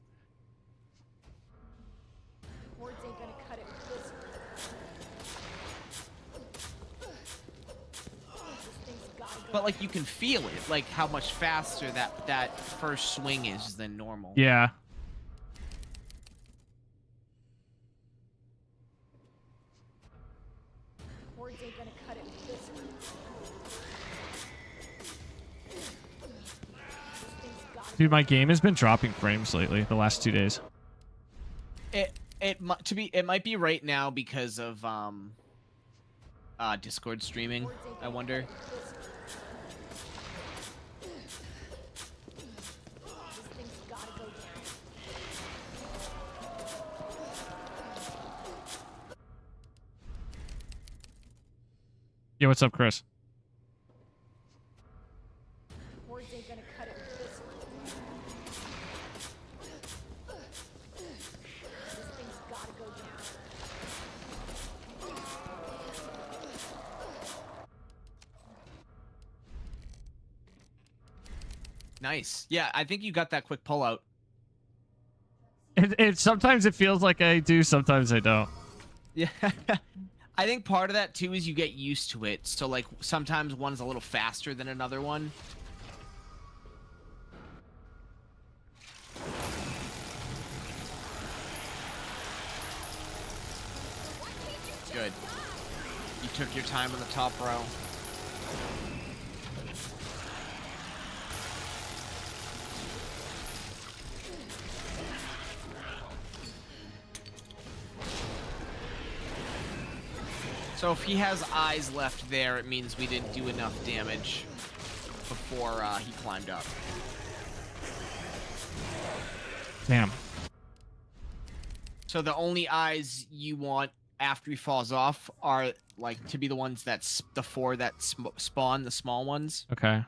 But like you can feel it, like how much faster that first swing is than normal. Yeah. Dude, my game has been dropping frames lately, the last 2 days. It might be right now because of Discord streaming, I wonder. Yeah, what's up, Chris? Nice. Yeah, I think you got that quick pull out. It sometimes it feels like I do, sometimes I don't. Yeah. I think part of that too is you get used to it. So like sometimes one's a little faster than another one. Good. You took your time on the top row. So if he has eyes left there, it means we didn't do enough damage before he climbed up. Damn. So the only eyes you want after he falls off are like to be the ones that the 4 that spawn, the small ones. Okay.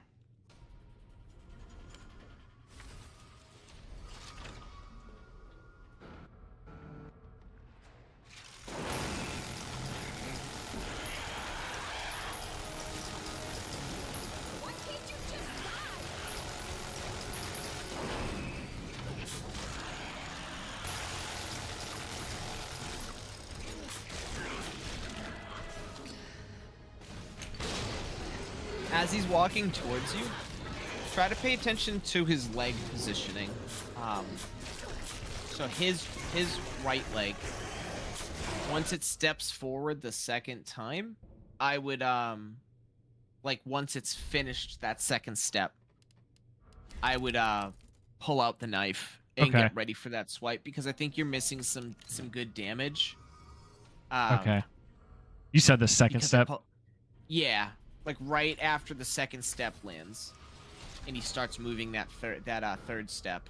As he's walking towards you, try to pay attention to his leg positioning. So his right leg, once it steps forward the second time, I would like once it's finished that second step, I would pull out the knife and Okay. get ready for that swipe, because I think you're missing some good damage. Okay. You said the second because step. Yeah, like right after the second step lands, and he starts moving that third step,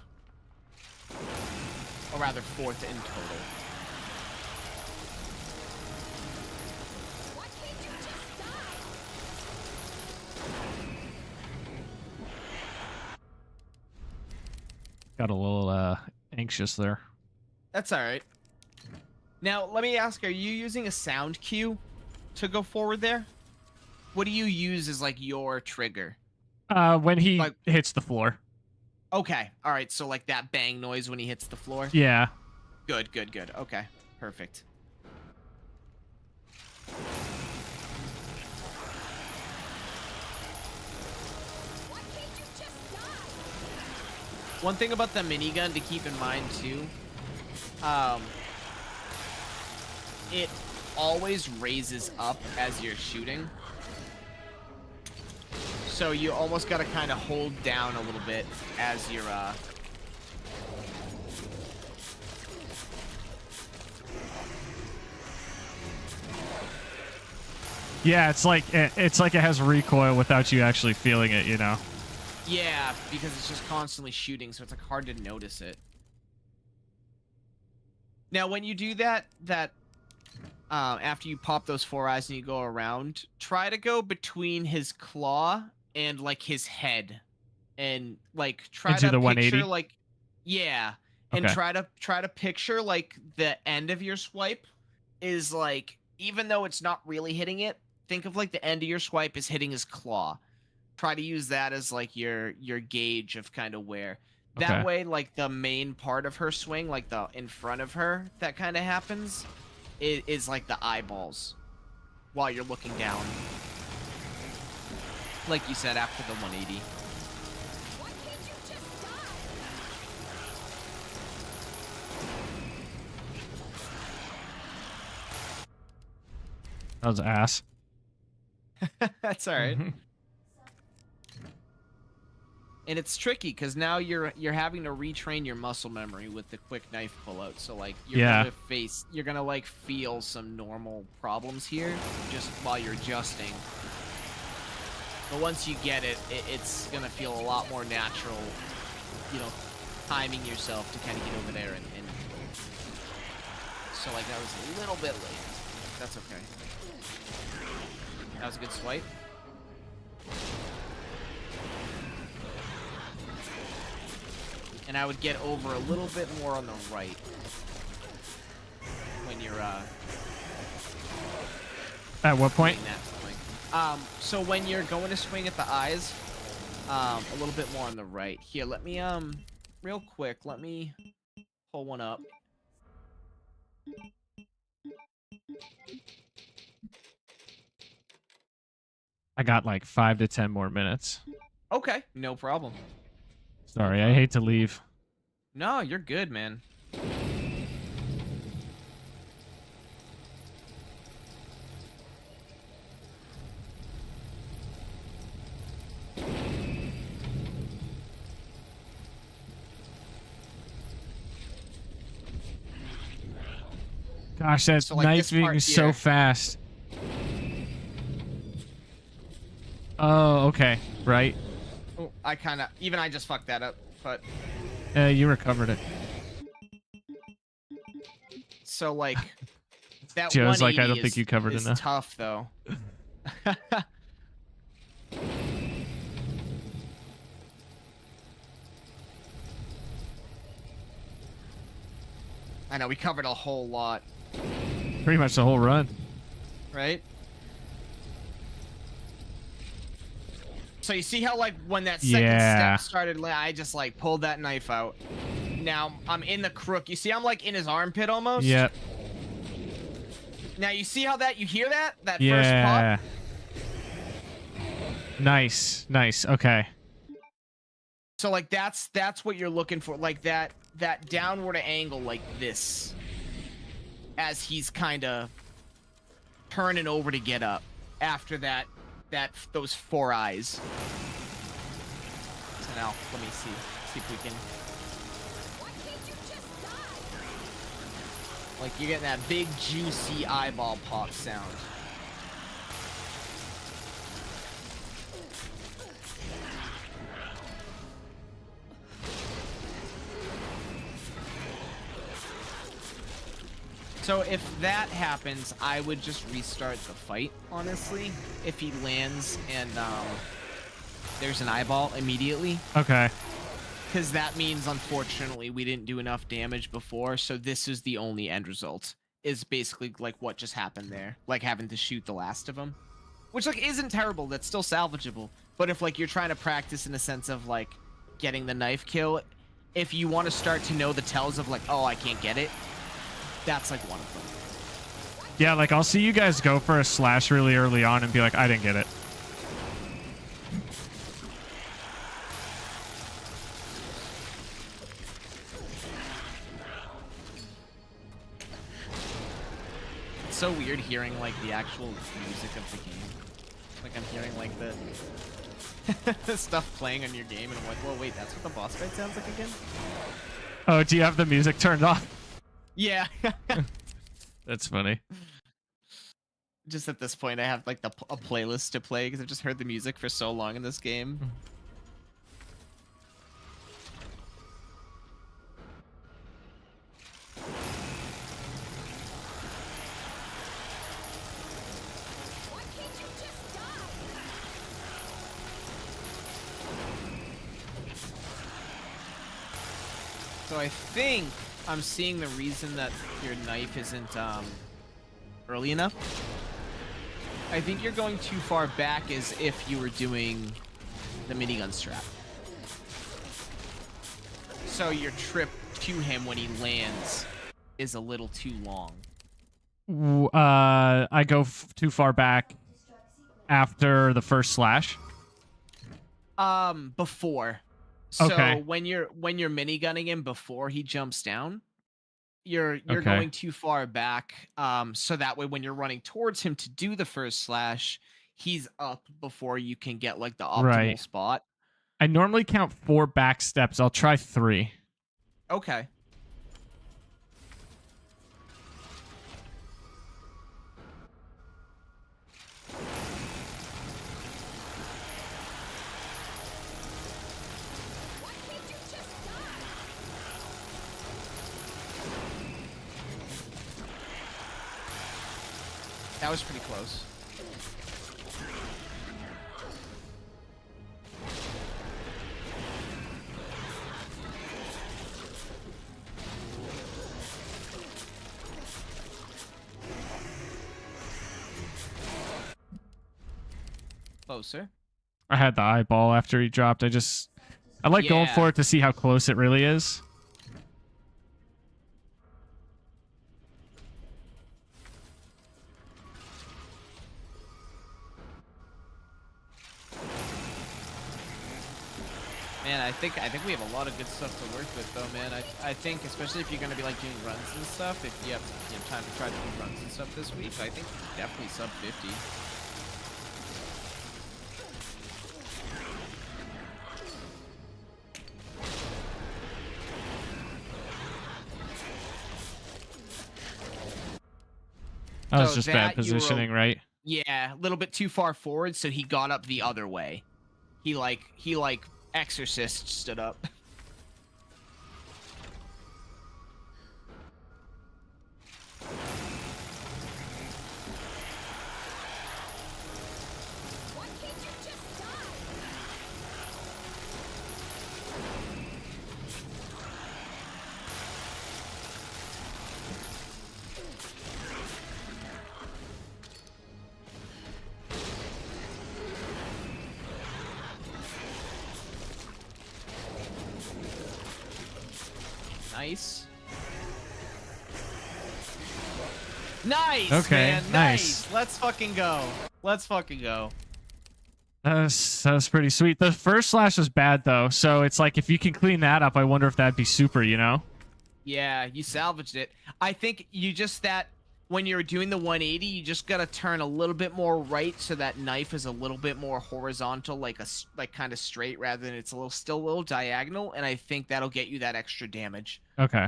or rather fourth in total. Got a little anxious there. That's all right. Now, let me ask, are you using a sound cue to go forward there? What do you use as, like, your trigger? When he Like- hits the floor. Okay, all right, so, like, that bang noise when he hits the floor? Yeah. Good, good, good. Okay, perfect. One thing about the minigun to keep in mind, too, it always raises up as you're shooting. So you almost got to kind of hold down a little bit as you're, Yeah, it's like it has recoil without you actually feeling it, you know. Yeah, because it's just constantly shooting, so it's like hard to notice it. Now, when you do that, after you pop those 4 eyes and you go around, try to go between his claw and like his head, and like try Into to the picture 180? like, yeah, and Okay. try to picture like the end of your swipe is like, even though it's not really hitting it, think of like the end of your swipe is hitting his claw. Try to use that as like your gauge of kind of where. That Okay. way, like the main part of her swing, like the in front of her, that kind of happens, is like the eyeballs while you're looking down. Like you said, after the 180. That was ass. That's all right. And it's tricky because now you're having to retrain your muscle memory with the quick knife pullout. So like you're gonna like feel some normal problems here just while you're adjusting. But once you get it, it's gonna feel a lot more natural, you know, timing yourself to kind of get over there and so like that was a little bit late. That's okay. That was a good swipe. And I would get over a little bit more on the right when you're At what point? doing that swing. So when you're going to swing at the eyes, a little bit more on the right. Here, let me real quick, let me pull one up. I got like 5 to 10 more minutes. Okay, no problem. Sorry, I hate to leave. No, you're good, man. Gosh, that So, like, this knifing part is so here- fast. Oh, okay. Right. Oh, I just fucked that up, but You recovered it. So like that Joe's like, I 180 don't think you covered is enough. tough though. I know we covered a whole lot, Pretty much the whole run. right? So you see how like when that second Yeah. step started, I just like pulled that knife out. Now I'm in the crook. You see I'm like in his armpit almost. Yep. Now you see how that you hear that first Yeah. pop. Nice. Nice. Okay. So like that's what you're looking for, like that downward angle like this, as he's kind of turning over to get up after those 4 eyes. So now let me see if we can. Like you're getting that big juicy eyeball pop sound. So if that happens, I would just restart the fight, honestly. If he lands and there's an eyeball immediately. Okay. Because that means, unfortunately, we didn't do enough damage before, so this is the only end result. Is basically like what just happened there. Like having to shoot the last of them. Which like isn't terrible, that's still salvageable. But if like you're trying to practice in a sense of like getting the knife kill, if you want to start to know the tells of like, oh, I can't get it, that's like one of them. Yeah, like I'll see you guys go for a slash really early on and be like, I didn't get it. It's so weird hearing like the actual music of the game. Like I'm hearing like the stuff playing on your game and I'm like, well wait, that's what the boss fight sounds like again? Oh, do you have the music turned off? Yeah. That's funny. Just at this point I have like a playlist to play because I've just heard the music for so long in this game. So I think I'm seeing the reason that your knife isn't early enough. I think you're going too far back as if you were doing the minigun strap. So your trip to him when he lands is a little too long. I go too far back after the first slash. Before. So Okay. when you're minigunning him before he jumps down, you're Okay. going too far back. So that way when you're running towards him to do the first slash, he's up before you can get like the optimal Right. spot. I normally count 4 back steps. I'll try 3. Okay. That was pretty close. Closer. I had the eyeball after he dropped. I like going Yeah. for it to see how close it really is. Man, I think we have a lot of good stuff to work with, though, man. I think, especially if you're gonna be like doing runs and stuff, if you have time to try to do runs and stuff this week, I think definitely sub 50. That was So just that bad you were- positioning, right? Yeah, a little bit too far forward, so he got up the other way. He like exorcist stood up. Nice. Nice. Okay, Man. nice. Let's fucking go. Let's fucking go. That was pretty sweet. The first slash was bad though, so it's like if you can clean that up, I wonder if that'd be super, you know? Yeah, you salvaged it. I think you just that when you're doing the 180, you just gotta turn a little bit more right so that knife is a little bit more horizontal, like kind of straight, rather than it's still a little diagonal. And I think that'll get you that extra damage. Okay.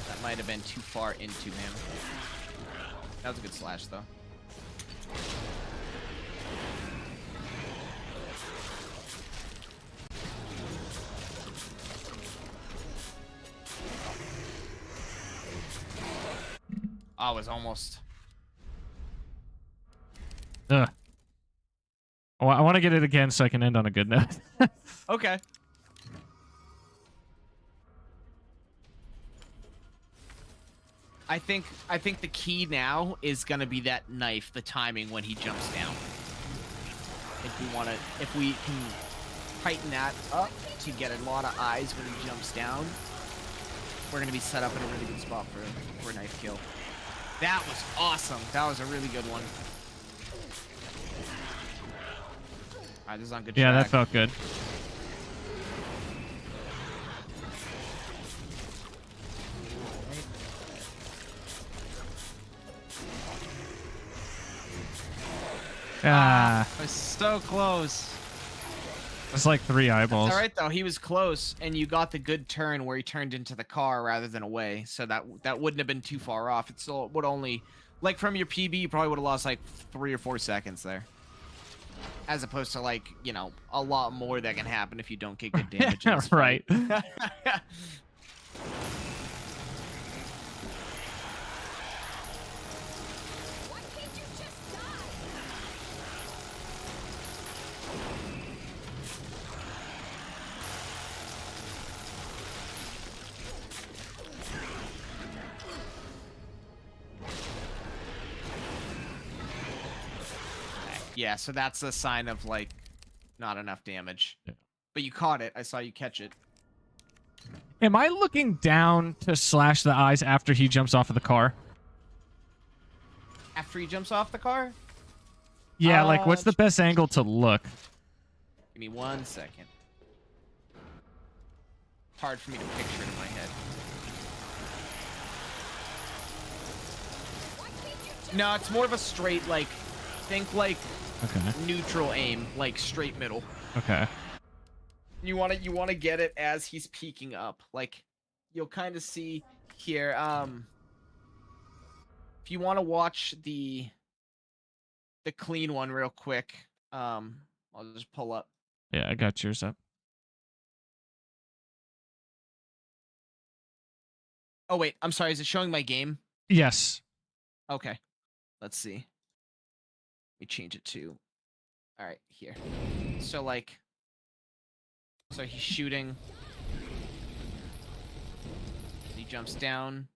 That might have been too far into him. That was a good slash, though. Oh, it was almost. Ugh. Oh, I want to get it again so I can end on a good note. Okay. I think the key now is gonna be that knife, the timing when he jumps down. If we can tighten that up to get a lot of eyes when he jumps down, we're gonna be set up in a really good spot for a knife kill. That was awesome. That was a really good one. All right, this is on good track. Yeah, that felt good. Ah, It was so close. it's like 3 eyeballs. All right, though, he was close, and you got the good turn where he turned into the car rather than away, so that wouldn't have been too far off. It still would only, like from your PB, you probably would have lost like 3 or 4 seconds there, as opposed to like a lot more that can happen if you don't get good damage. in this Right. fight. Yeah, so that's a sign of like not enough damage. Yeah. But you caught it. I saw you catch it. Am I looking down to slash the eyes after he jumps off of the car? After he jumps off the car? Yeah, like what's the best angle to look? Give me 1 second. Hard for me to picture it in my head. No, it's more of a straight, like, think like Okay. neutral aim, like straight middle. Okay. You want to get it as he's peeking up. Like, you'll kind of see here. If you want to watch the clean one real quick, I'll just pull up. Yeah, I got yours up. Oh wait, I'm sorry. Is it showing my game? Yes. Okay. Let's see. Let me change it to. All right, here. So like. So he's shooting. He jumps down.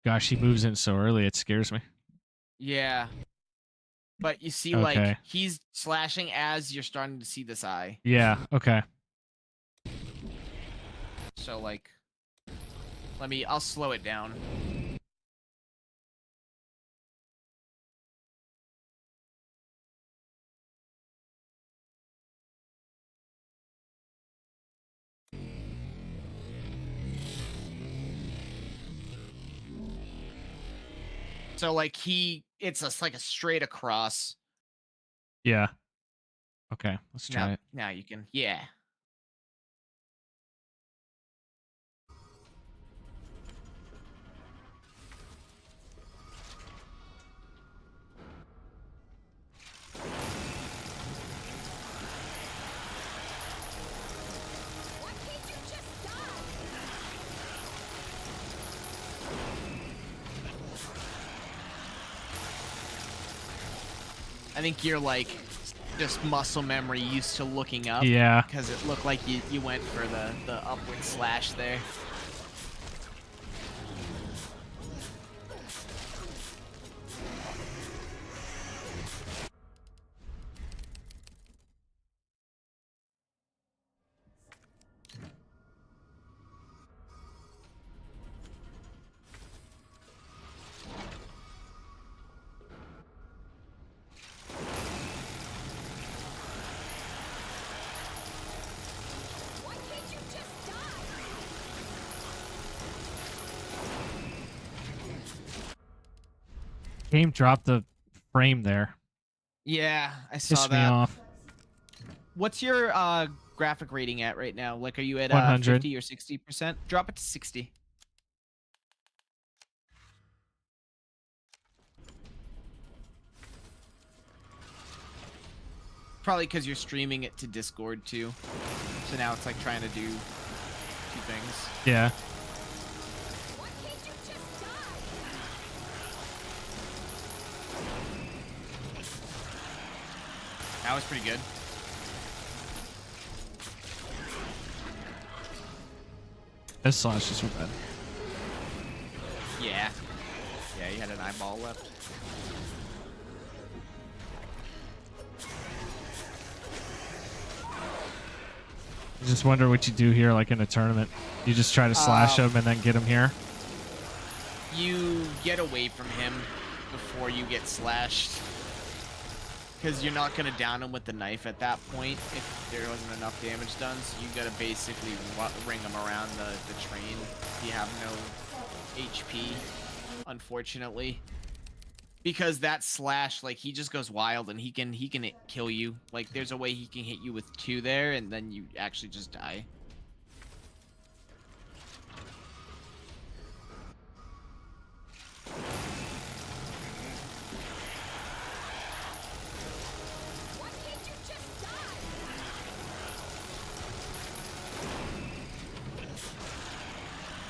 Gosh, he moves in so early, it scares me. Yeah. But you see, Okay. like, he's slashing as you're starting to see this eye. Yeah, okay. So, like, I'll slow it down. So, like, it's like a straight across. Yeah. Okay, let's try it. Now you can, yeah. I think you're like just muscle memory used to looking up. Yeah. Because it looked like you went for the upward slash there. Game dropped the frame there. Yeah, I saw Pissed me that. off. What's your graphic rating at right now? Like, are you at 100. 50 or 60%? Drop it to 60. Probably because you're streaming it to Discord too. So now it's like trying to do two things. Yeah. That was pretty good. This slash is bad. Yeah. Yeah, he had an eyeball left. I just wonder what you do here, like in a tournament. You just try to slash him and then get him here. You get away from him before you get slashed. Because you're not going to down him with the knife at that point if there wasn't enough damage done. So you got to basically ring him around the train. You have no HP, unfortunately. Because that slash, like, he just goes wild and he can kill you. Like, there's a way he can hit you with 2 there and then you actually just die.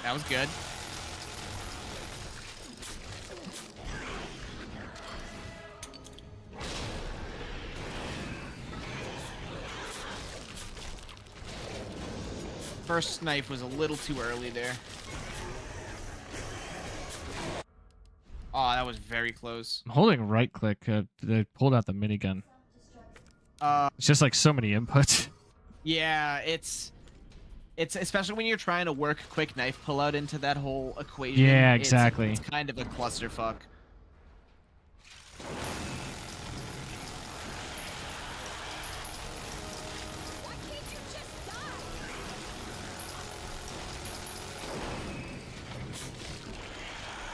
That was good. First knife was a little too early there. Oh, that was very close. I'm holding right click. They pulled out the minigun. It's just like so many inputs. Yeah, it's especially when you're trying to work quick knife pullout into that whole equation. Yeah, exactly. It's kind of a clusterfuck.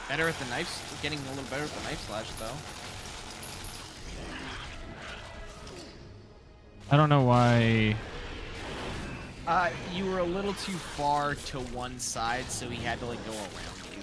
Better at the knives, getting a little better at the knife slash though. I don't know why. You were a little too far to one side, so he had to like go around you.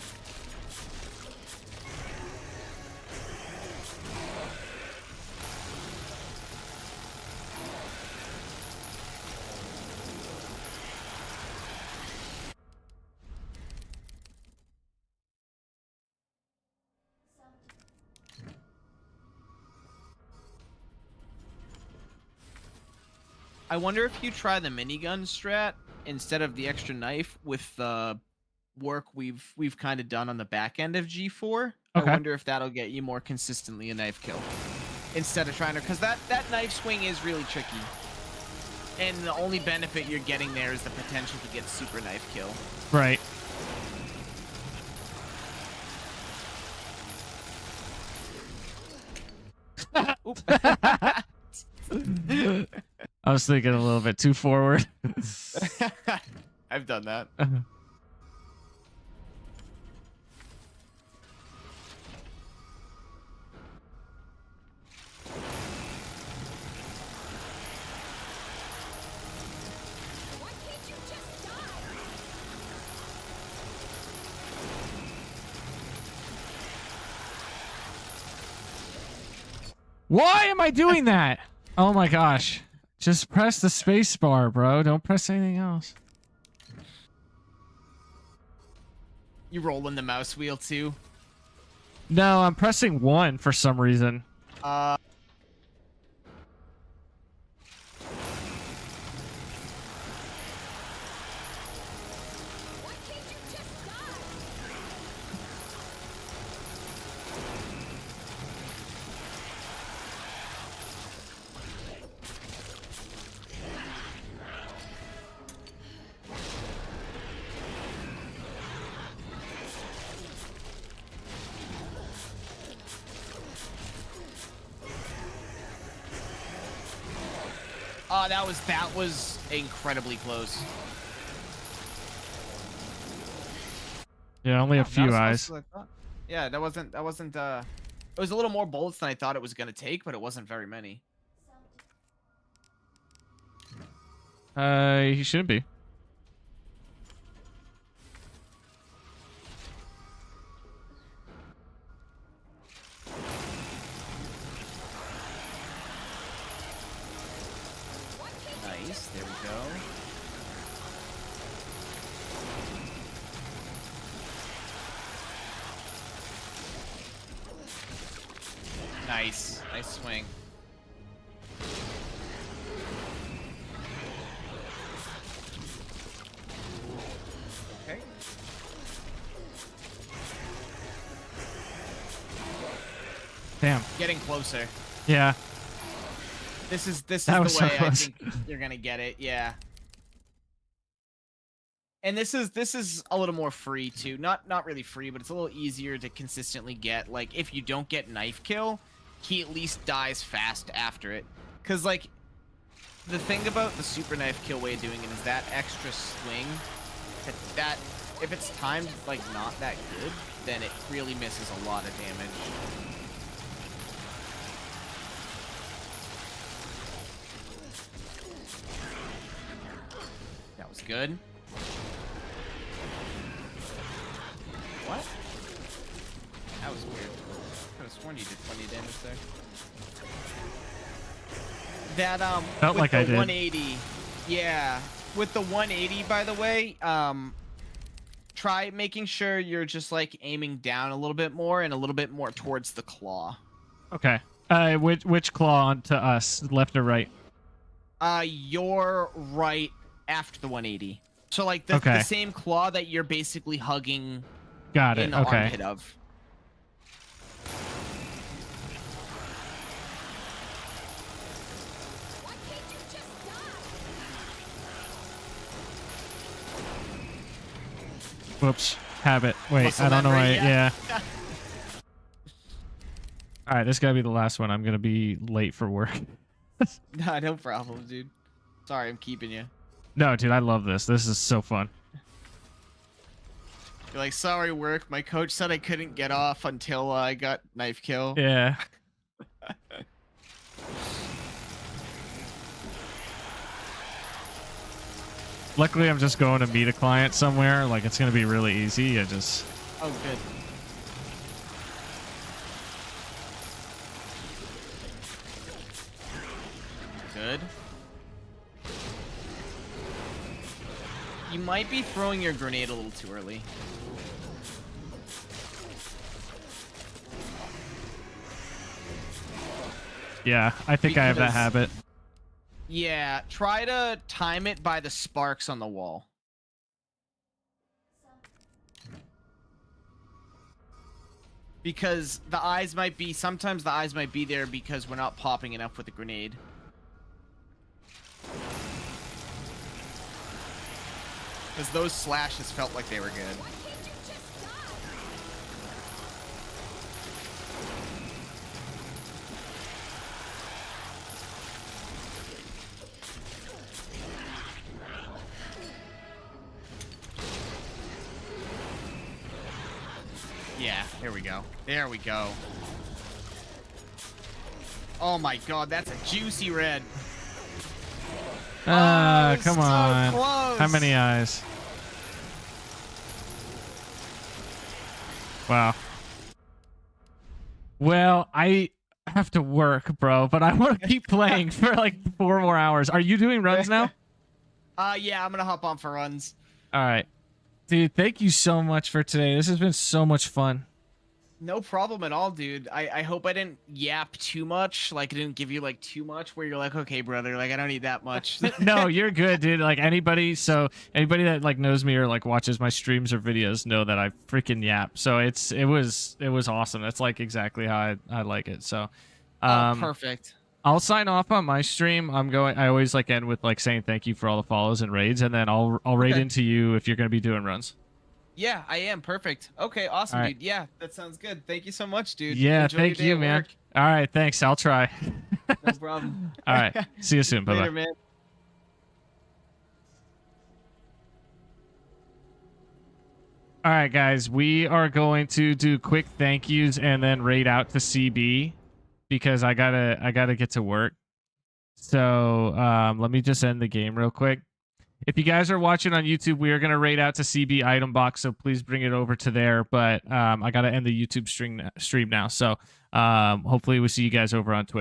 I wonder if you try the minigun strat instead of the extra knife with the work we've kind of done on the back end of G4. Okay. I wonder if that'll get you more consistently a knife kill instead of trying to, because that knife swing is really tricky, and the only benefit you're getting there is the potential to get super knife kill. Right. I was thinking a little bit too forward. I've done that. Why am I doing that? Oh my gosh. Just press the space bar, bro. Don't press anything else. You rolling the mouse wheel too? No, I'm pressing 1 for some reason. Oh, that was incredibly close. Yeah, only a Not few as close eyes. as I thought. Yeah, that wasn't it was a little more bullets than I thought it was gonna take, but it wasn't very many. He shouldn't be. Nice, there we go. Nice, nice swing. Okay. Damn. Getting closer. Yeah. This is the That was so way I close. think you're gonna get it. Yeah. And this is a little more free too. Not really free, but it's a little easier to consistently get. Like if you don't get knife kill, he at least dies fast after it. Cause like the thing about the super knife kill way of doing it is that extra swing. That if it's timed like not that good, then it really misses a lot of damage. That was good. What? That was weird. I could have sworn you did plenty of damage there. That Felt with like the I did. 180. Yeah, with the 180, by the way, try making sure you're just like aiming down a little bit more and a little bit more towards the claw. Okay. Which claw onto us, left or right? You're right after the 180. So like the Okay. same claw that you're basically hugging Got in it. the Okay. armpit of. Whoops. Habit. Wait, Muscle I don't know memory, why. yeah. Yeah. All right, this gotta be the last one. I'm gonna be late for work. Nah, no problem, dude. Sorry, I'm keeping you. No, dude, I love this. This is so fun. You're like, sorry, work. My coach said I couldn't get off until I got knife kill. Yeah. Luckily, I'm just going to meet a client somewhere. Like, it's gonna be really easy. I just. Oh, good. Good. You might be throwing your grenade a little too early. Yeah, I think I have that Because- habit. Yeah, try to time it by the sparks on the wall. Because the eyes might be, sometimes the eyes might be there because we're not popping enough with the grenade. Because those slashes felt like they were good. Yeah, here we go. There we go. Oh my god, that's a juicy red. Ah, it was come so on. close. How many eyes? Wow. Well, I have to work, bro, but I want to keep playing for like 4 more hours. Are you doing runs now? Yeah, I'm gonna hop on for runs. All right. Dude, thank you so much for today. This has been so much fun. No problem at all, dude. I hope I didn't yap too much. Like, I didn't give you, like, too much where you're like, okay, brother, like, I don't need that much. No, you're good, dude. Like anybody that like knows me or like watches my streams or videos know that I freaking yap. So it was awesome. That's like exactly how I like it. So Oh, perfect. I'll sign off on my stream. I always like end with like saying thank you for all the follows and raids, and then I'll raid Okay. into you if you're gonna be doing runs. Yeah, I am. Perfect. Okay, awesome, All right. dude. Yeah, that sounds good. Thank you so much, dude. Yeah, Enjoy your thank day you, at man. work. All right, thanks. I'll try. No problem. All right. See you soon. Bye Later, bye. man. All right, guys, we are going to do quick thank yous and then raid out to CB because I gotta get to work. So let me just end the game real quick. If you guys are watching on YouTube, we are gonna raid out to CB item box, so please bring it over to there. But I gotta end the YouTube stream now. So hopefully we'll see you guys over on Twitch.